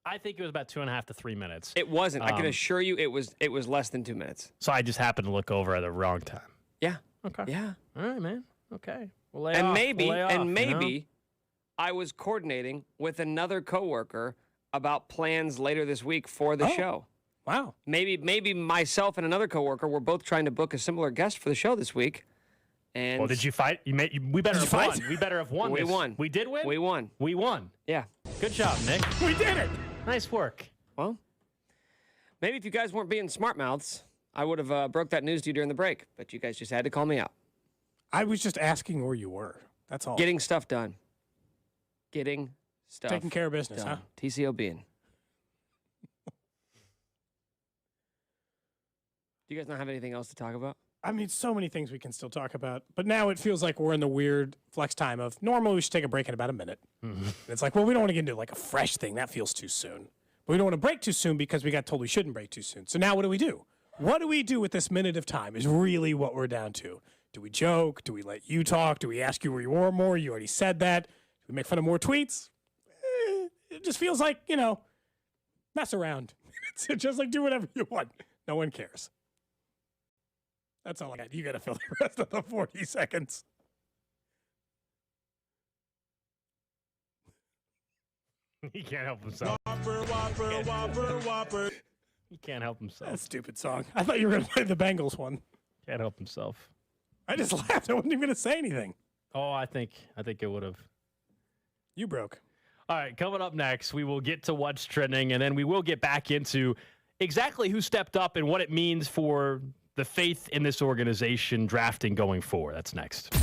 I think it was about 2.5 to 3 minutes. It wasn't. I can assure you it was less than 2 minutes. So I just happened to look over at the wrong time. Yeah. Okay. Yeah. All right, man. Okay. We'll Maybe I was coordinating with another coworker about plans later this week for the show. Wow. Maybe myself and another coworker were both trying to book a similar guest for the show this week. And well, did you fight? We better have won. We better have won. We won. We did win? We won. We won. Yeah. Good job, Nick. We did it. Nice work. Well, maybe if you guys weren't being smart mouths, I would have broke that news to you during the break. But you guys just had to call me out. I was just asking where you were. That's all. Getting stuff done. Getting stuff Taking care of business, done. huh? TCOBing. Do you guys not have anything else to talk about? I mean, so many things we can still talk about, but now it feels like we're in the weird flex time of normally we should take a break in about a minute. Mm-hmm. It's like, well, we don't want to get into like a fresh thing. That feels too soon. But we don't want to break too soon because we got told we shouldn't break too soon. So now what do we do? What do we do with this minute of time is really what we're down to. Do we joke? Do we let you talk? Do we ask you where you were more? You already said that. Do we make fun of more tweets? It just feels like, mess around. It's just like do whatever you want. No one cares. That's all I got. You got to fill the rest of the 40 seconds. He can't help himself. Whopper. He can't help himself. That stupid song. I thought you were going to play the Bengals one. Can't help himself. I just laughed. I wasn't even going to say anything. Oh, I think it would have. You broke. All right, coming up next, we will get to what's trending, and then we will get back into exactly who stepped up and what it means for the faith in this organization drafting going forward. That's next.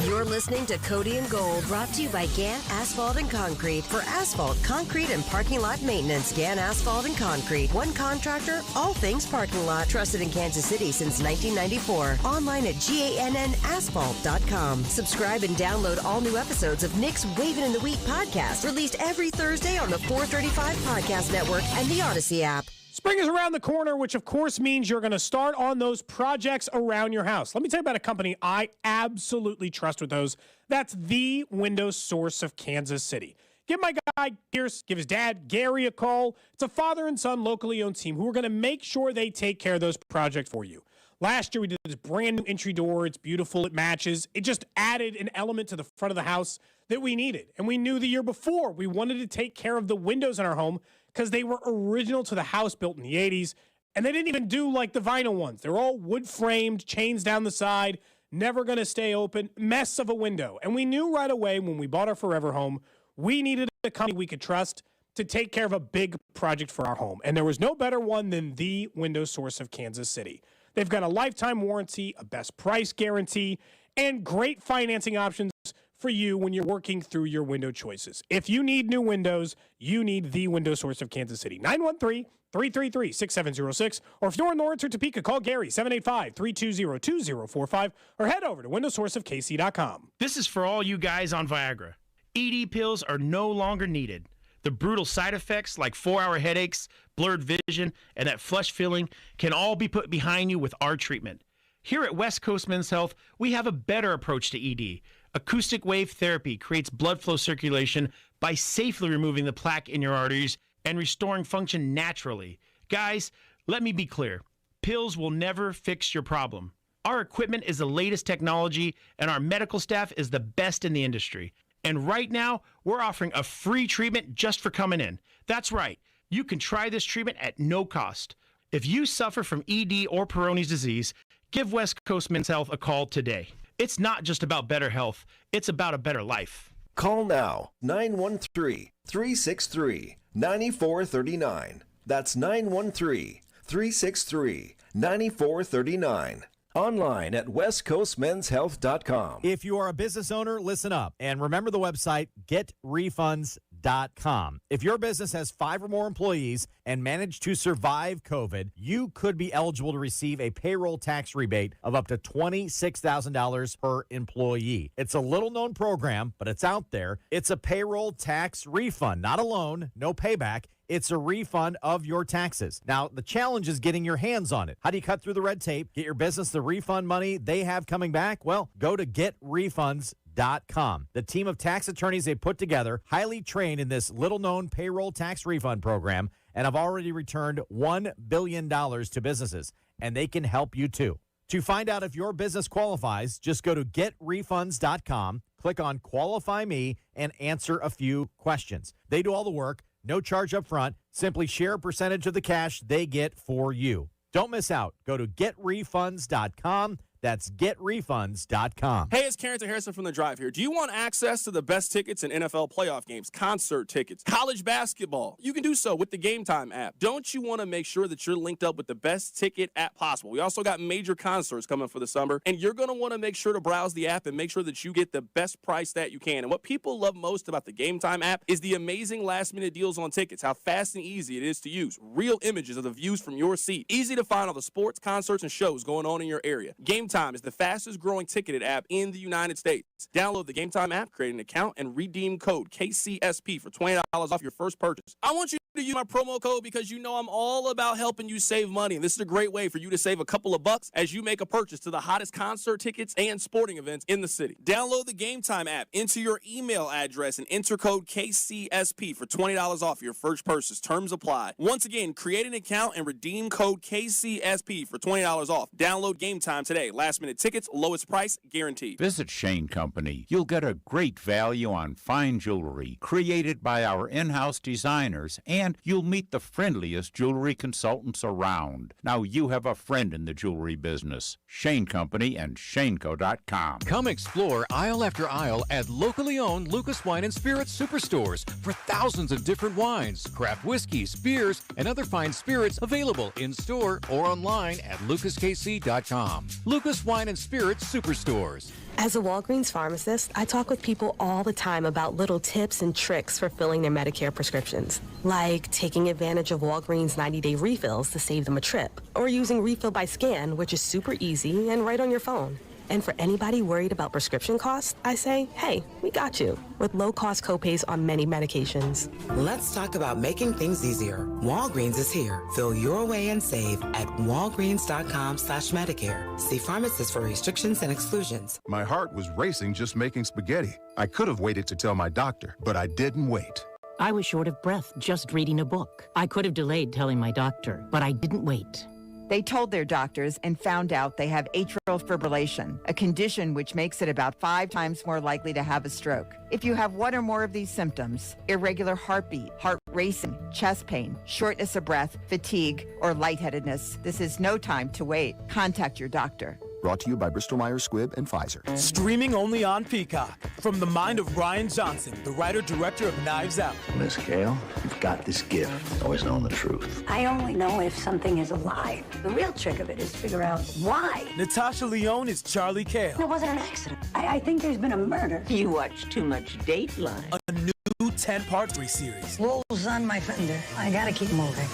You're listening to Cody and Gold, brought to you by Gann Asphalt and Concrete. For asphalt, concrete, and parking lot maintenance, Gann Asphalt and Concrete. One contractor, all things parking lot. Trusted in Kansas City since 1994. Online at GANNasphalt.com. Subscribe and download all new episodes of Nick's Wavin' in the Wheat podcast, released every Thursday on the 435 Podcast Network and the Odyssey app. Spring is around the corner, which of course means you're going to start on those projects around your house. Let me tell you about a company I absolutely trust with those. That's the window source of Kansas City. Give my guy Pierce, give his dad Gary a call. It's a father and son locally owned team who are going to make sure they take care of those projects for you. Last year we did this brand new entry door. It's beautiful. It matches. It just added an element to the front of the house that we needed. And we knew the year before we wanted to take care of the windows in our home because they were original to the house built in the 80s. And they didn't even do like the vinyl ones. They're all wood framed, chains down the side, never going to stay open, mess of a window. And we knew right away when we bought our forever home, we needed a company we could trust to take care of a big project for our home. And there was no better one than the window source of Kansas City. They've got a lifetime warranty, a best price guarantee, and great financing options for you when you're working through your window choices. If you need new windows, you need the window source of Kansas City. 913-333-6706. Or if you're in Lawrence or Topeka, call Gary, 785-320-2045, or head over to windowsourceofkc.com. This is for all you guys on Viagra. ED pills are no longer needed. The brutal side effects like 4-hour headaches, blurred vision, and that flush feeling can all be put behind you with our treatment. Here at West Coast Men's Health, we have a better approach to ED. Acoustic wave therapy creates blood flow circulation by safely removing the plaque in your arteries and restoring function naturally. Guys, let me be clear. Pills will never fix your problem. Our equipment is the latest technology, and our medical staff is the best in the industry. And right now, we're offering a free treatment just for coming in. That's right. You can try this treatment at no cost. If you suffer from ED or Peyronie's disease, give West Coast Men's Health a call today. It's not just about better health. It's about a better life. Call now, 913-363-9439. That's 913-363-9439. Online at westcoastmenshealth.com. If you are a business owner, listen up. And remember the website, getrefunds.com. If your business has 5 or more employees and managed to survive COVID, you could be eligible to receive a payroll tax rebate of up to $26,000 per employee. It's a little-known program, but it's out there. It's a payroll tax refund, not a loan, no payback. It's a refund of your taxes. Now, the challenge is getting your hands on it. How do you cut through the red tape, get your business the refund money they have coming back? Well, go to getrefunds.com. taxattorneys.com. The team of tax attorneys they put together, highly trained in this little-known payroll tax refund program, and have already returned $1 billion to businesses, and they can help you too. To find out if your business qualifies, just go to getrefunds.com, click on Qualify Me, and answer a few questions. They do all the work, no charge up front. Simply share a percentage of the cash they get for you. Don't miss out. Go to getrefunds.com. That's getrefunds.com. Hey, it's Carrington Harrison from The Drive here. Do you want access to the best tickets in NFL playoff games, concert tickets, college basketball? You can do so with the Game Time app. Don't you want to make sure that you're linked up with the best ticket app possible? We also got major concerts coming for the summer, and you're going to want to make sure to browse the app and make sure that you get the best price that you can. And what people love most about the Game Time app is the amazing last-minute deals on tickets, how fast and easy it is to use, real images of the views from your seat, easy to find all the sports, concerts, and shows going on in your area. Game Time is the fastest growing ticketed app in the United States. Download the Game Time app, create an account, and redeem code KCSP for $20 off your first purchase. I want you to use my promo code because you know I'm all about helping you save money. And this is a great way for you to save a couple of bucks as you make a purchase to the hottest concert tickets and sporting events in the city. Download the Game Time app, enter your email address, and enter code KCSP for $20 off your first purchase. Terms apply. Once again, create an account and redeem code KCSP for $20 off. Download Game Time today. Last minute tickets, lowest price guaranteed. Visit Shane Company. You'll get a great value on fine jewelry created by our in-house designers, and you'll meet the friendliest jewelry consultants around. Now you have a friend in the jewelry business. Shane Company and shaneco.com. Come explore aisle after aisle at locally owned Lucas Wine and Spirits superstores for thousands of different wines, craft whiskeys, beers, and other fine spirits available in-store or online at lucaskc.com. Lucas Wine and Spirits superstores. As a Walgreens pharmacist, I talk with people all the time about little tips and tricks for filling their Medicare prescriptions, like taking advantage of Walgreens 90-day refills to save them a trip, or using Refill by Scan, which is super easy and right on your phone. And for anybody worried about prescription costs, I say, hey, we got you, with low-cost copays on many medications. Let's talk about making things easier. Walgreens is here. Fill your way and save at walgreens.com/Medicare. See pharmacists for restrictions and exclusions. My heart was racing just making spaghetti. I could have waited to tell my doctor, but I didn't wait. I was short of breath just reading a book. I could have delayed telling my doctor, but I didn't wait. They told their doctors and found out they have atrial fibrillation, a condition which makes it about 5 times more likely to have a stroke. If you have one or more of these symptoms, irregular heartbeat, heart racing, chest pain, shortness of breath, fatigue, or lightheadedness, this is no time to wait. Contact your doctor. Brought to you by Bristol-Myers Squibb and Pfizer. Streaming only on Peacock. From the mind of Rian Johnson, the writer-director of Knives Out. Miss Gale, you've got this gift. Always knowing the truth. I only know if something is alive. The real trick of it is to figure out why. Natasha Lyonne is Charlie Cale. It wasn't an accident. I think there's been a murder. You watch too much Dateline. A new 10-part series. Wolves on my fender. I gotta keep moving.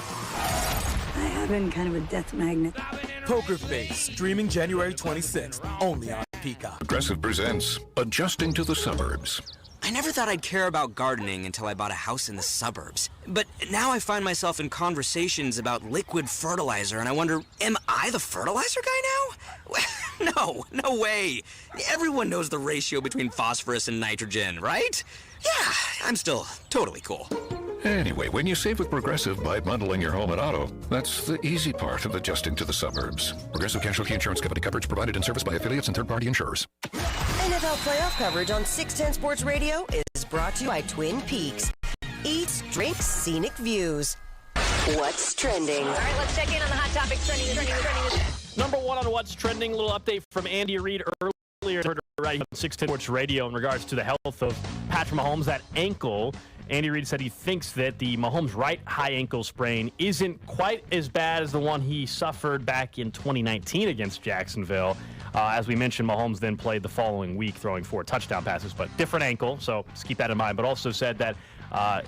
I have been kind of a death magnet. Poker Face, streaming January 26th, only on Peacock. Progressive presents Adjusting to the Suburbs. I never thought I'd care about gardening until I bought a house in the suburbs. But now I find myself in conversations about liquid fertilizer, and I wonder, am I the fertilizer guy now? No way. Everyone knows the ratio between phosphorus and nitrogen, right? Yeah, I'm still totally cool. Anyway, when you save with Progressive by bundling your home and auto, that's the easy part of adjusting to the suburbs. Progressive Casualty Insurance Company coverage provided and serviced by affiliates and third-party insurers. NFL playoff coverage on 610 Sports Radio is brought to you by Twin Peaks. Eat, drink, scenic views. What's trending? All right, let's check in on the hot topics trending. Number one on what's trending, a little update from Andy Reid earlier right on 610 Sports Radio in regards to the health of Patrick Mahomes, that ankle. Andy Reid said he thinks that the Mahomes right high ankle sprain isn't quite as bad as the one he suffered back in 2019 against Jacksonville. As we mentioned, Mahomes then played the following week, throwing 4 touchdown passes, but different ankle, so just keep that in mind. But also said that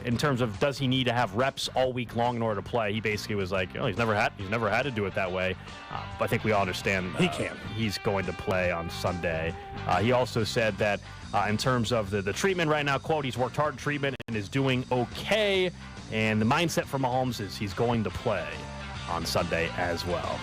in terms of does he need to have reps all week long in order to play, he basically was like, he's never had to do it that way. But I think we all understand he's going to play on Sunday. He also said that in terms of the treatment right now, quote, he's worked hard in treatment and is doing okay. And the mindset for Mahomes is he's going to play on Sunday as well.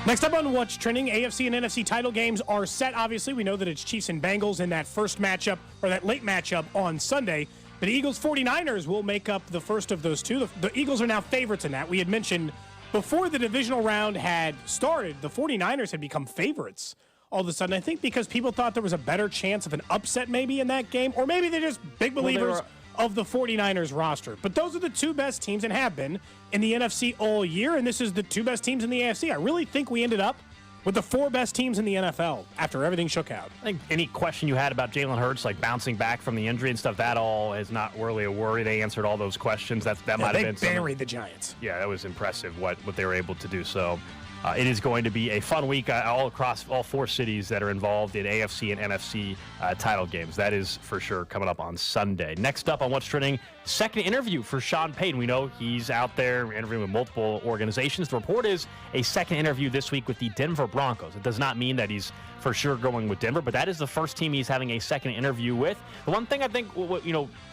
Next up on What's Trending, AFC and NFC title games are set. Obviously, we know that it's Chiefs and Bengals in that first matchup, or that late matchup on Sunday. But Eagles 49ers will make up the first of those two. The Eagles are now favorites in that. We had mentioned before the divisional round had started, the 49ers had become favorites all of a sudden. I think because people thought there was a better chance of an upset maybe in that game, or maybe they're just big believers of the 49ers roster. But those are the two best teams and have been in the NFC all year, and this is the two best teams in the AFC. I really think we ended up with the four best teams in the NFL after everything shook out. I think any question you had about Jalen Hurts, like bouncing back from the injury and stuff, that all is not really a worry. They answered all those questions. That might have been they buried the Giants. Yeah, that was impressive what they were able to do. So it is going to be a fun week all across all four cities that are involved in AFC and NFC title games. That is for sure coming up on Sunday. Next up on What's Trending, second interview for Sean Payton. We know he's out there interviewing with multiple organizations. The report is a second interview this week with the Denver Broncos. It does not mean that he's for sure going with Denver, but that is the first team he's having a second interview with. The one thing I think,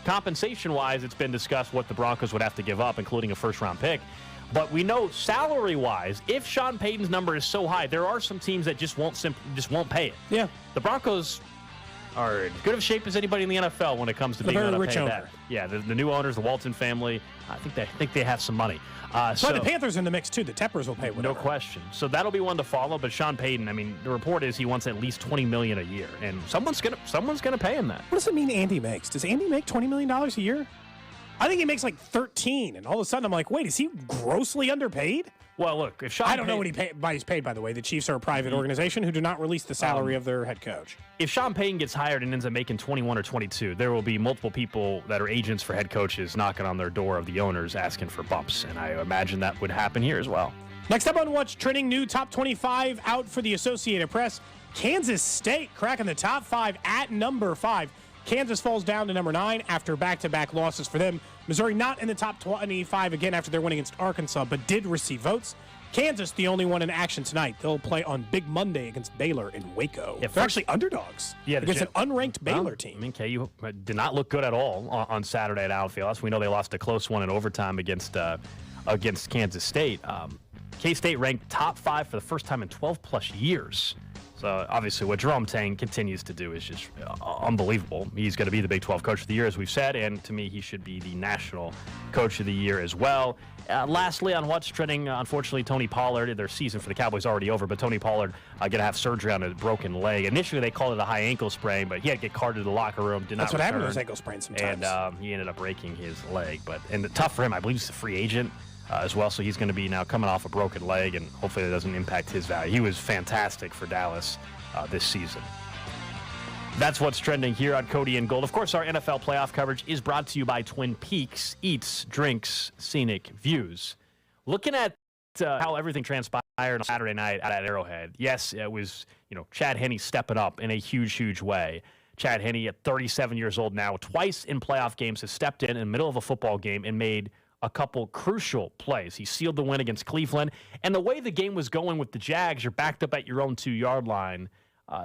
compensation-wise, it's been discussed what the Broncos would have to give up, including a first-round pick. But we know salary-wise, if Sean Payton's number is so high, there are some teams that just won't pay it. Yeah. The Broncos are in as good of shape as anybody in the NFL when it comes to being able to pay that. Yeah, the new owners, the Walton family, I think they have some money. So the Panthers in the mix too. The Teppers will pay whatever. No question. So that'll be one to follow. But Sean Payton, I mean, the report is he wants at least $20 million a year, and someone's gonna pay him that. What does it mean Andy makes? Does Andy make $20 million a year? I think he makes like 13, and all of a sudden I'm like, wait, is he grossly underpaid? Well, look, if Sean I don't know what he's paid, by the way. The Chiefs are a private organization who do not release the salary of their head coach. If Sean Payton gets hired and ends up making 21 or 22, there will be multiple people that are agents for head coaches knocking on their door of the owners asking for bumps, and I imagine that would happen here as well. Next up on What's Trending, new top 25 out for the Associated Press. Kansas State cracking the top 5 at number 5. Kansas falls down to number 9 after back-to-back losses for them. Missouri not in the top 25 again after their win against Arkansas, but did receive votes. Kansas, the only one in action tonight. They'll play on Big Monday against Baylor in Waco. They're actually underdogs against an unranked Baylor team. I mean, KU did not look good at all on Saturday at Outfield. We know they lost a close one in overtime against Kansas State. K-State ranked top 5 for the first time in 12-plus years. So, obviously, what Jerome Tang continues to do is just unbelievable. He's going to be the Big 12 Coach of the Year, as we've said, and to me, he should be the National Coach of the Year as well. Lastly, on What's Trending, unfortunately, Tony Pollard, their season for the Cowboys already over, but Tony Pollard going to have surgery on a broken leg. Initially, they called it a high ankle sprain, but he had to get carted to the locker room, That's what happened to those ankle sprains sometimes. And he ended up breaking his leg. And tough for him, I believe he's a free agent. As well, so he's going to be now coming off a broken leg, and hopefully that doesn't impact his value. He was fantastic for Dallas this season. That's What's Trending here on Cody and Gold. Of course, our NFL playoff coverage is brought to you by Twin Peaks Eats, Drinks, Scenic Views. Looking at how everything transpired on Saturday night at Arrowhead, yes, it was Chad Henne stepping up in a huge, huge way. Chad Henne, at 37 years old now, twice in playoff games, has stepped in the middle of a football game and made a couple crucial plays. He sealed the win against Cleveland. And the way the game was going with the Jags, you're backed up at your own 2-yard line.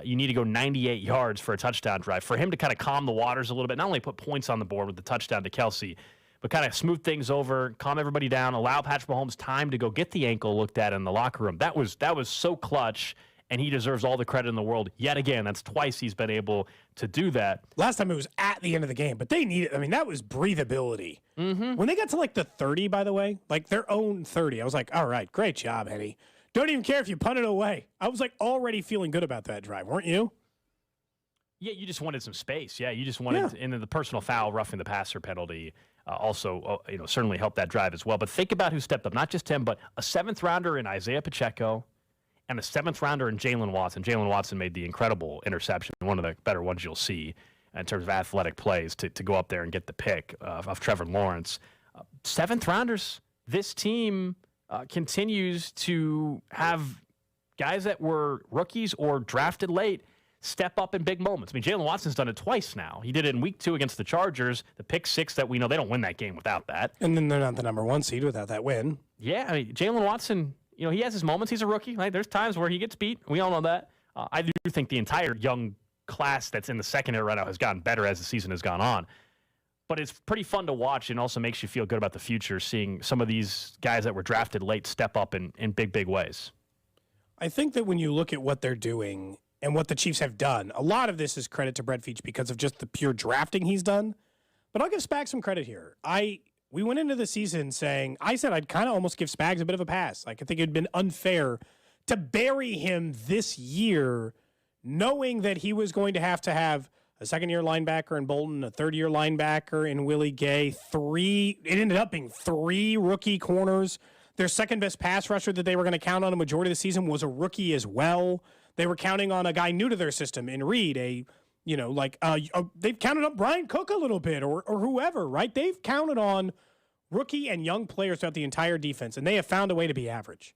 You need to go 98 yards for a touchdown drive. For him to kind of calm the waters a little bit, not only put points on the board with the touchdown to Kelsey, but kind of smooth things over, calm everybody down, allow Patrick Mahomes time to go get the ankle looked at in the locker room. That was so clutch, and he deserves all the credit in the world. Yet again, that's twice he's been able to do that. Last time it was at the end of the game, but they needed, that was breathability. Mm-hmm. When they got to like the 30, by the way, like their own 30, I was like, all right, great job, Henne. Don't even care if you punt it away. I was like already feeling good about that drive, weren't you? Yeah, you just wanted some space. Yeah, you just wanted, and then the personal foul, roughing the passer penalty also, certainly helped that drive as well. But think about who stepped up, not just him, but a 7th rounder in Isaiah Pacheco, and a 7th rounder in Jalen Watson. Jalen Watson made the incredible interception, one of the better ones you'll see in terms of athletic plays to go up there and get the pick of Trevor Lawrence. 7th rounders. This team continues to have guys that were rookies or drafted late step up in big moments. I mean, Jalen Watson's done it twice now. He did it in week 2 against the Chargers, the pick 6 that we know they don't win that game without that. And then they're not the number 1 seed without that win. Yeah, I mean, Jalen Watson, he has his moments. He's a rookie. Like, there's times where he gets beat. We all know that. I do think the entire young class that's in the secondary right now has gotten better as the season has gone on. But it's pretty fun to watch and also makes you feel good about the future, seeing some of these guys that were drafted late step up in big, big ways. I think that when you look at what they're doing and what the Chiefs have done, a lot of this is credit to Brett Veach because of just the pure drafting he's done. But I'll give Spags some credit here. We went into the season saying, I said I'd kind of almost give Spags a bit of a pass. Like, I think it had been unfair to bury him this year, knowing that he was going to have a second-year linebacker in Bolton, a third-year linebacker in Willie Gay, it ended up being 3 rookie corners. Their second-best pass rusher that they were going to count on a majority of the season was a rookie as well. They were counting on a guy new to their system in Reid, they've counted up Brian Cook a little bit or whoever, right? They've counted on rookie and young players throughout the entire defense, and they have found a way to be average.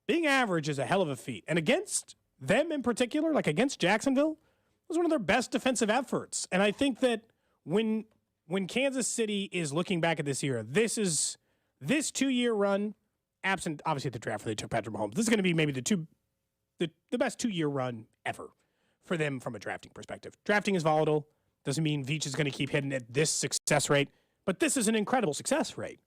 Being average is a hell of a feat. And against them in particular, like against Jacksonville, it was one of their best defensive efforts. And I think that when Kansas City is looking back at this year, this 2-year run, absent obviously at the draft where they took Patrick Mahomes, this is going to be maybe the best 2-year run ever for them from a drafting perspective. Drafting is volatile. Doesn't mean Veach is going to keep hitting at this success rate, but this is an incredible success rate.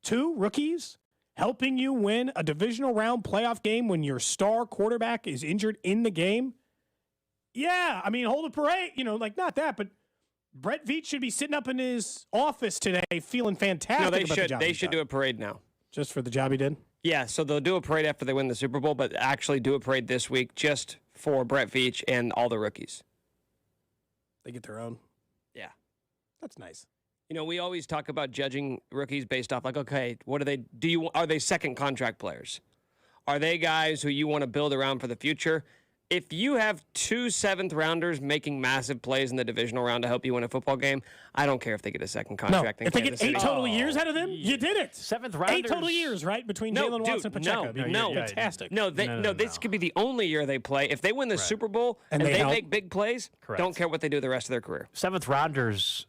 2 rookies helping you win a divisional round playoff game when your star quarterback is injured in the game. Yeah, I mean, hold a parade, not that, but Brett Veach should be sitting up in his office today feeling fantastic. No, they should do a parade now. Just for the job he did? Yeah, so they'll do a parade after they win the Super Bowl, but actually do a parade this week just for Brett Veach and all the rookies. They get their own. Yeah. That's nice. We always talk about judging rookies based off okay, what are they second contract players? Are they guys who you want to build around for the future? If you have 2 7th-rounders making massive plays in the divisional round to help you win a football game, I don't care if they get a second contract. No, if they get 8 total years out of them, you did it. 7th rounders. 8 total years, right, between Jalen Watson and Pacheco. Fantastic. No, this could be the only year they play. If they win the Super Bowl and they make big plays, don't care what they do the rest of their career. 7th rounders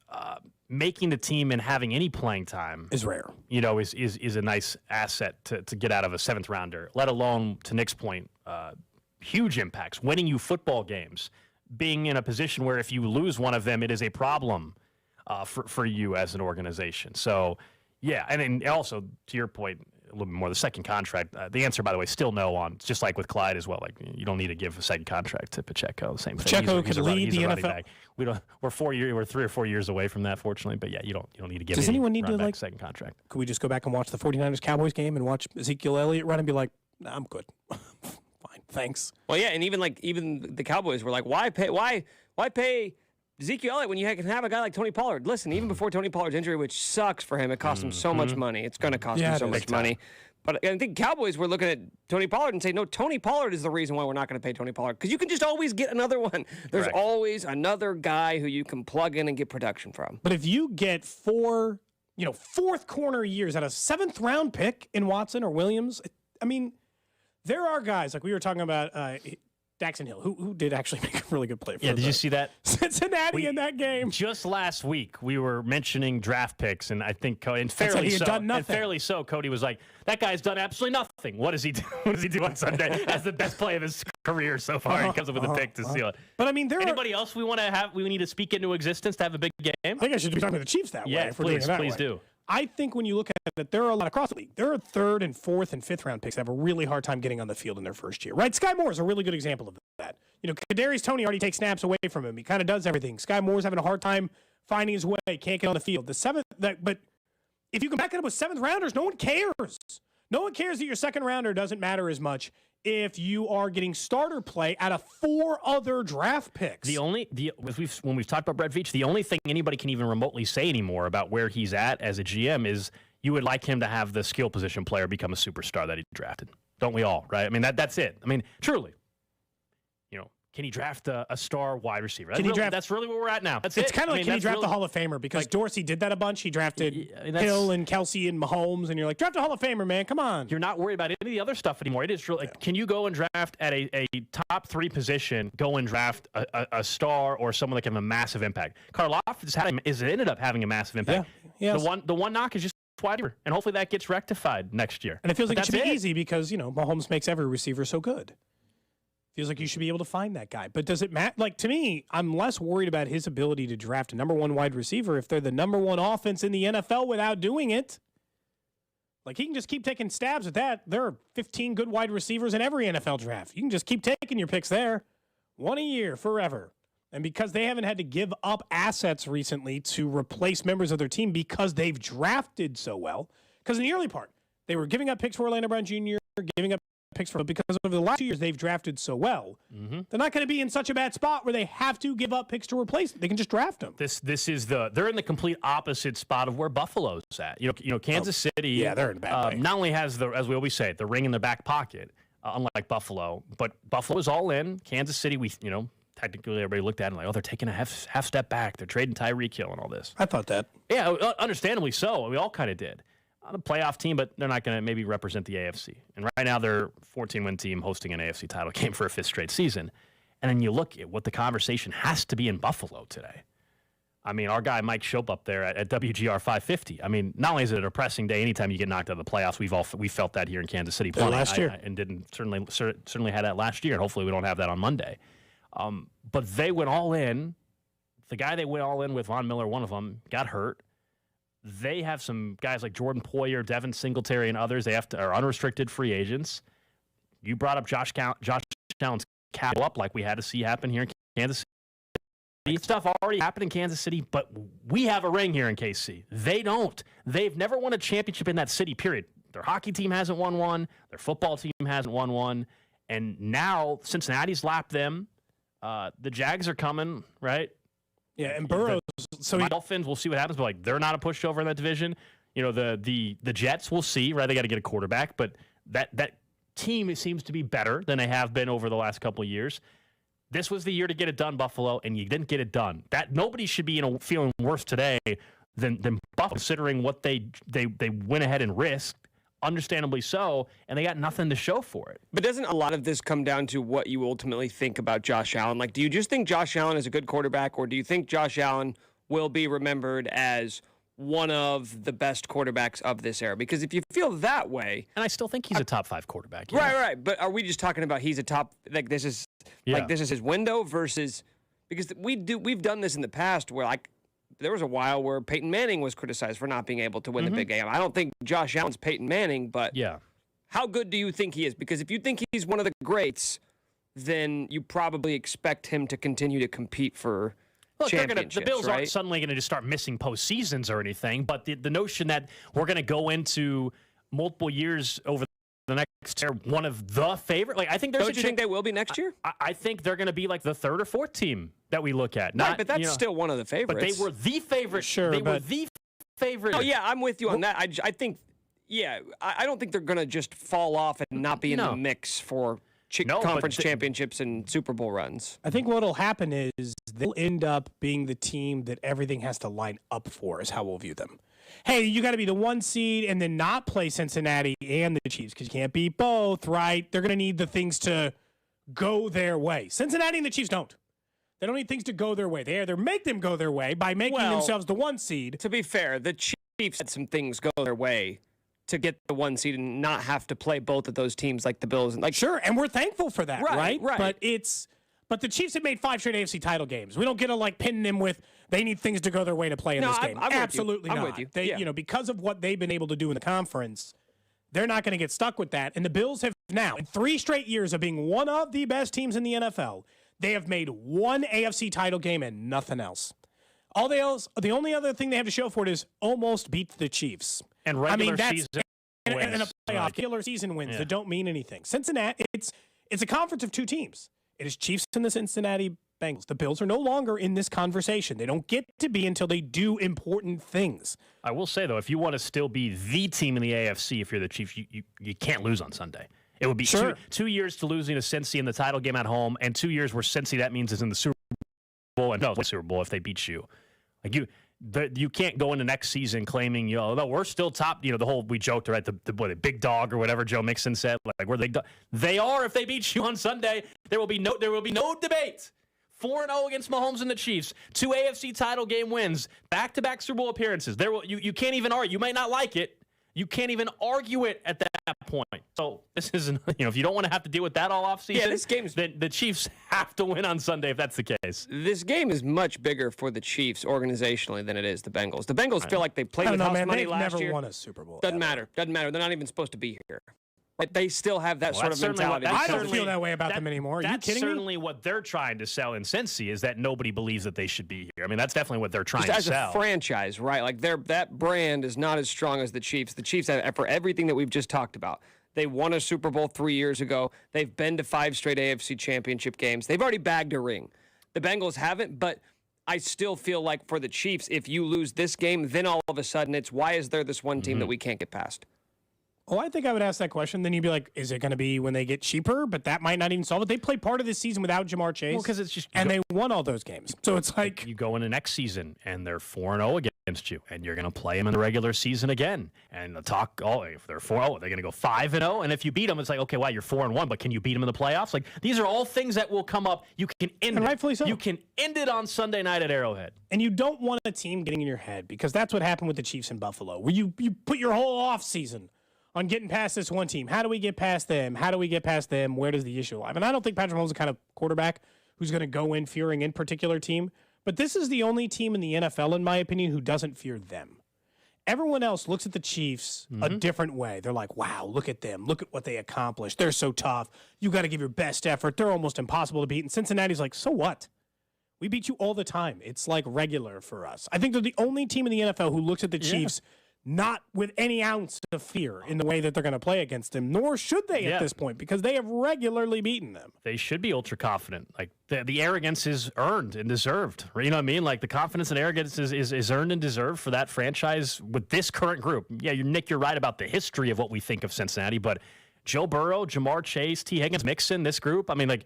making the team and having any playing time is rare. Is a nice asset to get out of a 7th rounder, let alone, to Nick's point, huge impacts, winning you football games, being in a position where if you lose one of them, it is a problem for you as an organization. So, yeah, and then also, to your point, a little bit more, the second contract, the answer, by the way, still no on, just like with Clyde as well. Like, you don't need to give a second contract to Pacheco. The same thing. Pacheco could lead the NFL. Back. We're 3 or 4 years away from that, fortunately. But yeah, you don't need to give. Does anyone need to second contract? Could we just go back and watch the 49ers Cowboys game and watch Ezekiel Elliott run and be like, nah, I'm good. Fine, thanks. Well, yeah, and even the Cowboys were like, why pay Ezekiel Elliott when you can have a guy like Tony Pollard? Listen, even before Tony Pollard's injury, which sucks for him, it cost him so much money. It's going to cost him so much money. But I think Cowboys were looking at Tony Pollard and say, no, Tony Pollard is the reason why we're not going to pay Tony Pollard, because you can just always get another one. There's always another guy who you can plug in and get production from. But if you get 4, fourth corner years out of 7th round pick in Watson or Williams, I mean, there are guys like we were talking about Daxton Hill, who did actually make a really good play for did you see that? Cincinnati in that game? Just last week, we were mentioning draft picks, and I think, and fairly so, Cody was like, that guy's done absolutely nothing. What does he do? What does he do on Sunday? That's the best play of his career so far. He comes up with a pick to seal it. But I mean, anybody else we need to speak into existence to have a big game? I think I should be talking to the Chiefs that way. If we're doing it that way. Do. I think when you look at it, there are a lot across the league. There are 3rd and 4th and 5th round picks that have a really hard time getting on the field in their first year, right? Sky Moore is a really good example of that. Kadarius Toney already takes snaps away from him. He kind of does everything. Sky Moore's having a hard time finding his way, can't get on the field. But if you can back it up with 7th rounders, no one cares. No one cares that your 2nd rounder doesn't matter as much if you are getting starter play out of 4 other draft picks. When we've talked about Brett Veach, the only thing anybody can even remotely say anymore about where he's at as a GM is you would like him to have the skill position player become a superstar that he drafted. Don't we all, right? I mean, that's it. I mean, truly. Can he draft a star wide receiver? That's really where we're at now. It's kind of like, can he draft the Hall of Famer? Because Dorsey did that a bunch. He drafted Hill and Kelsey and Mahomes, and you're like, draft a Hall of Famer, man. Come on. You're not worried about any of the other stuff anymore. It is really, can you go and draft at a top 3 position, go and draft a star or someone that can have a massive impact? Karloff ended up having a massive impact. Yeah. The one knock is just wide receiver, and hopefully that gets rectified next year. And it feels like it should be easy because, Mahomes makes every receiver so good. Feels like you should be able to find that guy. But does it matter? Like, to me, I'm less worried about his ability to draft a number 1 wide receiver if they're the number 1 offense in the NFL without doing it. Like, he can just keep taking stabs at that. There are 15 good wide receivers in every NFL draft. You can just keep taking your picks there. One a year, forever. And because they haven't had to give up assets recently to replace members of their team because they've drafted so well. Because in the early part, they were giving up picks for Orlando Brown Jr., giving up picks for, because over the last 2 years they've drafted so well. Mm-hmm. They're not going to be in such a bad spot where they have to give up picks to replace it. They can just draft them. This is they're in the complete opposite spot of where Buffalo's at. You know, Kansas City. Yeah, they're in a bad way. Not only has as we always say, the ring in their back pocket, unlike Buffalo, but Buffalo is all in. Kansas City, technically everybody looked at it like, they're taking a half step back. They're trading Tyreek Hill and all this. I thought that. Yeah, understandably so. We all kind of did. A playoff team, but they're not going to maybe represent the AFC. And right now they're a 14-win team hosting an AFC title game for a fifth straight season. And then you look at what the conversation has to be in Buffalo today. I mean, our guy Mike Shope up there at WGR 550. I mean, not only is it a depressing day anytime you get knocked out of the playoffs, we felt that here in Kansas City plenty. Last year. And certainly had that last year, and hopefully we don't have that on Monday. But they went all in. The guy they went all in with, Von Miller, one of them, got hurt. They have some guys like Jordan Poyer, Devin Singletary, and others. They are unrestricted free agents. You brought up Josh Allen's cap up like we had to see happen here in Kansas City. Stuff already happened in Kansas City, but we have a ring here in KC. They don't. They've never won a championship in that city, period. Their hockey team hasn't won one. Their football team hasn't won one. And now Cincinnati's lapped them. The Jags are coming, right? Yeah, and Burrows. The Dolphins, we'll see what happens, but they're not a pushover in that division. You know, the Jets, we'll see, right? They got to get a quarterback, but that team seems to be better than they have been over the last couple of years. This was the year to get it done, Buffalo, and you didn't get it done. That nobody should be feeling worse today than Buffalo, considering what they went ahead and risked. Understandably so, and they got nothing to show for it. But doesn't a lot of this come down to what you ultimately think about Josh Allen? Like, do you just think Josh Allen is a good quarterback, or do you think Josh Allen will be remembered as one of the best quarterbacks of this era? Because if you feel that way... And I still think he's a top 5 quarterback. Right. But are we just talking about he's a top... Like, this is his window versus... Because we've done this in the past where, like, there was a while where Peyton Manning was criticized for not being able to win the big game. I don't think Josh Allen's Peyton Manning, but how good do you think he is? Because if you think he's one of the greats, then you probably expect him to continue to compete for championships, the Bills right? aren't suddenly going to just start missing postseasons or anything, but the notion that we're going to go into multiple years over the next year, one of the favorite. Like, I think there's. Don't you think they will be next year? I think they're going to be like the 3rd or 4th team that we look at. Right, but that's still one of the favorites. But they were the favorite. Sure, they were the favorite. Oh yeah, I'm with you on that. I think, I don't think they're going to just fall off and not be in the mix for conference championships and Super Bowl runs. I think what'll happen is they'll end up being the team that everything has to line up for, is how we'll view them. Hey, you got to be the 1 seed and then not play Cincinnati and the Chiefs because you can't beat both, right? They're going to need the things to go their way. Cincinnati and the Chiefs don't. They don't need things to go their way. They either make them go their way by making themselves the 1 seed. To be fair, the Chiefs had some things go their way to get the 1 seed and not have to play both of those teams like the Bills. Sure, and we're thankful for that, right? Right. But the Chiefs have made 5 straight AFC title games. We don't get to pin them with they need things to go their way to play in this game. Absolutely not. I'm with you. They, because of what they've been able to do in the conference, they're not going to get stuck with that. And the Bills have now, in 3 straight years of being one of the best teams in the NFL, they have made 1 AFC title game and nothing else. The only other thing they have to show for it is almost beat the Chiefs. And regular season wins. And a playoff killer season wins that don't mean anything. Cincinnati, it's a conference of 2 teams. It is Chiefs and the Cincinnati Bengals. The Bills are no longer in this conversation. They don't get to be until they do important things. I will say, though, if you want to still be the team in the AFC, if you're the Chiefs, you can't lose on Sunday. It would be 2 years to losing to Cincy in the title game at home, and 2 years where Cincy, that means, is in the Super Bowl and the Super Bowl if they beat you. Like you can't go into next season claiming, we're still top. The whole we joked, right? The big dog or whatever Joe Mixon said. Like they are if they beat you on Sunday. There will be no debate. 4-0 against Mahomes and the Chiefs. 2 AFC title game wins. Back-to-back Super Bowl appearances. You can't even argue. You might not like it. You can't even argue it at that point. So this isn't, if you don't want to have to deal with that all offseason, this game's then the Chiefs have to win on Sunday if that's the case. This game is much bigger for the Chiefs organizationally than it is the Bengals. The Bengals feel like they played with house money last year. They've never won a Super Bowl. Doesn't matter. They're not even supposed to be here. But they still have that sort of mentality. I don't feel that way about them anymore. Are you kidding me? That's certainly what they're trying to sell in Cincy is that nobody believes that they should be here. I mean, that's definitely what they're trying to sell. As a franchise, right? Like that brand is not as strong as the Chiefs. The Chiefs have, for everything that we've just talked about. They won a Super Bowl 3 years ago. They've been to 5 straight AFC Championship games. They've already bagged a ring. The Bengals haven't, but I still feel like for the Chiefs, if you lose this game, then all of a sudden it's why is there this one team that we can't get past? Oh, I think I would ask that question. Then you'd be like, is it going to be when they get cheaper? But that might not even solve it. They played part of this season without Jamar Chase. Well, because it's just and they won all those games. So it's like you go into next season and they're 4-0 against you, and you're going to play them in the regular season again. And the talk, if they're 4-0, they're going to go 5-0. And if you beat them, it's like, okay, wow, you're 4-1, but can you beat them in the playoffs? Like these are all things that will come up. You can end and rightfully so. You can end it on Sunday night at Arrowhead. And you don't want a team getting in your head because that's what happened with the Chiefs in Buffalo, where you put your whole offseason on getting past this one team. How do we get past them? How do we get past them? Where does the issue lie? I mean, I don't think Patrick Mahomes is the kind of quarterback who's going to go in fearing any particular team, but this is the only team in the NFL, in my opinion, who doesn't fear them. Everyone else looks at the Chiefs a different way. They're like, wow, look at them. Look at what they accomplished. They're so tough. You got to give your best effort. They're almost impossible to beat. And Cincinnati's like, so what? We beat you all the time. It's like regular for us. I think they're the only team in the NFL who looks at the Chiefs not with any ounce of fear in the way that they're going to play against them, nor should they at this point, because they have regularly beaten them. They should be ultra confident. Like the arrogance is earned and deserved. You know what I mean? Like the confidence and arrogance is earned and deserved for that franchise with this current group. Yeah, Nick, you're right about the history of what we think of Cincinnati, but Joe Burrow, Jamar Chase, T. Higgins, Mixon, this group. I mean, like.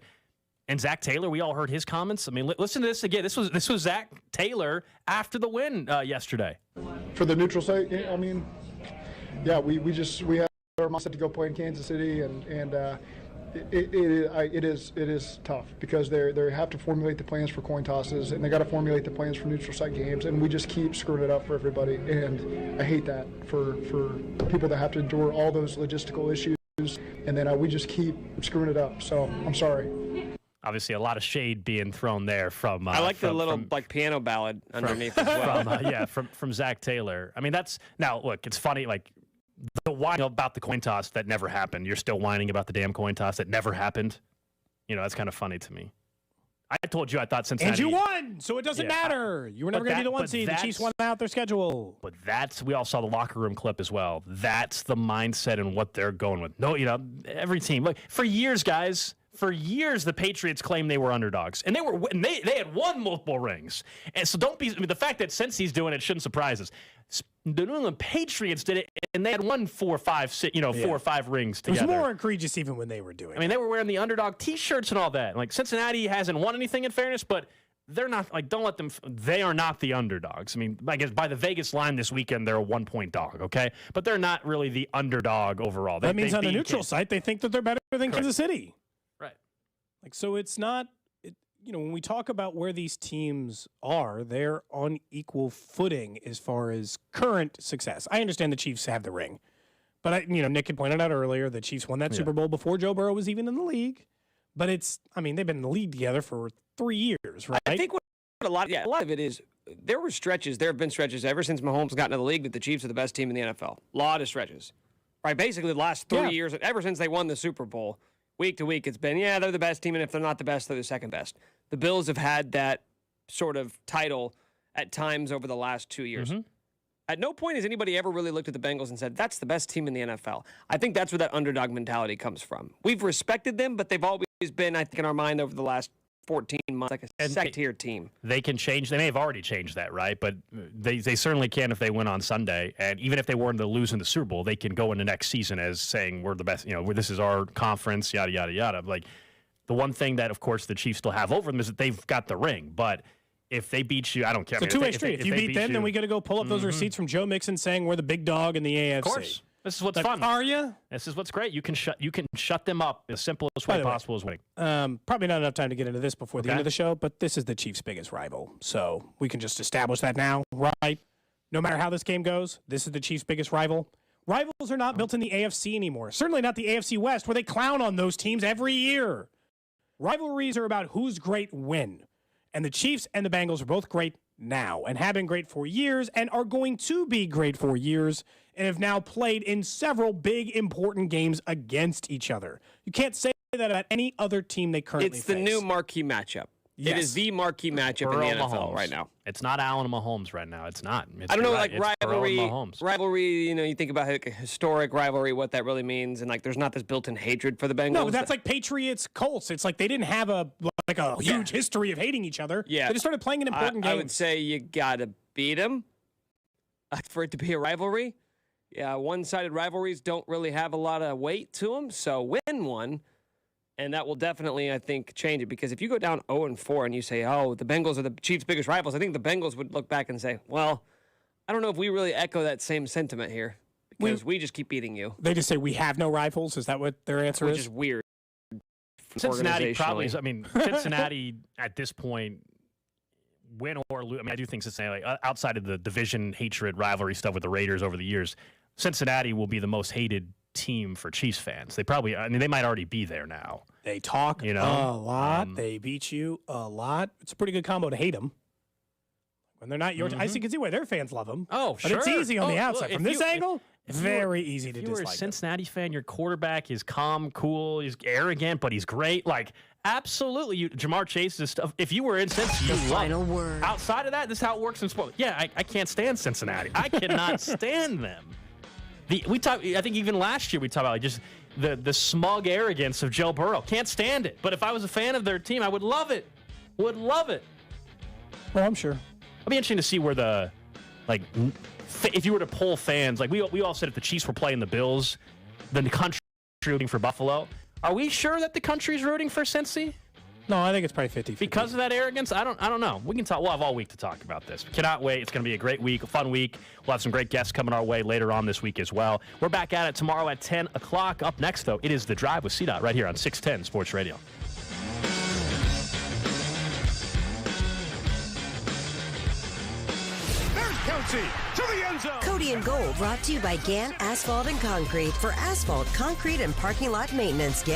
And Zach Taylor, we all heard his comments. I mean, listen to this again. This was Zach Taylor after the win yesterday. For the neutral site, I mean, yeah, we had our mindset to go play in Kansas City, and it is tough because they have to formulate the plans for coin tosses, and they got to formulate the plans for neutral site games, and we just keep screwing it up for everybody, and I hate that for people that have to endure all those logistical issues, and then we just keep screwing it up. So I'm sorry. Obviously, a lot of shade being thrown there from. I like the little piano ballad underneath as well. From Zach Taylor. I mean, now look. It's funny, like the whining about the coin toss that never happened. You're still whining about the damn coin toss that never happened. That's kind of funny to me. I told you I thought Cincinnati. And you won, so it doesn't matter. You were never going to be the 1 seed. The Chiefs won out their schedule. But we all saw the locker room clip as well. That's the mindset and what they're going with. No, every team. Look, for years, guys. For years, the Patriots claimed they were underdogs, and they had won multiple rings. And so the fact that Cincy's doing it shouldn't surprise us. The New England Patriots did it, and they had won 4 or 5 rings together. It was more egregious even when they were doing it. I mean, they were wearing the underdog T-shirts and all that. Like Cincinnati hasn't won anything in fairness, but they're not don't let them. They are not the underdogs. I mean, I guess by the Vegas line this weekend, they're a 1-point dog. Okay, but they're not really the underdog overall. That means on the neutral site, they think that they're better than Kansas City. Like, so it's not, when we talk about where these teams are, they're on equal footing as far as current success. I understand the Chiefs have the ring, but Nick had pointed out earlier the Chiefs won that Super Bowl before Joe Burrow was even in the league. But they've been in the league together for 3 years, right? I think a lot of it is there have been stretches ever since Mahomes got into the league that the Chiefs are the best team in the NFL. A lot of stretches, right? Basically the last 3 years, ever since they won the Super Bowl. Week to week, it's been, they're the best team, and if they're not the best, they're the second best. The Bills have had that sort of title at times over the last 2 years. Mm-hmm. At no point has anybody ever really looked at the Bengals and said, that's the best team in the NFL. I think that's where that underdog mentality comes from. We've respected them, but they've always been, I think, in our mind over the last 14 months, like a second-tier team. They can change. They may have already changed that, right? But they certainly can if they win on Sunday. And even if they weren't to lose in the Super Bowl, they can go into next season as saying we're the best. This is our conference, yada, yada, yada. Like the one thing that, of course, the Chiefs still have over them is that they've got the ring. But if they beat you, I don't care. It's a two-way street. If you beat them, then we got to go pull up those receipts from Joe Mixon saying we're the big dog in the AFC. Of course. This is what's fun. Are you? This is what's great. You can shut them up as simplest way possible as winning. Probably not enough time to get into this before the end of the show, but this is the Chiefs' biggest rival. So we can just establish that now, right? No matter how this game goes, this is the Chiefs' biggest rival. Rivals are not built in the AFC anymore. Certainly not the AFC West, where they clown on those teams every year. Rivalries are about who's great when. And the Chiefs and the Bengals are both great now and have been great for years and are going to be great for years and have now played in several big, important games against each other. You can't say that about any other team they currently face. It's the new marquee matchup. Yes. It is the marquee matchup Burrow in the NFL Mahomes. right now. It's not Allen and Mahomes right now. It's not. I don't know, right. like It's Burrow and Mahomes. rivalry, you think about like a historic rivalry, what that really means, and like there's not this built-in hatred for the Bengals. No, but that's like Patriots, Colts. It's like they didn't have a huge history of hating each other. Yeah. They just started playing in important games. I would say you got to beat them for it to be a rivalry. Yeah, one-sided rivalries don't really have a lot of weight to them, so win one. And that will definitely, I think, change it. Because if you go down 0-4 and you say, oh, the Bengals are the Chiefs' biggest rivals, I think the Bengals would look back and say, well, I don't know if we really echo that same sentiment here. Because we just keep beating you. They just say we have no rivals? Is that what their answer is? Which is weird. Cincinnati probably is. I mean, Cincinnati at this point, win or lose. I mean, I do think Cincinnati, like, outside of the division hatred, rivalry stuff with the Raiders over the years, Cincinnati will be the most hated team for Chiefs fans. They probably, I mean, they might already be there now. They talk a lot. They beat you a lot. It's a pretty good combo to hate them. When they're not your team. I can see why their fans love them. Oh, but sure. it's easy on the outside. Look, From this angle, very easy to dislike. If you were a Cincinnati fan, your quarterback is calm, cool, he's arrogant, but he's great. Like, absolutely. Jamar Chase's stuff. If you were in Cincinnati, you final word. Outside of that, this is how it works in sports. Yeah, I can't stand Cincinnati. I cannot stand them. I think even last year we talked about just the smug arrogance of Joe Burrow. Can't stand it. But if I was a fan of their team, I would love it. Would love it. Well, I'm sure. It'd be interesting to see where if you were to poll fans, like we all said if the Chiefs were playing the Bills, then the country rooting for Buffalo. Are we sure that the country's rooting for Cincy? No, I think it's probably 50-50. Because of that arrogance? I don't know. We can talk. We'll have all week to talk about this. We cannot wait. It's going to be a great week, a fun week. We'll have some great guests coming our way later on this week as well. We're back at it tomorrow at 10 o'clock. Up next, though, it is The Drive with CDOT right here on 610 Sports Radio. There's Kelsey to the end zone. Cody and Gold brought to you by Gann Asphalt and Concrete. For asphalt, concrete, and parking lot maintenance, Gann